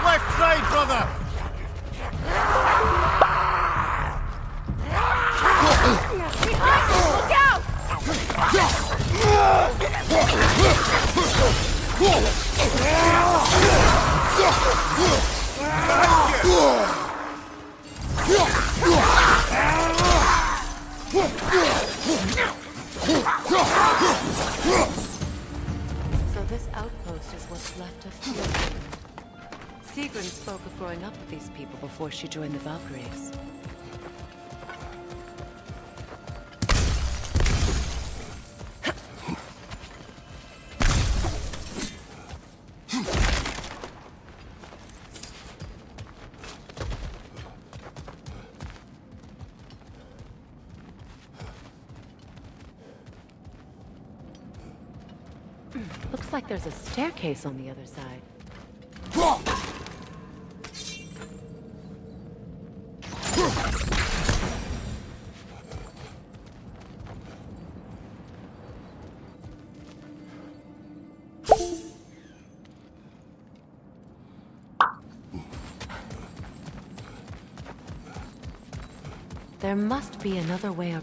Left side, brother! Look out! Sigrun spoke of growing up with these people before she joined the Valkyries. Looks like there's a staircase on the other side. There must be another way around.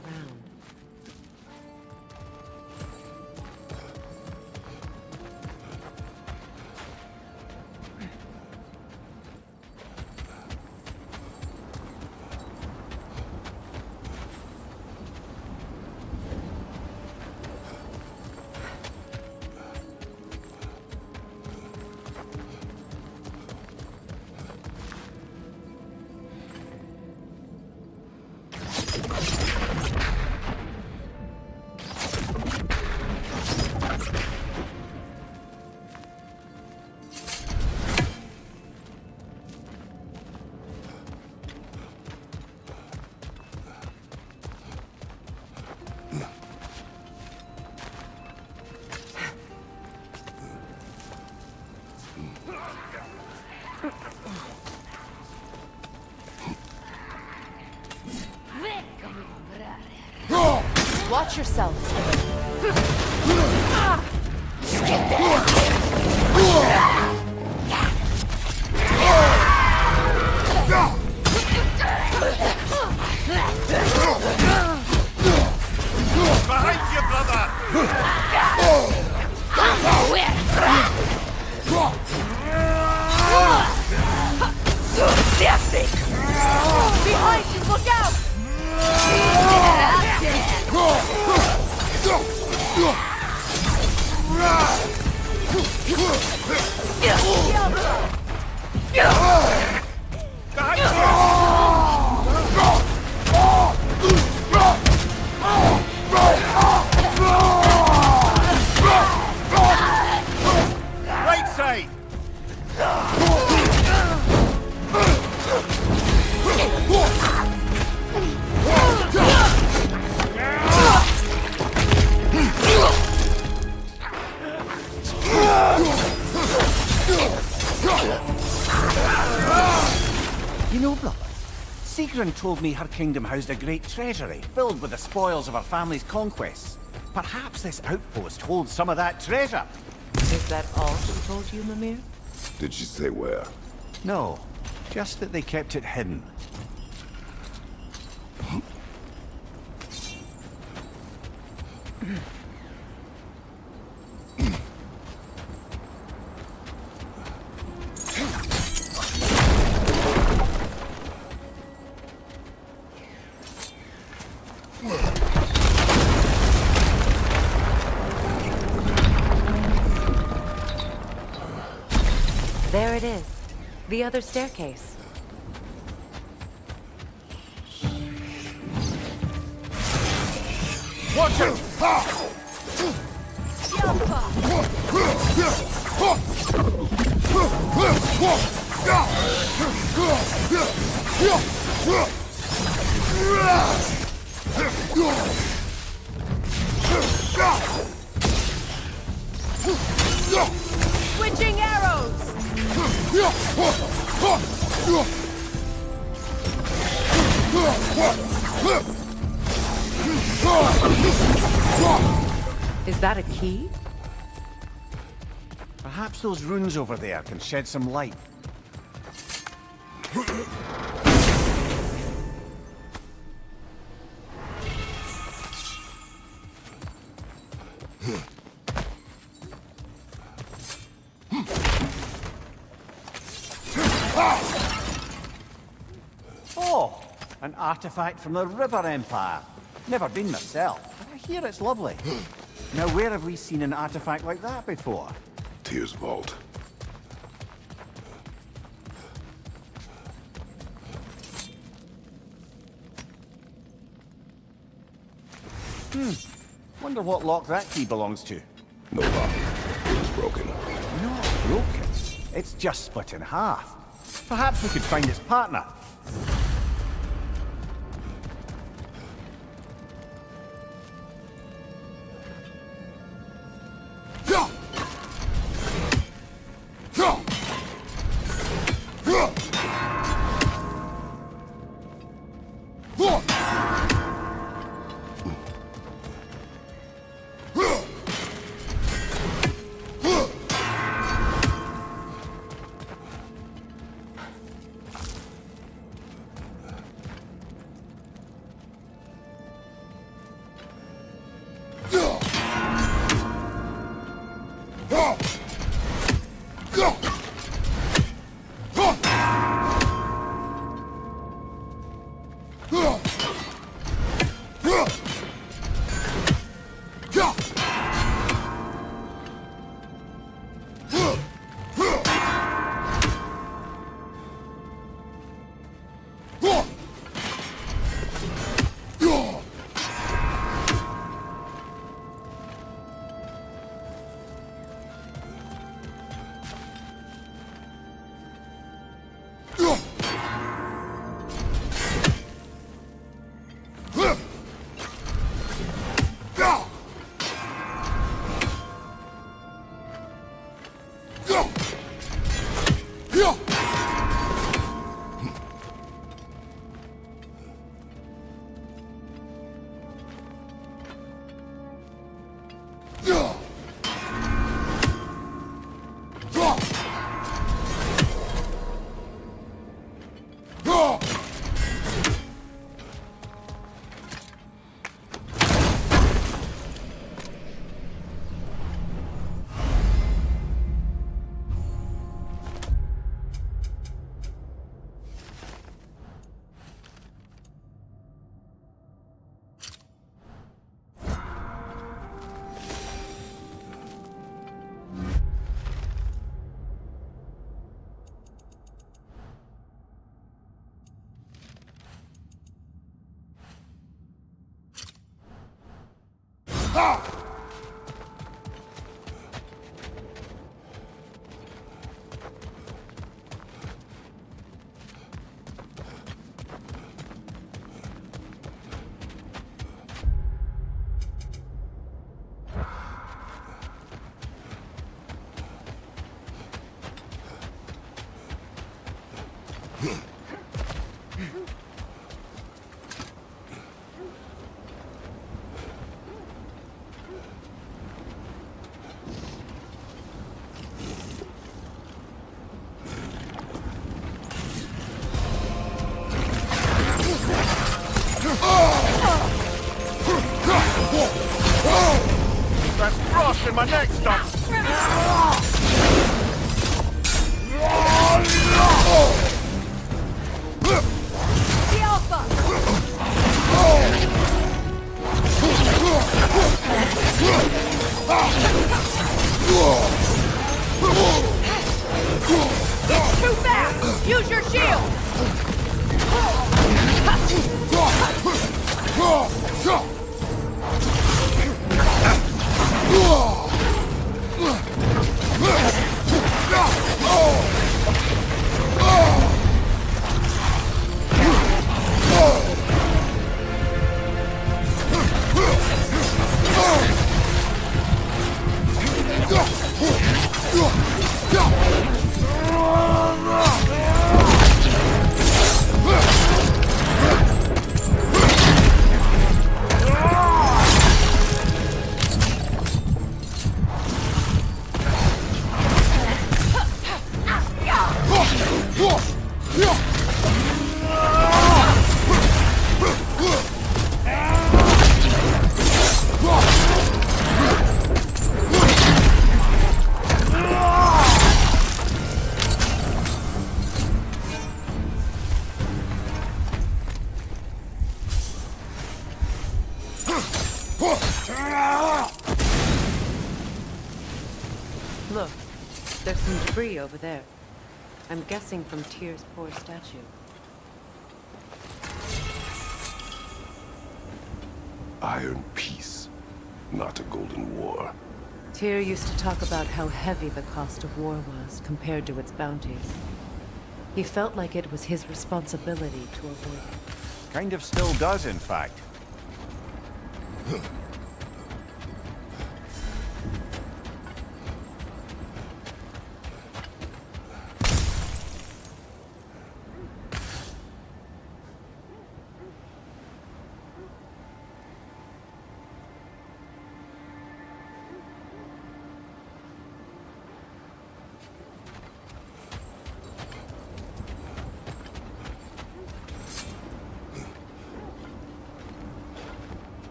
Watch yourself. Behind you, brother! Behind you, look out! Right side! You know, brother, Sigrun told me her kingdom housed a great treasury filled with the spoils of her family's conquests. Perhaps this outpost holds some of that treasure. Is that all she told you, Mimir? Did she say where? No, just that they kept it hidden. There it is. The other staircase. Watch it! Switching arrows! Is that a key? Perhaps those runes over there can shed some light. Oh, an artifact from the River Empire. Never been myself, but I hear it's lovely. Now, where have we seen an artifact like that before? Tyr's vault. Wonder what lock that key belongs to. No lock. It is broken. Not broken. It's just split in half. Perhaps we could find its partner. That's frost in my neck stuff. The Alpha! It's too fast! Use your shield! Look, there's some debris over there. I'm guessing from Tyr's poor statue. iron peace, not a golden war. Tyr used to talk about how heavy the cost of war was compared to its bounties. He felt like it was his responsibility to avoid it. Kind of still does, in fact.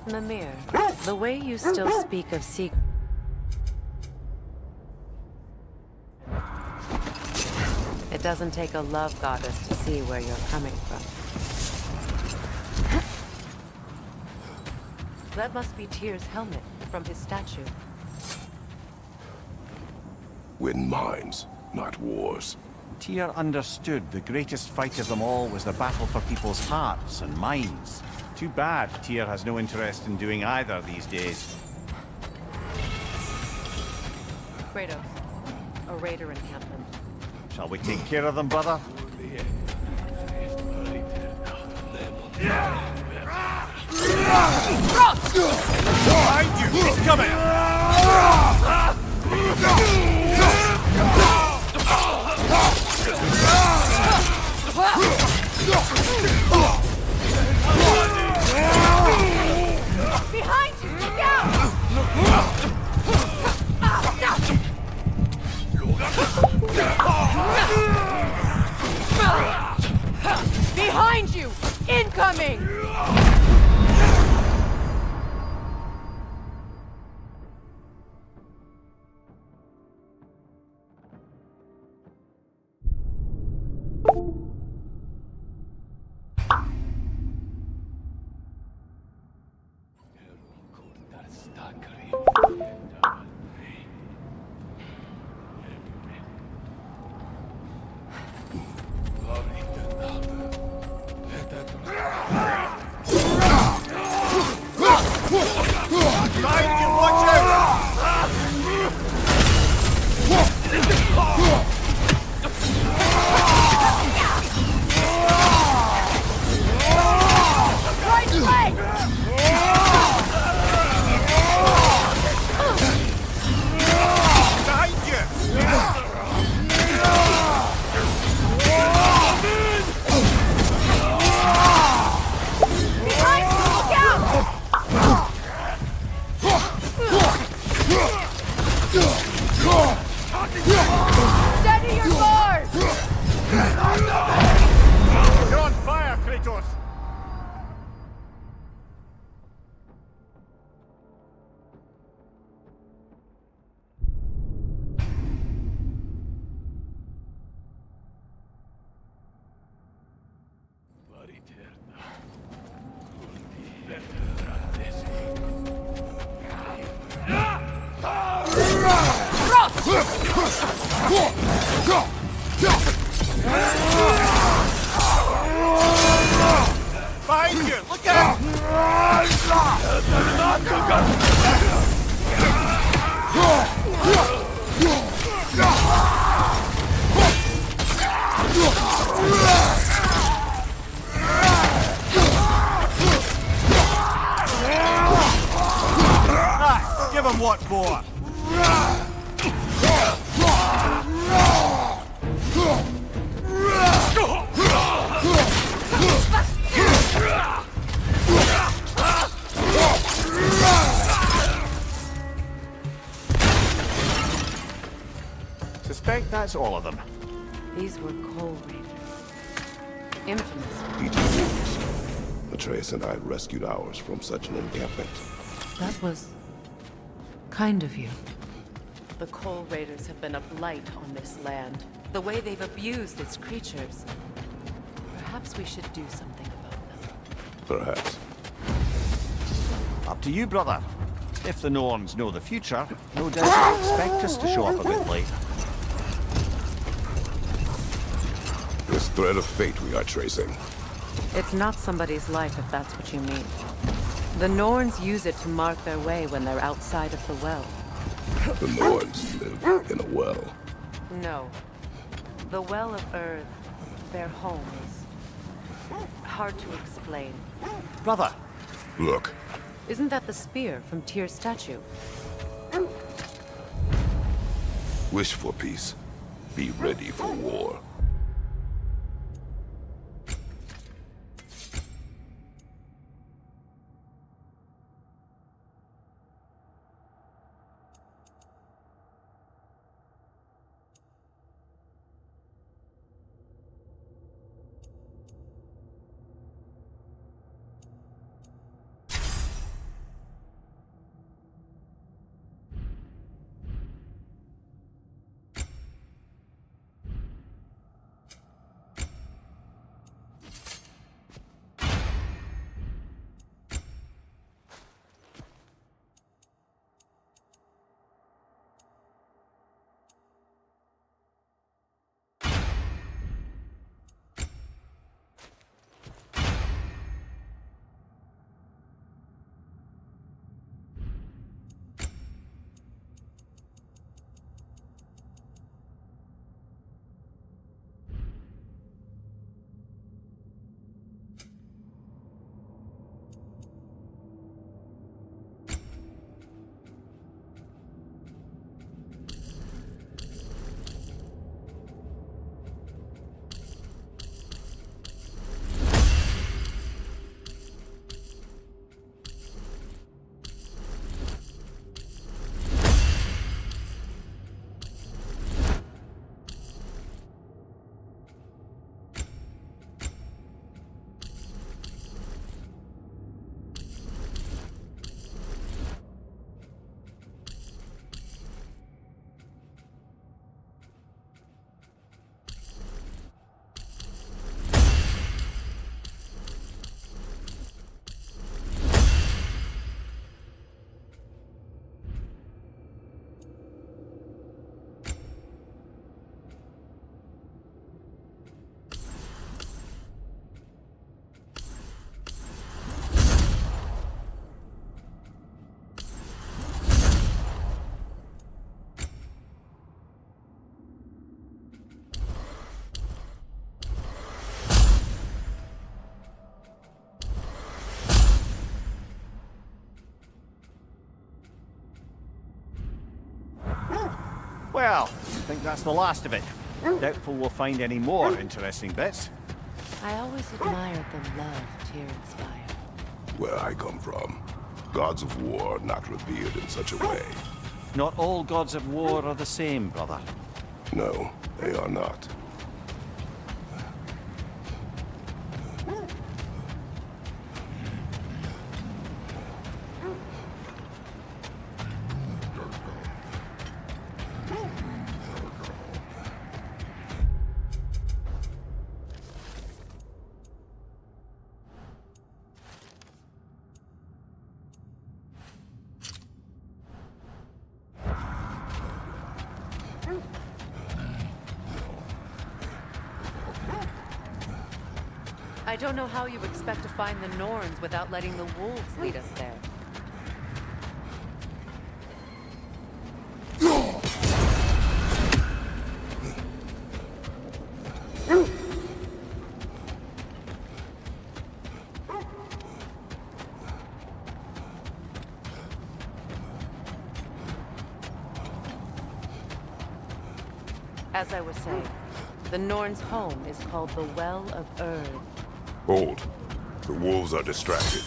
Mimir, the way you still speak of secret... It doesn't take a love goddess to see where you're coming from. That must be Tyr's helmet from his statue. Win minds, not wars. Tyr understood the greatest fight of them all was the battle for people's hearts and minds. Too bad Tyr has no interest in doing either these days. Kratos, a raider encampment. Shall we take care of them, brother? Behind you! He's coming! Behind you! Look out! Behind you! Incoming! Steady your bars! You're on fire, Kratos! Behind you! Look out! Give him what for? Suspect that's all of them. These were coal raiders. Infamous. Atreus and I rescued ours from such an encampment. That was Kind of you. The Coal Raiders have been a blight on this land. The way they've abused its creatures. Perhaps we should do something about them. Perhaps. Up to you, brother. If the Norns know the future, no doubt they expect us to show up a bit late. This thread of fate we are tracing. It's not somebody's life, if that's what you mean. The Norns use it to mark their way when they're outside of the well. The Norns live in a well. No. The Well of Earth, their home, is hard to explain. Brother! Look. Isn't that the spear from Tyr's statue? Wish for peace. Be ready for war. Well, I think that's the last of it. Doubtful we'll find any more interesting bits. I always admired the love Tyr inspired. Where I come from, gods of war are not revered in such a way. Not all gods of war are the same, brother. No, they are not. I don't know how you expect to find the Norns without letting the wolves lead us there. As I was saying, the Norns' home is called the Well of Earth. Hold. The wolves are distracted.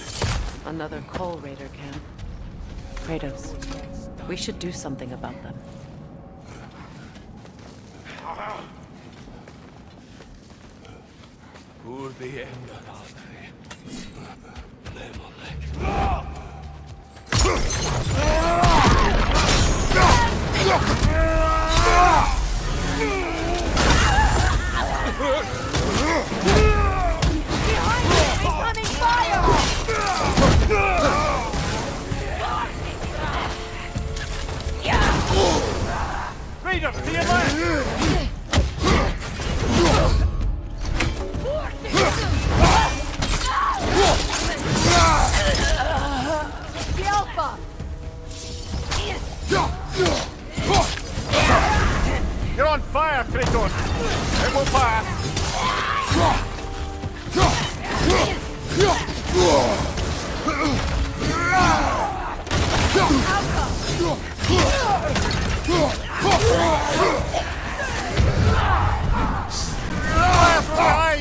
Another Coal Raider camp. Kratos, we should do something about them. on fire, Kratos! It will pass! Fire from behind!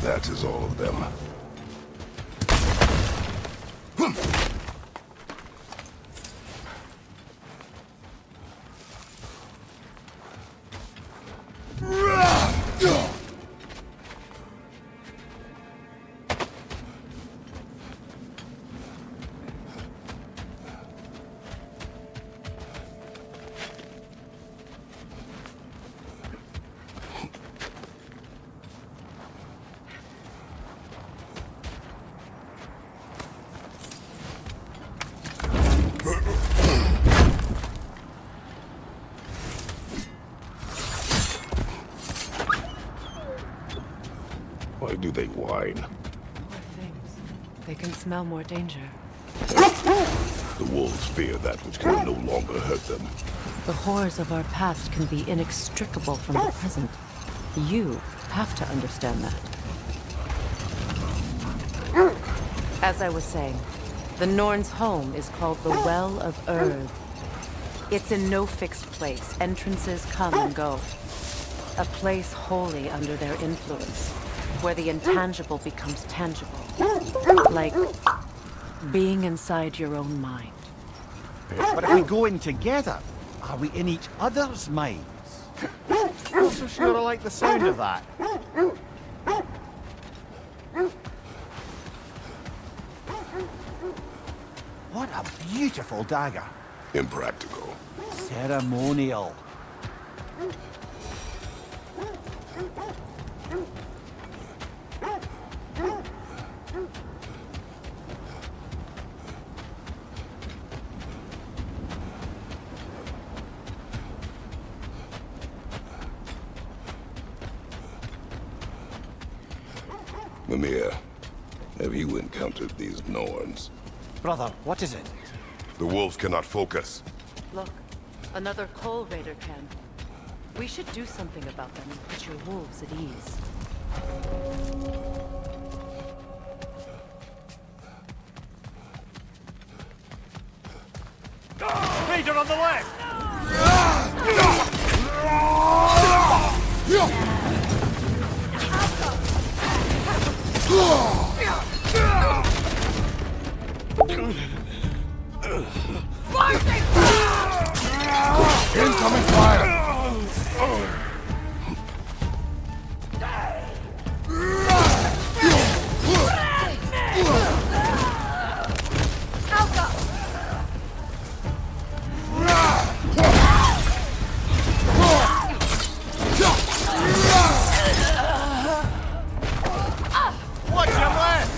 That is all of them. Why do they whine? Poor things. They can smell more danger. The wolves fear that which can no longer hurt them. The horrors of our past can be inextricable from the present. You have to understand that. As I was saying, the Norn's home is called the Well of Earth. It's in no fixed place. Entrances come and go. A place wholly under their influence, where the intangible becomes tangible. Like being inside your own mind. But if we go in together, are we in each other's minds? Not so sure I like the sound of that. What a beautiful dagger. Impractical. Ceremonial. Mimir, have you encountered these Norns? Brother, what is it? The wolves cannot focus. Look, another Coal Raider can. We should do something about them and put your wolves at ease. Raider on the left! Incoming fire! Watch your left!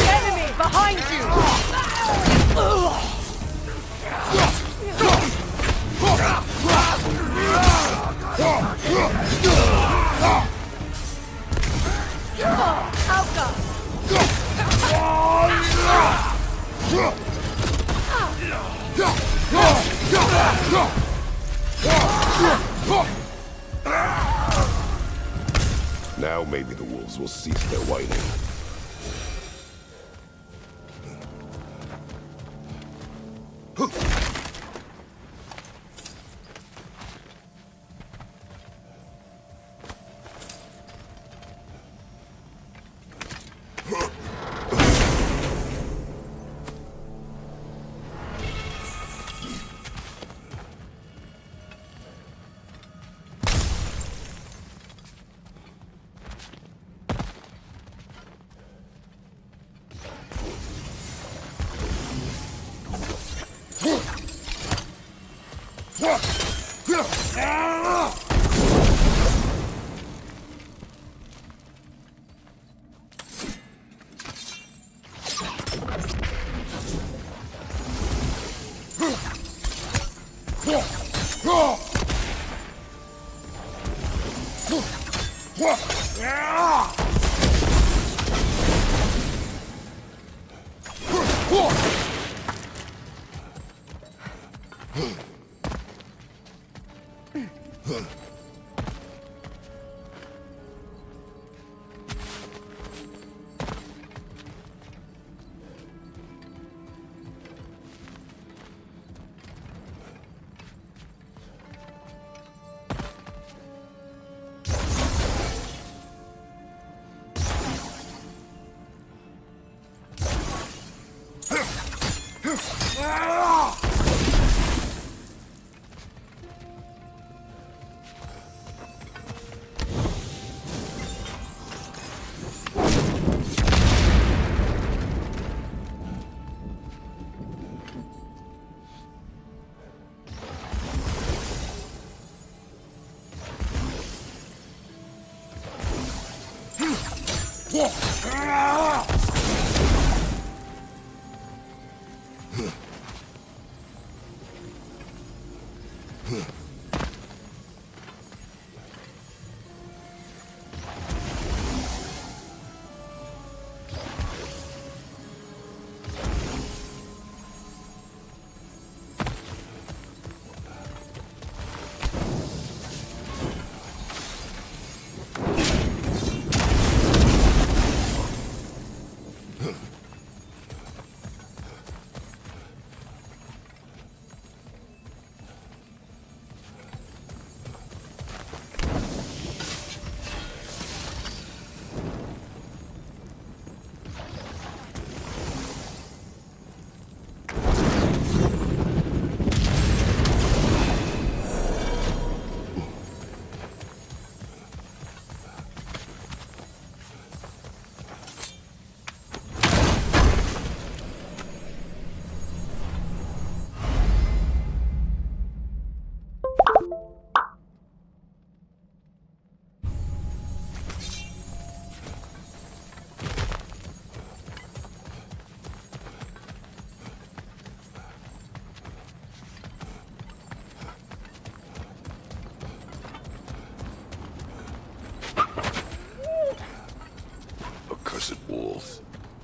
Enemy behind you! Now maybe the wolves will cease their whining.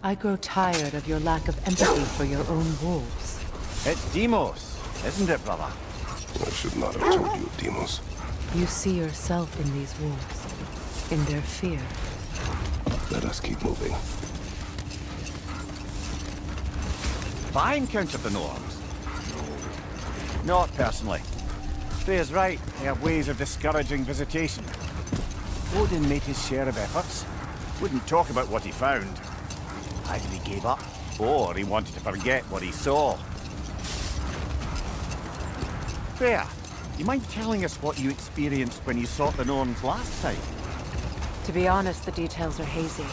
I grow tired of your lack of empathy for your own wolves. It's Demos, isn't it, brother? I should not have told you, Demos. You see yourself in these wolves, in their fear. Let us keep moving. Have I encountered the Norns? Not personally. Freya's right, they have ways of discouraging visitation. Odin made his share of efforts. Wouldn't talk about what he found. Either he gave up, or he wanted to forget what he saw. Freya, you mind telling us what you experienced when you sought the Norns last time? To be honest, the details are hazy.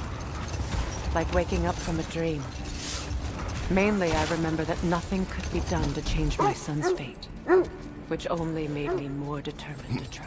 Like waking up from a dream. Mainly, I remember that nothing could be done to change my son's fate, which only made me more determined to try.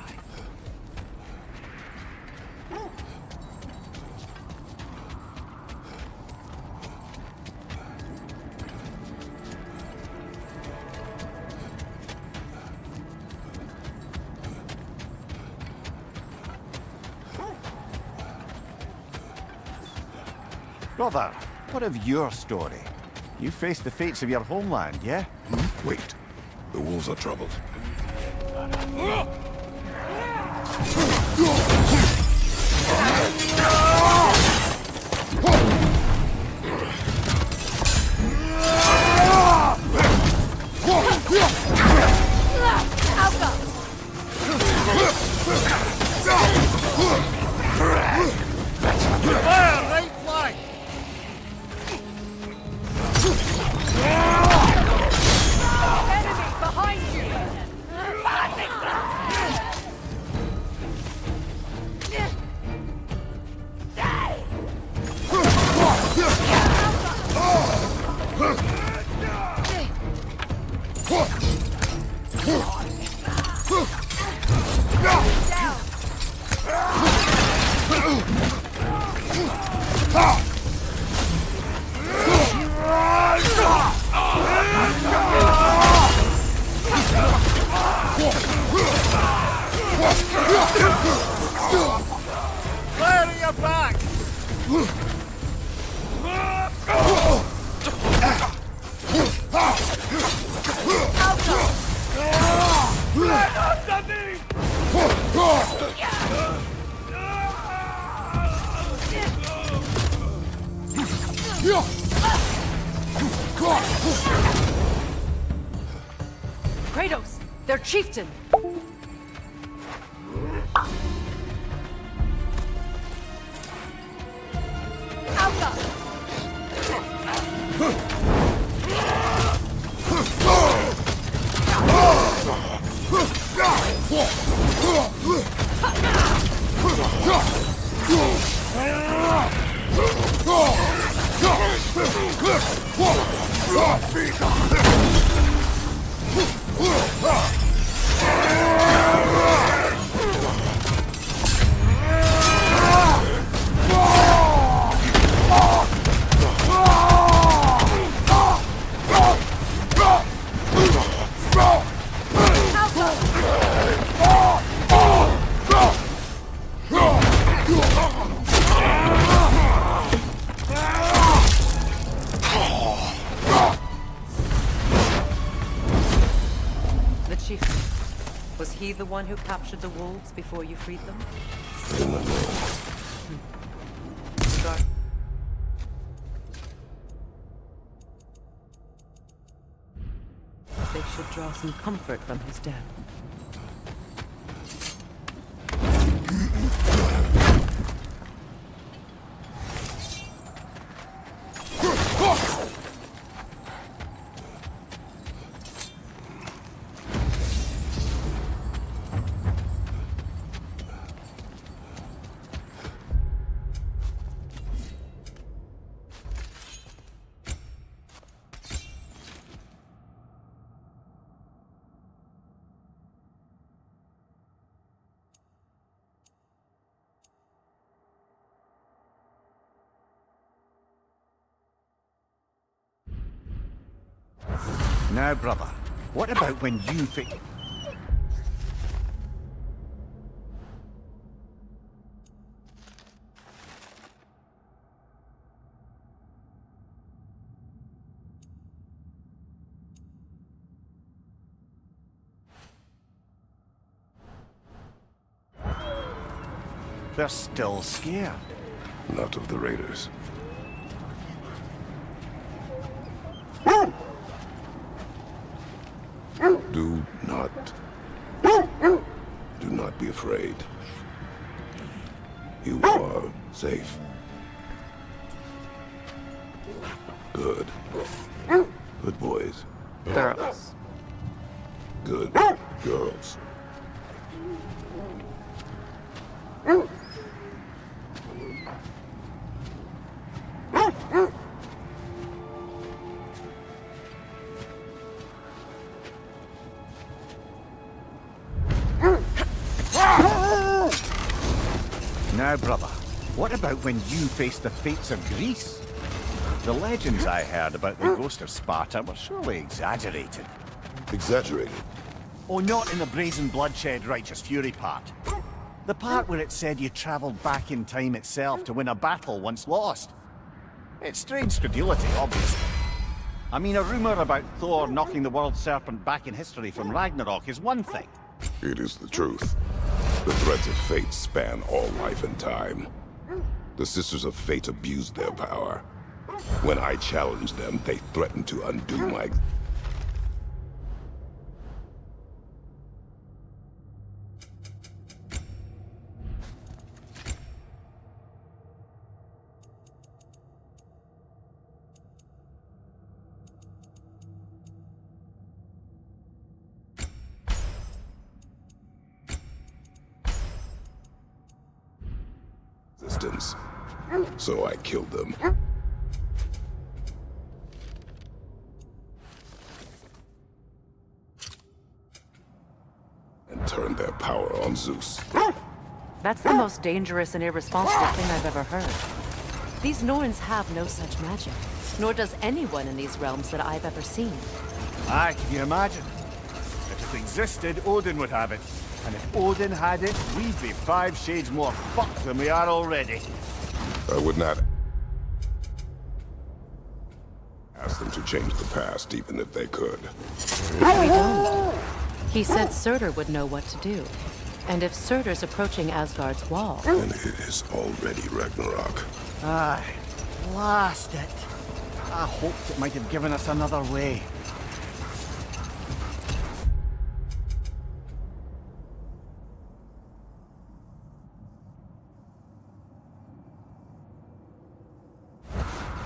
Brother, what of your story? You faced the fates of your homeland, yeah? Wait. The wolves are troubled. Clearing your back! Kratos! Their chieftain! The chieftain. Was he the one who captured the wolves before you freed them? Scar. They should draw some comfort from his death. Now, brother, what about when you They're still scared. Not of the raiders. Do not be afraid. You are safe. Good. Good boys. Girls. Good girls. Now, brother, what about when you faced the fates of Greece? The legends I heard about the ghost of Sparta were surely exaggerated. Exaggerated? Oh, not in the brazen bloodshed righteous fury part. The part where it said you travelled back in time itself to win a battle once lost. It's strange credulity, obviously. I mean, a rumour about Thor knocking the world serpent back in history from Ragnarok is one thing. It is the truth. The threads of fate span all life and time. The Sisters of Fate abused their power. When I challenged them, they threatened to undo my... existence. So I killed them. And turned their power on Zeus. That's the most dangerous and irresponsible thing I've ever heard. These Norns have no such magic, nor does anyone in these realms that I've ever seen. Aye, can you imagine? If it existed, Odin would have it. And if Odin had it, we'd be 5 shades more fucked than we are already. I would not ask them to change the past, even if they could. We don't. He said Surtur would know what to do. And if Surtur's approaching Asgard's wall... And it is already Ragnarok. Aye, blast it. I hoped it might have given us another way.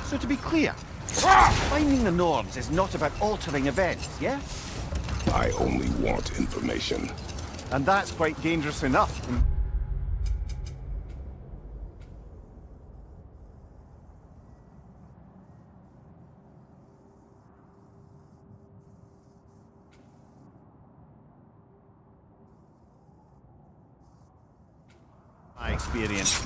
So to be clear, finding the Norns is not about altering events, yeah? I only want information. And that's quite dangerous enough. My experience.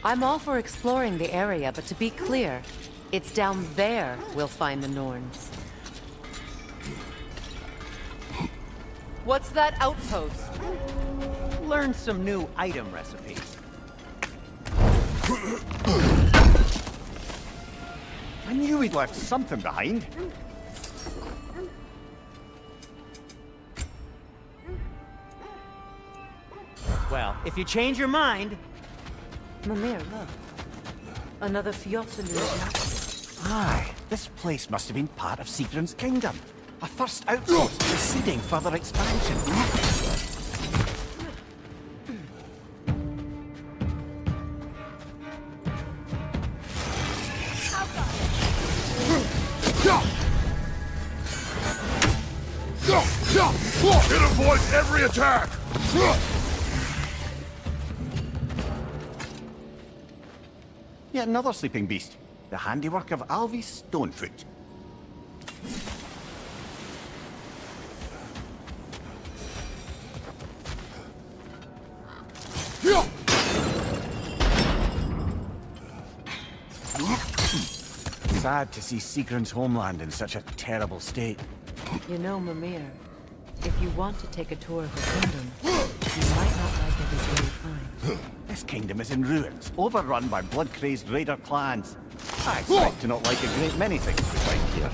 I'm all for exploring the area, but to be clear, it's down there we'll find the Norns. What's that outpost? Learn some new item recipes. I knew we'd left something behind. Well, if you change your mind... Mimir, look. Another Fjordsalur. Aye, this place must have been part of Sigrun's kingdom. A first outpost preceding further expansion. It avoids every attack! Yet another sleeping beast. The handiwork of Alvi Stonefoot. Sad to see Sigrun's homeland in such a terrible state. You know, Mimir, if you want to take a tour of the kingdom, you might not like everything you find. This kingdom is in ruins, overrun by blood-crazed raider clans. I expect to not like a great many things we find here.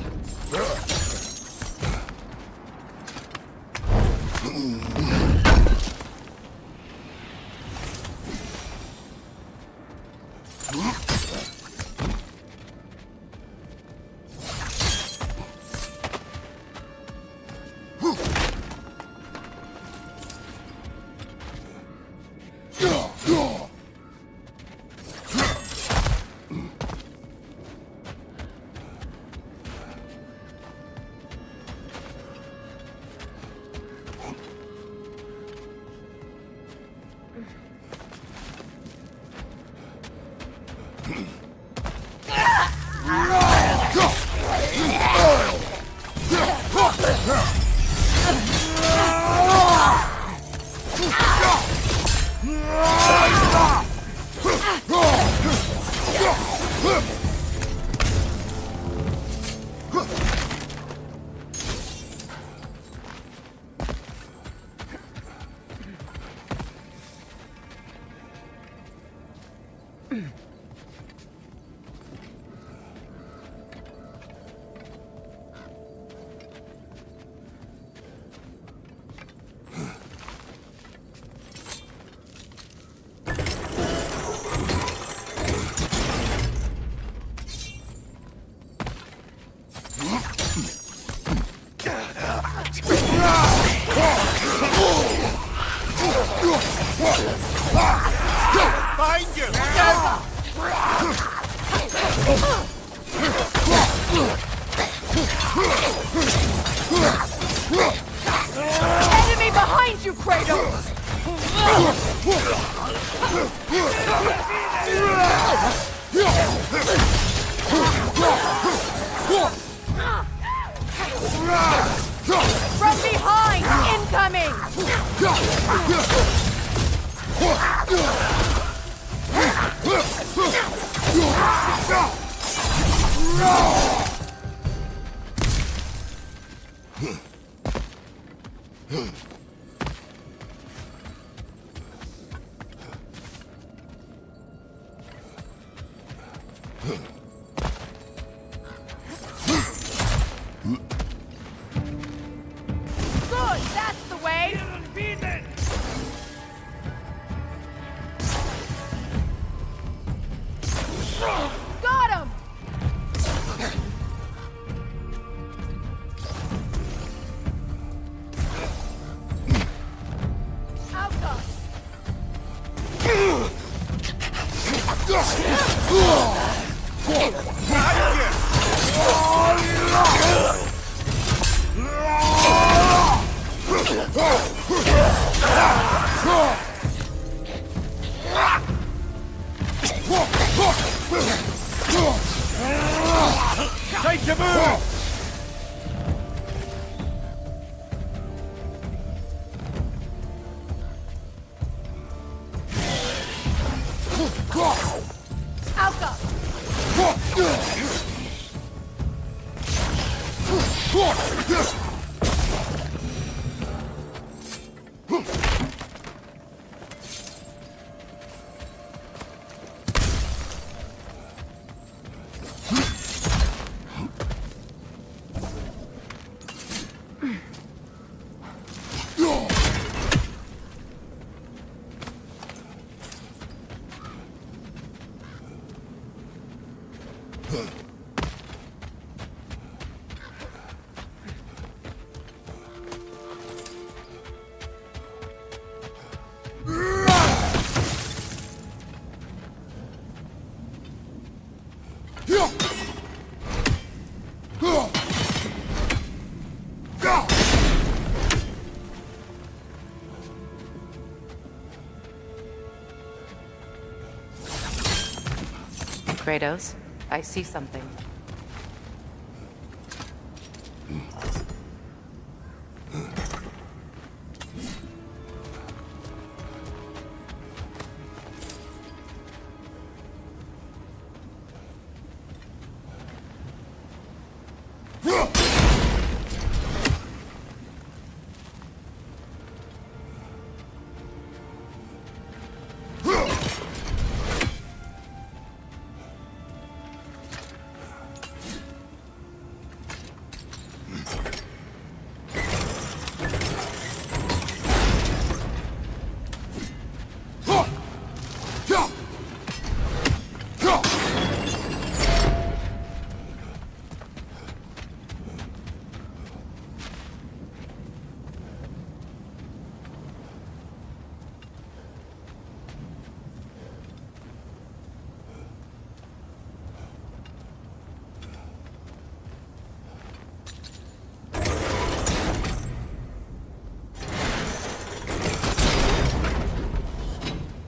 Enemy behind you, Kratos! From behind! Incoming! Good, that's the way! Got him! Outcome! Take your move! Outcome! Kratos, I see something.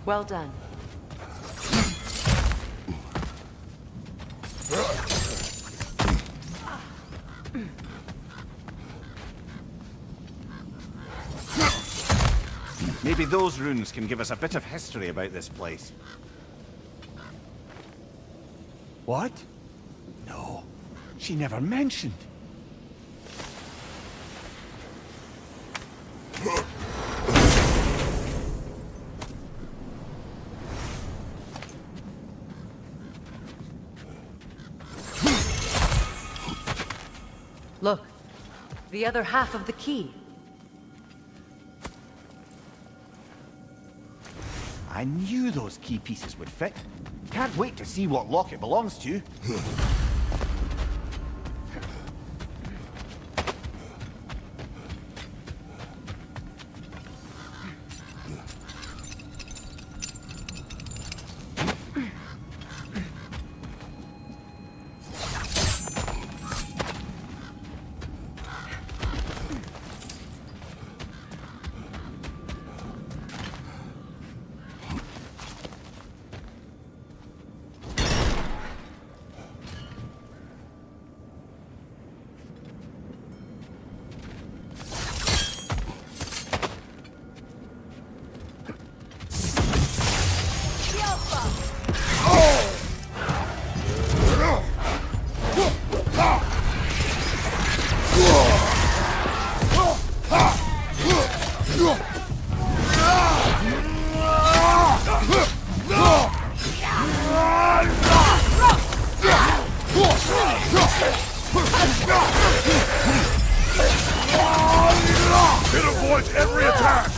Well done. Maybe those runes can give us a bit of history about this place. What? No, she never mentioned. Look, the other half of the key. I knew those key pieces would fit. Can't wait to see what lock it belongs to. It avoids every attack!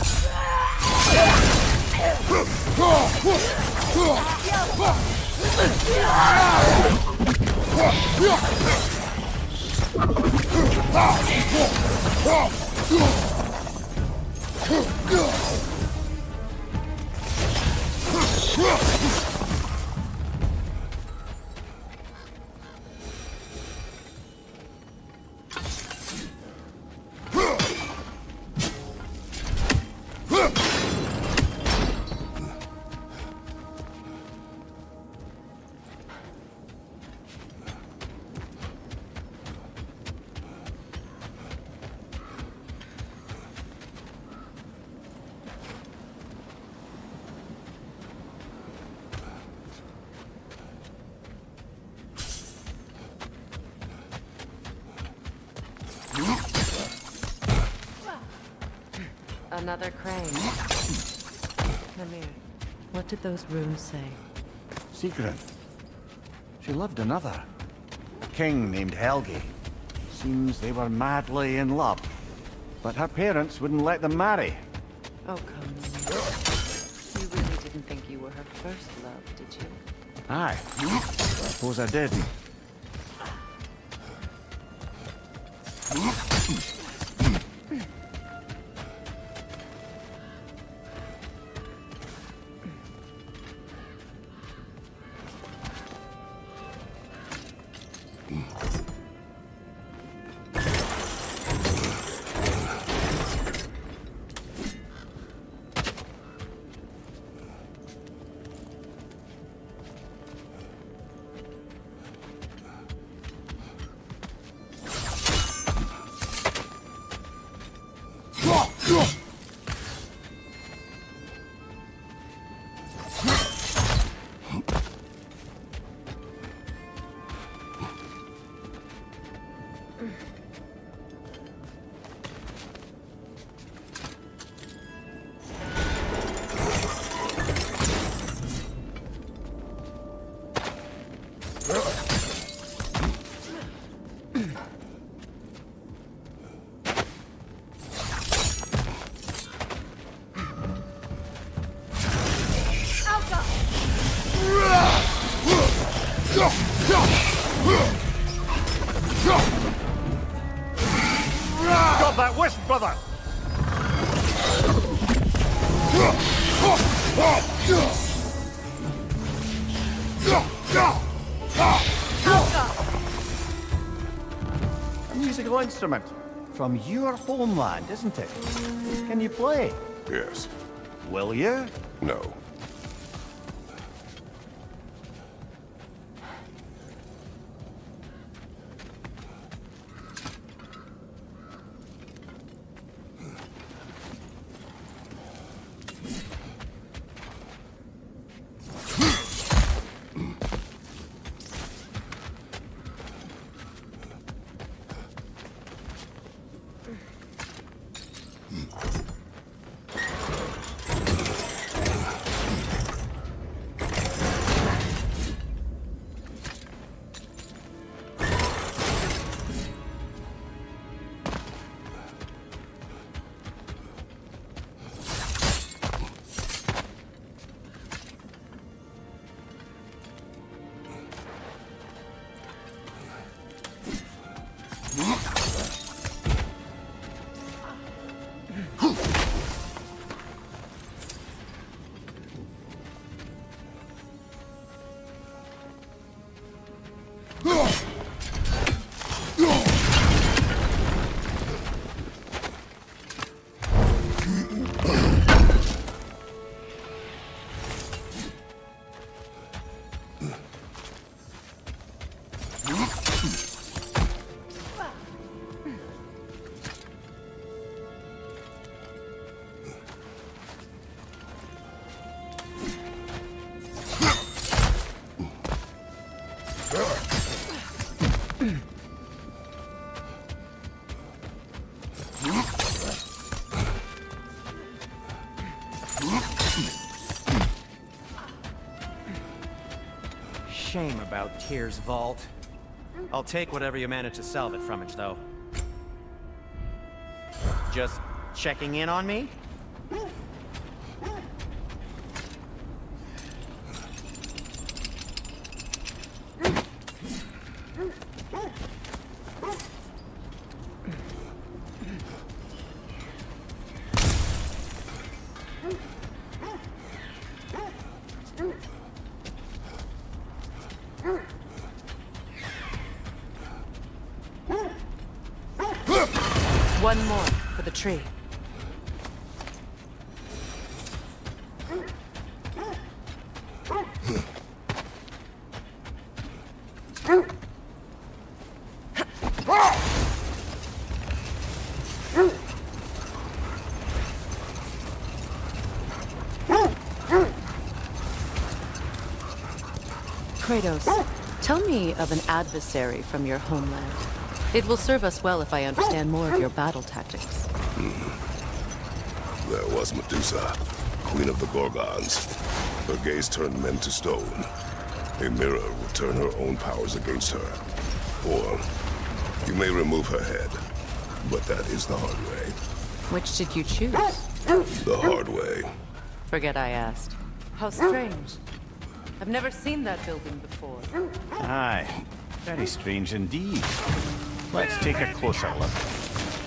Another crane. Namir, what did those runes say? Secret. She loved another. A king named Helgi. Seems they were madly in love. But her parents wouldn't let them marry. Oh, come on. You really didn't think you were her first love, did you? Aye. Suppose I did. Got that whisk, brother! A musical instrument. From your homeland, isn't it? Can you play? Yes. Will you? No. Shame about Tyr's vault. I'll take whatever you manage to salvage from it, though. Just checking in on me? One more for the tree. Kratos, tell me of an adversary from your homeland. It will serve us well if I understand more of your battle tactics. There was Medusa, queen of the Gorgons. Her gaze turned men to stone. A mirror will turn her own powers against her. Or you may remove her head, but that is the hard way. Which did you choose? The hard way. Forget I asked. How strange. I've never seen that building before. Aye, very strange indeed. Let's take a closer look.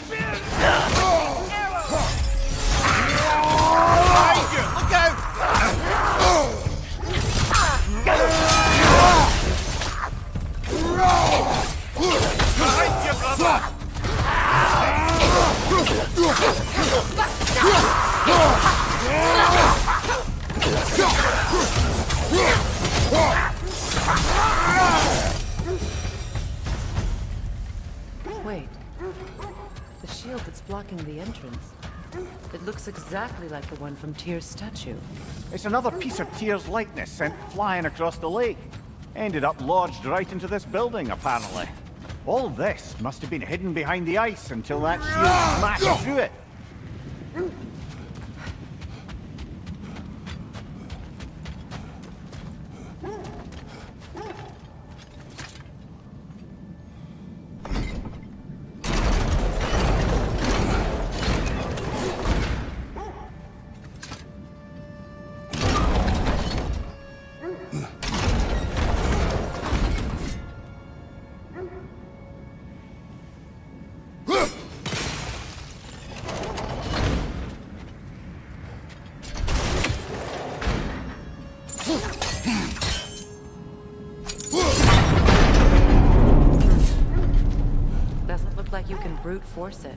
Look out! Wait. The shield that's blocking the entrance. It looks exactly like the one from Tyr's statue. It's another piece of Tyr's likeness sent flying across the lake. Ended up lodged right into this building, apparently. All this must have been hidden behind the ice until that shield smashed through it. Doesn't look like you can brute force it.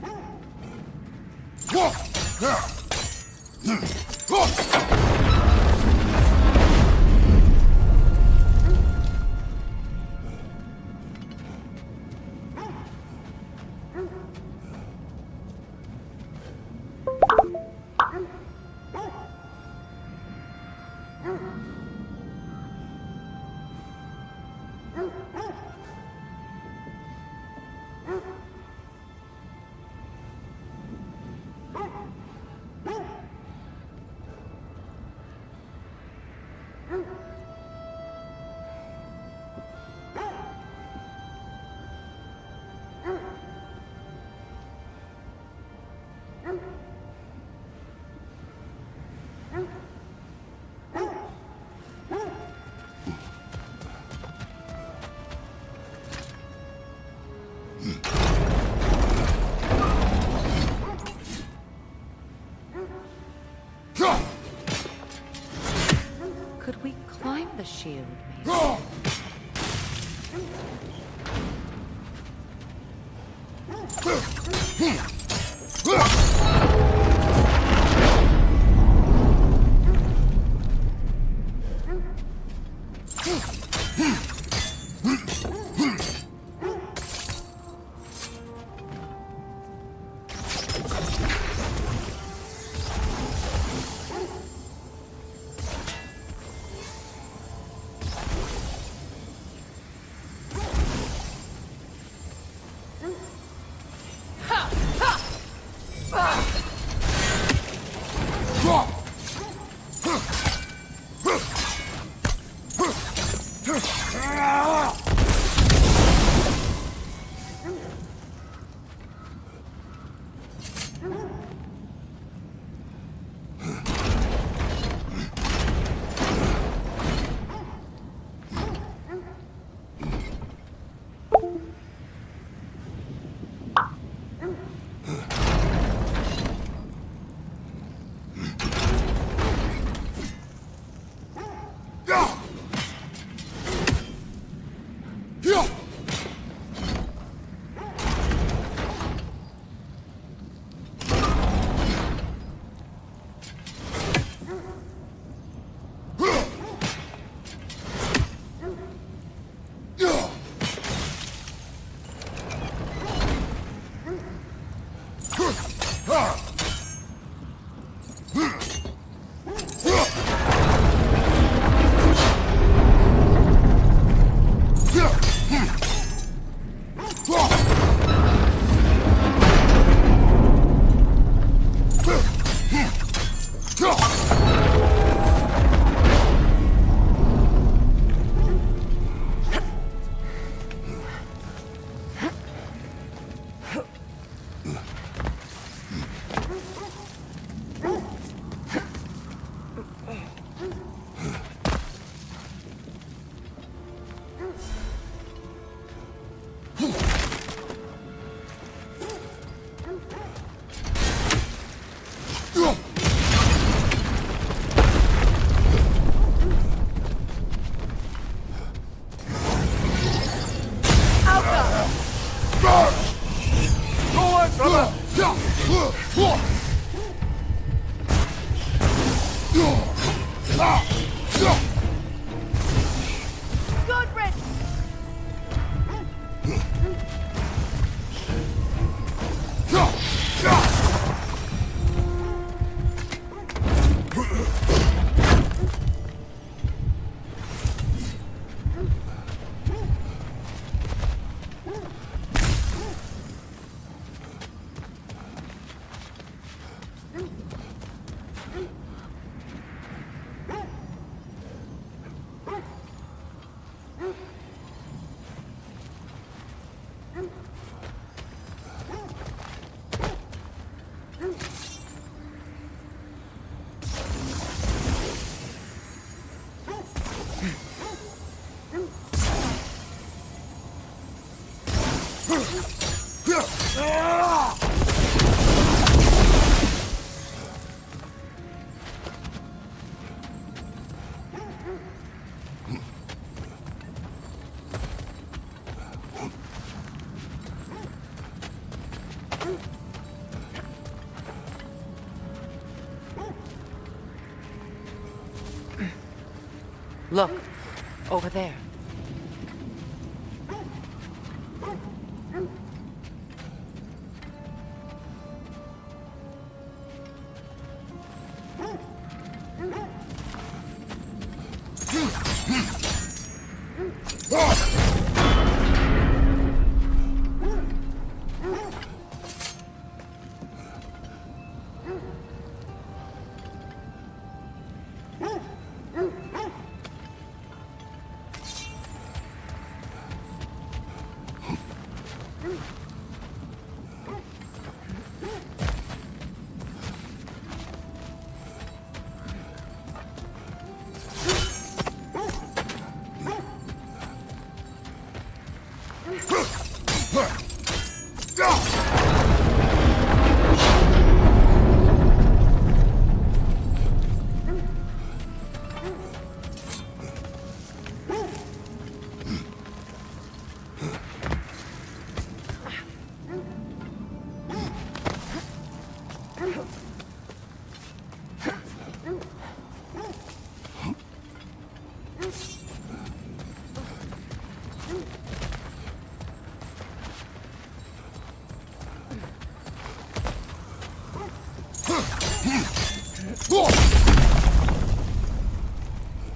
Could we climb the shield, maybe? Goodrich! Look, over there.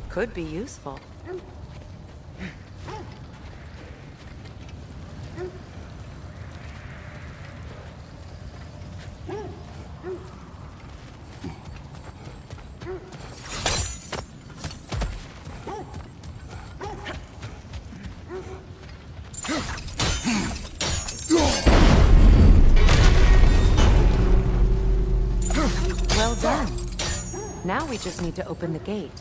Could be useful. Well done. Now we just need to open the gate.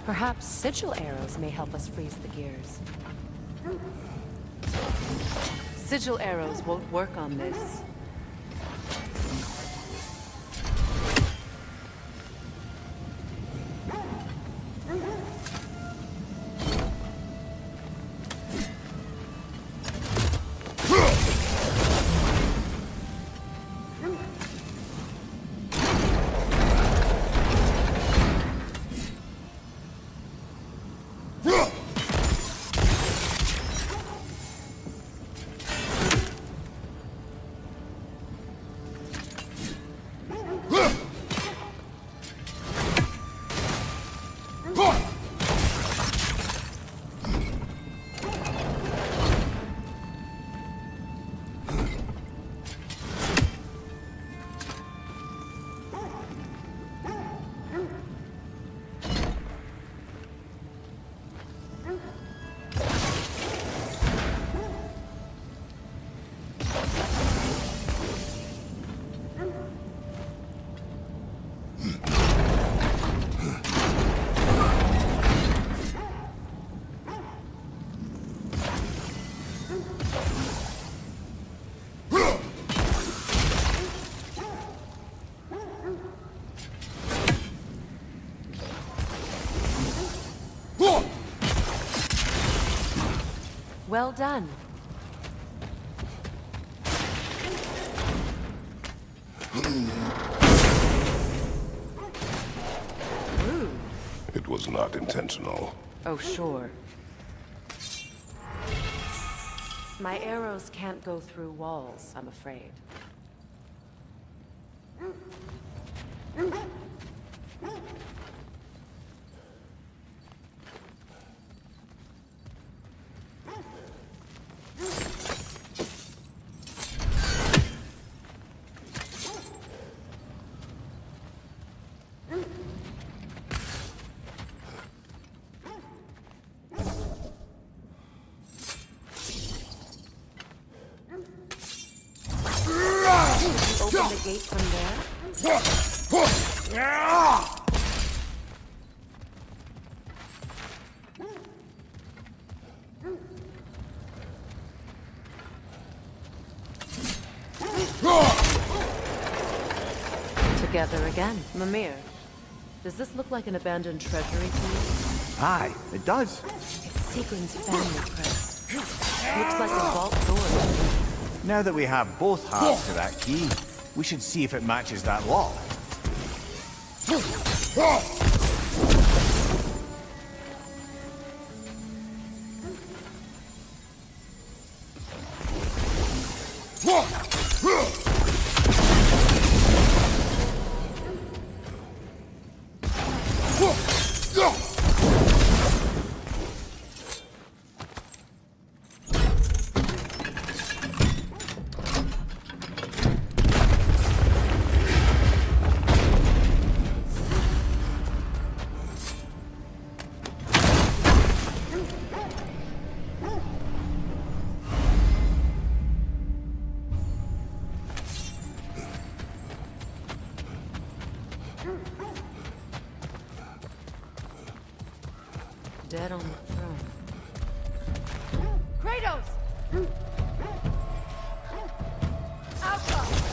Perhaps sigil arrows may help us freeze the gears. Sigil arrows won't work on this. Well done. Rude. It was not intentional. Oh, sure. My arrows can't go through walls, I'm afraid. Open the gate from there? Together again. Mimir, does this look like an abandoned treasury to you? Aye, it does. It's Sieglin's family crest. Looks like a vault door. Now that we have both halves to that key, we should see if it matches that lock. Dead on the throne. Kratos! Alpha!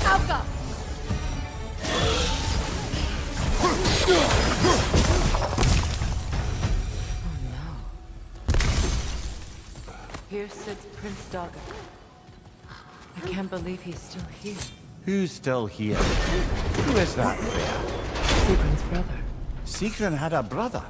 Alka! Here sits Prince Daga. I can't believe he's still here. Who's still here? Who is that, Freya? Sieglin's brother. Sigrun had a brother.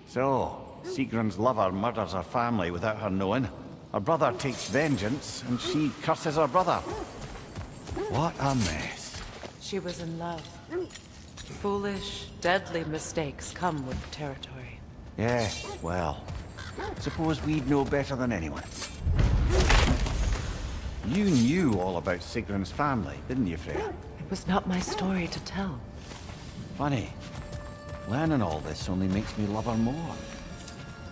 So, Sigrun's lover murders her family without her knowing. Her brother takes vengeance, and she curses her brother. What a mess. She was in love. Foolish, deadly mistakes come with the territory. Yes, well, suppose we'd know better than anyone. You knew all about Sigrun's family, didn't you, Freya? It was not my story to tell. Funny. Learning all this only makes me love her more.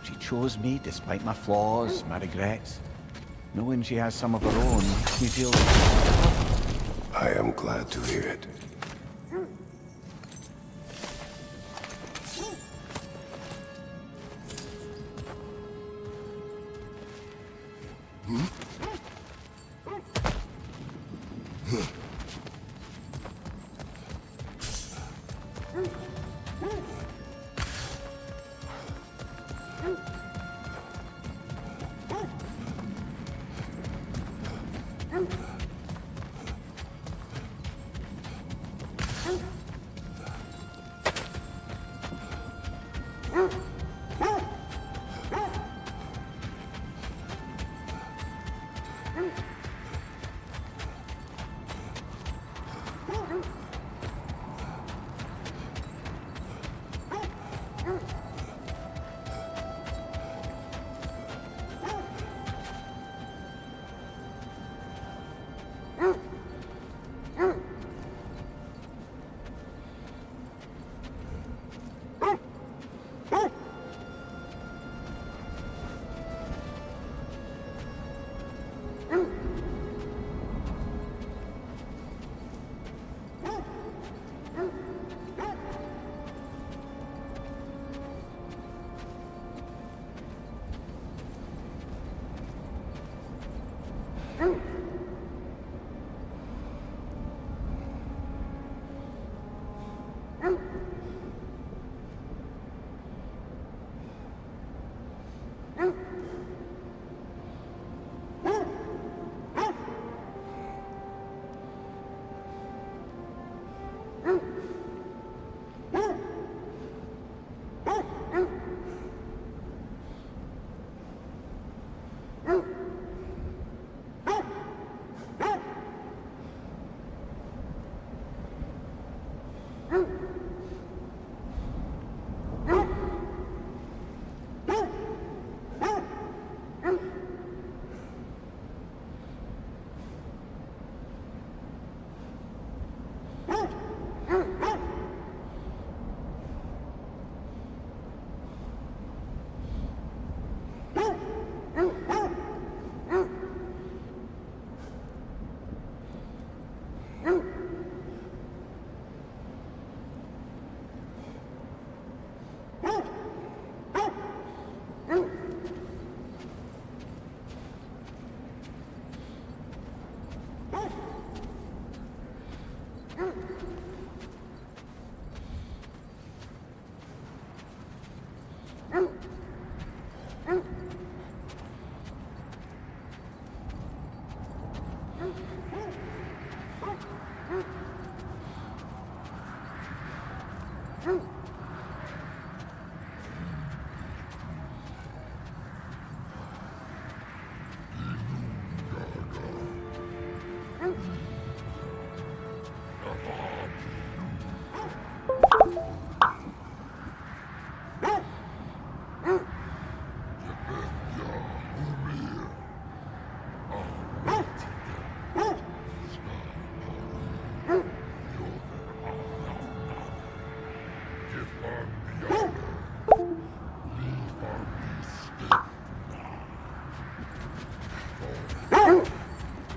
She chose me despite my flaws, my regrets. Knowing she has some of her own makes me feel... I am glad to hear it.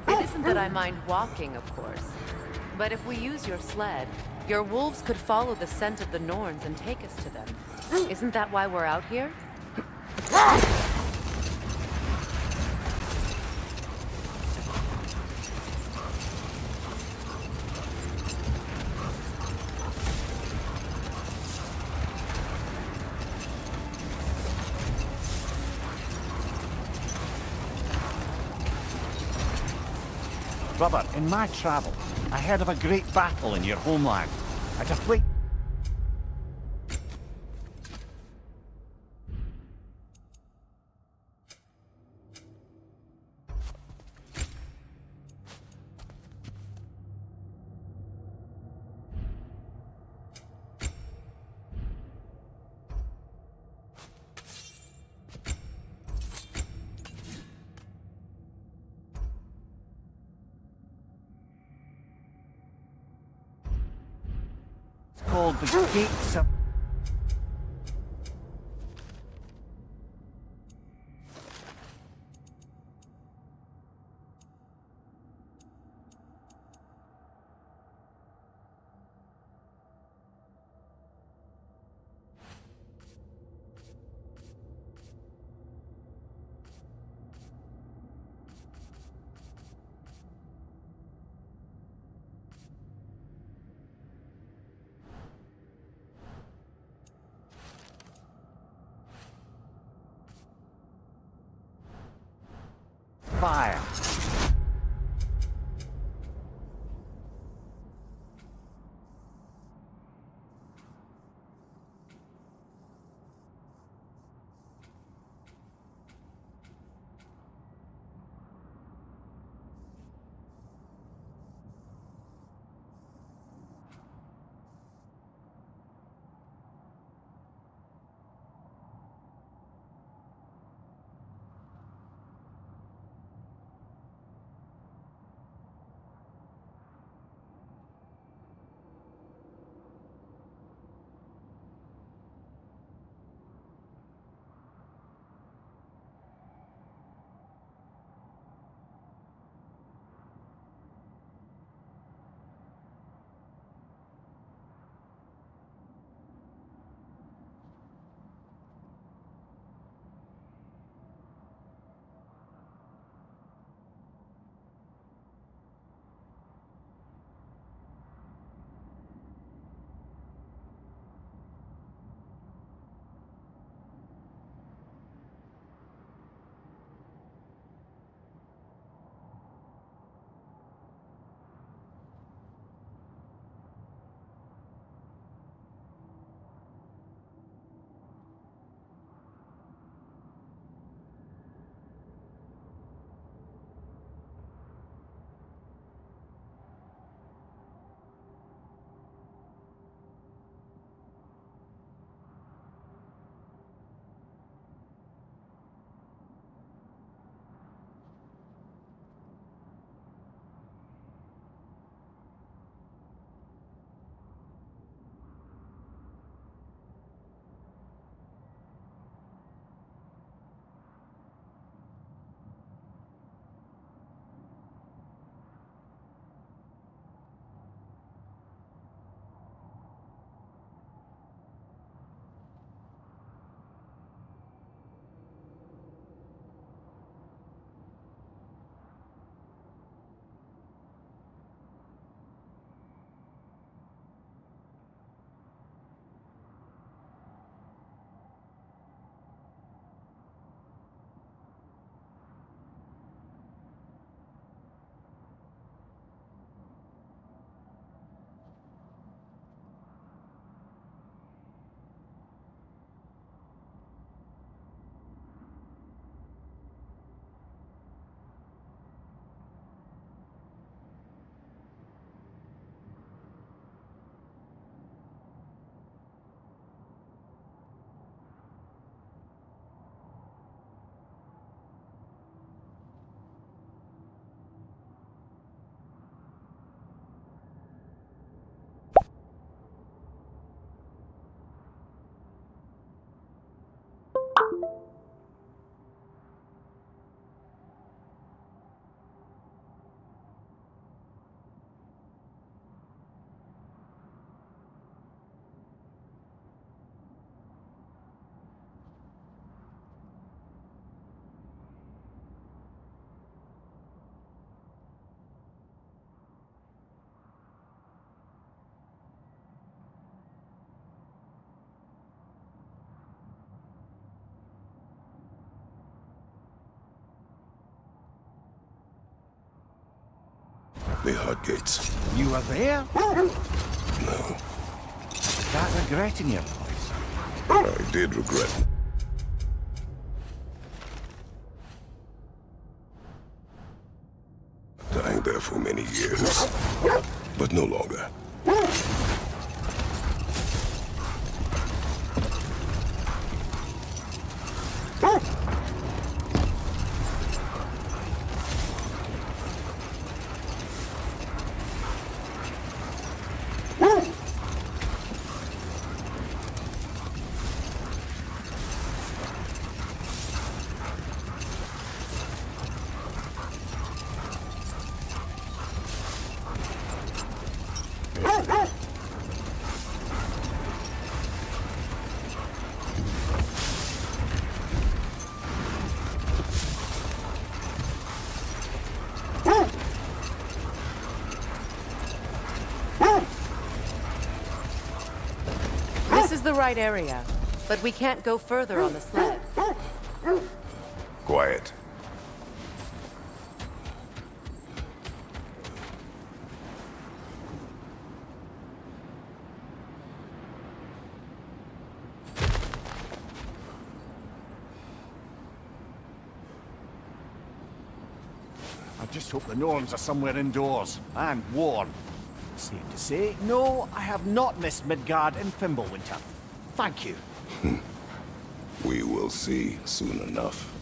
It isn't that I mind walking, of course. But if we use your sled, your wolves could follow the scent of the Norns and take us to them. Isn't that why we're out here? Brother, in my travels, I heard of a great battle in your homeland. At a place... called the Gates of... the hut gates. You were there? No, Is that regretting your voice? I did regret it. Dying there for many years, but no longer. This is the right area, but we can't go further on the sled. Quiet. I just hope the Norns are somewhere indoors, and warm. Safe to say, no, I have not missed Midgard in Fimbulwinter. Thank you. We will see soon enough.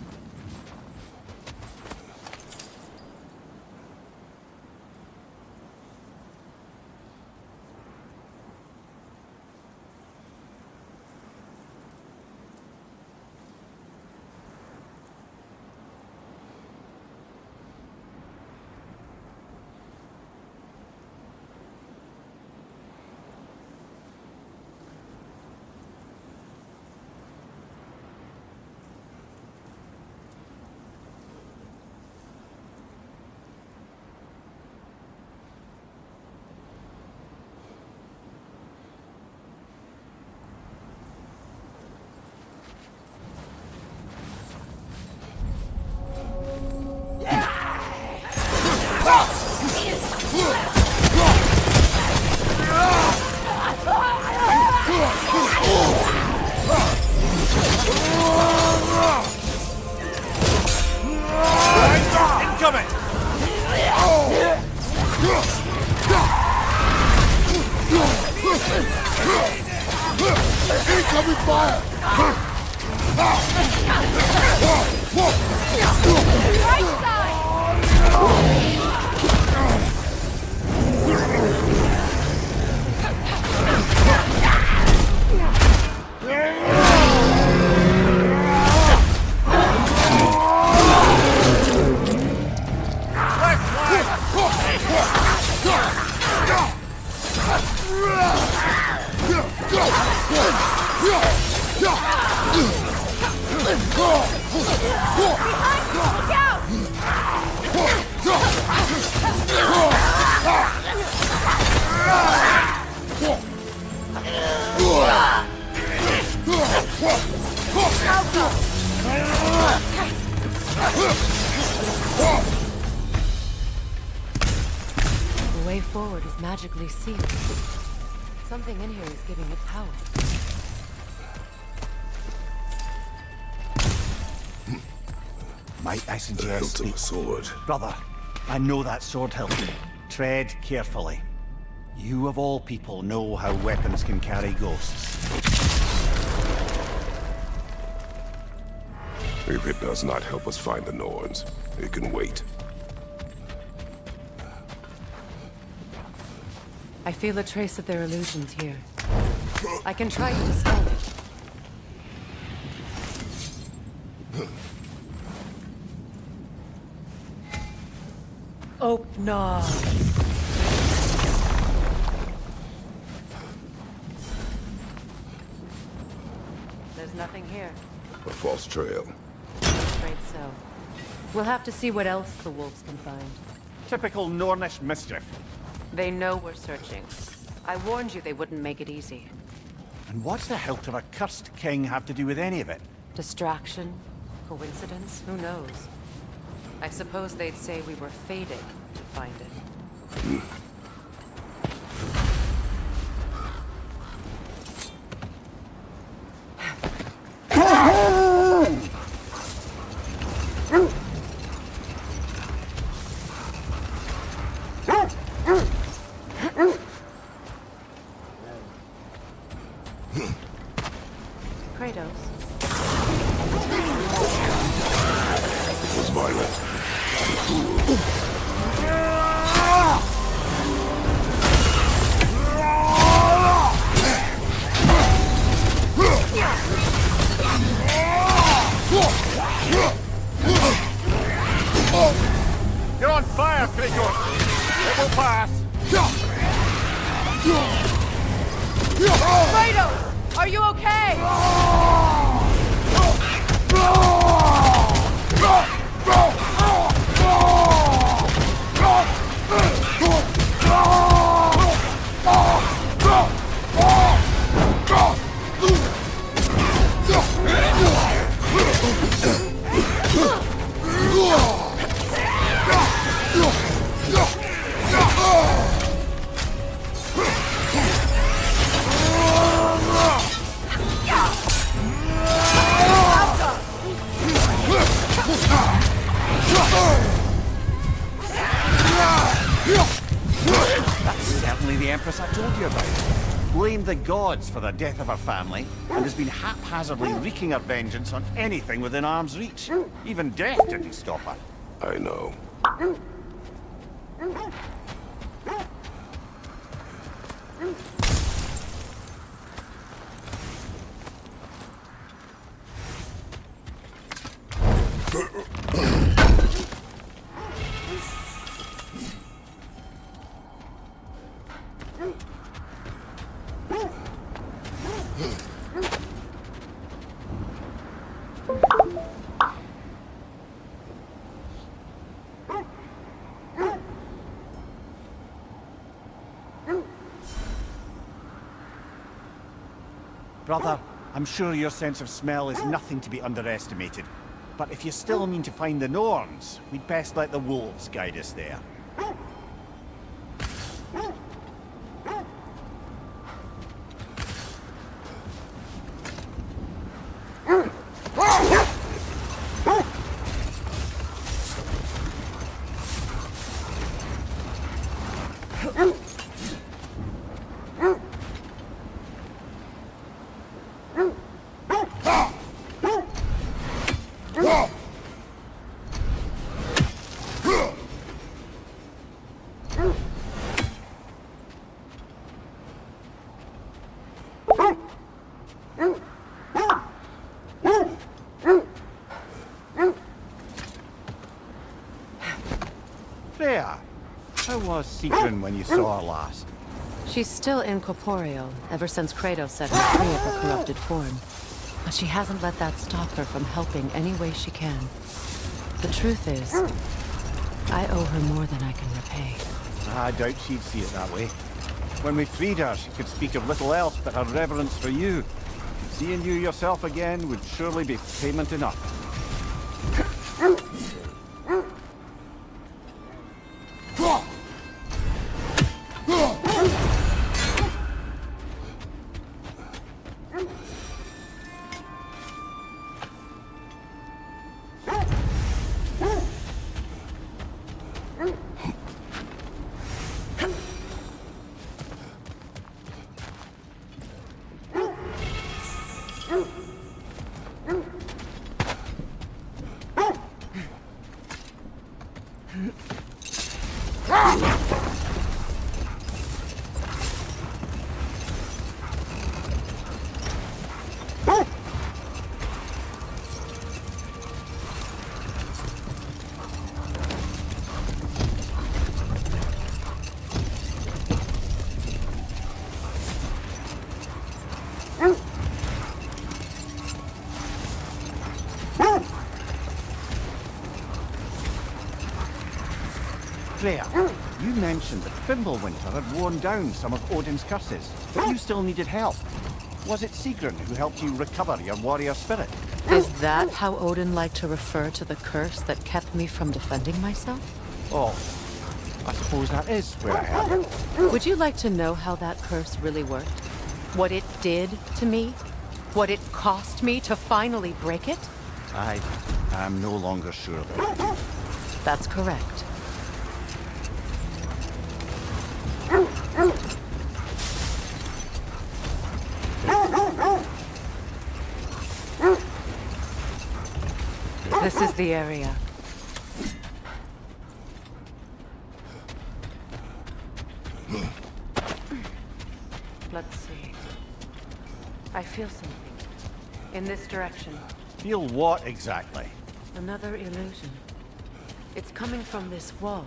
Incoming! Incoming fire! Right The way forward is magically sealed. Something in here is giving it power. Might I The suggest... hilt of a sword. Brother, I know that sword hilt. Tread carefully. You of all people know how weapons can carry ghosts. If it does not help us find the Norns, it can wait. I feel a trace of their illusions here. I can try to dispel it. Oh, no. There's nothing here. A false trail. Afraid so. We'll have to see what else the wolves can find. Typical Nornish mischief. They know we're searching. I warned you they wouldn't make it easy. And what's the hilt of a cursed king have to do with any of it? Distraction? Coincidence? Who knows? I suppose they'd say we were fated to find it. Kratos. It was violent. You're on fire, Kratos! It will pass! Kratos! Are you okay? That's certainly the Empress I told you about. Blamed the gods for the death of her family, and has been haphazardly wreaking her vengeance on anything within arm's reach. Even death didn't stop her. I know. Brother, I'm sure your sense of smell is nothing to be underestimated. But if you still mean to find the Norns, we'd best let the wolves guide us there. Freya, how was Sigrun when you saw her last? She's still incorporeal, ever since Kratos set her free of her corrupted form. But she hasn't let that stop her from helping any way she can. The truth is, I owe her more than I can repay. I doubt she'd see it that way. When we freed her, she could speak of little else but her reverence for you. Seeing you yourself again would surely be payment enough. Freya, you mentioned that Fimbulwinter had worn down some of Odin's curses, but you still needed help. Was it Sigrun who helped you recover your warrior spirit? Is that how Odin liked to refer to the curse that kept me from defending myself? Oh, I suppose that is where I heard it. Would you like to know how that curse really worked? What it did to me? What it cost me to finally break it? I'm no longer sure of it. That's correct. This is the area. Let's see. I feel something. In this direction. Feel what exactly? Another illusion. It's coming from this wall.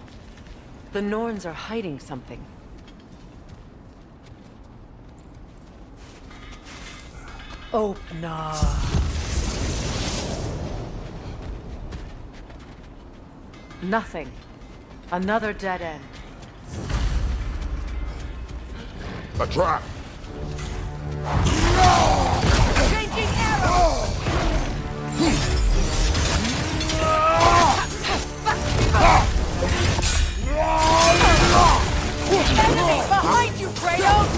The Norns are hiding something. Open up. Nothing. Another dead end. A trap! Changing arrow! Enemy behind you, Kratos!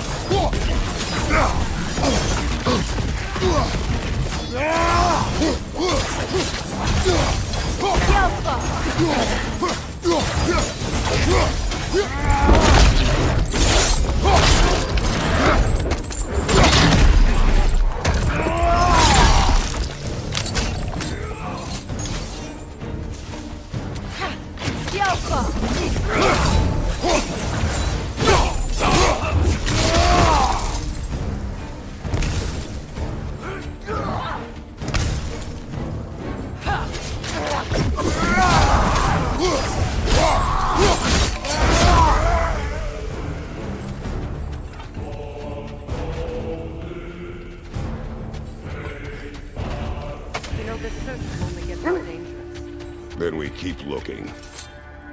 Then we keep looking.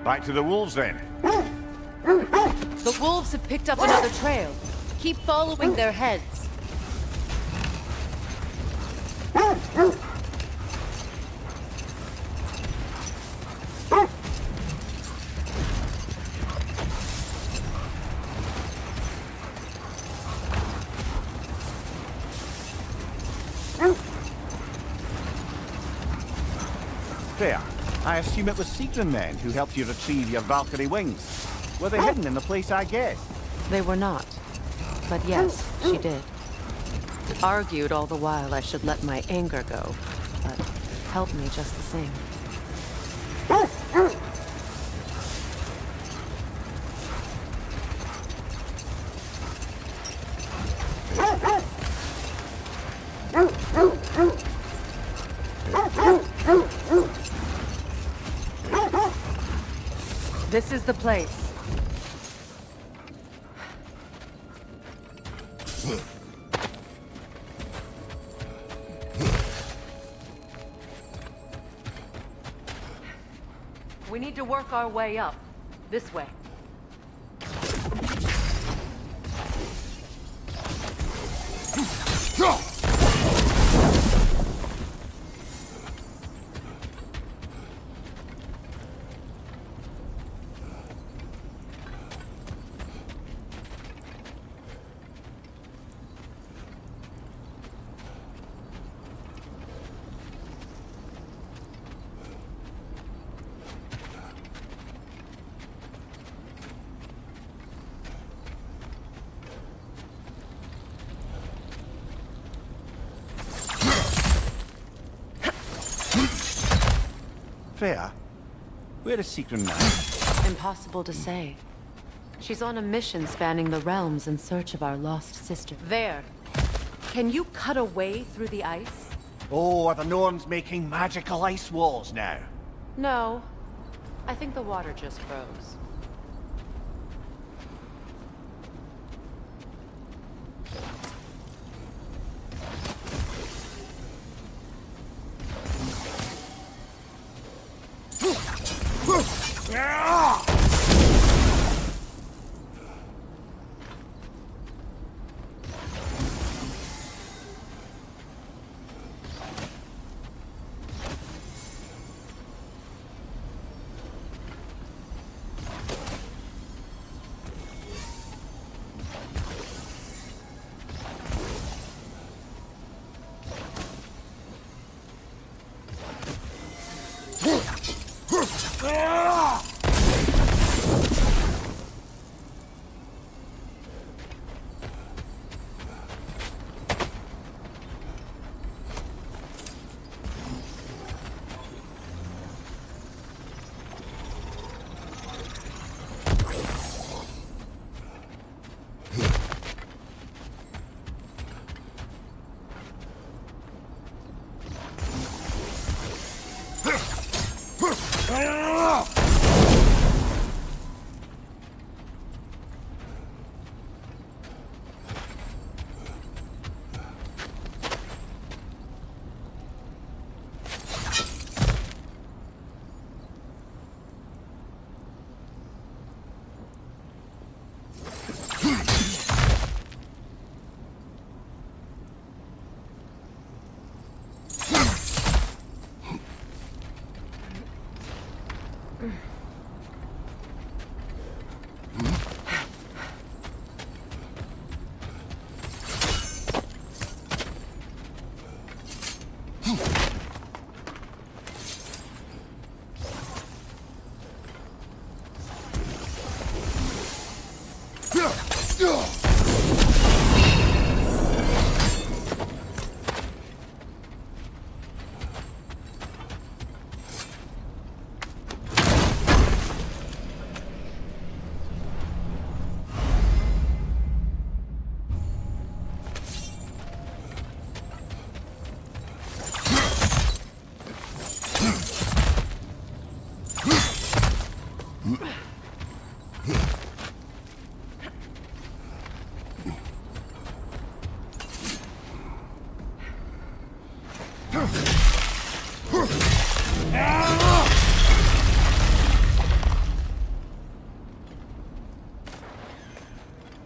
Back to the wolves, then. The wolves have picked up another trail. Keep following their heads. There. I assume it was Sigrun then who helped you retrieve your Valkyrie wings. Were they hidden in the place I guessed? They were not. But yes, she did. Argued all the while I should let my anger go, but helped me just the same. This is the place. We need to work our way up. This way. Freya, where is Sigrun now? Impossible to say. She's on a mission spanning the realms in search of our lost sister. There. Can you cut a way through the ice? Oh, are the Norns making magical ice walls now? No. I think the water just froze.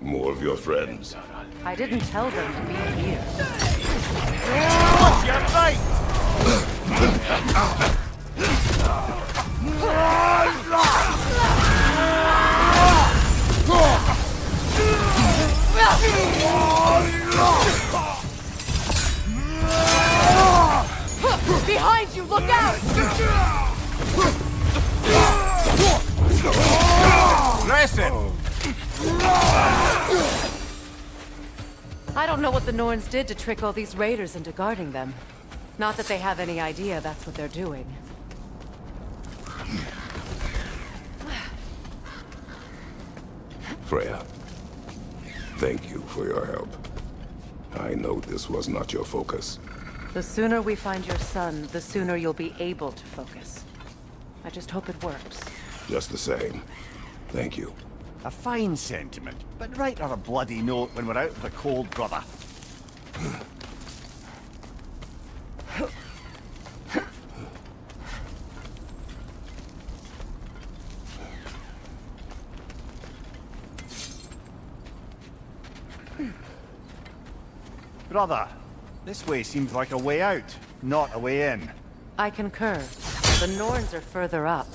More of your friends. I didn't tell them to be here. What's your fight? Behind you, look out! Listen! I don't know what the Norns did to trick all these raiders into guarding them. Not that they have any idea that's what they're doing. Freya, thank you for your help. I know this was not your focus. The sooner we find your son, the sooner you'll be able to focus. I just hope it works. Just the same. Thank you. A fine sentiment, but write her a bloody note when we're out of the cold, brother. Brother, this way seems like a way out, not a way in. I concur. The Norns are further up.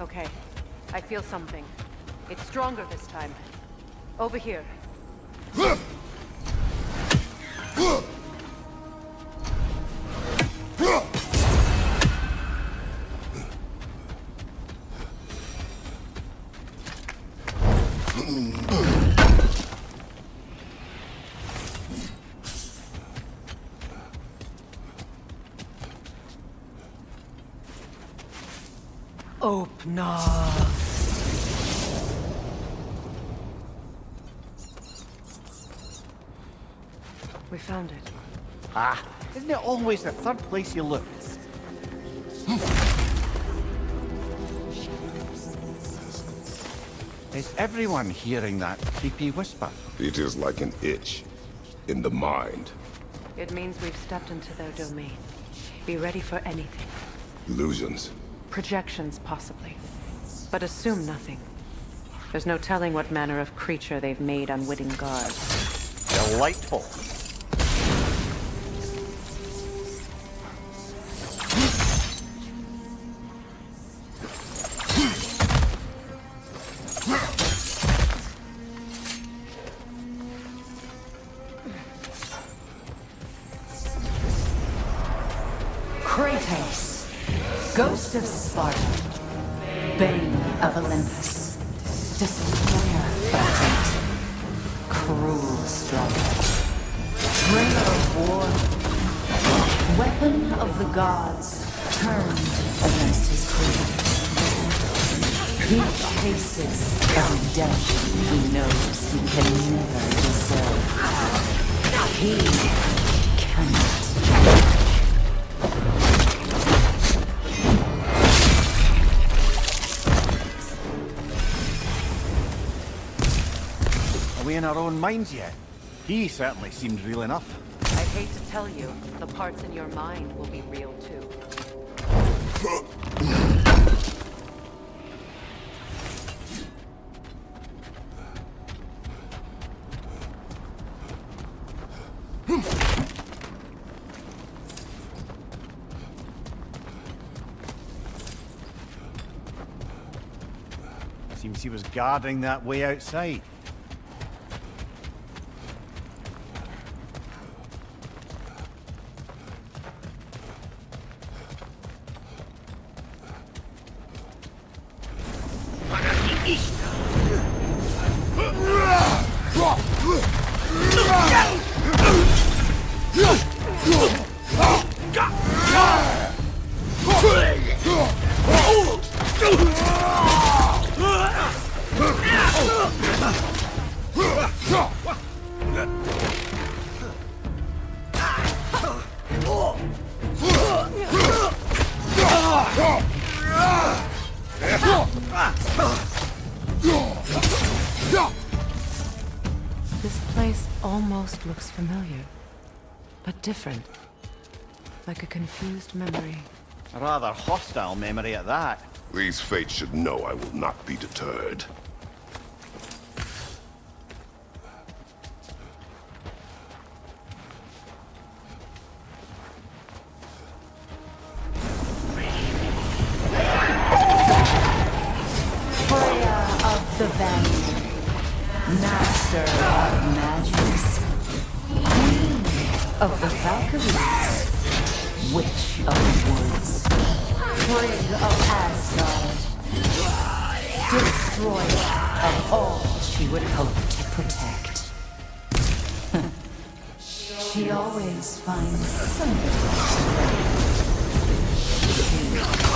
Okay, I feel something. It's stronger this time. Over here. Opener. We found it. Ah, isn't it always the third place you look? Is everyone hearing that creepy whisper? It is like an itch in the mind. It means we've stepped into their domain. Be ready for anything. Illusions. Projections, possibly. But assume nothing. There's no telling what manner of creature they've made unwitting guards. Delightful. Kratos, Ghost of Sparta, Bane of Olympus, Destroyer of Fate, Cruel Struggle, Bringer of War, Weapon of the Gods, turned against his crew. He chases a redemption he knows he can never deserve. He cannot. Are we in our own minds yet? He certainly seemed real enough. I hate to tell you, the parts in your mind will be real too. Seems he was guarding that way outside. This place almost looks familiar, but different. Like a confused memory. A rather hostile memory at that. These fates should know I will not be deterred. Freya of the Vanguard, Master of Magics, Queen of the Valkyries, Witch of the Woods, Frigg of Asgard, Destroyer of all she would hope to protect. She always finds somebody to blame. She cannot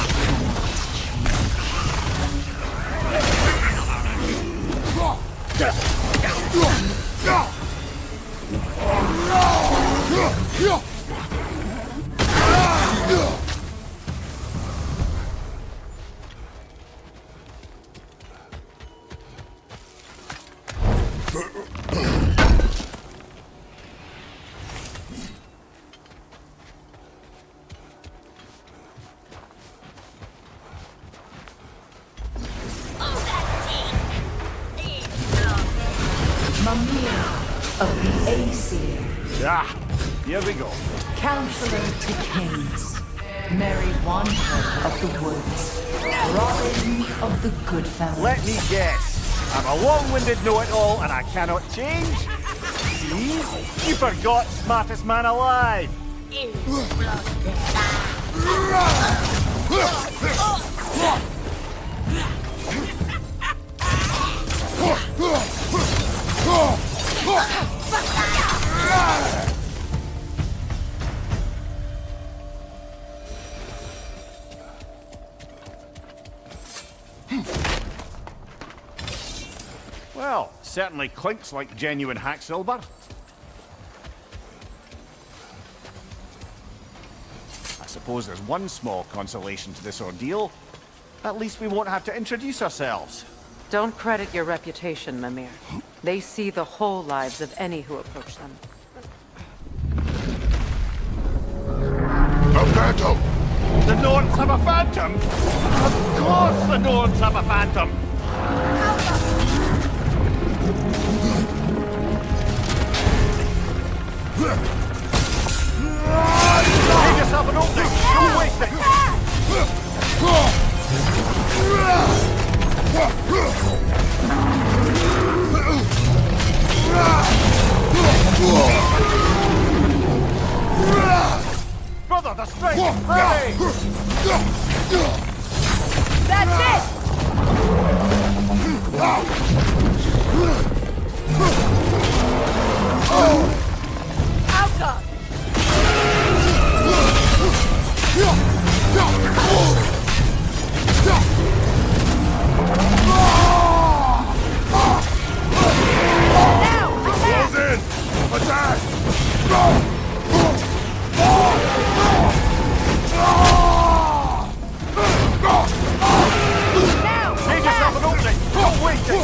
Mimir of the Aesir. Ah, here we go. Counselor to Kings, Mary Wanderer of the Woods, Robin of the Good Fellows. Let me guess. I'm a long-winded know-it-all and I cannot change. See? You forgot smartest man alive. Certainly clinks like genuine hack silver. I suppose there's one small consolation to this ordeal. At least we won't have to introduce ourselves. Don't credit your reputation, Mimir. They see the whole lives of any who approach them. A phantom! The Norns have a phantom? Of course the Norns have a phantom! Give yourself an opening! Don't waste it! Brother, the strength! Hurry! That's it! Alka! Close in! Attack! Save yourself an opening! Don't waste it!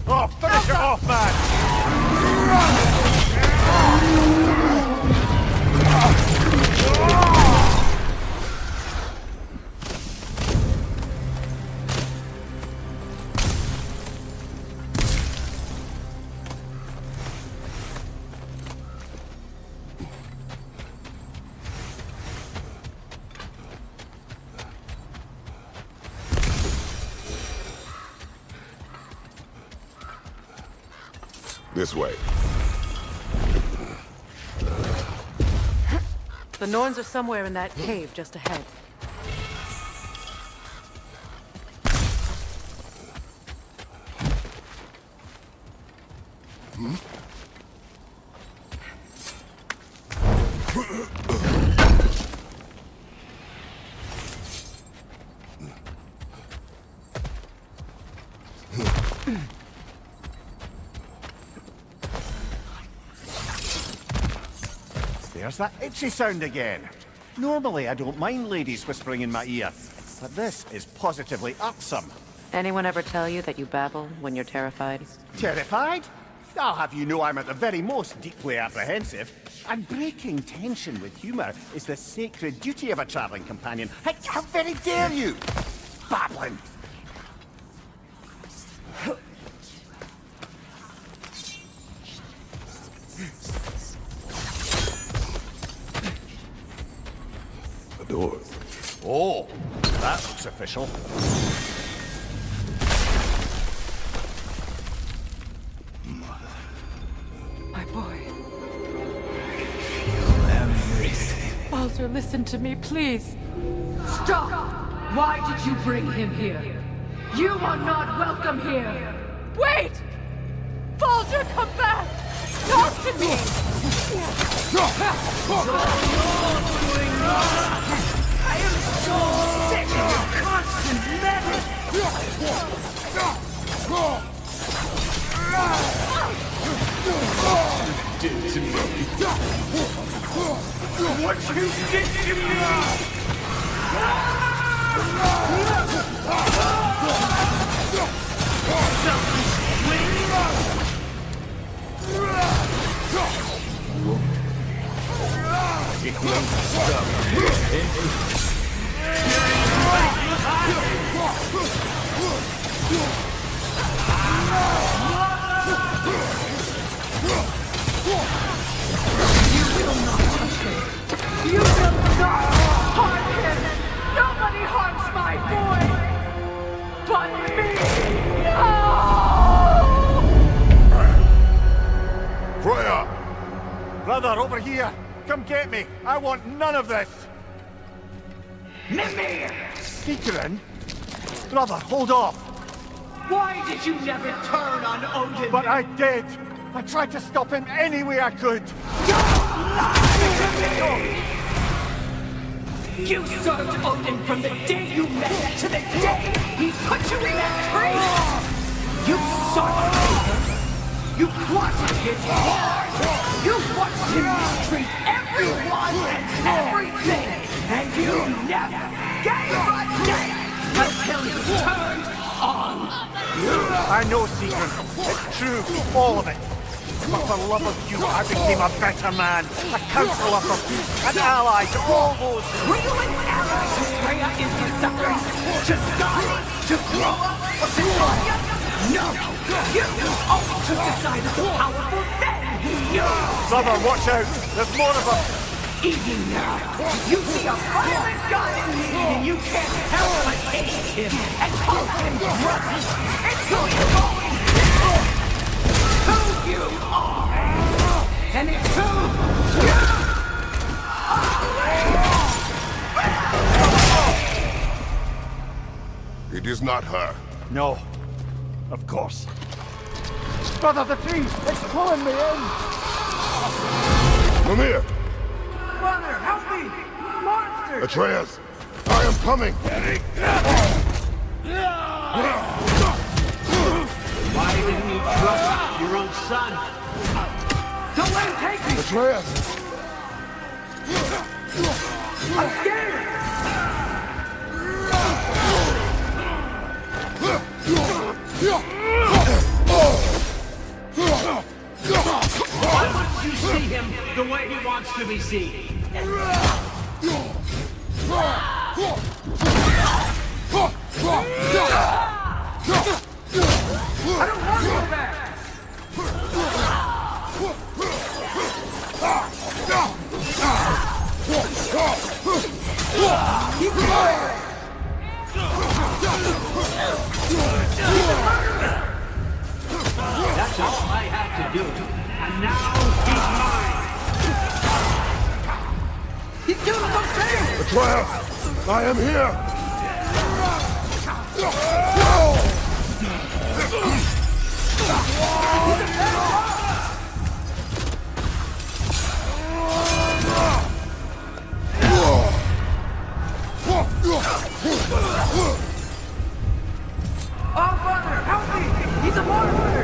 Oh, finish it off, man! This way. The Norns are somewhere in that cave just ahead. There's that itchy sound again. Normally I don't mind ladies whispering in my ear, but this is positively irksome. Anyone ever tell you that you babble when you're terrified? Terrified? I'll have you know I'm at the very most deeply apprehensive. And breaking tension with humour is the sacred duty of a travelling companion. How very dare you! Babbling! A door. Oh, that looks official. My boy. Feel everything. Baldur, listen to me, please. Stop! Why did you bring him here? You are not welcome here! Wait! Baldur, come back! Talk to me! I am so sick of your constant meddling! Did to me. What you did to me! You will not harm him! Nobody harms my boy! But me! No! Freya! Brother, over here! Come get me! I want none of this! Mimir! Seekerin? Brother, hold off! Why did you never turn on Odin? But I did! I tried to stop him any way I could! You served Odin from the day you met to the day he put you in that tree! You saw him! You plotted his war! You watched him mistreat everyone and everything! And you never gave a damn until you turned on you! I know, Secret. It's true, all of it. But for love of you, I became a better man, a counselor for peace, an ally to all those. Were you an ally to Freya in his suffering? To Skadi? To Groa? Or to Sonya? No! You always took the side of the powerful then! You! Brother, watch out! There's more of them! Even now, you see a violent god in me and you can't help but hate him and call him brother until you're going who you are! And it's who you It is not her. No. Of course. Brother, the tree! It's pulling me in! Mimir! Mother, help me! Monster! Atreus! I am coming! Why didn't you trust your own son? Don't let him take me! Atreus! I'm scared! Why wouldn't you see him the way he wants to be seen? I don't want to go back! Keep going! That's all I had to do. And now he's mine! He's doing something! Atreus! I am here! Oh, Father, help me! He's a monster!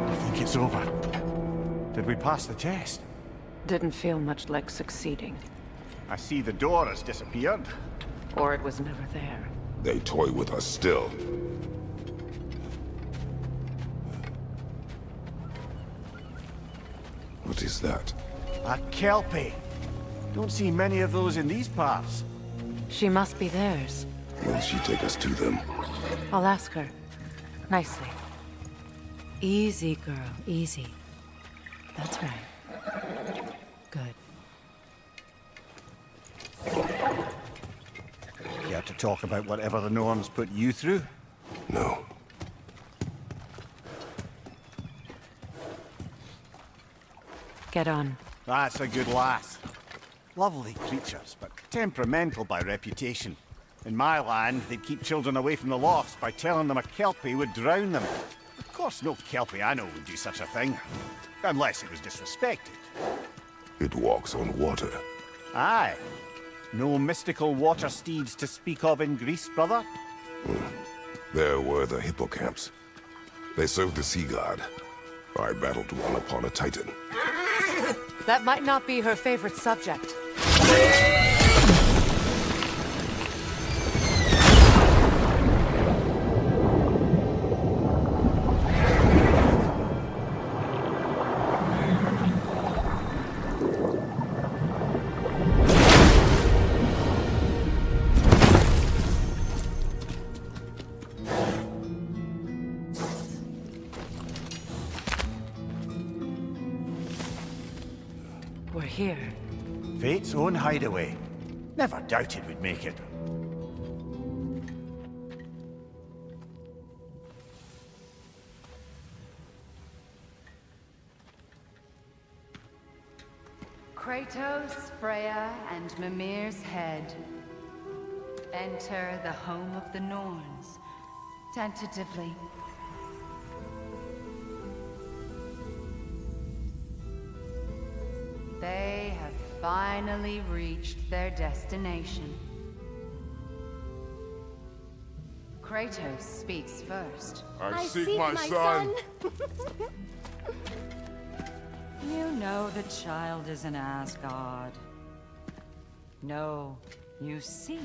I think it's over. Did we pass the test? Didn't feel much like succeeding. I see the door has disappeared. Or it was never there. They toy with us still. What is that? A Kelpie. Don't see many of those in these parts. She must be theirs. Will she take us to them? I'll ask her. Nicely. Easy, girl. Easy. That's right. Good. Care to talk about whatever the norms put you through? No. Get on. That's a good lass. Lovely creatures, but temperamental by reputation. In my land, they'd keep children away from the lost by telling them a Kelpie would drown them. Of course, no Kelpie I know would do such a thing. Unless it was disrespected. It walks on water. Aye. No mystical water steeds to speak of in Greece, brother? There were the hippocamps. They served the sea god. I battled one upon a titan. That might not be her favorite subject. We're here. Fate's own hideaway. Never doubted we'd make it. Kratos, Freya, and Mimir's head. Enter the home of the Norns, tentatively. They have finally reached their destination. Kratos speaks first. I seek my son. You know the child is in Asgard. No, you seek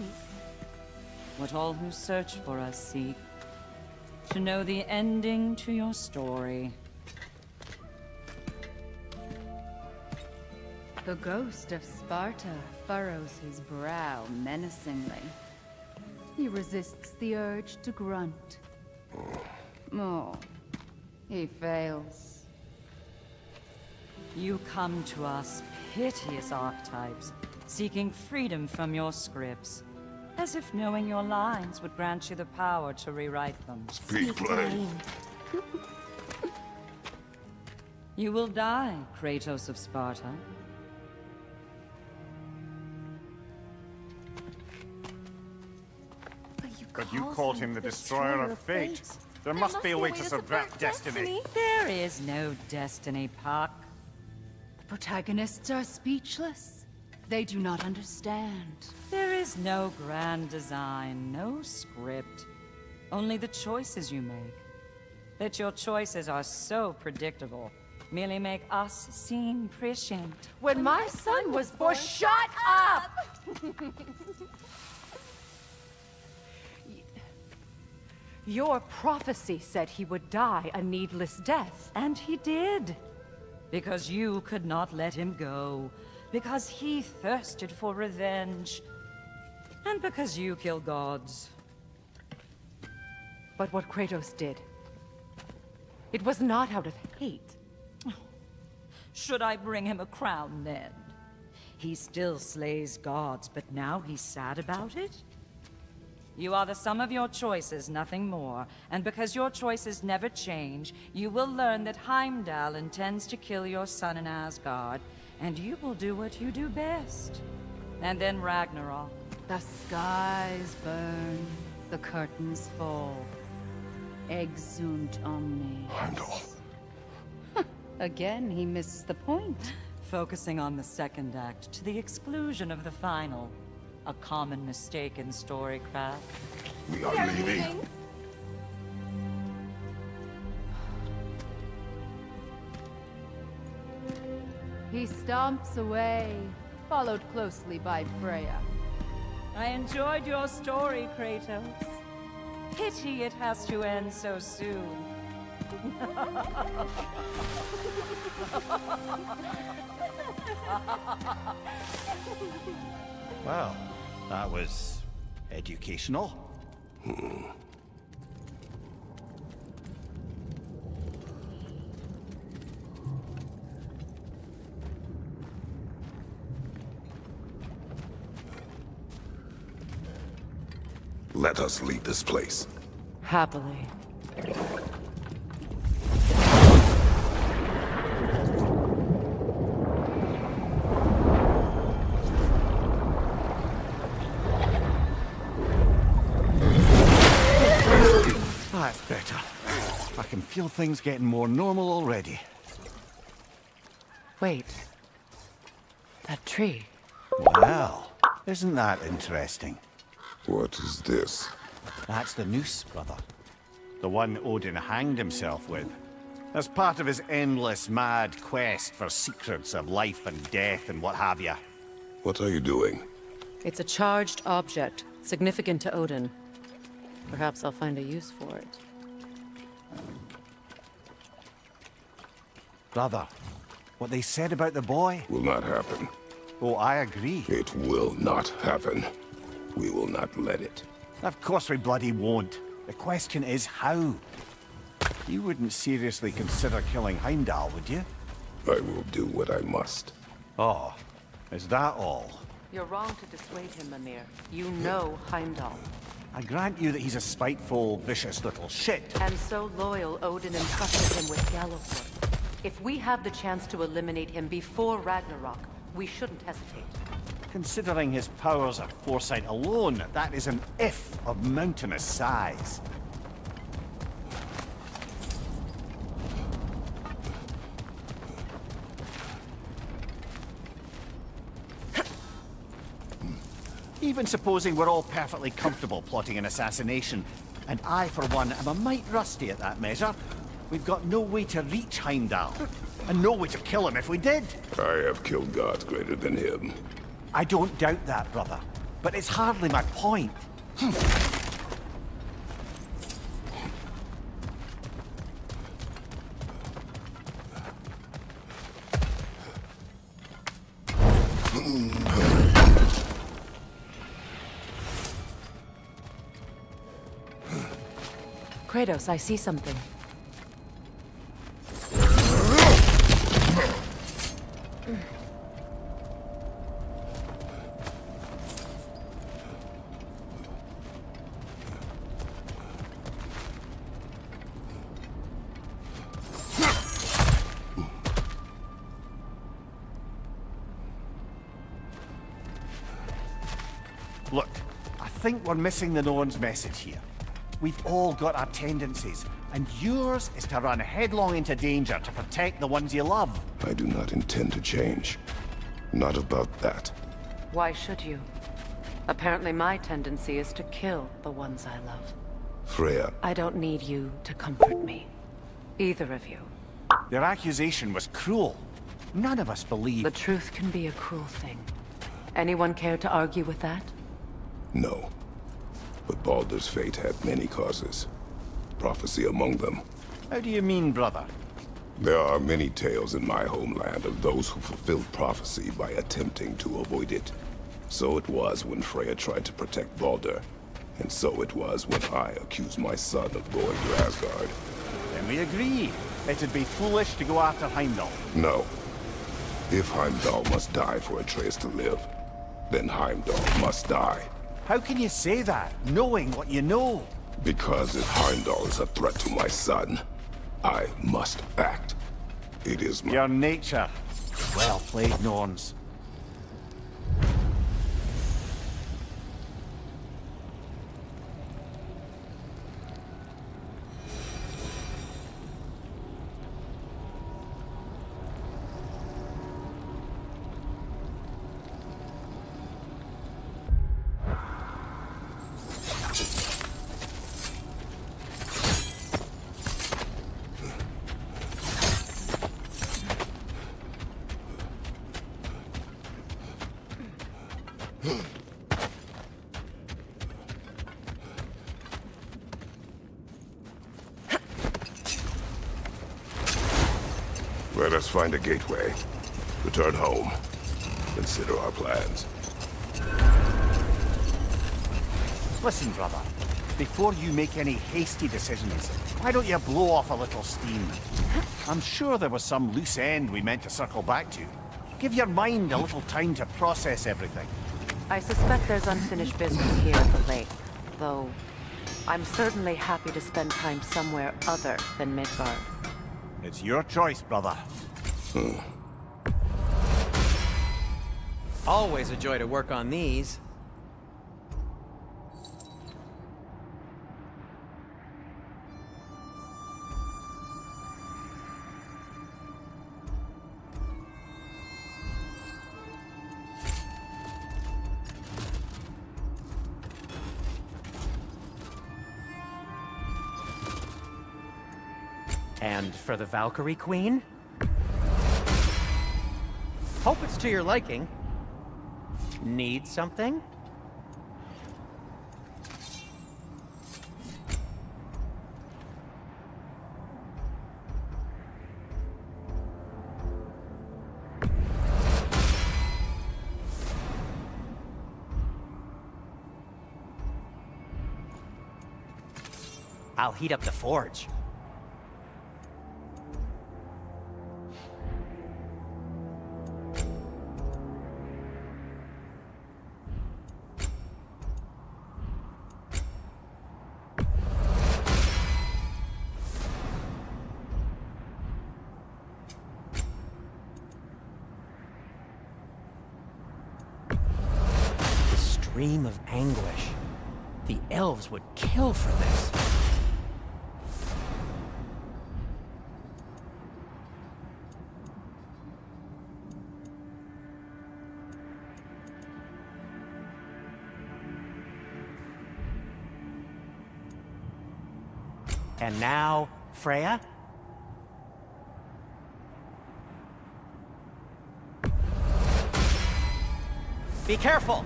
what all who search for us seek. To know the ending to your story. The ghost of Sparta furrows his brow menacingly. He resists the urge to grunt. Oh, he fails. You come to us, piteous archetypes, seeking freedom from your scripts. As if knowing your lines would grant you the power to rewrite them. Speak plain. You will die, Kratos of Sparta. But you called him the destroyer of fate. There must be a way to subvert destiny. There is no destiny, Puck. The protagonists are speechless. They do not understand. There is no grand design, no script. Only the choices you make. That your choices are so predictable merely make us seem prescient. When my son was born, shut up! Your prophecy said he would die a needless death. And he did. Because you could not let him go. Because he thirsted for revenge. And because you kill gods. But what Kratos did, it was not out of hate. Should I bring him a crown then? He still slays gods, but now he's sad about it? You are the sum of your choices, nothing more. And because your choices never change, you will learn that Heimdall intends to kill your son in Asgard, and you will do what you do best. And then Ragnarok. The skies burn, the curtains fall. Exunt omnes. Heimdall. Again, he misses the point. Focusing on the second act to the exclusion of the final. A common mistake in storycraft. We are leaving. He stomps away, followed closely by Freya. I enjoyed your story, Kratos. Pity it has to end so soon. Well, that was educational. Let us leave this place. Happily. That's better. I can feel things getting more normal already. Wait. That tree. Well, isn't that interesting? What is this? That's the noose, brother. The one Odin hanged himself with. As part of his endless, mad quest for secrets of life and death and what have you. What are you doing? It's a charged object, significant to Odin. Perhaps I'll find a use for it. Brother, what they said about the boy? Will not happen. Oh, I agree. It will not happen. We will not let it. Of course we bloody won't. The question is how. You wouldn't seriously consider killing Heimdall, would you? I will do what I must. Oh, is that all? You're wrong to dissuade him, Mimir. You know Heimdall. I grant you that he's a spiteful, vicious little shit. And so loyal, Odin entrusted him with Gjallarhorn. If we have the chance to eliminate him before Ragnarok, we shouldn't hesitate. Considering his powers of foresight alone, that is an if of mountainous size. Even supposing we're all perfectly comfortable plotting an assassination, and I, for one, am a mite rusty at that measure, we've got no way to reach Heimdall, and no way to kill him if we did. I have killed gods greater than him. I don't doubt that, brother, but it's hardly my point. Kratos, I see something. Look, I think we're missing the Norn's message here. We've all got our tendencies, and yours is to run headlong into danger to protect the ones you love. I do not intend to change. Not about that. Why should you? Apparently my tendency is to kill the ones I love. Freya. I don't need you to comfort me. Either of you. Their accusation was cruel. None of us believe... The truth can be a cruel thing. Anyone care to argue with that? No. But Baldur's fate had many causes. Prophecy among them. How do you mean, brother? There are many tales in my homeland of those who fulfilled prophecy by attempting to avoid it. So it was when Freya tried to protect Baldur. And so it was when I accused my son of going to Asgard. Then we agree. It'd be foolish to go after Heimdall. No. If Heimdall must die for Atreus to live, then Heimdall must die. How can you say that, knowing what you know? Because if Heimdall is a threat to my son, I must act. It is my... Your nature. Well played, Norns. Let us find a gateway. Return home. Consider our plans. Listen, brother. Before you make any hasty decisions, why don't you blow off a little steam? I'm sure there was some loose end we meant to circle back to. Give your mind a little time to process everything. I suspect there's unfinished business here at the lake, though I'm certainly happy to spend time somewhere other than Midgard. It's your choice, brother. Always a joy to work on these. And for the Valkyrie Queen? Hope it's to your liking. Need something? I'll heat up the forge. scream of anguish. The elves would kill for this. And now, Freya? Be careful!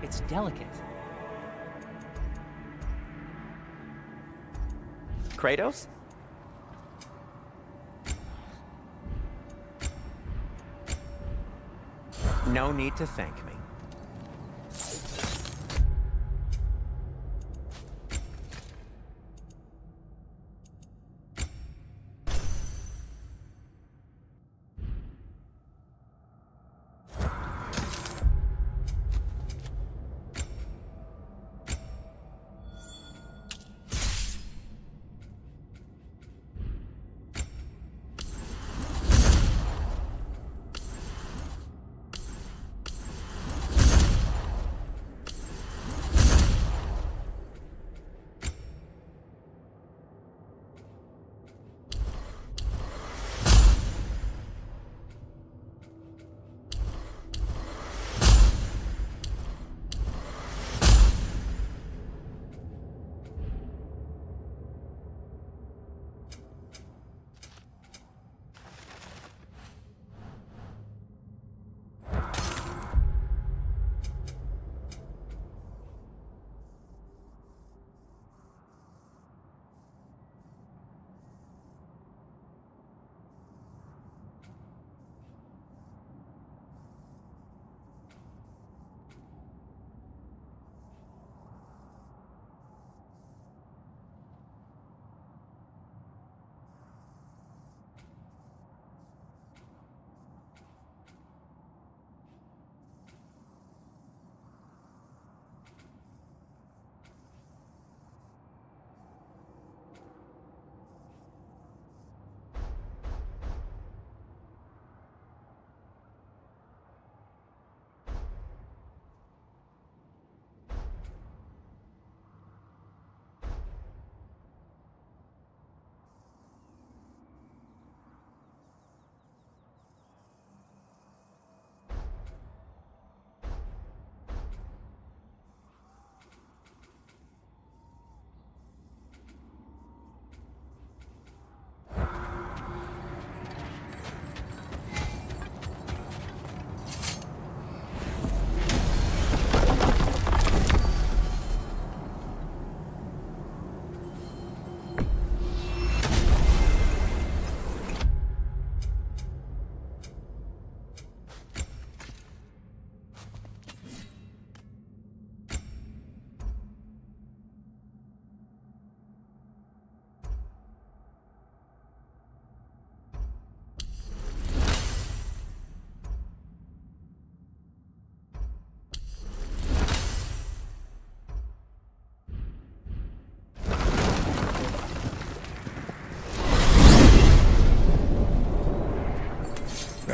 It's delicate. Kratos? No need to thank me.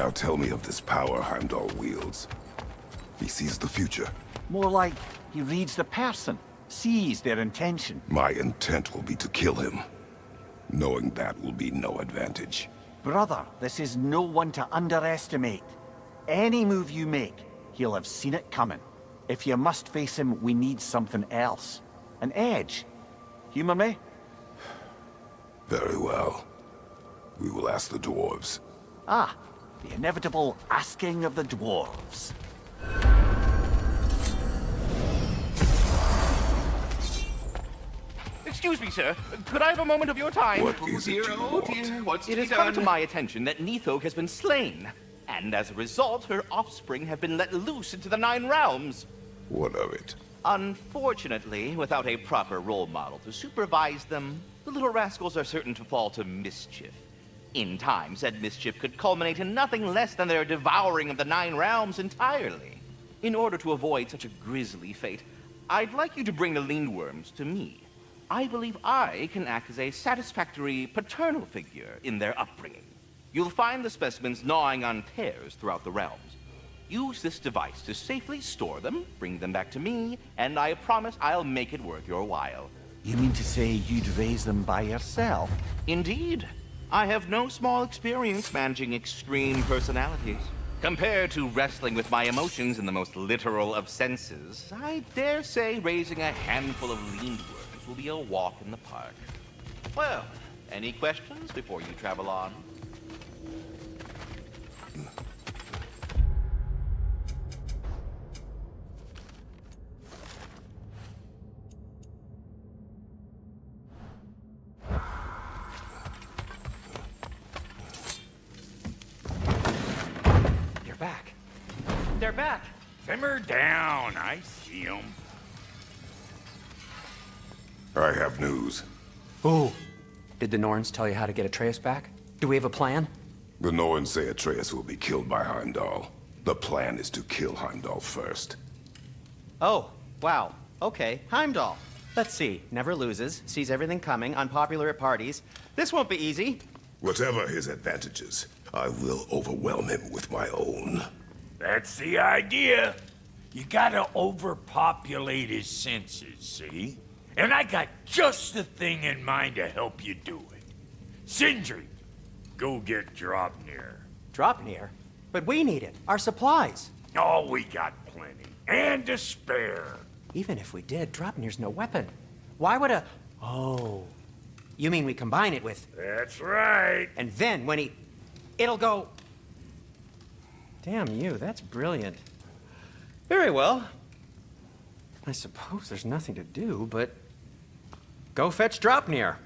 Now tell me of this power Heimdall wields. He sees the future. More like he reads the person, sees their intention. My intent will be to kill him. Knowing that will be no advantage. Brother, this is no one to underestimate. Any move you make, he'll have seen it coming. If you must face him, we need something else. An edge. Humor me? Very well. We will ask the dwarves. Ah, the inevitable asking of the dwarves. Excuse me, sir. Could I have a moment of your time? What is it you want? It has come to my attention that Nithog has been slain. And as a result, her offspring have been let loose into the Nine Realms. What of it? Unfortunately, without a proper role model to supervise them, the little rascals are certain to fall to mischief. In time, said mischief could culminate in nothing less than their devouring of the Nine Realms entirely. In order to avoid such a grisly fate, I'd like you to bring the Lindworms to me. I believe I can act as a satisfactory paternal figure in their upbringing. You'll find the specimens gnawing on tears throughout the realms. Use this device to safely store them, bring them back to me, and I promise I'll make it worth your while. You mean to say you'd raise them by yourself? Indeed. I have no small experience managing extreme personalities. Compared to wrestling with my emotions in the most literal of senses, I dare say raising a handful of lean worms will be a walk in the park. Well, any questions before you travel on? Back. They're back. Simmer down. I see them. I have news. Ooh. Did the Norns tell you how to get Atreus back? Do we have a plan? The Norns say Atreus will be killed by Heimdall. The plan is to kill Heimdall first. Oh, wow. Okay, Heimdall. Let's see. Never loses, sees everything coming, unpopular at parties. This won't be easy. Whatever his advantages, I will overwhelm him with my own. That's the idea. You gotta overpopulate his senses, see? And I got just the thing in mind to help you do it. Sindri, go get Draupnir. Draupnir? But we need it. Our supplies. Oh, we got plenty. And to spare. Even if we did, Draupnir's no weapon. Why would a... Oh. You mean we combine it with... That's right. And then when he... It'll go... Damn you, that's brilliant. Very well. I suppose there's nothing to do, but... Go fetch Draupnir.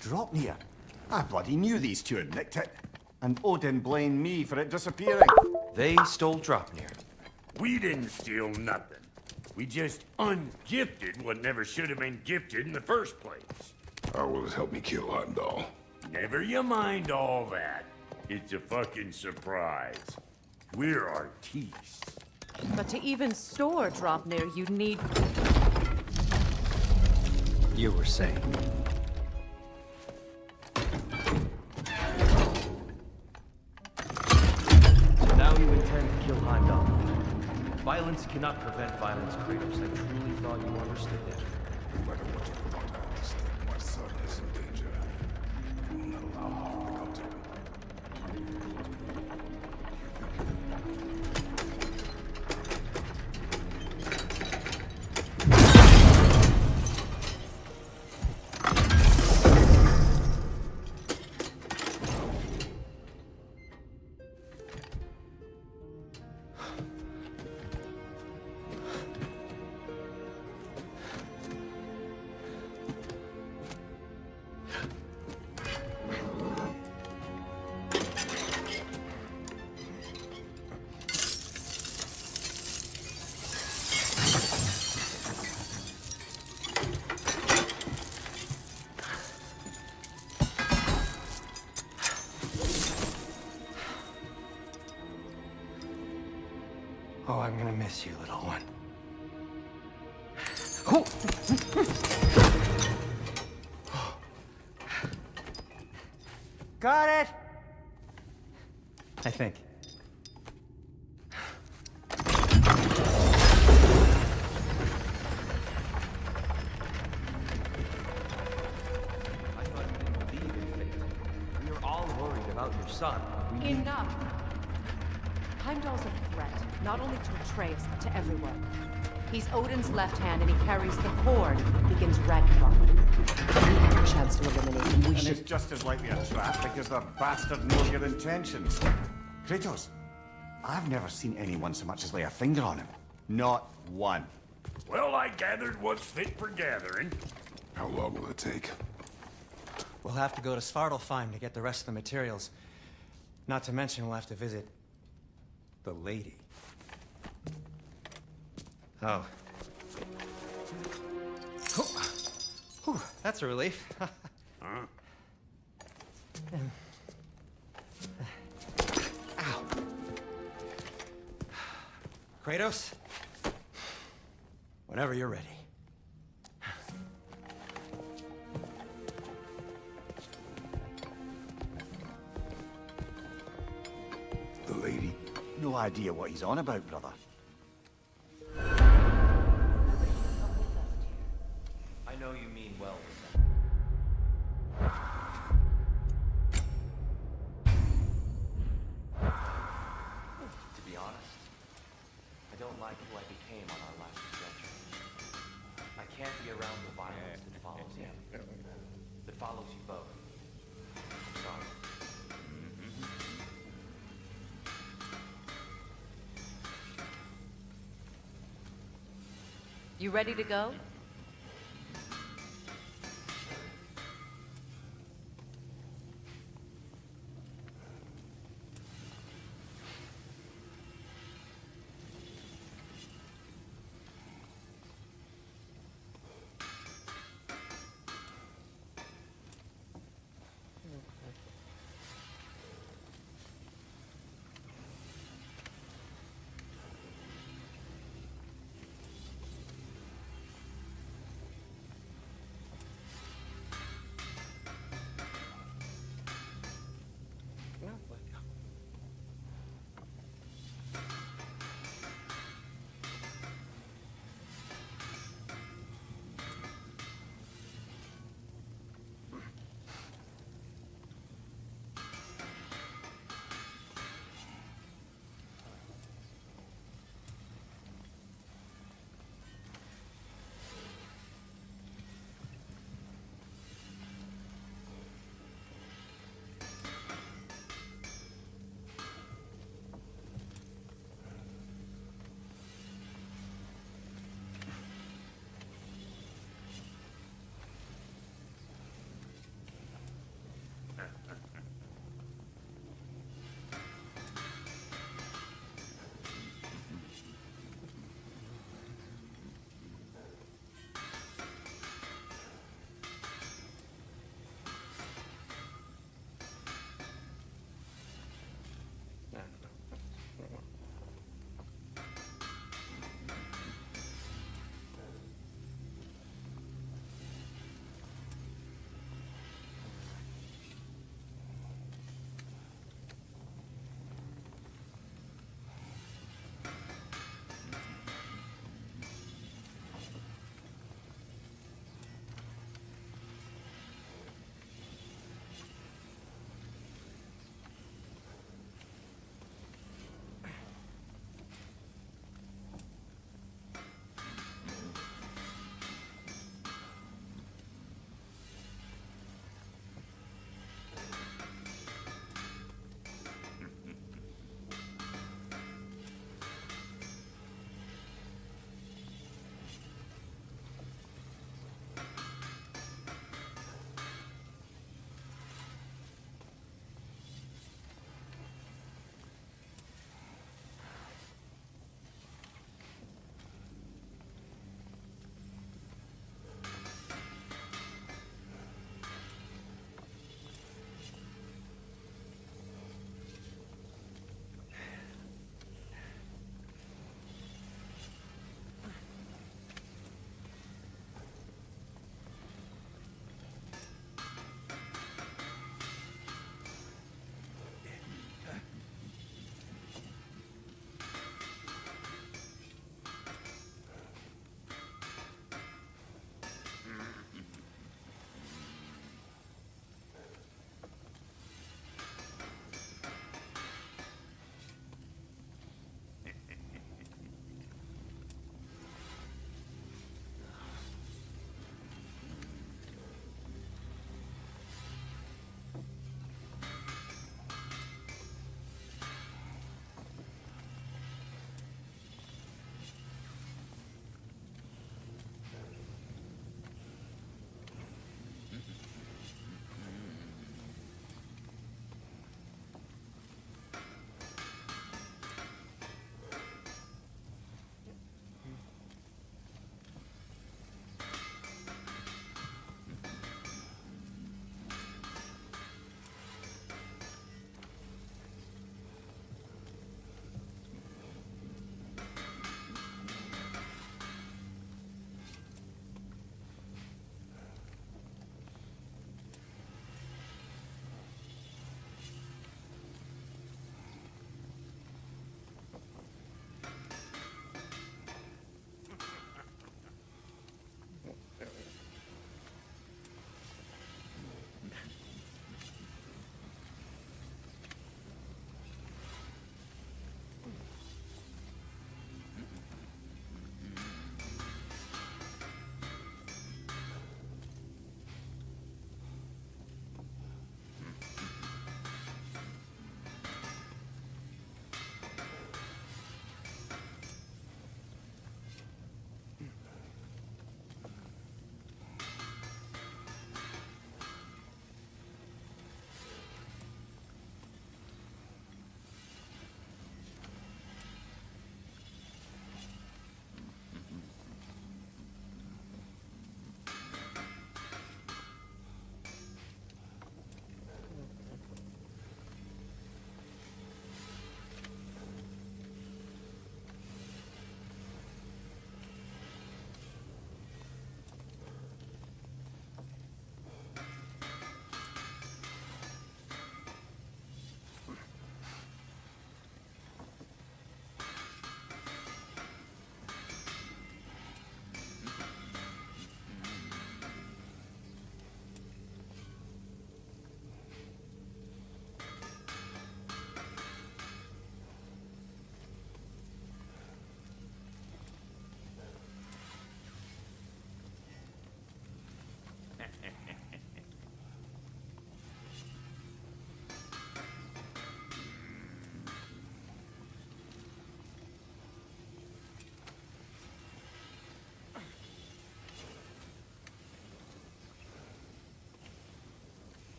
Draupnir? I bloody knew these two had nicked it. And Odin blamed me for it disappearing. They stole Draupnir. We didn't steal nothing. We just ungifted what never should have been gifted in the first place. How will it help me kill Heimdall? Never you mind all that. It's a fucking surprise. We're artistes. But to even store Draupnir, you'd need... You were saying. Now you intend to kill Heimdall. Violence cannot prevent violence, Kratos. I truly thought you understood that. No matter what you thought I understood, my son is in danger. I will not allow him to become to Oh, I'm gonna miss you, little one. Got it! I think. We were all worried about your son. Enough! Heimdall's a threat, not only to Atreus, but to everyone. He's Odin's left hand, and he carries the cord that begins Ragnarok. A chance to eliminate him. We And should... it's just as likely a trap because the bastard knows your intentions. Kratos, I've never seen anyone so much as lay a finger on him. Not one. Well, I gathered what's fit for gathering. How long will it take? We'll have to go to Svartalfheim to get the rest of the materials. Not to mention we'll have to visit... the lady. Oh. Whew, that's a relief. Huh? Ow. Kratos? Whenever you're ready. No idea what he's on about, brother. I know you mean well with them. To be honest, I don't like who I became on our last adventure. I can't be around the violence that follows him. That follows you both. Sorry. You ready to go?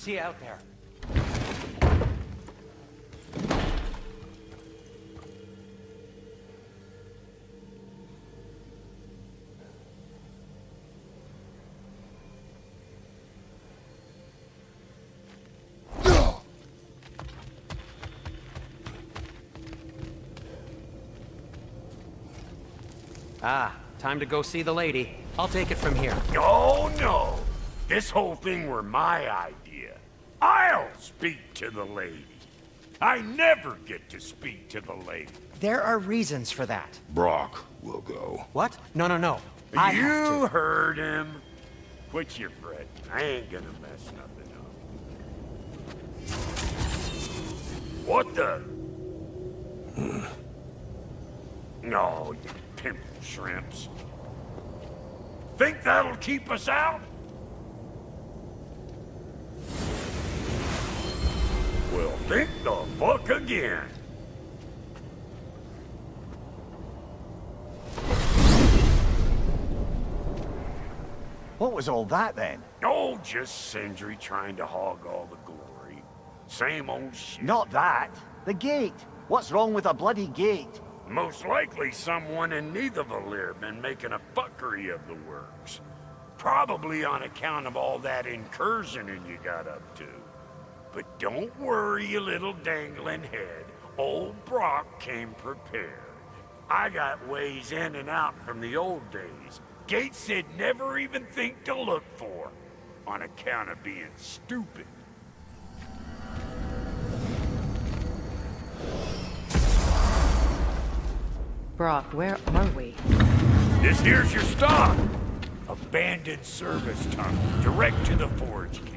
See you out there. Ah, time to go see the lady. I'll take it from here. Oh, no. This whole thing were my idea. I'll speak to the lady. I never get to speak to the lady. There are reasons for that. Brock will go. What? No, no, no. I have You to. heard him. Quit your fretting. I ain't gonna mess nothing up. What the? No, you pimple shrimps. Think that'll keep us out? Well, think the fuck again. What was all that then? Oh, just Sindri trying to hog all the glory. Same old shit. Not that. The gate. What's wrong with a bloody gate? Most likely someone in Nidavellir been making a fuckery of the works. Probably on account of all that incursioning you got up to. But don't worry, you little dangling head. Old Brock came prepared. I got ways in and out from the old days. Gates they'd never even think to look for, on account of being stupid. Brock, where are we? This here's your stop. Abandoned service tunnel, direct to the forge camp.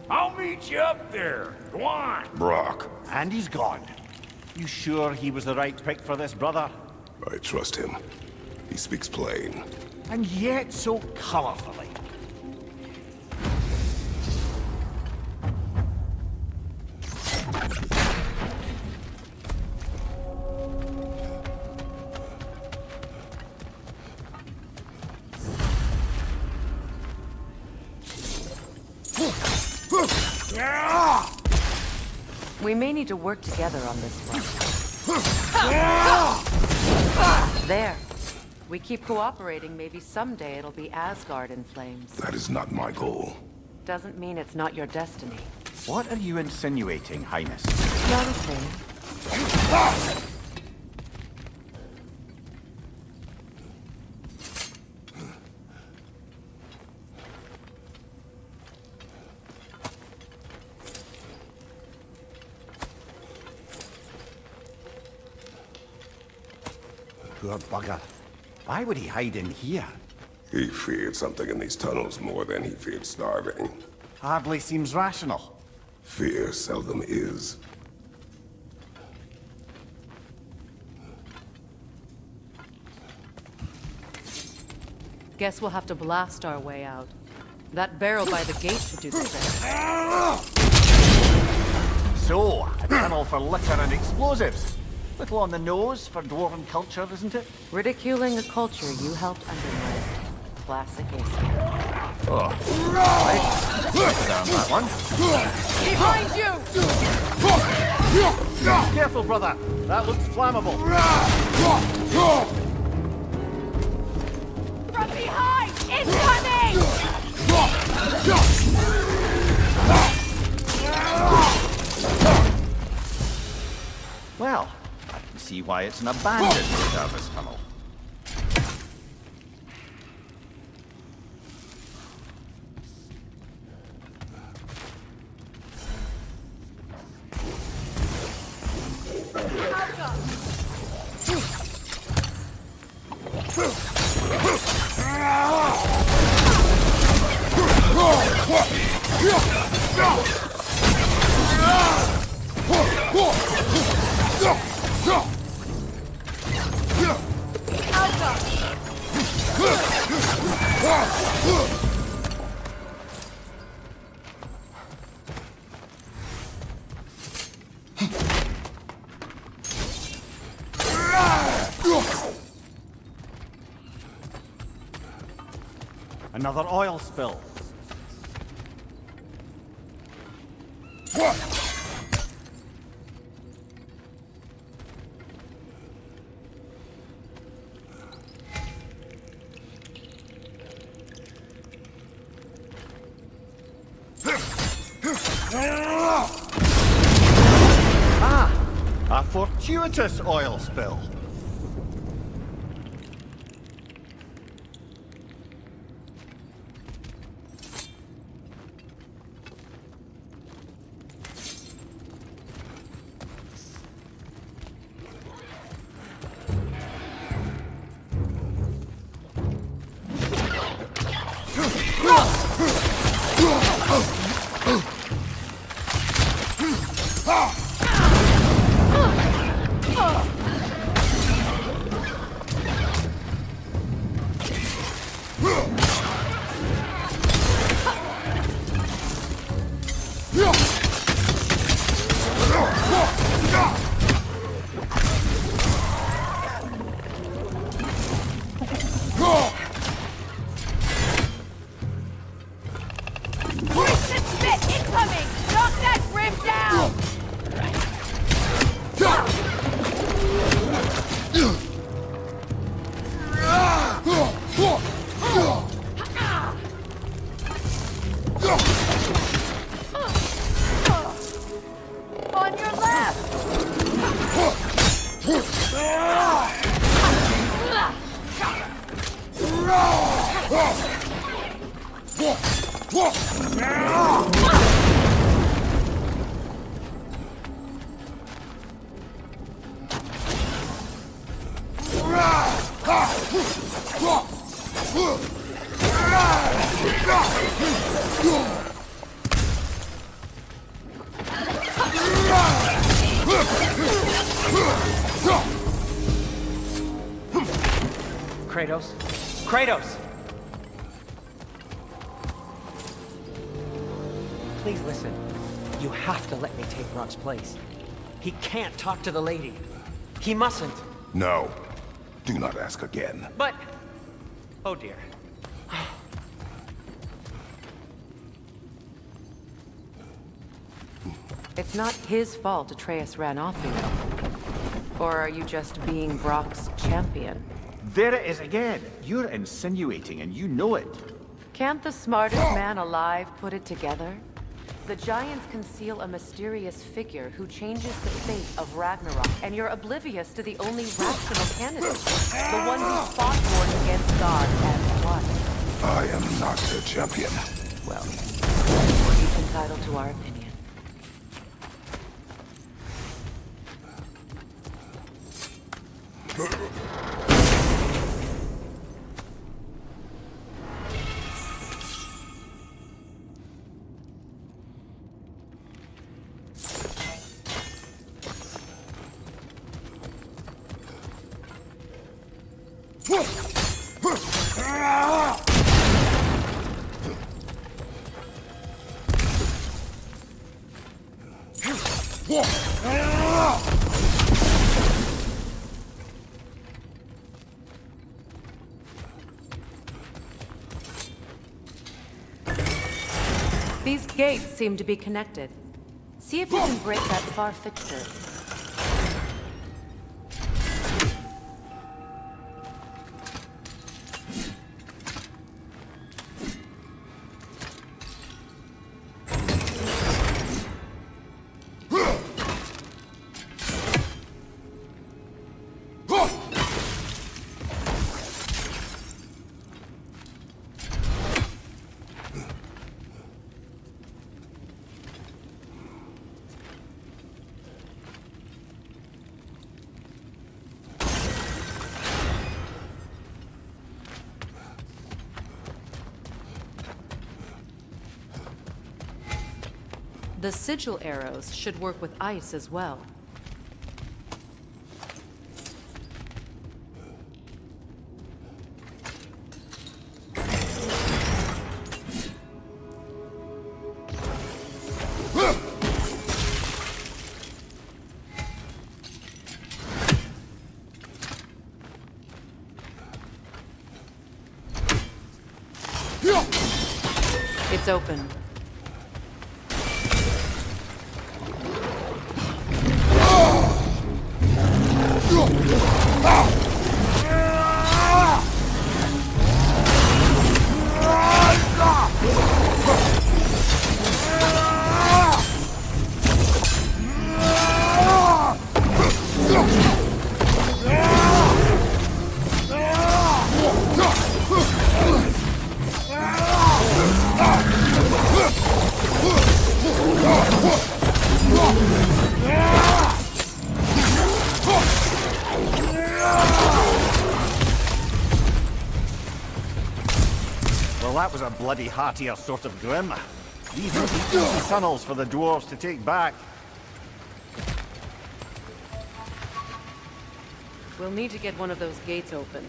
I'll meet you up there. Go on. Brock. And he's gone. You sure he was the right pick for this, brother? I trust him. He speaks plain. And yet so colorfully. We may need to work together on this one. There. We keep cooperating, maybe someday it'll be Asgard in flames. That is not my goal. Doesn't mean it's not your destiny. What are you insinuating, Highness? Not a thing. Poor bugger. Why would he hide in here? He feared something in these tunnels more than he feared starving. Hardly seems rational. Fear seldom is. Guess we'll have to blast our way out. That barrel by the gate should do the trick. So, a tunnel for liquor and explosives. Little on the nose for dwarven culture, isn't it? Ridiculing a culture you helped undermine. Classic Ace. Oh. Right. Down that one. Behind you! Careful, brother. That looks flammable. From behind! Incoming! Well, I can see why it's an abandoned service tunnel. Another oil spill. Ah! A fortuitous oil spill. Twisted spit incoming! Knock that grim down! On your left! Kratos? Kratos! Please listen. You have to let me take Rock's place. He can't talk to the lady. He mustn't. No. Do not ask again. But... Oh dear. It's not his fault Atreus ran off, you know. Or are you just being Brock's champion? There it is again. You're insinuating and you know it. Can't the smartest man alive put it together? The Giants conceal a mysterious figure who changes the fate of Ragnarok, and you're oblivious to the only rational candidate. The one who fought wars against God and won. I am not their champion. Well, he's entitled to our opinion. These gates seem to be connected. See if you can break that far fixture. The sigil arrows should work with ice as well. It's open. that was a bloody heartier sort of grim. These would be easy tunnels for the dwarves to take back. We'll need to get one of those gates open.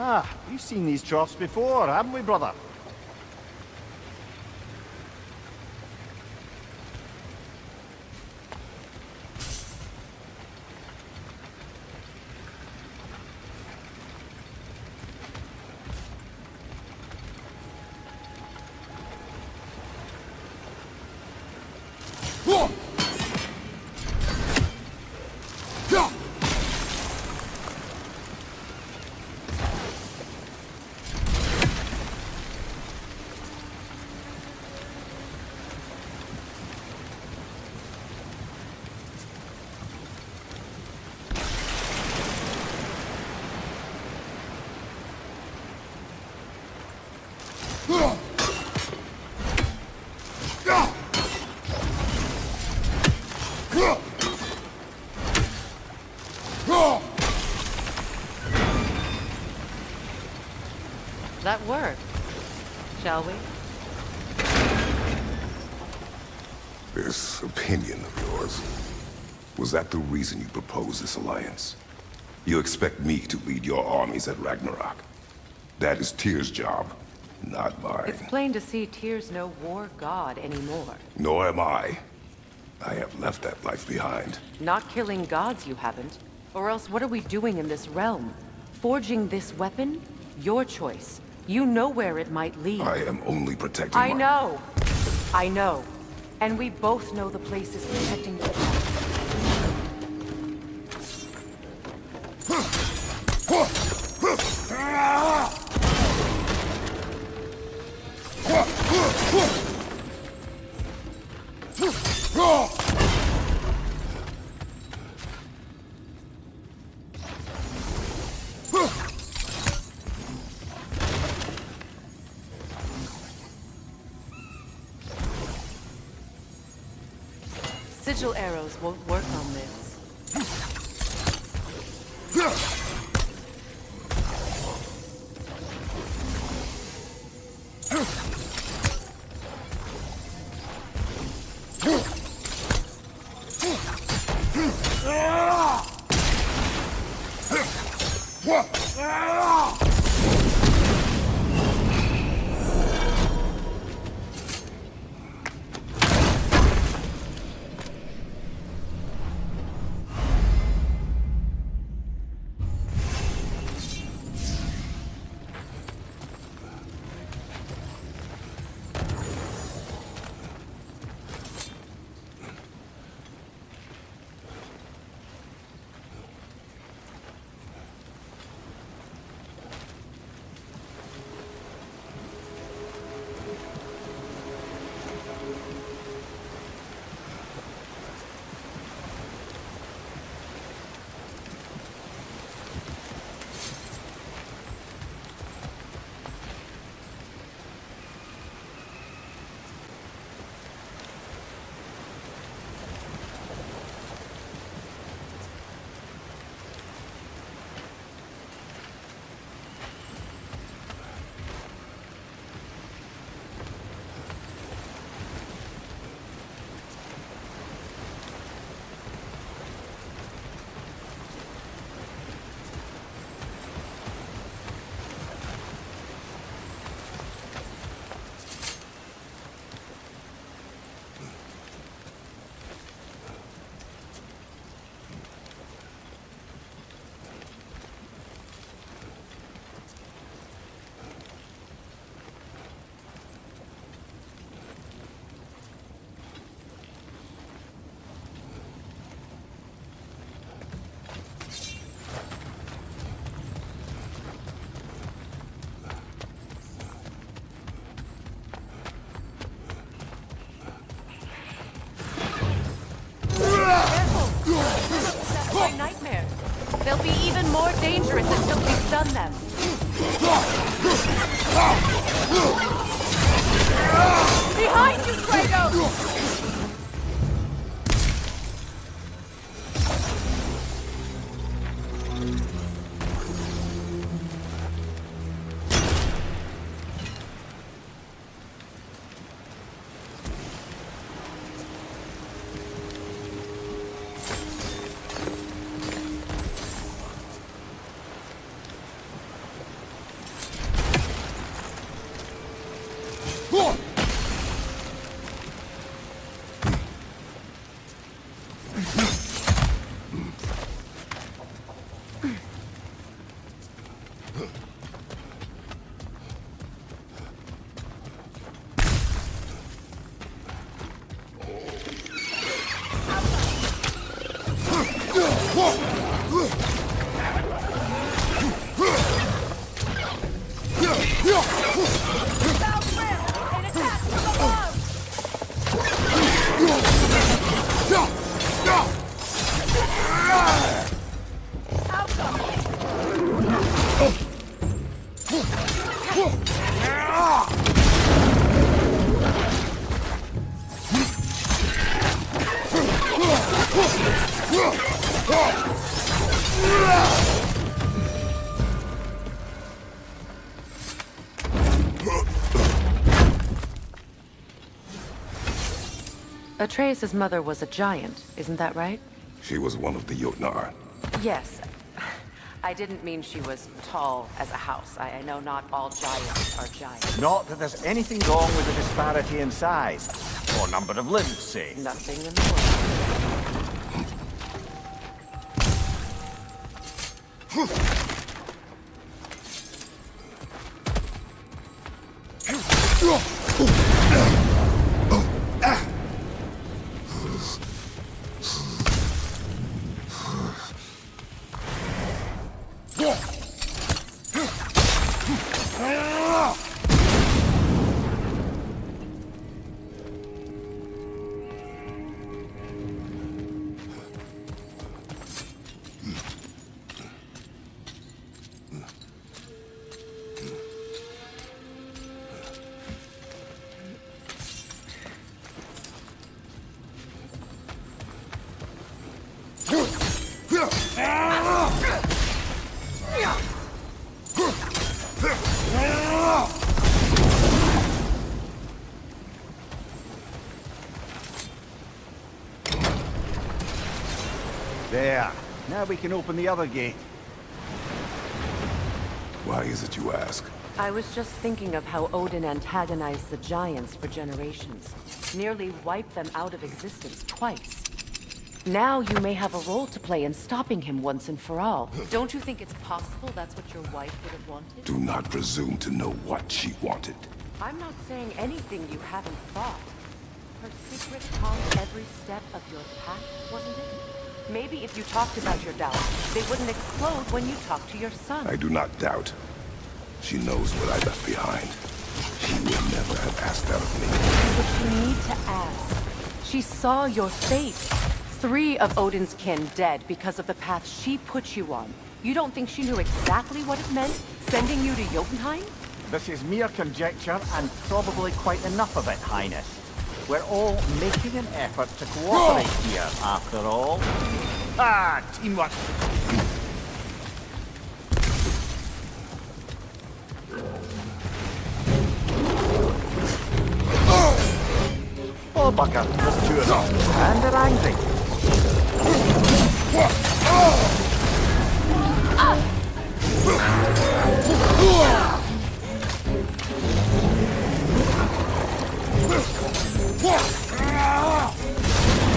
Ah, we've seen these troughs before, haven't we, brother? That worked. Shall we? This opinion of yours, was that the reason you proposed this alliance? You expect me to lead your armies at Ragnarok? That is Tyr's job, not mine. It's plain to see Tyr's no war god anymore. Nor am I. I have left that life behind. Not killing gods, you haven't. Or else what are we doing in this realm? Forging this weapon? Your choice. You know where it might lead. I am only protecting I know. I know. And we both know the place is protecting the path. Sigil arrows won't work on this. Nightmares. They'll be even more dangerous until we've done them. Behind you, Kratos! Atreus' mother was a giant, isn't that right? She was one of the Jotnar. Yes. I didn't mean she was tall as a house. I know not all giants are giants. Not that there's anything wrong with the disparity in size. Or number of limbs, say. Nothing in the There. Now we can open the other gate. Why is it you ask? I was just thinking of how Odin antagonized the giants for generations. Nearly wiped them out of existence twice. Now you may have a role to play in stopping him once and for all. Don't you think it's possible that's what your wife would have wanted? Do not presume to know what she wanted. I'm not saying anything you haven't thought. Her secret haunts every step of your path, wasn't it? Maybe if you talked about your doubts, they wouldn't explode when you talk to your son. I do not doubt. She knows what I left behind. She would never have asked that of me. But you need to ask. She saw your fate. 3 of Odin's kin dead because of the path she put you on. You don't think she knew exactly what it meant, sending you to Jotunheim? This is mere conjecture, and probably quite enough of it, Highness. We're all making an effort to cooperate here, after all. Ah, teamwork! Oh, bugger, there's 2 of them, and they're angry.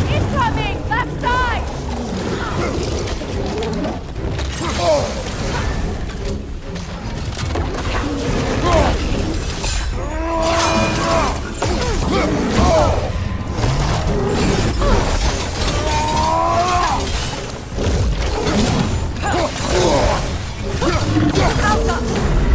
Incoming! Left side! Alpha!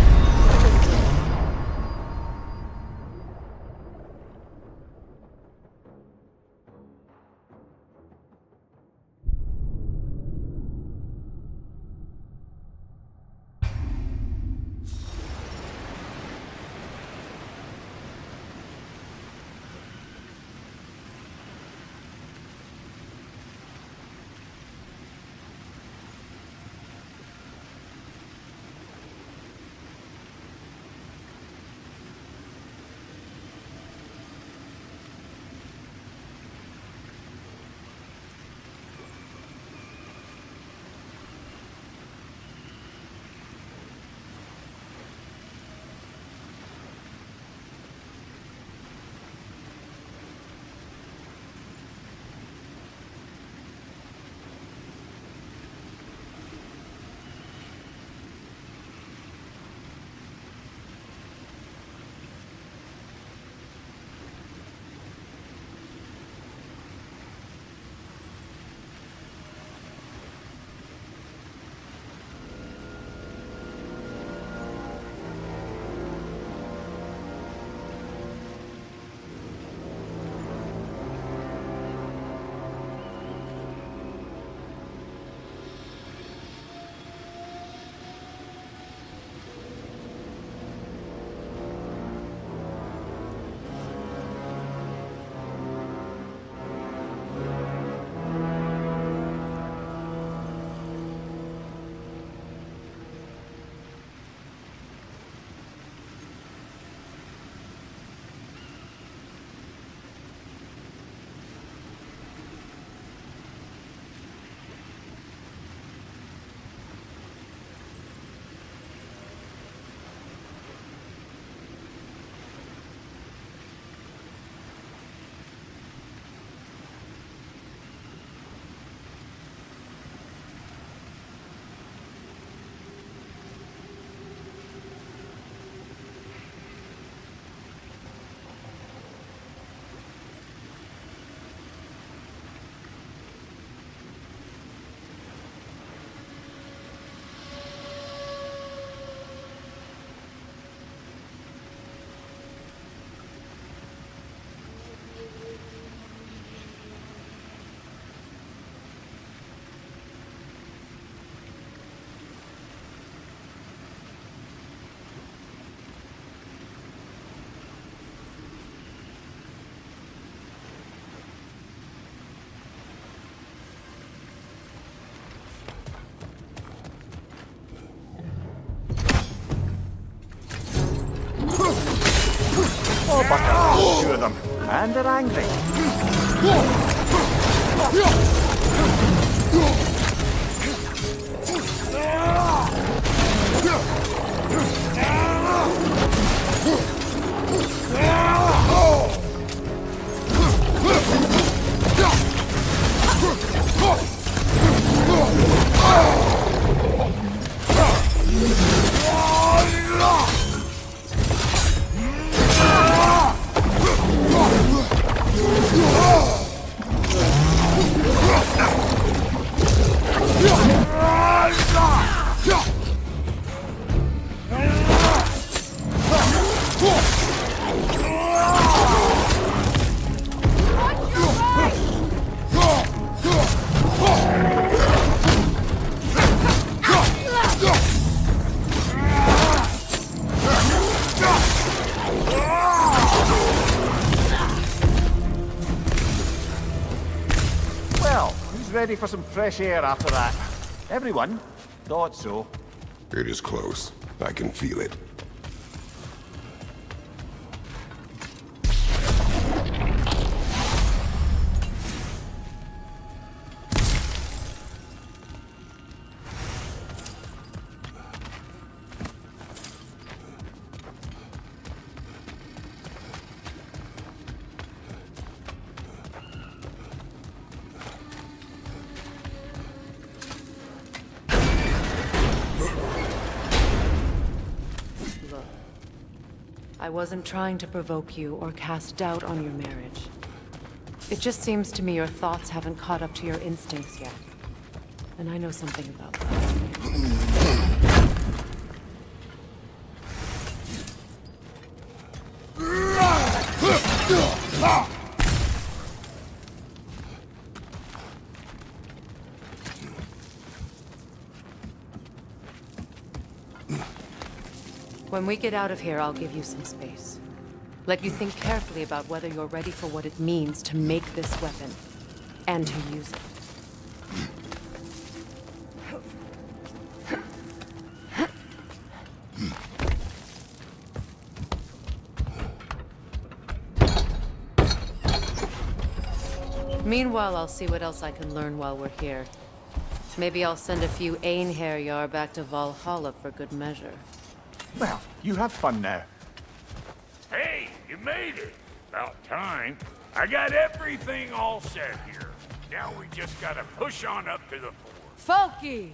Jawbucker, two of them, and they're angry. Well, who's ready for some fresh air after that? Everyone? Thought so. It is close. I can feel it. I wasn't trying to provoke you or cast doubt on your marriage. It just seems to me your thoughts haven't caught up to your instincts yet. And I know something about this. When we get out of here, I'll give you some space. Let you think carefully about whether you're ready for what it means to make this weapon, and to use it. Meanwhile, I'll see what else I can learn while we're here. Maybe I'll send a few Einherjar back to Valhalla for good measure. Well, you have fun now. Hey, you made it. About time. I got everything all set here. Now we just gotta push on up to the fort. Folky!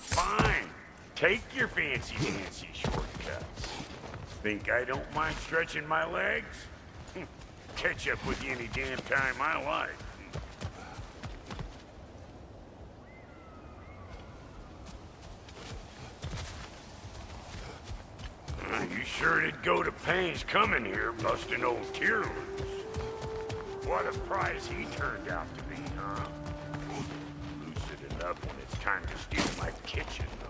Fine. Take your fancy shortcuts. Think I don't mind stretching my legs? Catch up with you any damn time I like. You sure did go to pains coming here, busting old tear loose. What a prize he turned out to be, huh? Lucid enough when it's time to steal my kitchen, though.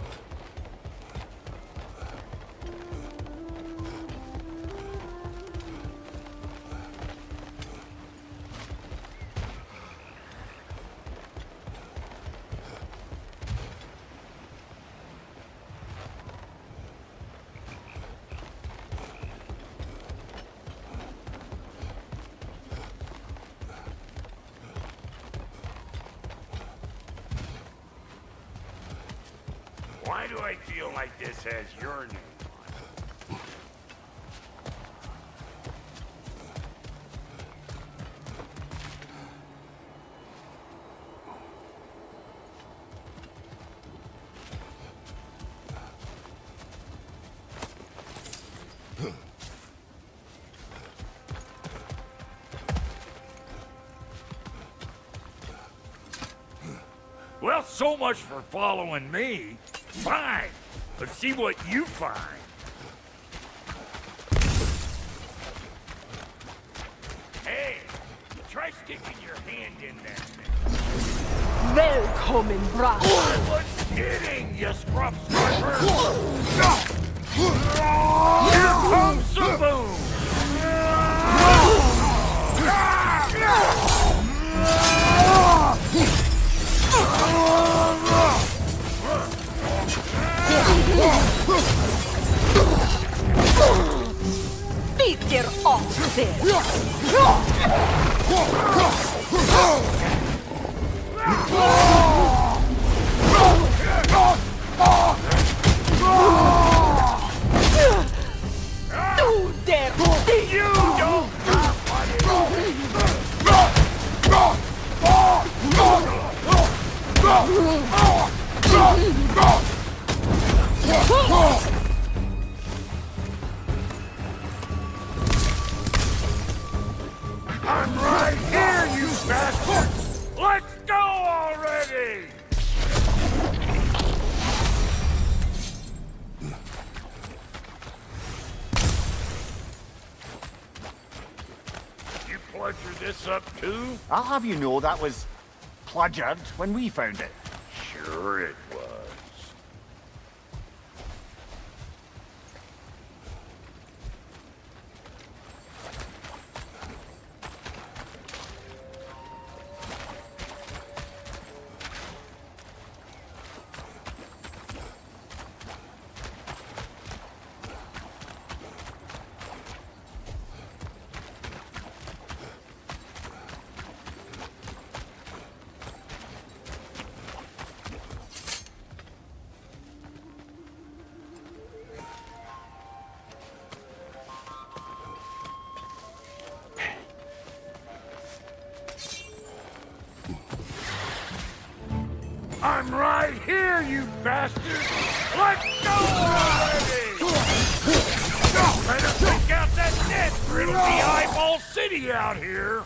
Why do I feel like this has your name on it? Well, so much for following me. Fine. Let's see what you find. Hey, try sticking your hand in that thing. Välkommen, brother! I was kidding, you scruff sniper! Here comes Saboon! too? I'll have you know that was plundered when we found it. Sure it was. I'm right here, you bastard! Let go already! Better take out that net, or it'll be Eyeball City out here!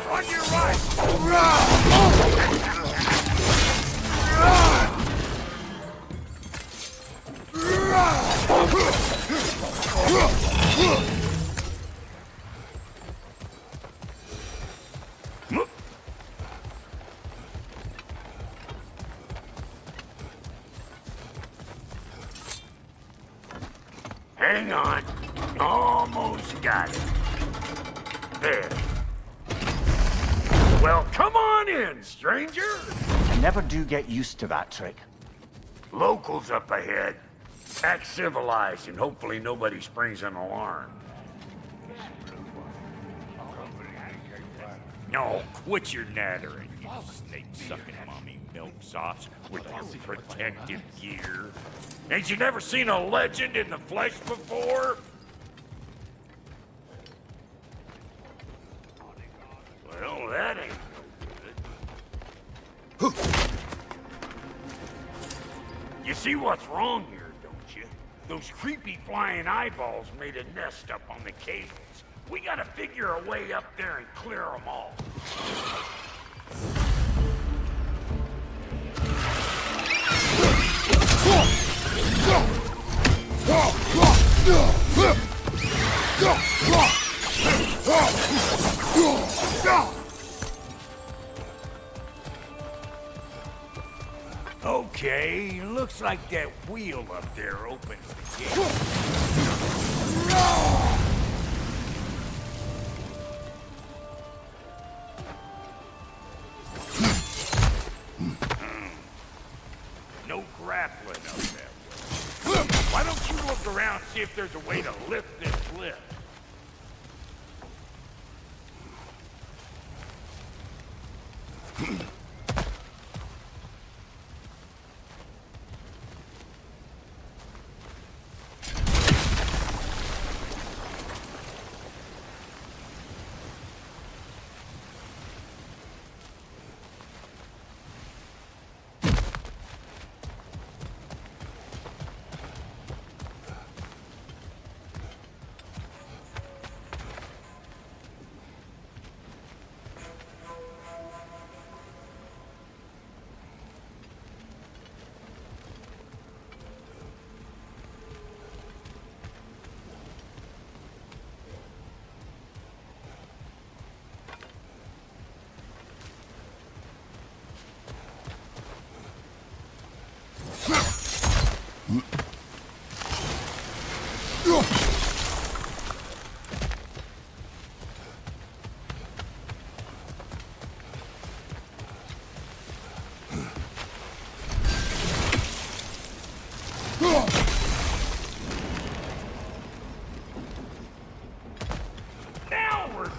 On your right! Hang on. Almost got it. There. Well, come on in, stranger. I never do get used to that trick. Locals up ahead. Act civilized and hopefully nobody springs an alarm. No, quit your nattering, you snake-sucking mommy milksops with your protective gear. Ain't you never seen a legend in the flesh before? Well, that ain't good. You see what's wrong here, don't you? Those creepy flying eyeballs made a nest up on the cables. We gotta figure a way up there and clear them all. Okay, looks like that wheel up there opens the gate. No grappling up that way. Why don't you look around and see if there's a way to lift this lift?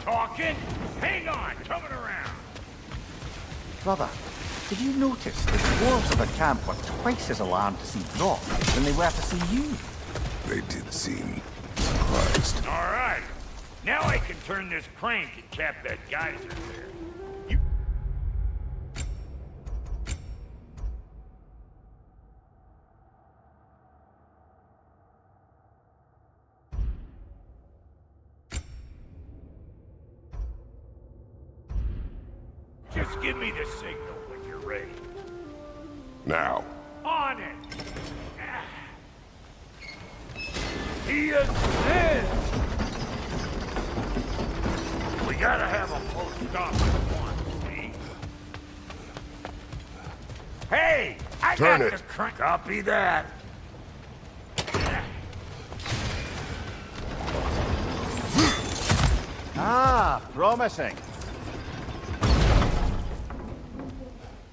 talking. Hang on, coming around. Brother, did you notice the dwarves of the camp were twice as alarmed to see Brock than they were to see you? They did seem surprised. All right. Now I can turn this crank and cap that geyser there. Just give me the signal when you're ready. Now. On it! He is dead! We gotta have a post-op at once, see? Hey! I Turn got it. the crank. Copy that. Ah, promising.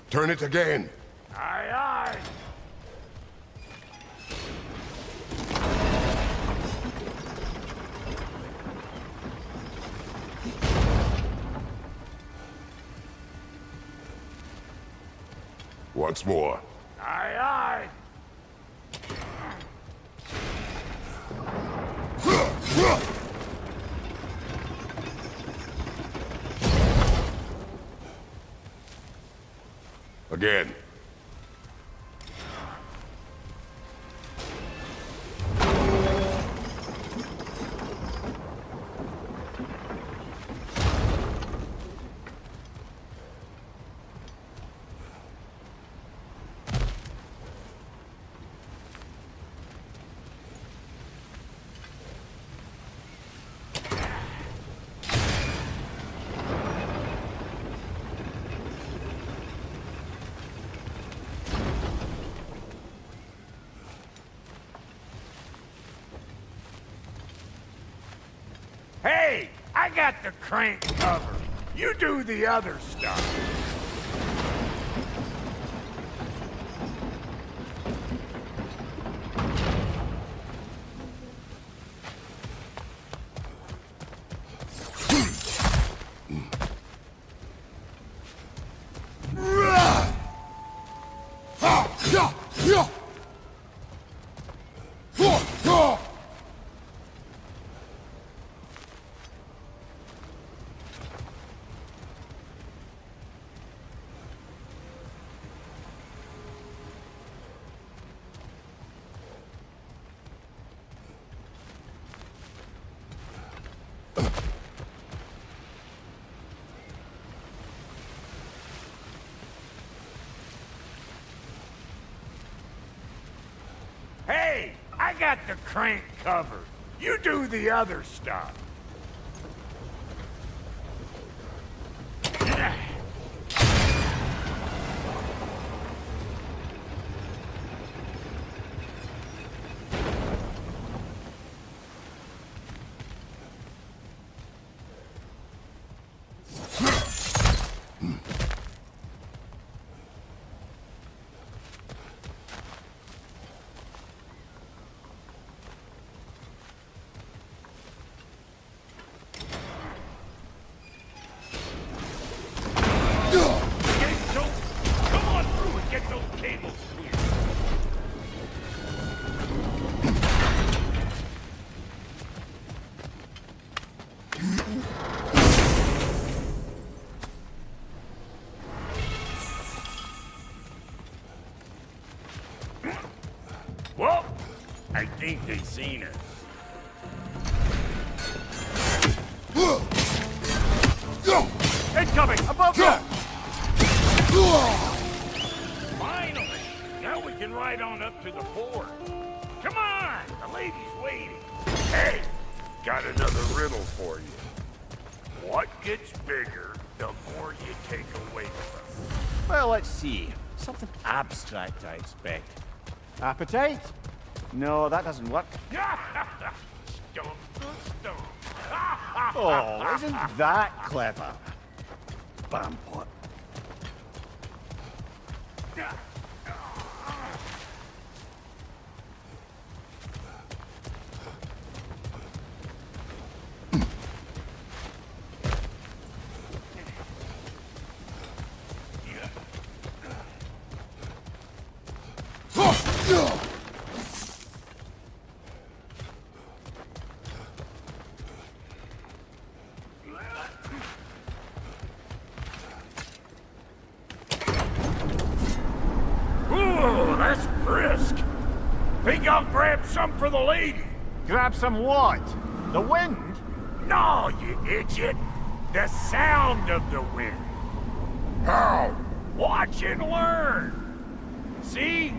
Turn it again. Aye, aye. Once more. Aye, aye. Again. Hey, I got the crank covered. You do the other stuff. Hey, I got the crank covered. You do the other stuff. Come on through and get those cables clear. Well, I think they've seen us. Incoming! Above us! Finally! Now we can ride on up to the fort. Come on! The lady's waiting. Hey! Got another riddle for you. What gets bigger the more you take away from it? Well, let's see. Something abstract, I expect. Appetite? No, that doesn't work. Stump the stump. Oh, isn't that clever? Bampot. grab some for the lady. Grab some what? The wind? No, you idiot. The sound of the wind. How? Watch and learn. See?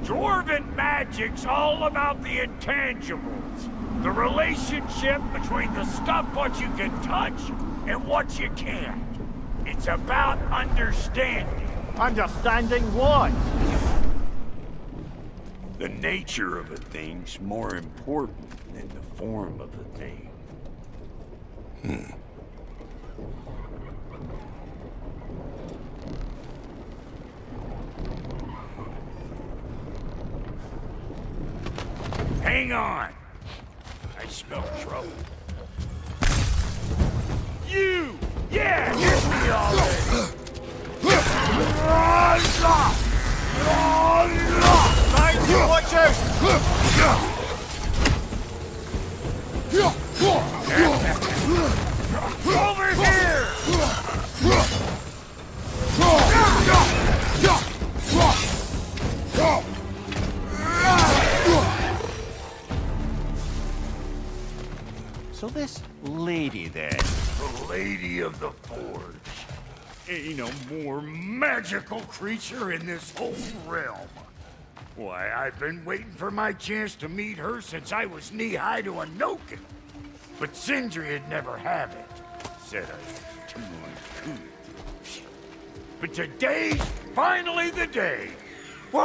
Dwarven magic's all about the intangibles. The relationship between the stuff what you can touch and what you can't. It's about understanding. Understanding what? The nature of a thing's more important than the form of a thing. Hang on. I smell trouble. You! Yeah, hit me already! Thank you, watch out! Over here! So this lady then? The Lady of the Forge. Ain't a more magical creature in this whole realm. Why, I've been waiting for my chance to meet her since I was knee-high to a Noken. But Sindri'd never have it. Said I was too uncouth. But today's finally the day. Woo!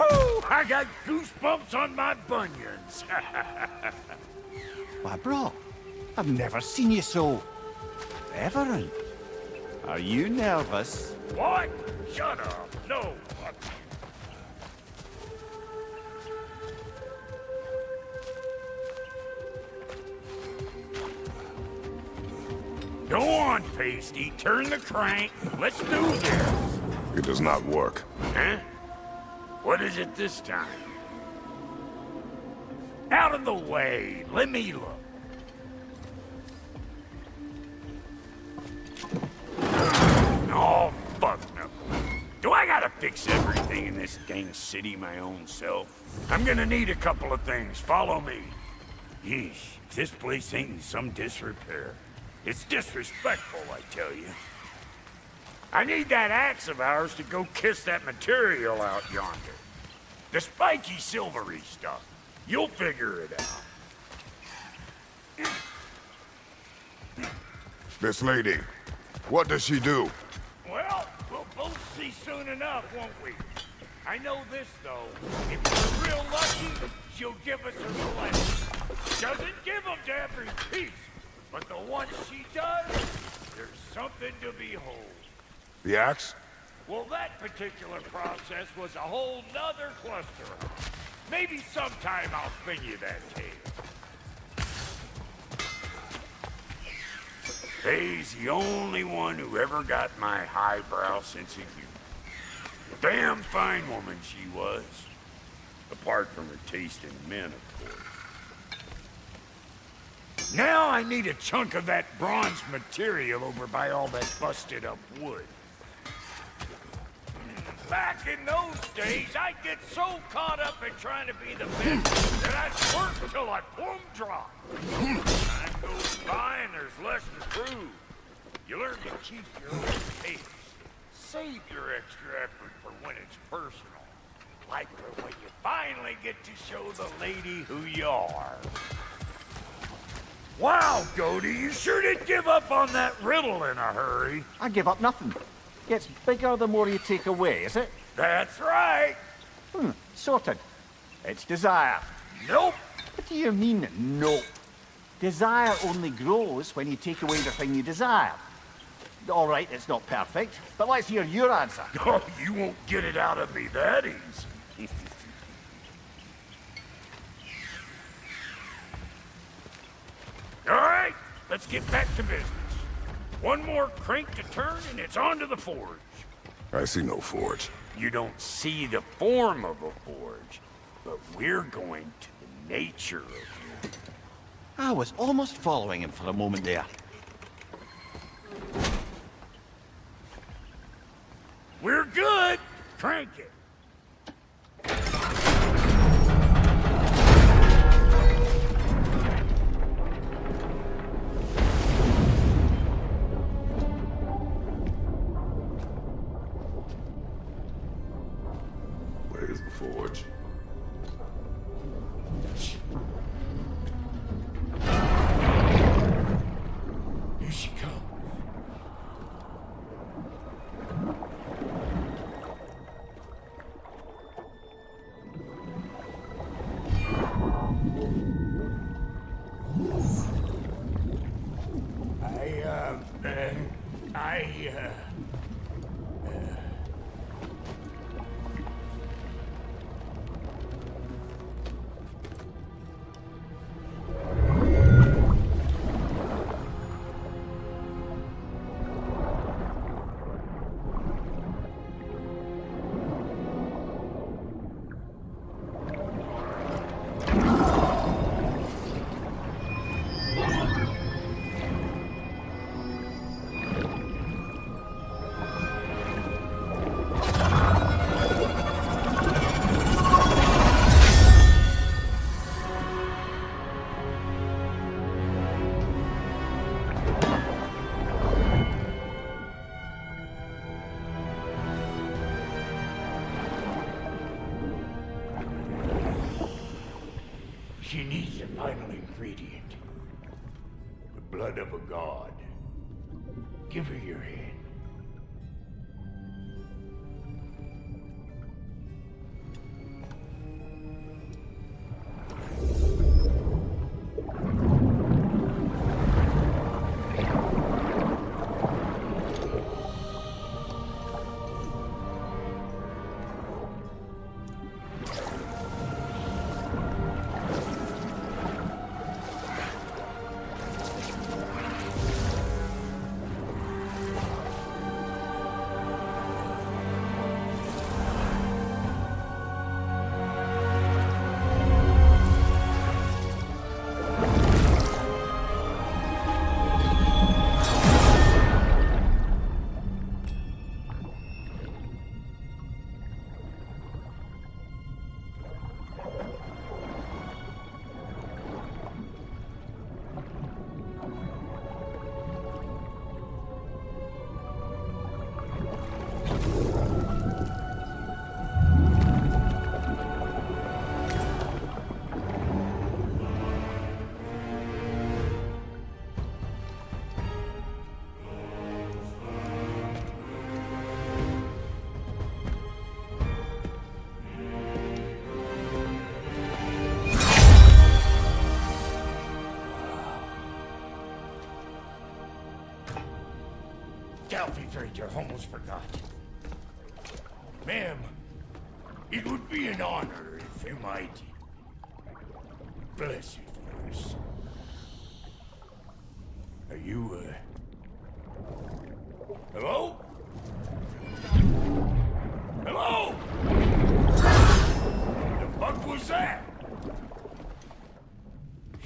I got goosebumps on my bunions. Why, bro, I've never seen you so reverent. Are you nervous? What? Shut up. No. Go on, Pasty. Turn the crank. Let's do this. It does not work. Huh? What is it this time? Out of the way. Let me look. Oh, fuck no. Do I gotta fix everything in this dang city my own self? I'm gonna need a couple of things. Follow me. Yeesh, if this place ain't in some disrepair. It's disrespectful, I tell you. I need that axe of ours to go kiss that material out yonder. The spiky, silvery stuff. You'll figure it out. This lady, what does she do? Well, we'll both see soon enough, won't we? I know this, though. If we're real lucky, she'll give us her blessing. Doesn't give them to every piece, but the ones she does, there's something to behold. The axe? Well, that particular process was a whole nother cluster. Maybe sometime I'll spin you that tale. Faye's the only one who ever got my highbrow sense of humor. Damn fine woman she was. Apart from her taste in men, of course. Now I need a chunk of that bronze material over by all that busted up wood. Back in those days, I'd get so caught up in trying to be the best that I'd work till I plumb drop. Time goes by and there's less to prove. You learn to keep your own pace. Save your extra effort for when it's personal. Like for when you finally get to show the lady who you are. Wow, Goldie, you sure did give up on that riddle in a hurry. I give up nothing. Gets bigger the more you take away, is it? That's right. Sorted. It's desire. Nope. What do you mean, nope? Desire only grows when you take away the thing you desire. All right, it's not perfect, but let's hear your answer. Oh, you won't get it out of me that easy. All right, let's get back to business. One more crank to turn and it's on to the forge. I see no forge. You don't see the form of a forge, but we're going to the nature of it. I was almost following him for a moment there. We're good. Crank it. She needs the final ingredient. The blood of a god. Give her your hand. I almost forgot. Ma'am, it would be an honor if you might bless it for us. Are you, hello? Hello? The fuck was that?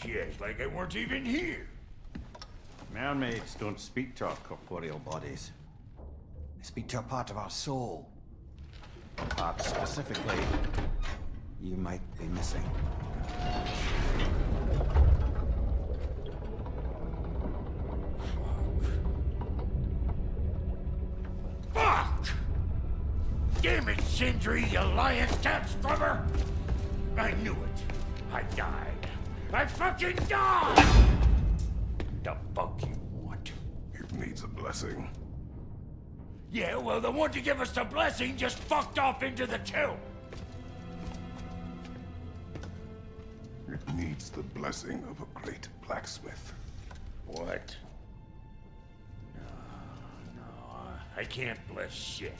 She acts like I weren't even here. Mermaids don't speak to our corporeal bodies. They speak to a part of our soul. A part specifically you might be missing. Fuck! Damn it, Sindri, you lying cat scrubber! I knew it. I died. I fucking died! The fuck you want? It needs a blessing. Yeah, well, the one to give us the blessing just fucked off into the tomb. It needs the blessing of a great blacksmith. What? No, I can't bless shit.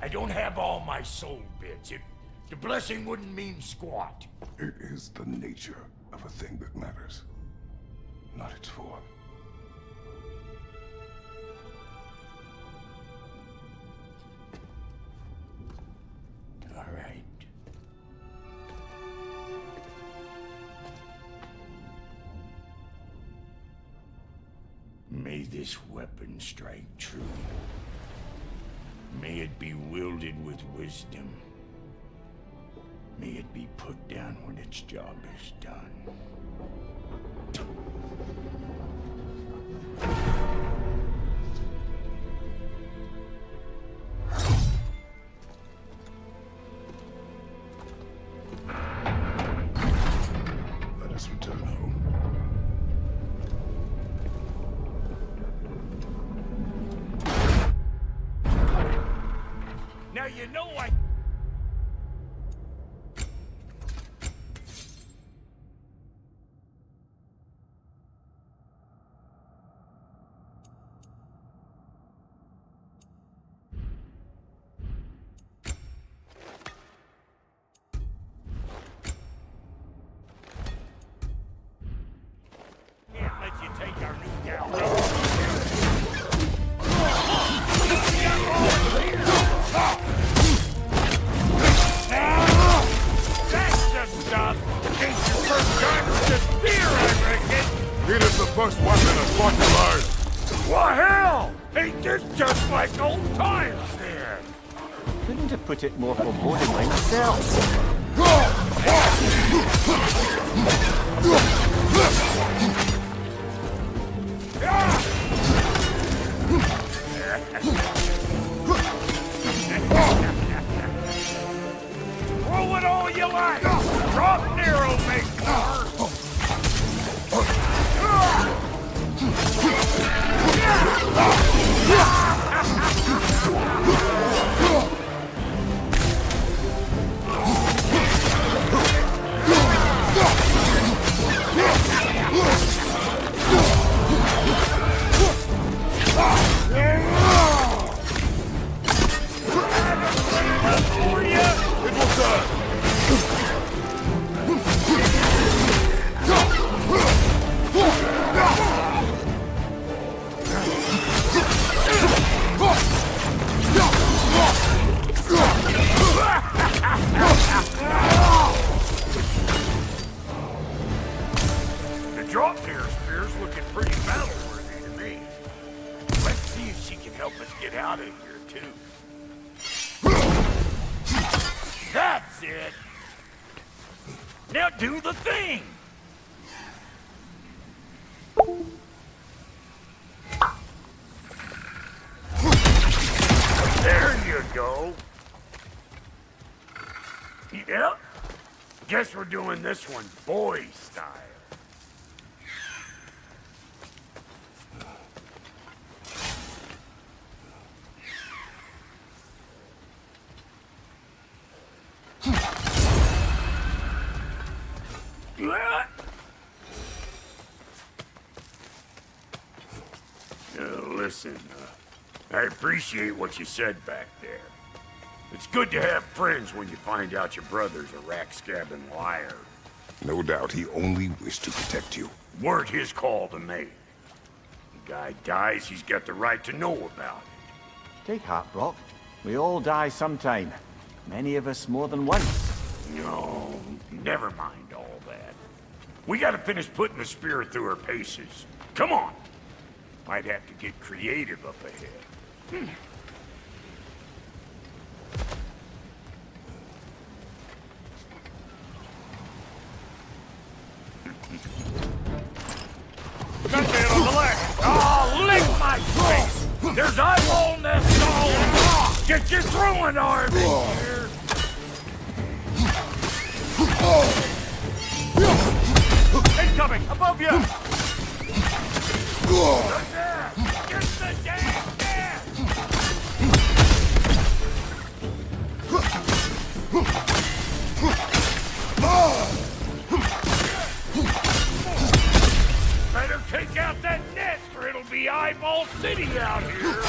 I don't have all my soul bits. The blessing wouldn't mean squat. It is the nature of a thing that matters, not its form. All right. May this weapon strike true. May it be wielded with wisdom. May it be put down when its job is done. Let us return home. Now you know I... first weapon has brought you life. What hell? Ain't this just like old times then? Couldn't have put it more forebodingly myself. Throw it all you like! Drop narrow, make more! It was done! The drop near spear's looking pretty battle-worthy to me. Let's see if she can help us get out of here, too. That's it! Now do the thing! There you go. Yep. Guess we're doing this one boy style. Listen, I appreciate what you said back there. It's good to have friends when you find out your brother's a rack-scabbing liar. No doubt he only wished to protect you. Weren't his call to make. The guy dies, he's got the right to know about it. Take heart, Brock. We all die sometime. Many of us more than once. No, never mind all that. We gotta finish putting the spirit through her paces. Come on! Might have to get creative up ahead. That man on the left! Oh, lick my face! There's eyeball nests all over! Get your throwing arm in here! Incoming! Above you! Get the damn gas! Better take out that nest or it'll be eyeball city out here!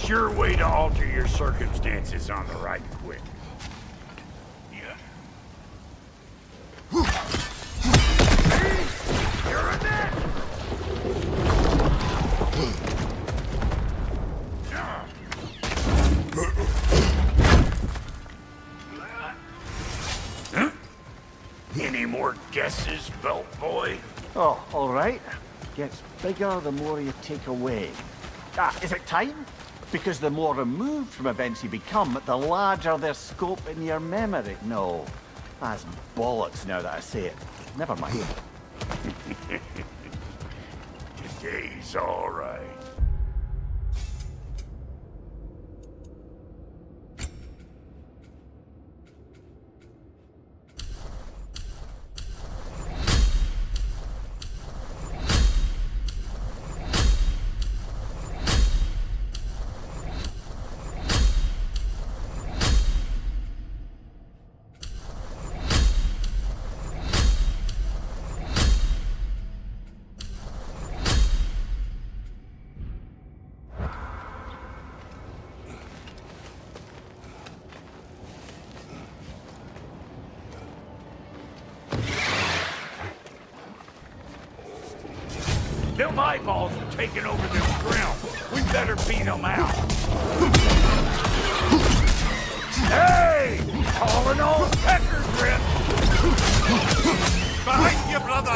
Sure way to alter your circumstances on the right quick. Yeah. Hey, you're a net! Huh? Any more guesses, belt boy? Oh, all right. Gets bigger the more you take away. Is it time? Because the more removed from events you become, the larger their scope in your memory. No, that's bollocks now that I say it. Never mind. Today's all right. Them eyeballs are taking over this grill. We better beat them out. Hey! Calling on Pecker Grip! Behind you, brother!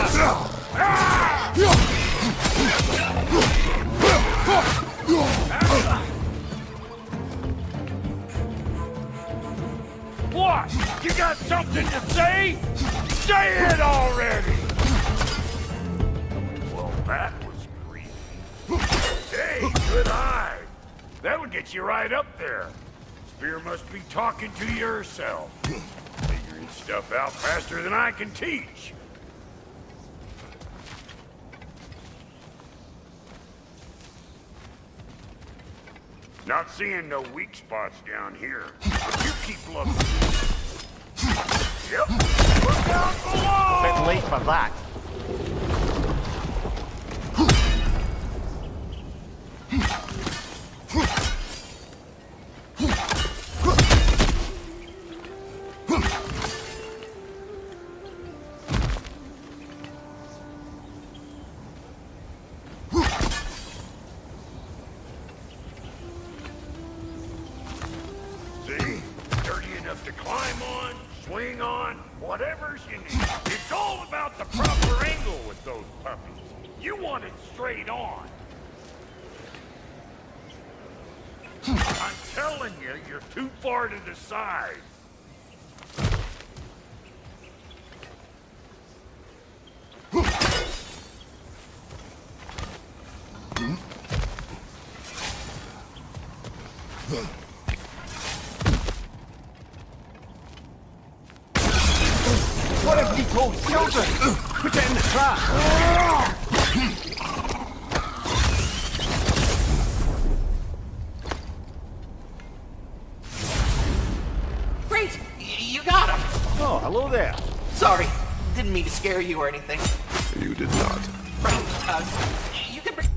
What? You got something to say? Say it already! Well, that was creepy. Hey, good eye. That'll get you right up there. Spear must be talking to you herself. Figuring stuff out faster than I can teach. Not seeing no weak spots down here. You keep looking. Yep. Look down below! A bit late for that. To climb on, swing on, whatever's you need. It's all about the proper angle with those puppies. You want it straight on. I'm telling you, you're too far to the side. What have we told children? Put it in the trap! Great! You got him! Oh, hello there. Sorry, didn't mean to scare you or anything. You did not. Right, you can bring...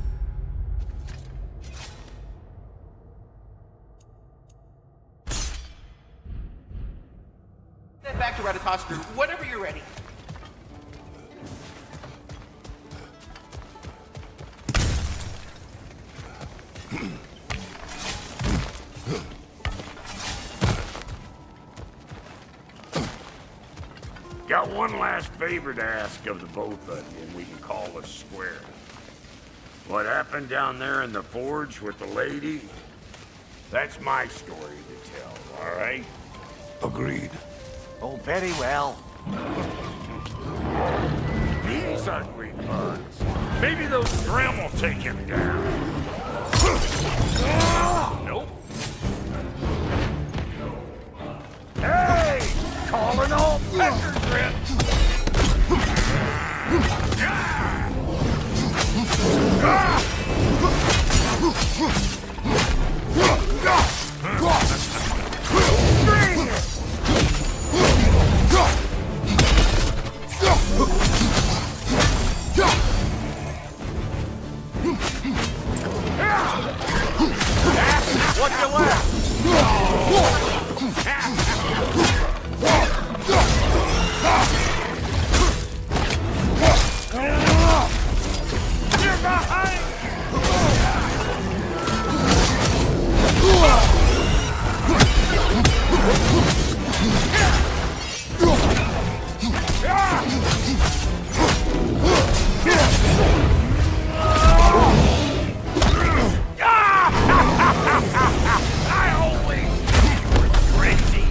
Head back to Ragnarok whenever you're ready. Got one last favor to ask of the both of you, and we can call us square. What happened down there in the forge with the lady? That's my story to tell, all right? Agreed. Oh, very well. These ugly bugs. Maybe those Grim will take him down. Nope. Hey! Calling all Pecker Grip! Bring it! What's the left? You're behind! I always knew you were crazy.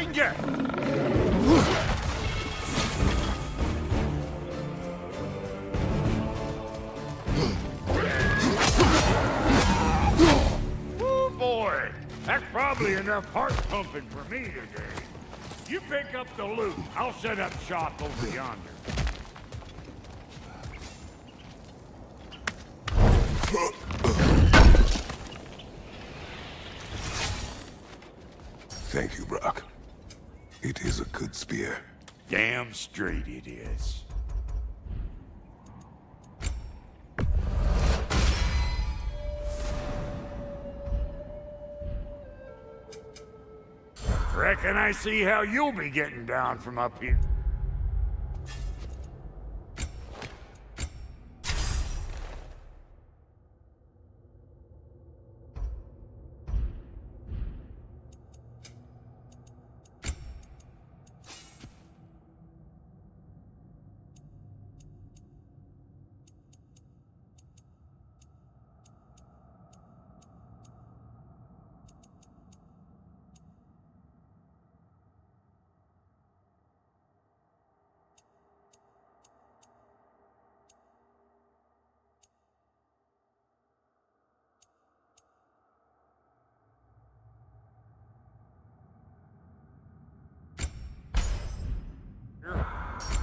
Behind you! Woo, boy! That's probably enough heart pumping for me today. You pick up the loot. I'll set up shop over yonder. Thank you, Brock. It is a good spear. Damn straight it is. Reckon I see how you'll be getting down from up here.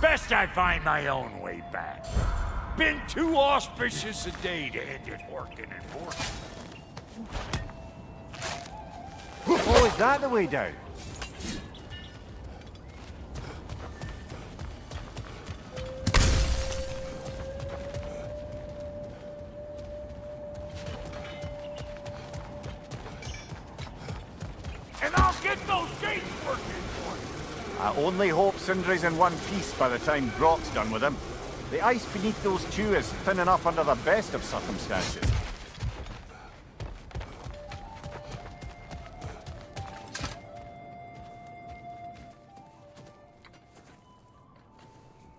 Best I find my own way back. Been too auspicious a day to end it working and working. Oh, is that the way down? And I'll get those gates working for you. I only hope Sindri's in one piece by the time Brock's done with him. The ice beneath those two is thin enough under the best of circumstances.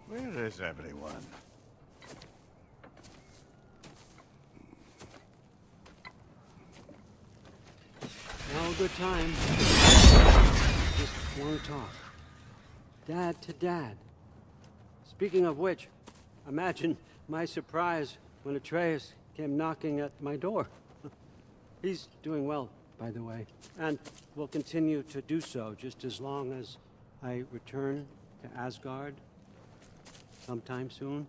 Where is everyone? No good time. Just want to talk. Dad to Dad. Speaking of which, imagine my surprise when Atreus came knocking at my door. He's doing well, by the way, and will continue to do so just as long as I return to Asgard sometime soon.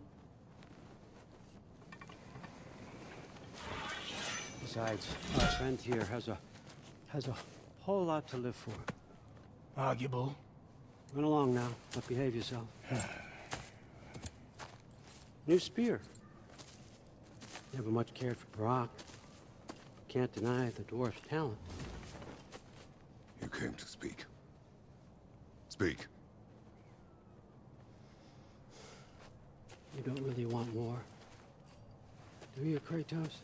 Besides, our friend here has a whole lot to live for. Arguable. Run along now, but behave yourself. New spear. Never much cared for Brock. Can't deny the dwarf's talent. You came to speak. Speak. You don't really want more, do you, Kratos?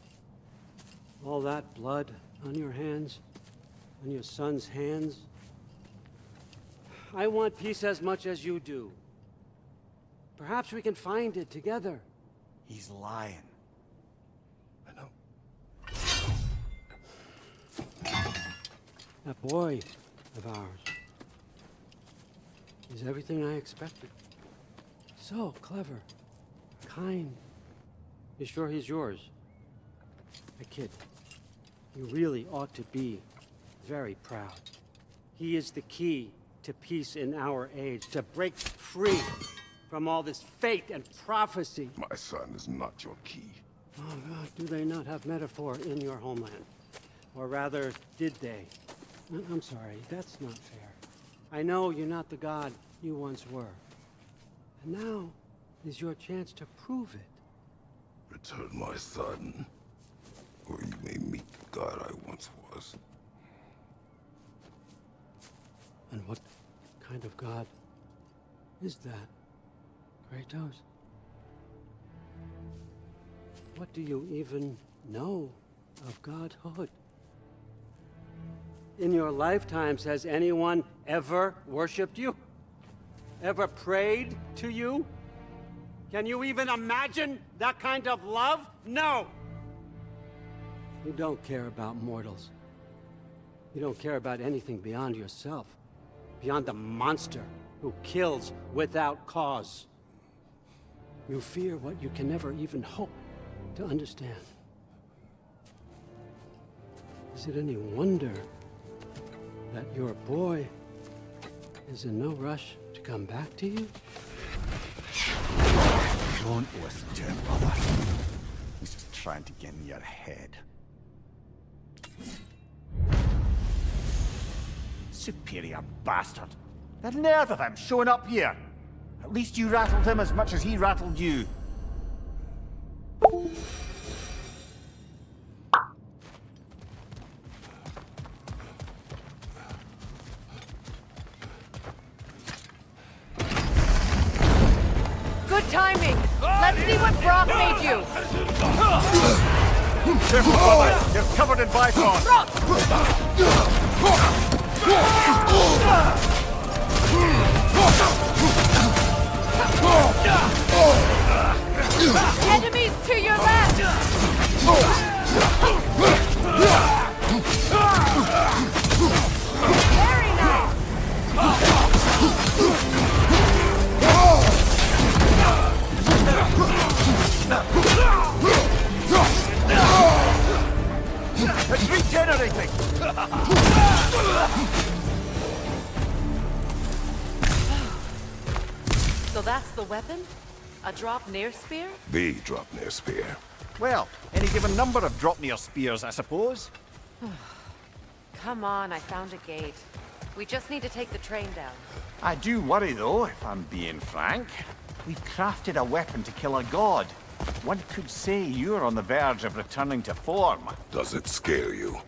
All that blood on your hands, on your son's hands. I want peace as much as you do. Perhaps we can find it together. He's lying. I know. That boy of ours is everything I expected. So clever, kind. You sure he's yours? A kid. You really ought to be very proud. He is the key to peace in our age, to break free from all this fate and prophecy. My son is not your key. Oh God, do they not have metaphor in your homeland? Or rather, did they? I'm sorry, that's not fair. I know you're not the god you once were. And now is your chance to prove it. Return my son, or you may meet the god I once was. And what kind of god is that, Kratos? What do you even know of godhood? In your lifetimes, has anyone ever worshipped you? Ever prayed to you? Can you even imagine that kind of love? No! You don't care about mortals. You don't care about anything beyond yourself. beyond a monster who kills without cause. You fear what you can never even hope to understand. Is it any wonder that your boy is in no rush to come back to you? Don't listen to him, brother. He's just trying to get in your head. Superior bastard. The nerve of him showing up here. At least you rattled him as much as he rattled you. Good timing! Let's see what Brock made you! Careful, brother! You're covered in bifrost! Enemies to your left! Very nice! It's regenerating! So that's the weapon? A drop near spear? The drop near spear. Well, any given number of drop near spears, I suppose. Come on, I found a gate. We just need to take the train down. I do worry, though, if I'm being frank. We've crafted a weapon to kill a god. One could say you're on the verge of returning to form. Does it scare you?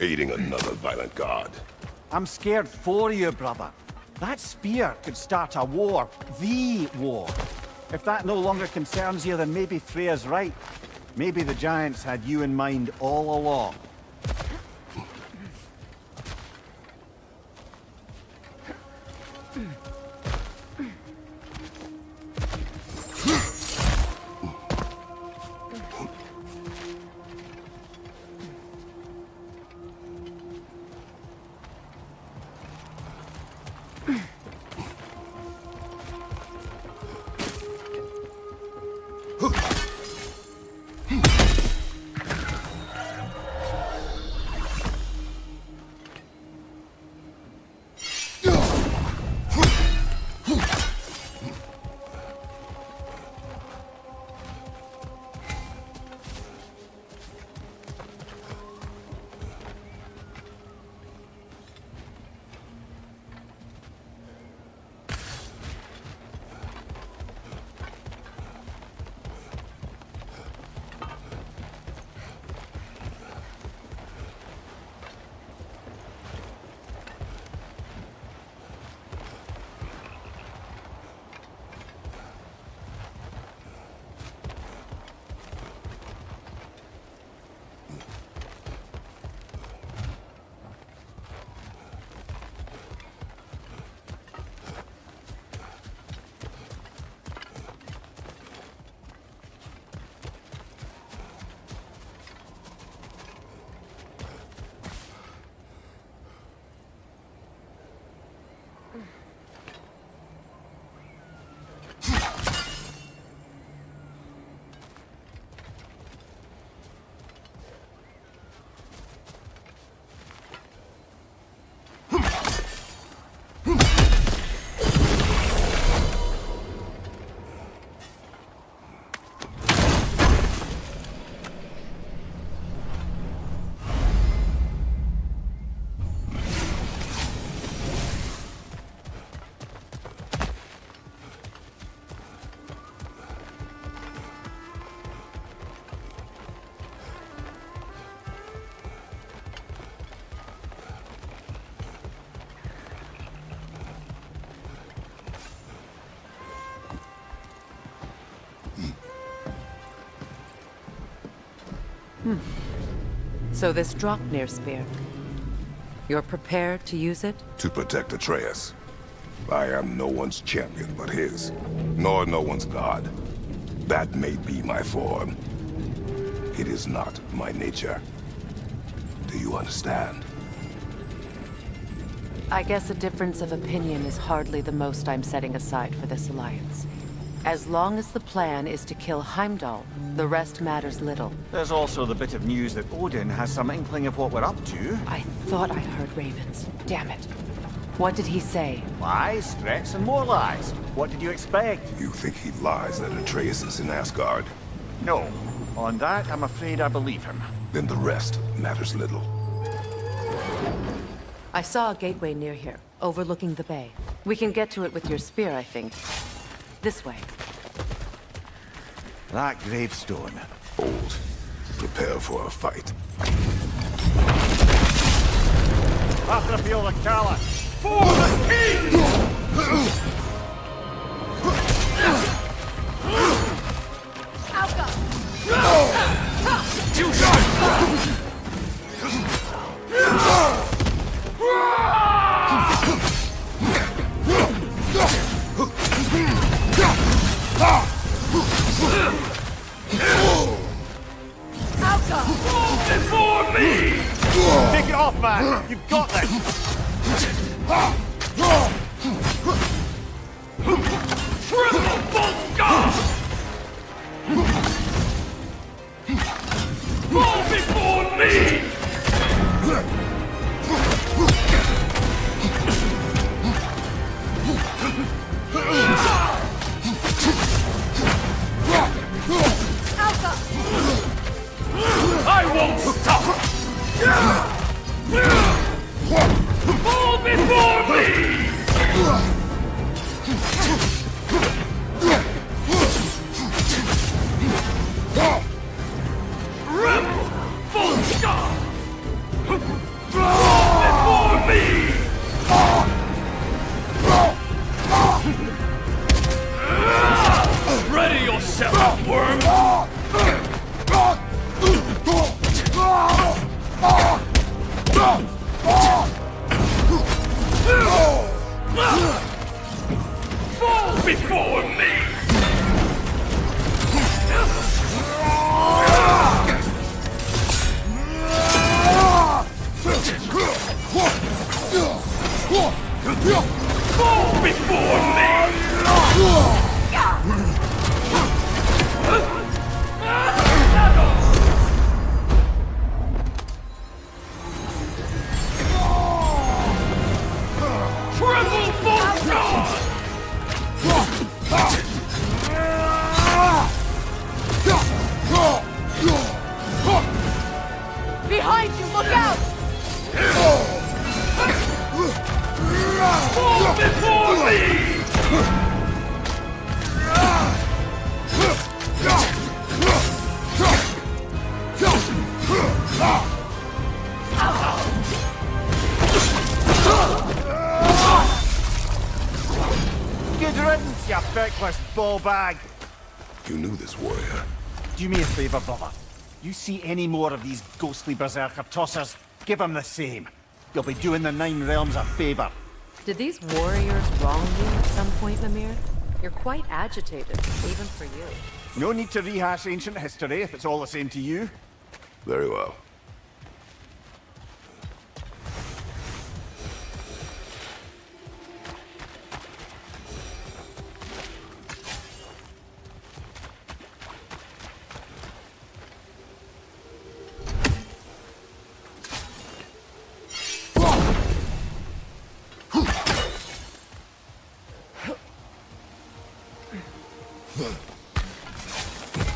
Aiding another violent god? I'm scared for you, brother. That spear could start a war. The war. If that no longer concerns you, then maybe Freya's right. Maybe the Giants had you in mind all along. So this Draupnir spear, you're prepared to use it? To protect Atreus. I am no one's champion but his, nor no one's god. That may be my form. It is not my nature. Do you understand? I guess a difference of opinion is hardly the most I'm setting aside for this alliance. As long as the plan is to kill Heimdall, the rest matters little. There's also the bit of news that Odin has some inkling of what we're up to. I thought I heard ravens. Damn it. What did he say? Lies, threats, and more lies. What did you expect? You think he lies that Atreus is in Asgard? No. On that, I'm afraid I believe him. Then the rest matters little. I saw a gateway near here, overlooking the bay. We can get to it with your spear, I think. This way. That gravestone. Old. Prepare for a fight. After feel the Cala. For the king! You shot! Before me! Take it off, man! You've got this! Triple bolt god! Fall before me! I won't stop! Fall before me! Rebel! Full stop! Fall before me! Ready yourself, worm! Fall before me! Fall before me! Triple full god! Behind you, look out! Fall before me! Good riddance, you feckless ball bag! You knew this warrior. Do me a favor, brother. You see any more of these ghostly berserker tossers, give them the same. You'll be doing the Nine Realms a favor. Did these warriors wrong you at some point, Mimir? You're quite agitated, even for you. No need to rehash ancient history if it's all the same to you. Very well.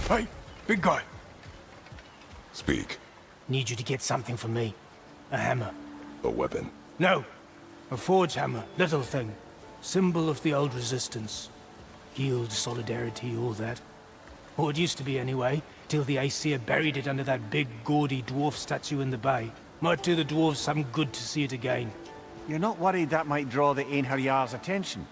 Hey, big guy. Speak. Need you to get something for me. A hammer. A weapon. No. A forge hammer. Little thing. Symbol of the old resistance. Yield, solidarity, all that. Or it used to be anyway, till the Aesir buried it under that big, gaudy dwarf statue in the bay. Might do the dwarves some good to see it again. You're not worried that might draw the Einherjar's attention?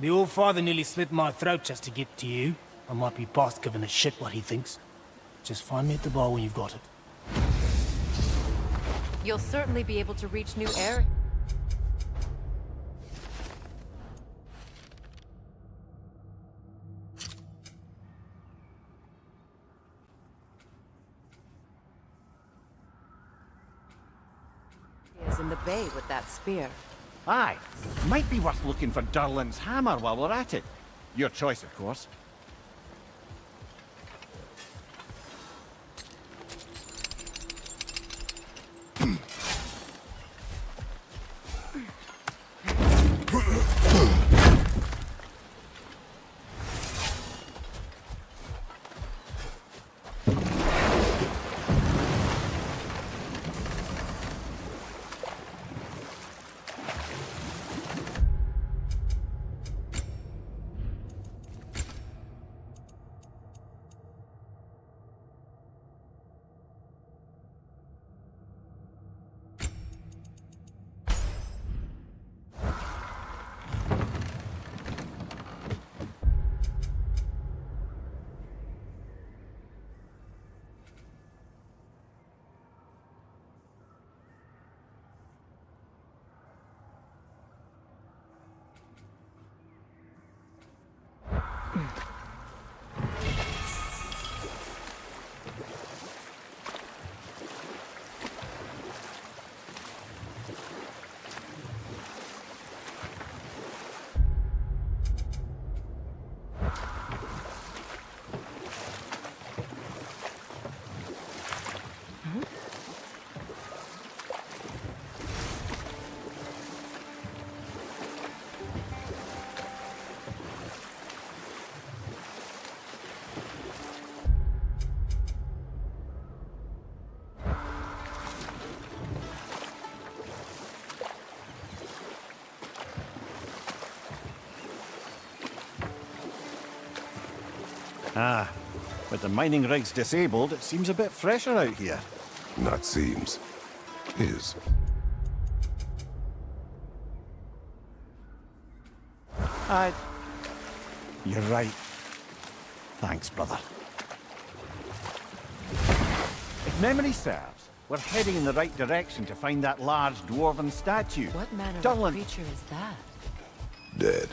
The old father nearly slit my throat just to get to you. I might be past giving a shit what he thinks. Just find me at the bar when you've got it. You'll certainly be able to reach new areas. In the bay with that spear. Aye. Might be worth looking for Durlin's hammer while we're at it. Your choice, of course. Ah, with the mining rigs disabled, it seems a bit fresher out here. Not seems. Is. You're right. Thanks, brother. If memory serves, we're heading in the right direction to find that large dwarven statue. What manner of Durlin. creature is that? Dead.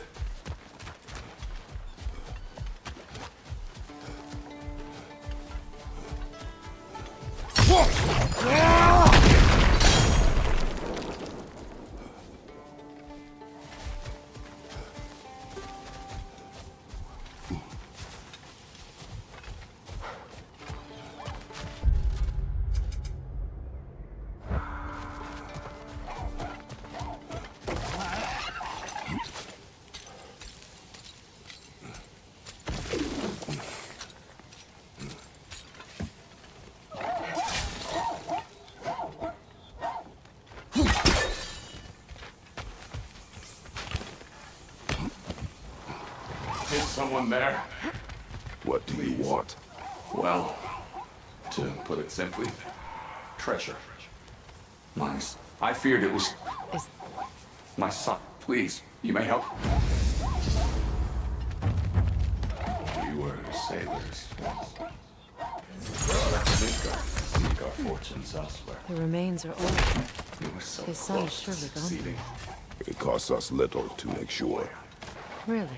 Is someone there? What do you want? Well, to put it simply, treasure. Nice. I feared it was my son. Please, you may help. We were sailors once. Seek our fortunes elsewhere. The remains are old. We were so His son is close to surely gone. succeeding. It costs us little to make sure. Really?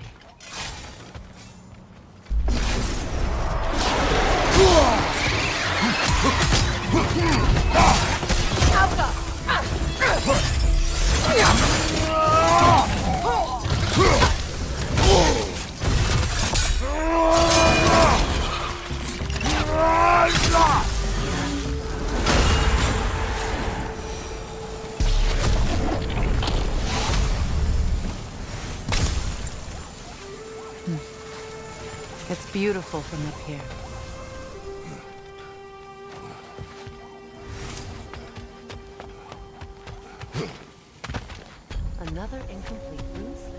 It's beautiful from up here. Another incomplete rune slate.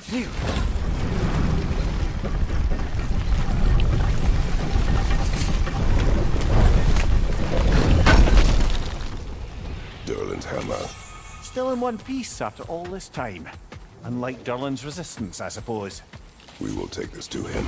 Phew. Durlin's hammer. still in one piece after all this time. Unlike Durlin's resistance, I suppose. We will take this to him.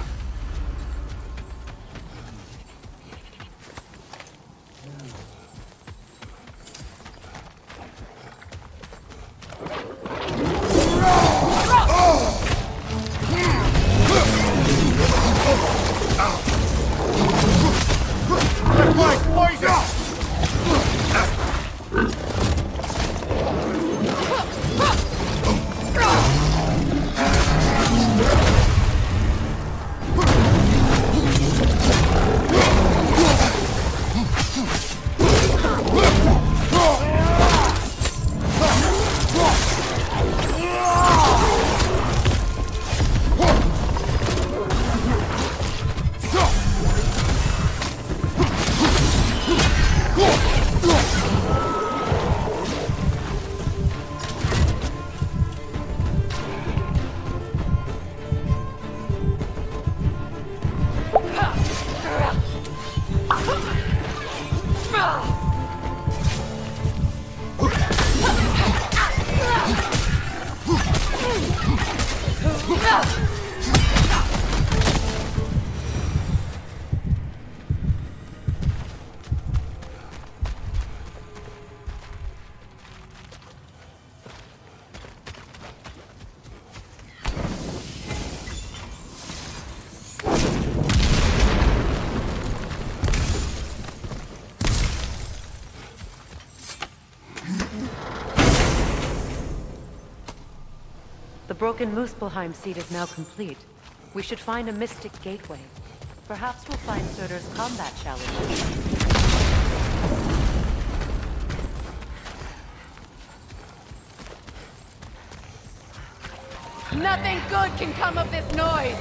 The broken Muspelheim seed is now complete. We should find a mystic gateway. Perhaps we'll find Surtur's combat challenge. Nothing good can come of this noise!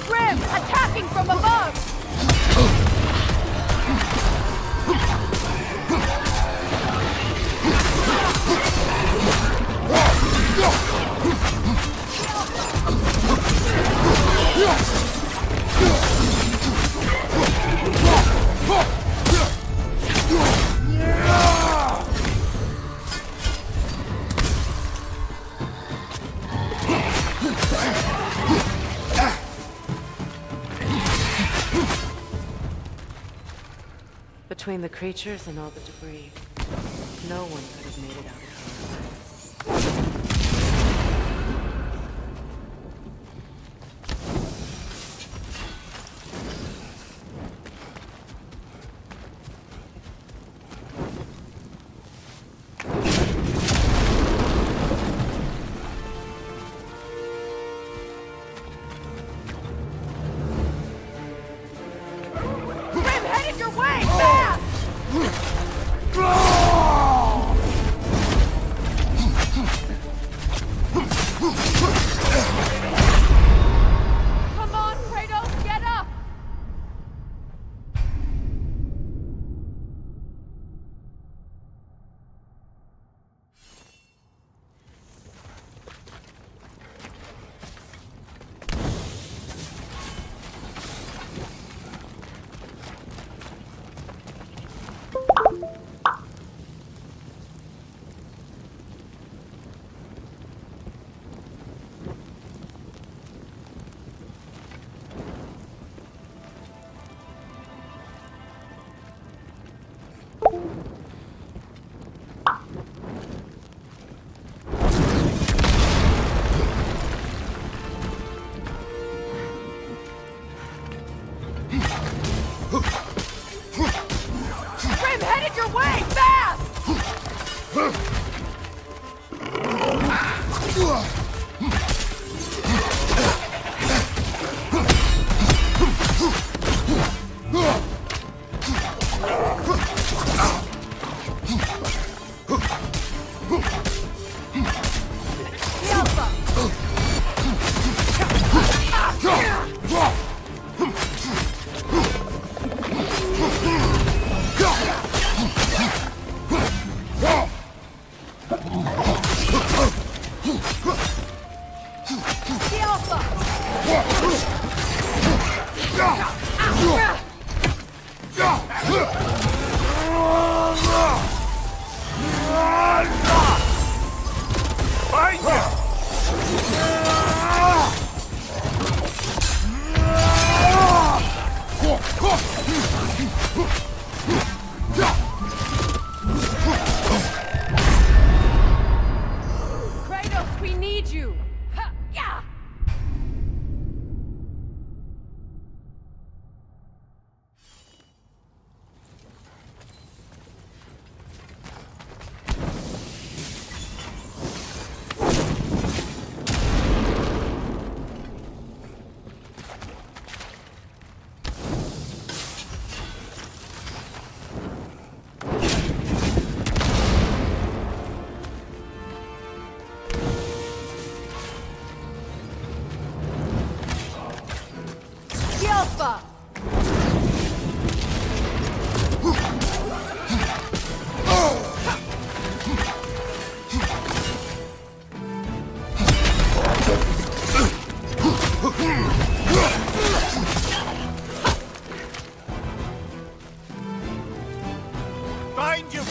Grim, attacking from above! Between the creatures and all the debris, no one could have made it out of here. Grim, headed your way! Fast!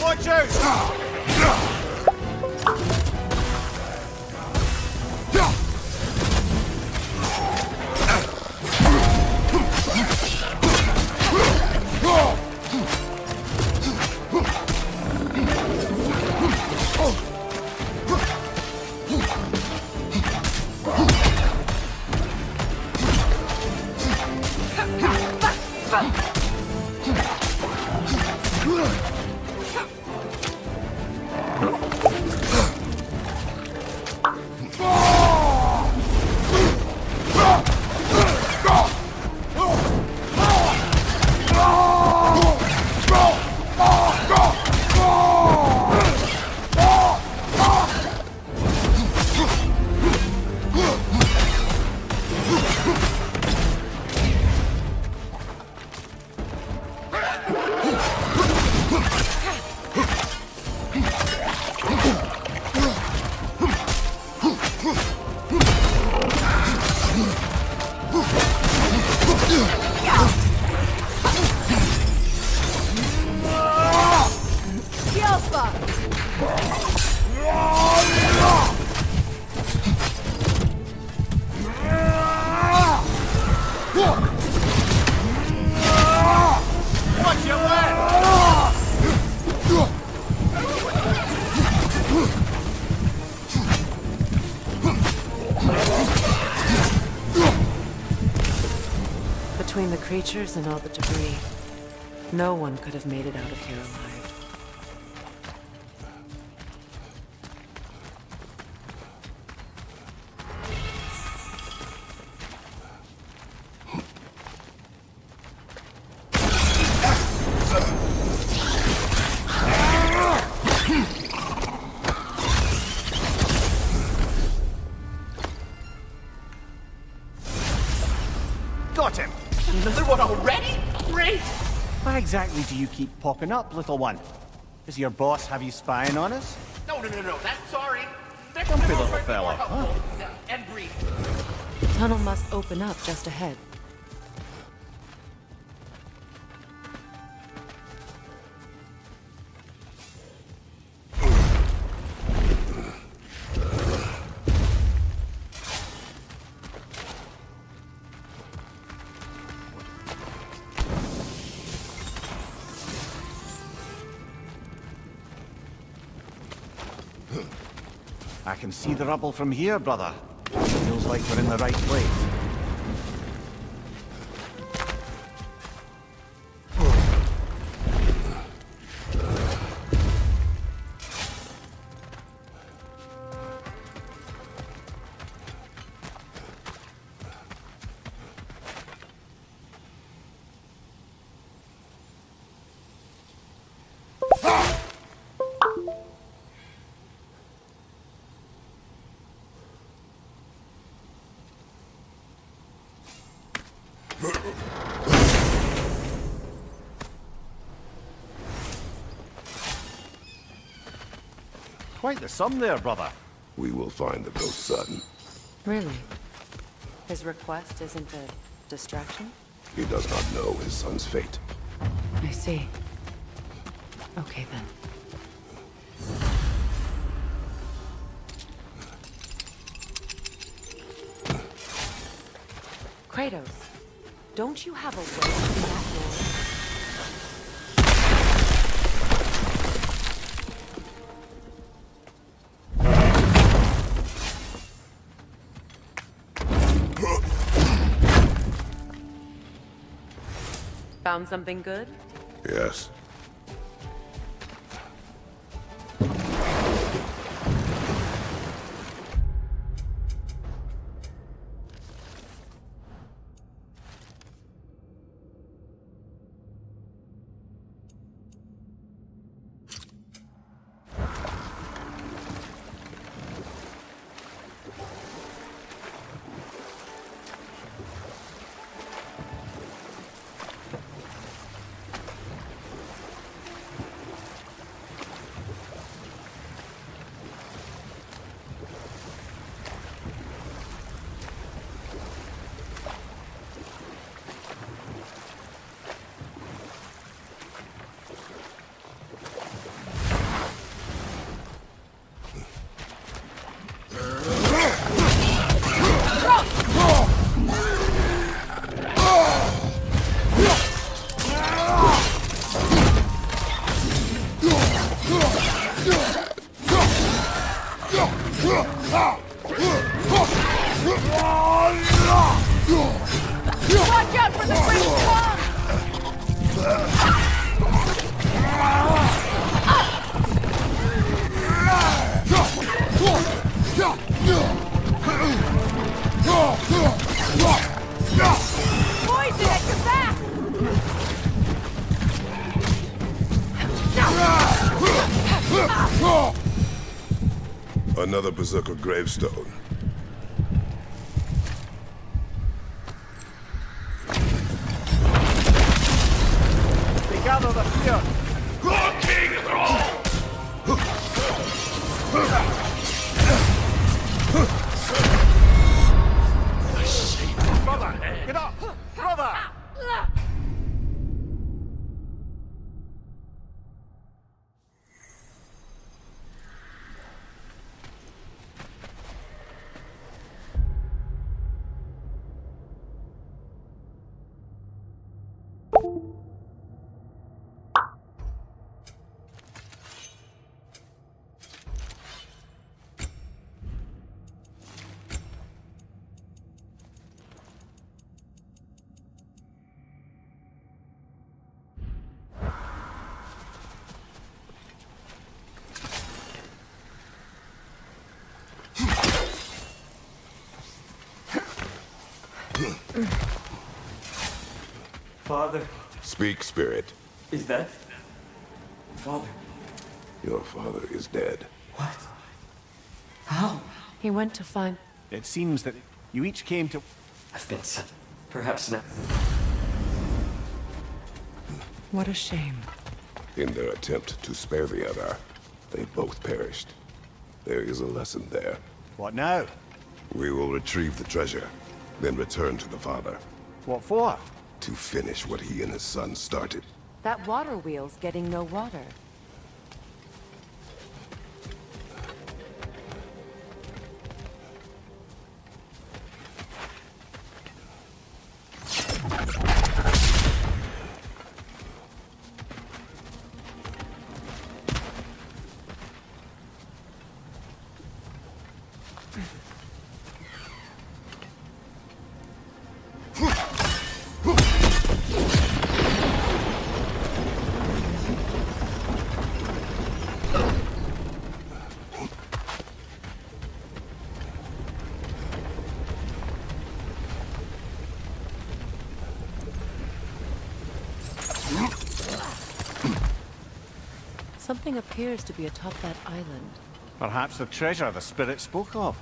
watch out! Between the creatures and all the debris, no one could have made it out of here alive. Got him! Another one already? Great! Why exactly do you keep popping up, little one? Does your boss have you spying on us? No, that's sorry. That's Don't be, little fella, huh? And brief. The tunnel must open up just ahead. I can see the rubble from here, brother. Feels like we're in the right place. Quite the sum there, brother. We will find the ghost son. Really? His request isn't a distraction? He does not know his son's fate. I see. Okay, then. Kratos, don't you have a way through that door? Found something good? Yes. Another Berserker gravestone. Together the fear! King Thrall! Brother, get up! Brother! Father. Speak, spirit. Is that... Father? Your father is dead. What? How? He went to find... It seems that you each came to... I've been sent. Perhaps not. What a shame. In their attempt to spare the other, they both perished. There is a lesson there. What now? We will retrieve the treasure, then return to the father. What for? To finish what he and his son started. That water wheel's getting no water. Something appears to be atop that island. Perhaps the treasure the spirit spoke of.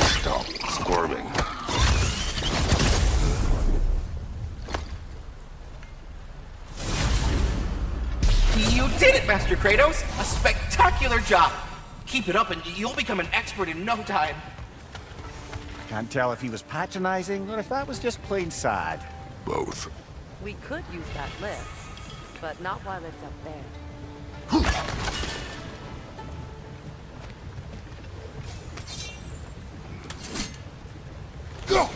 Stop squirming. You did it, Master Kratos! A spectacular job! Keep it up and you'll become an expert in no time. Can't tell if he was patronizing or if that was just plain sad. Both. We could use that lift, but not while it's up there. Go!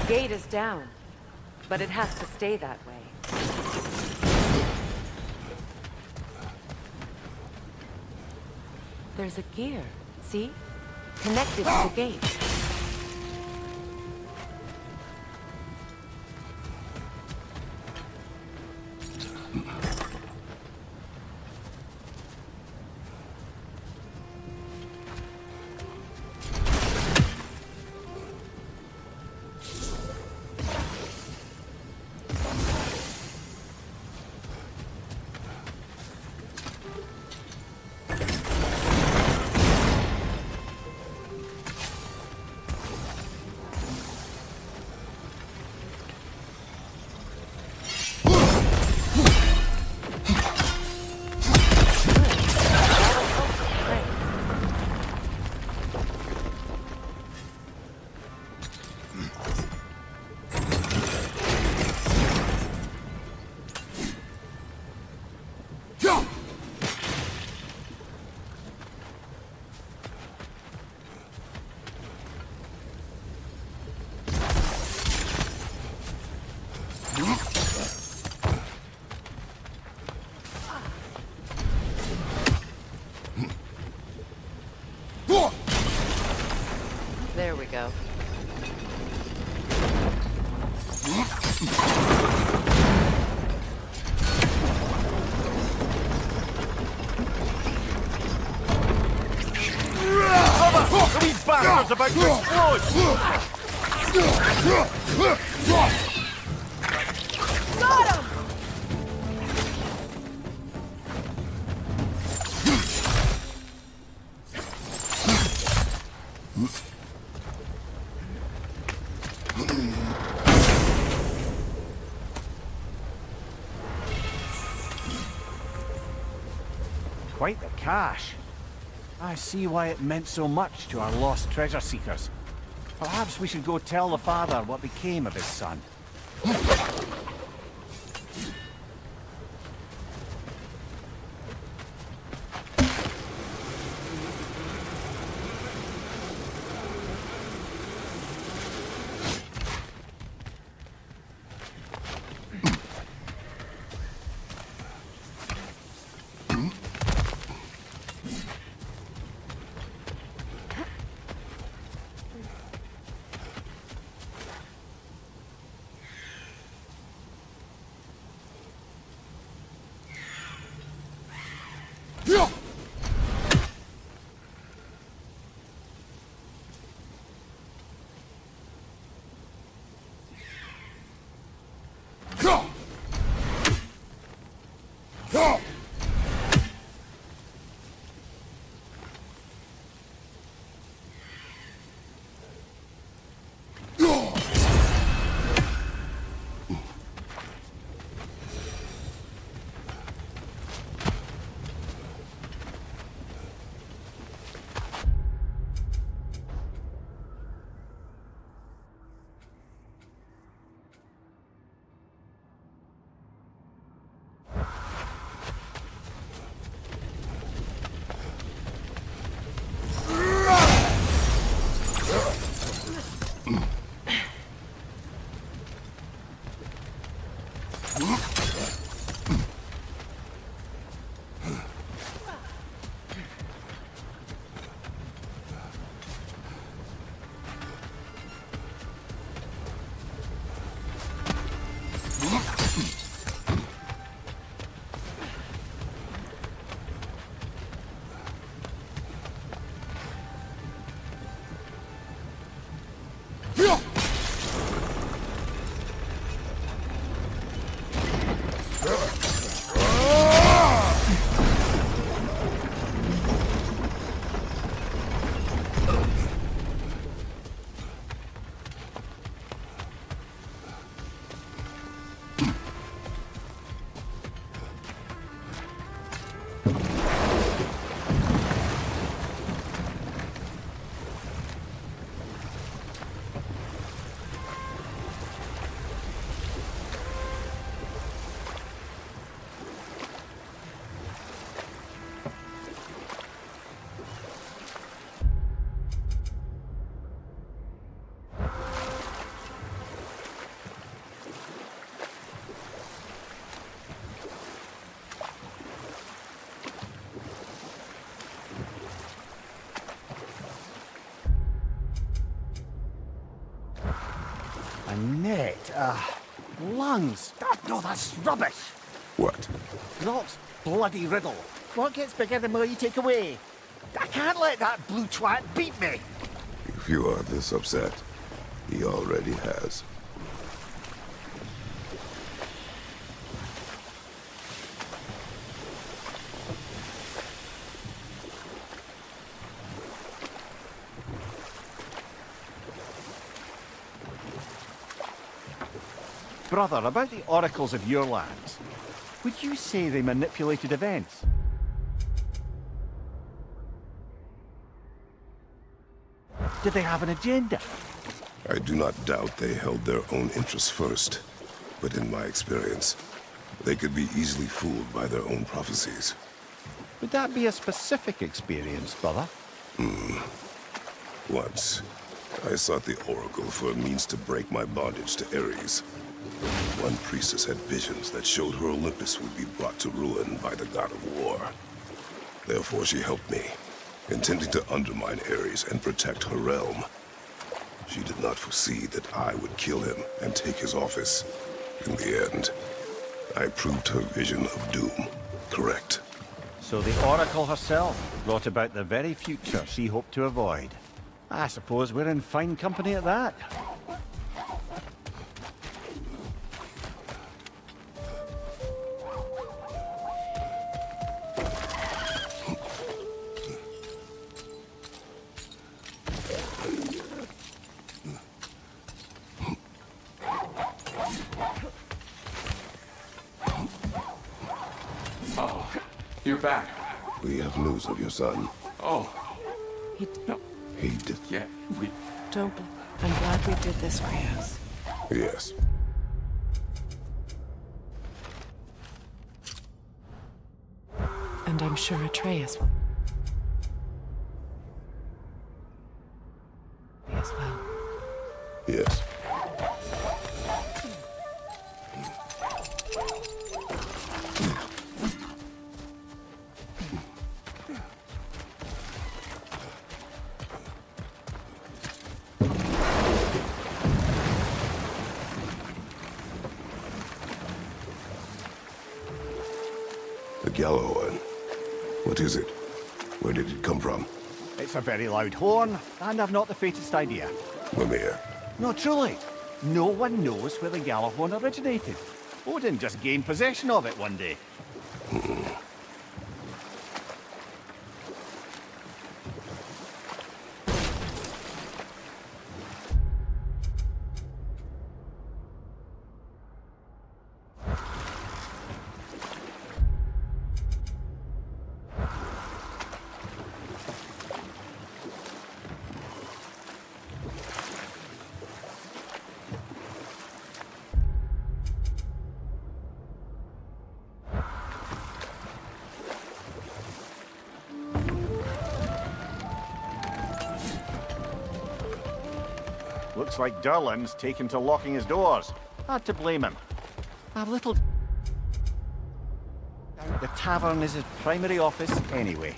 The gate is down, but it has to stay that way. There's a gear, see? Connected to the gate. These bastards about to explode! Got him! Quite the cache. I see why it meant so much to our lost treasure seekers. Perhaps we should go tell the father what became of his son. A net, lungs. Oh, no, that's rubbish. What? Locke's bloody riddle. What gets bigger the more you take away? I can't let that blue twat beat me. If you are this upset, he already has. Brother, about the oracles of your lands, would you say they manipulated events? Did they have an agenda? I do not doubt they held their own interests first. But in my experience, they could be easily fooled by their own prophecies. Would that be a specific experience, brother? Once, I sought the Oracle for a means to break my bondage to Ares. One priestess had visions that showed her Olympus would be brought to ruin by the god of war. Therefore she helped me, intending to undermine Ares and protect her realm. She did not foresee that I would kill him and take his office. In the end, I proved her vision of doom correct. So the Oracle herself brought about the very future she hoped to avoid. I suppose we're in fine company at that. Oh, you're back. We have news of your son. Oh, No. He did. yeah, we... Don't. I'm glad we did this, Reyes. Yes. And I'm sure Atreus will. As well. Yes. The yellow one. What is it? Where did it come from? It's a very loud horn, and I've not the faintest idea. Mimir. No, truly. No one knows where the Gjallarhorn originated. Odin just gained possession of it one day. Looks like Durlin's taken to locking his doors. Hard to blame him. I've little... The tavern is his primary office anyway.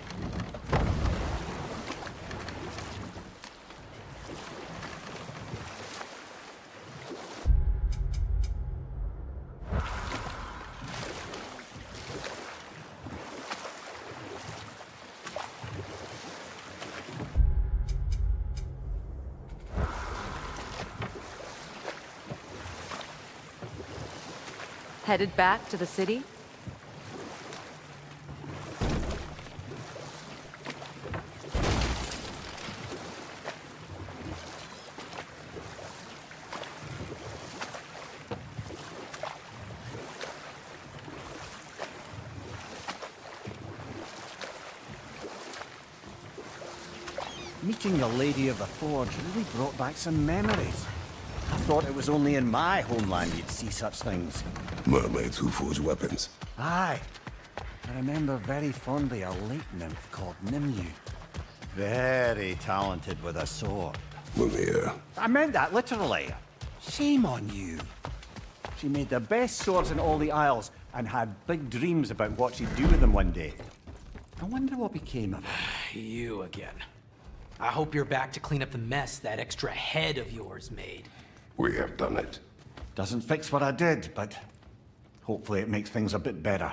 Headed back to the city? Meeting the Lady of the Forge really brought back some memories. I thought it was only in my homeland you'd see such things. Mermaids who forge weapons. Aye. I remember very fondly a lake nymph called Nimue. Very talented with a sword. Mimir. I meant that literally. Shame on you. She made the best swords in all the Isles and had big dreams about what she'd do with them one day. I wonder what became of her. You again. I hope you're back to clean up the mess that extra head of yours made. We have done it. Doesn't fix what I did, but hopefully it makes things a bit better.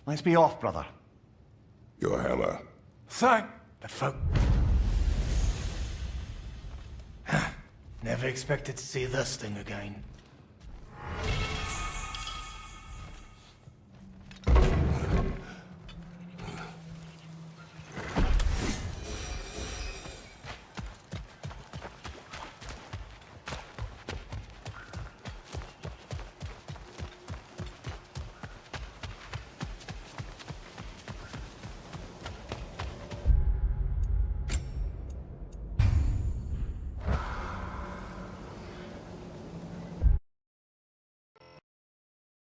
Let's be off, brother. Your hammer. Thank the folk. Never expected to see this thing again.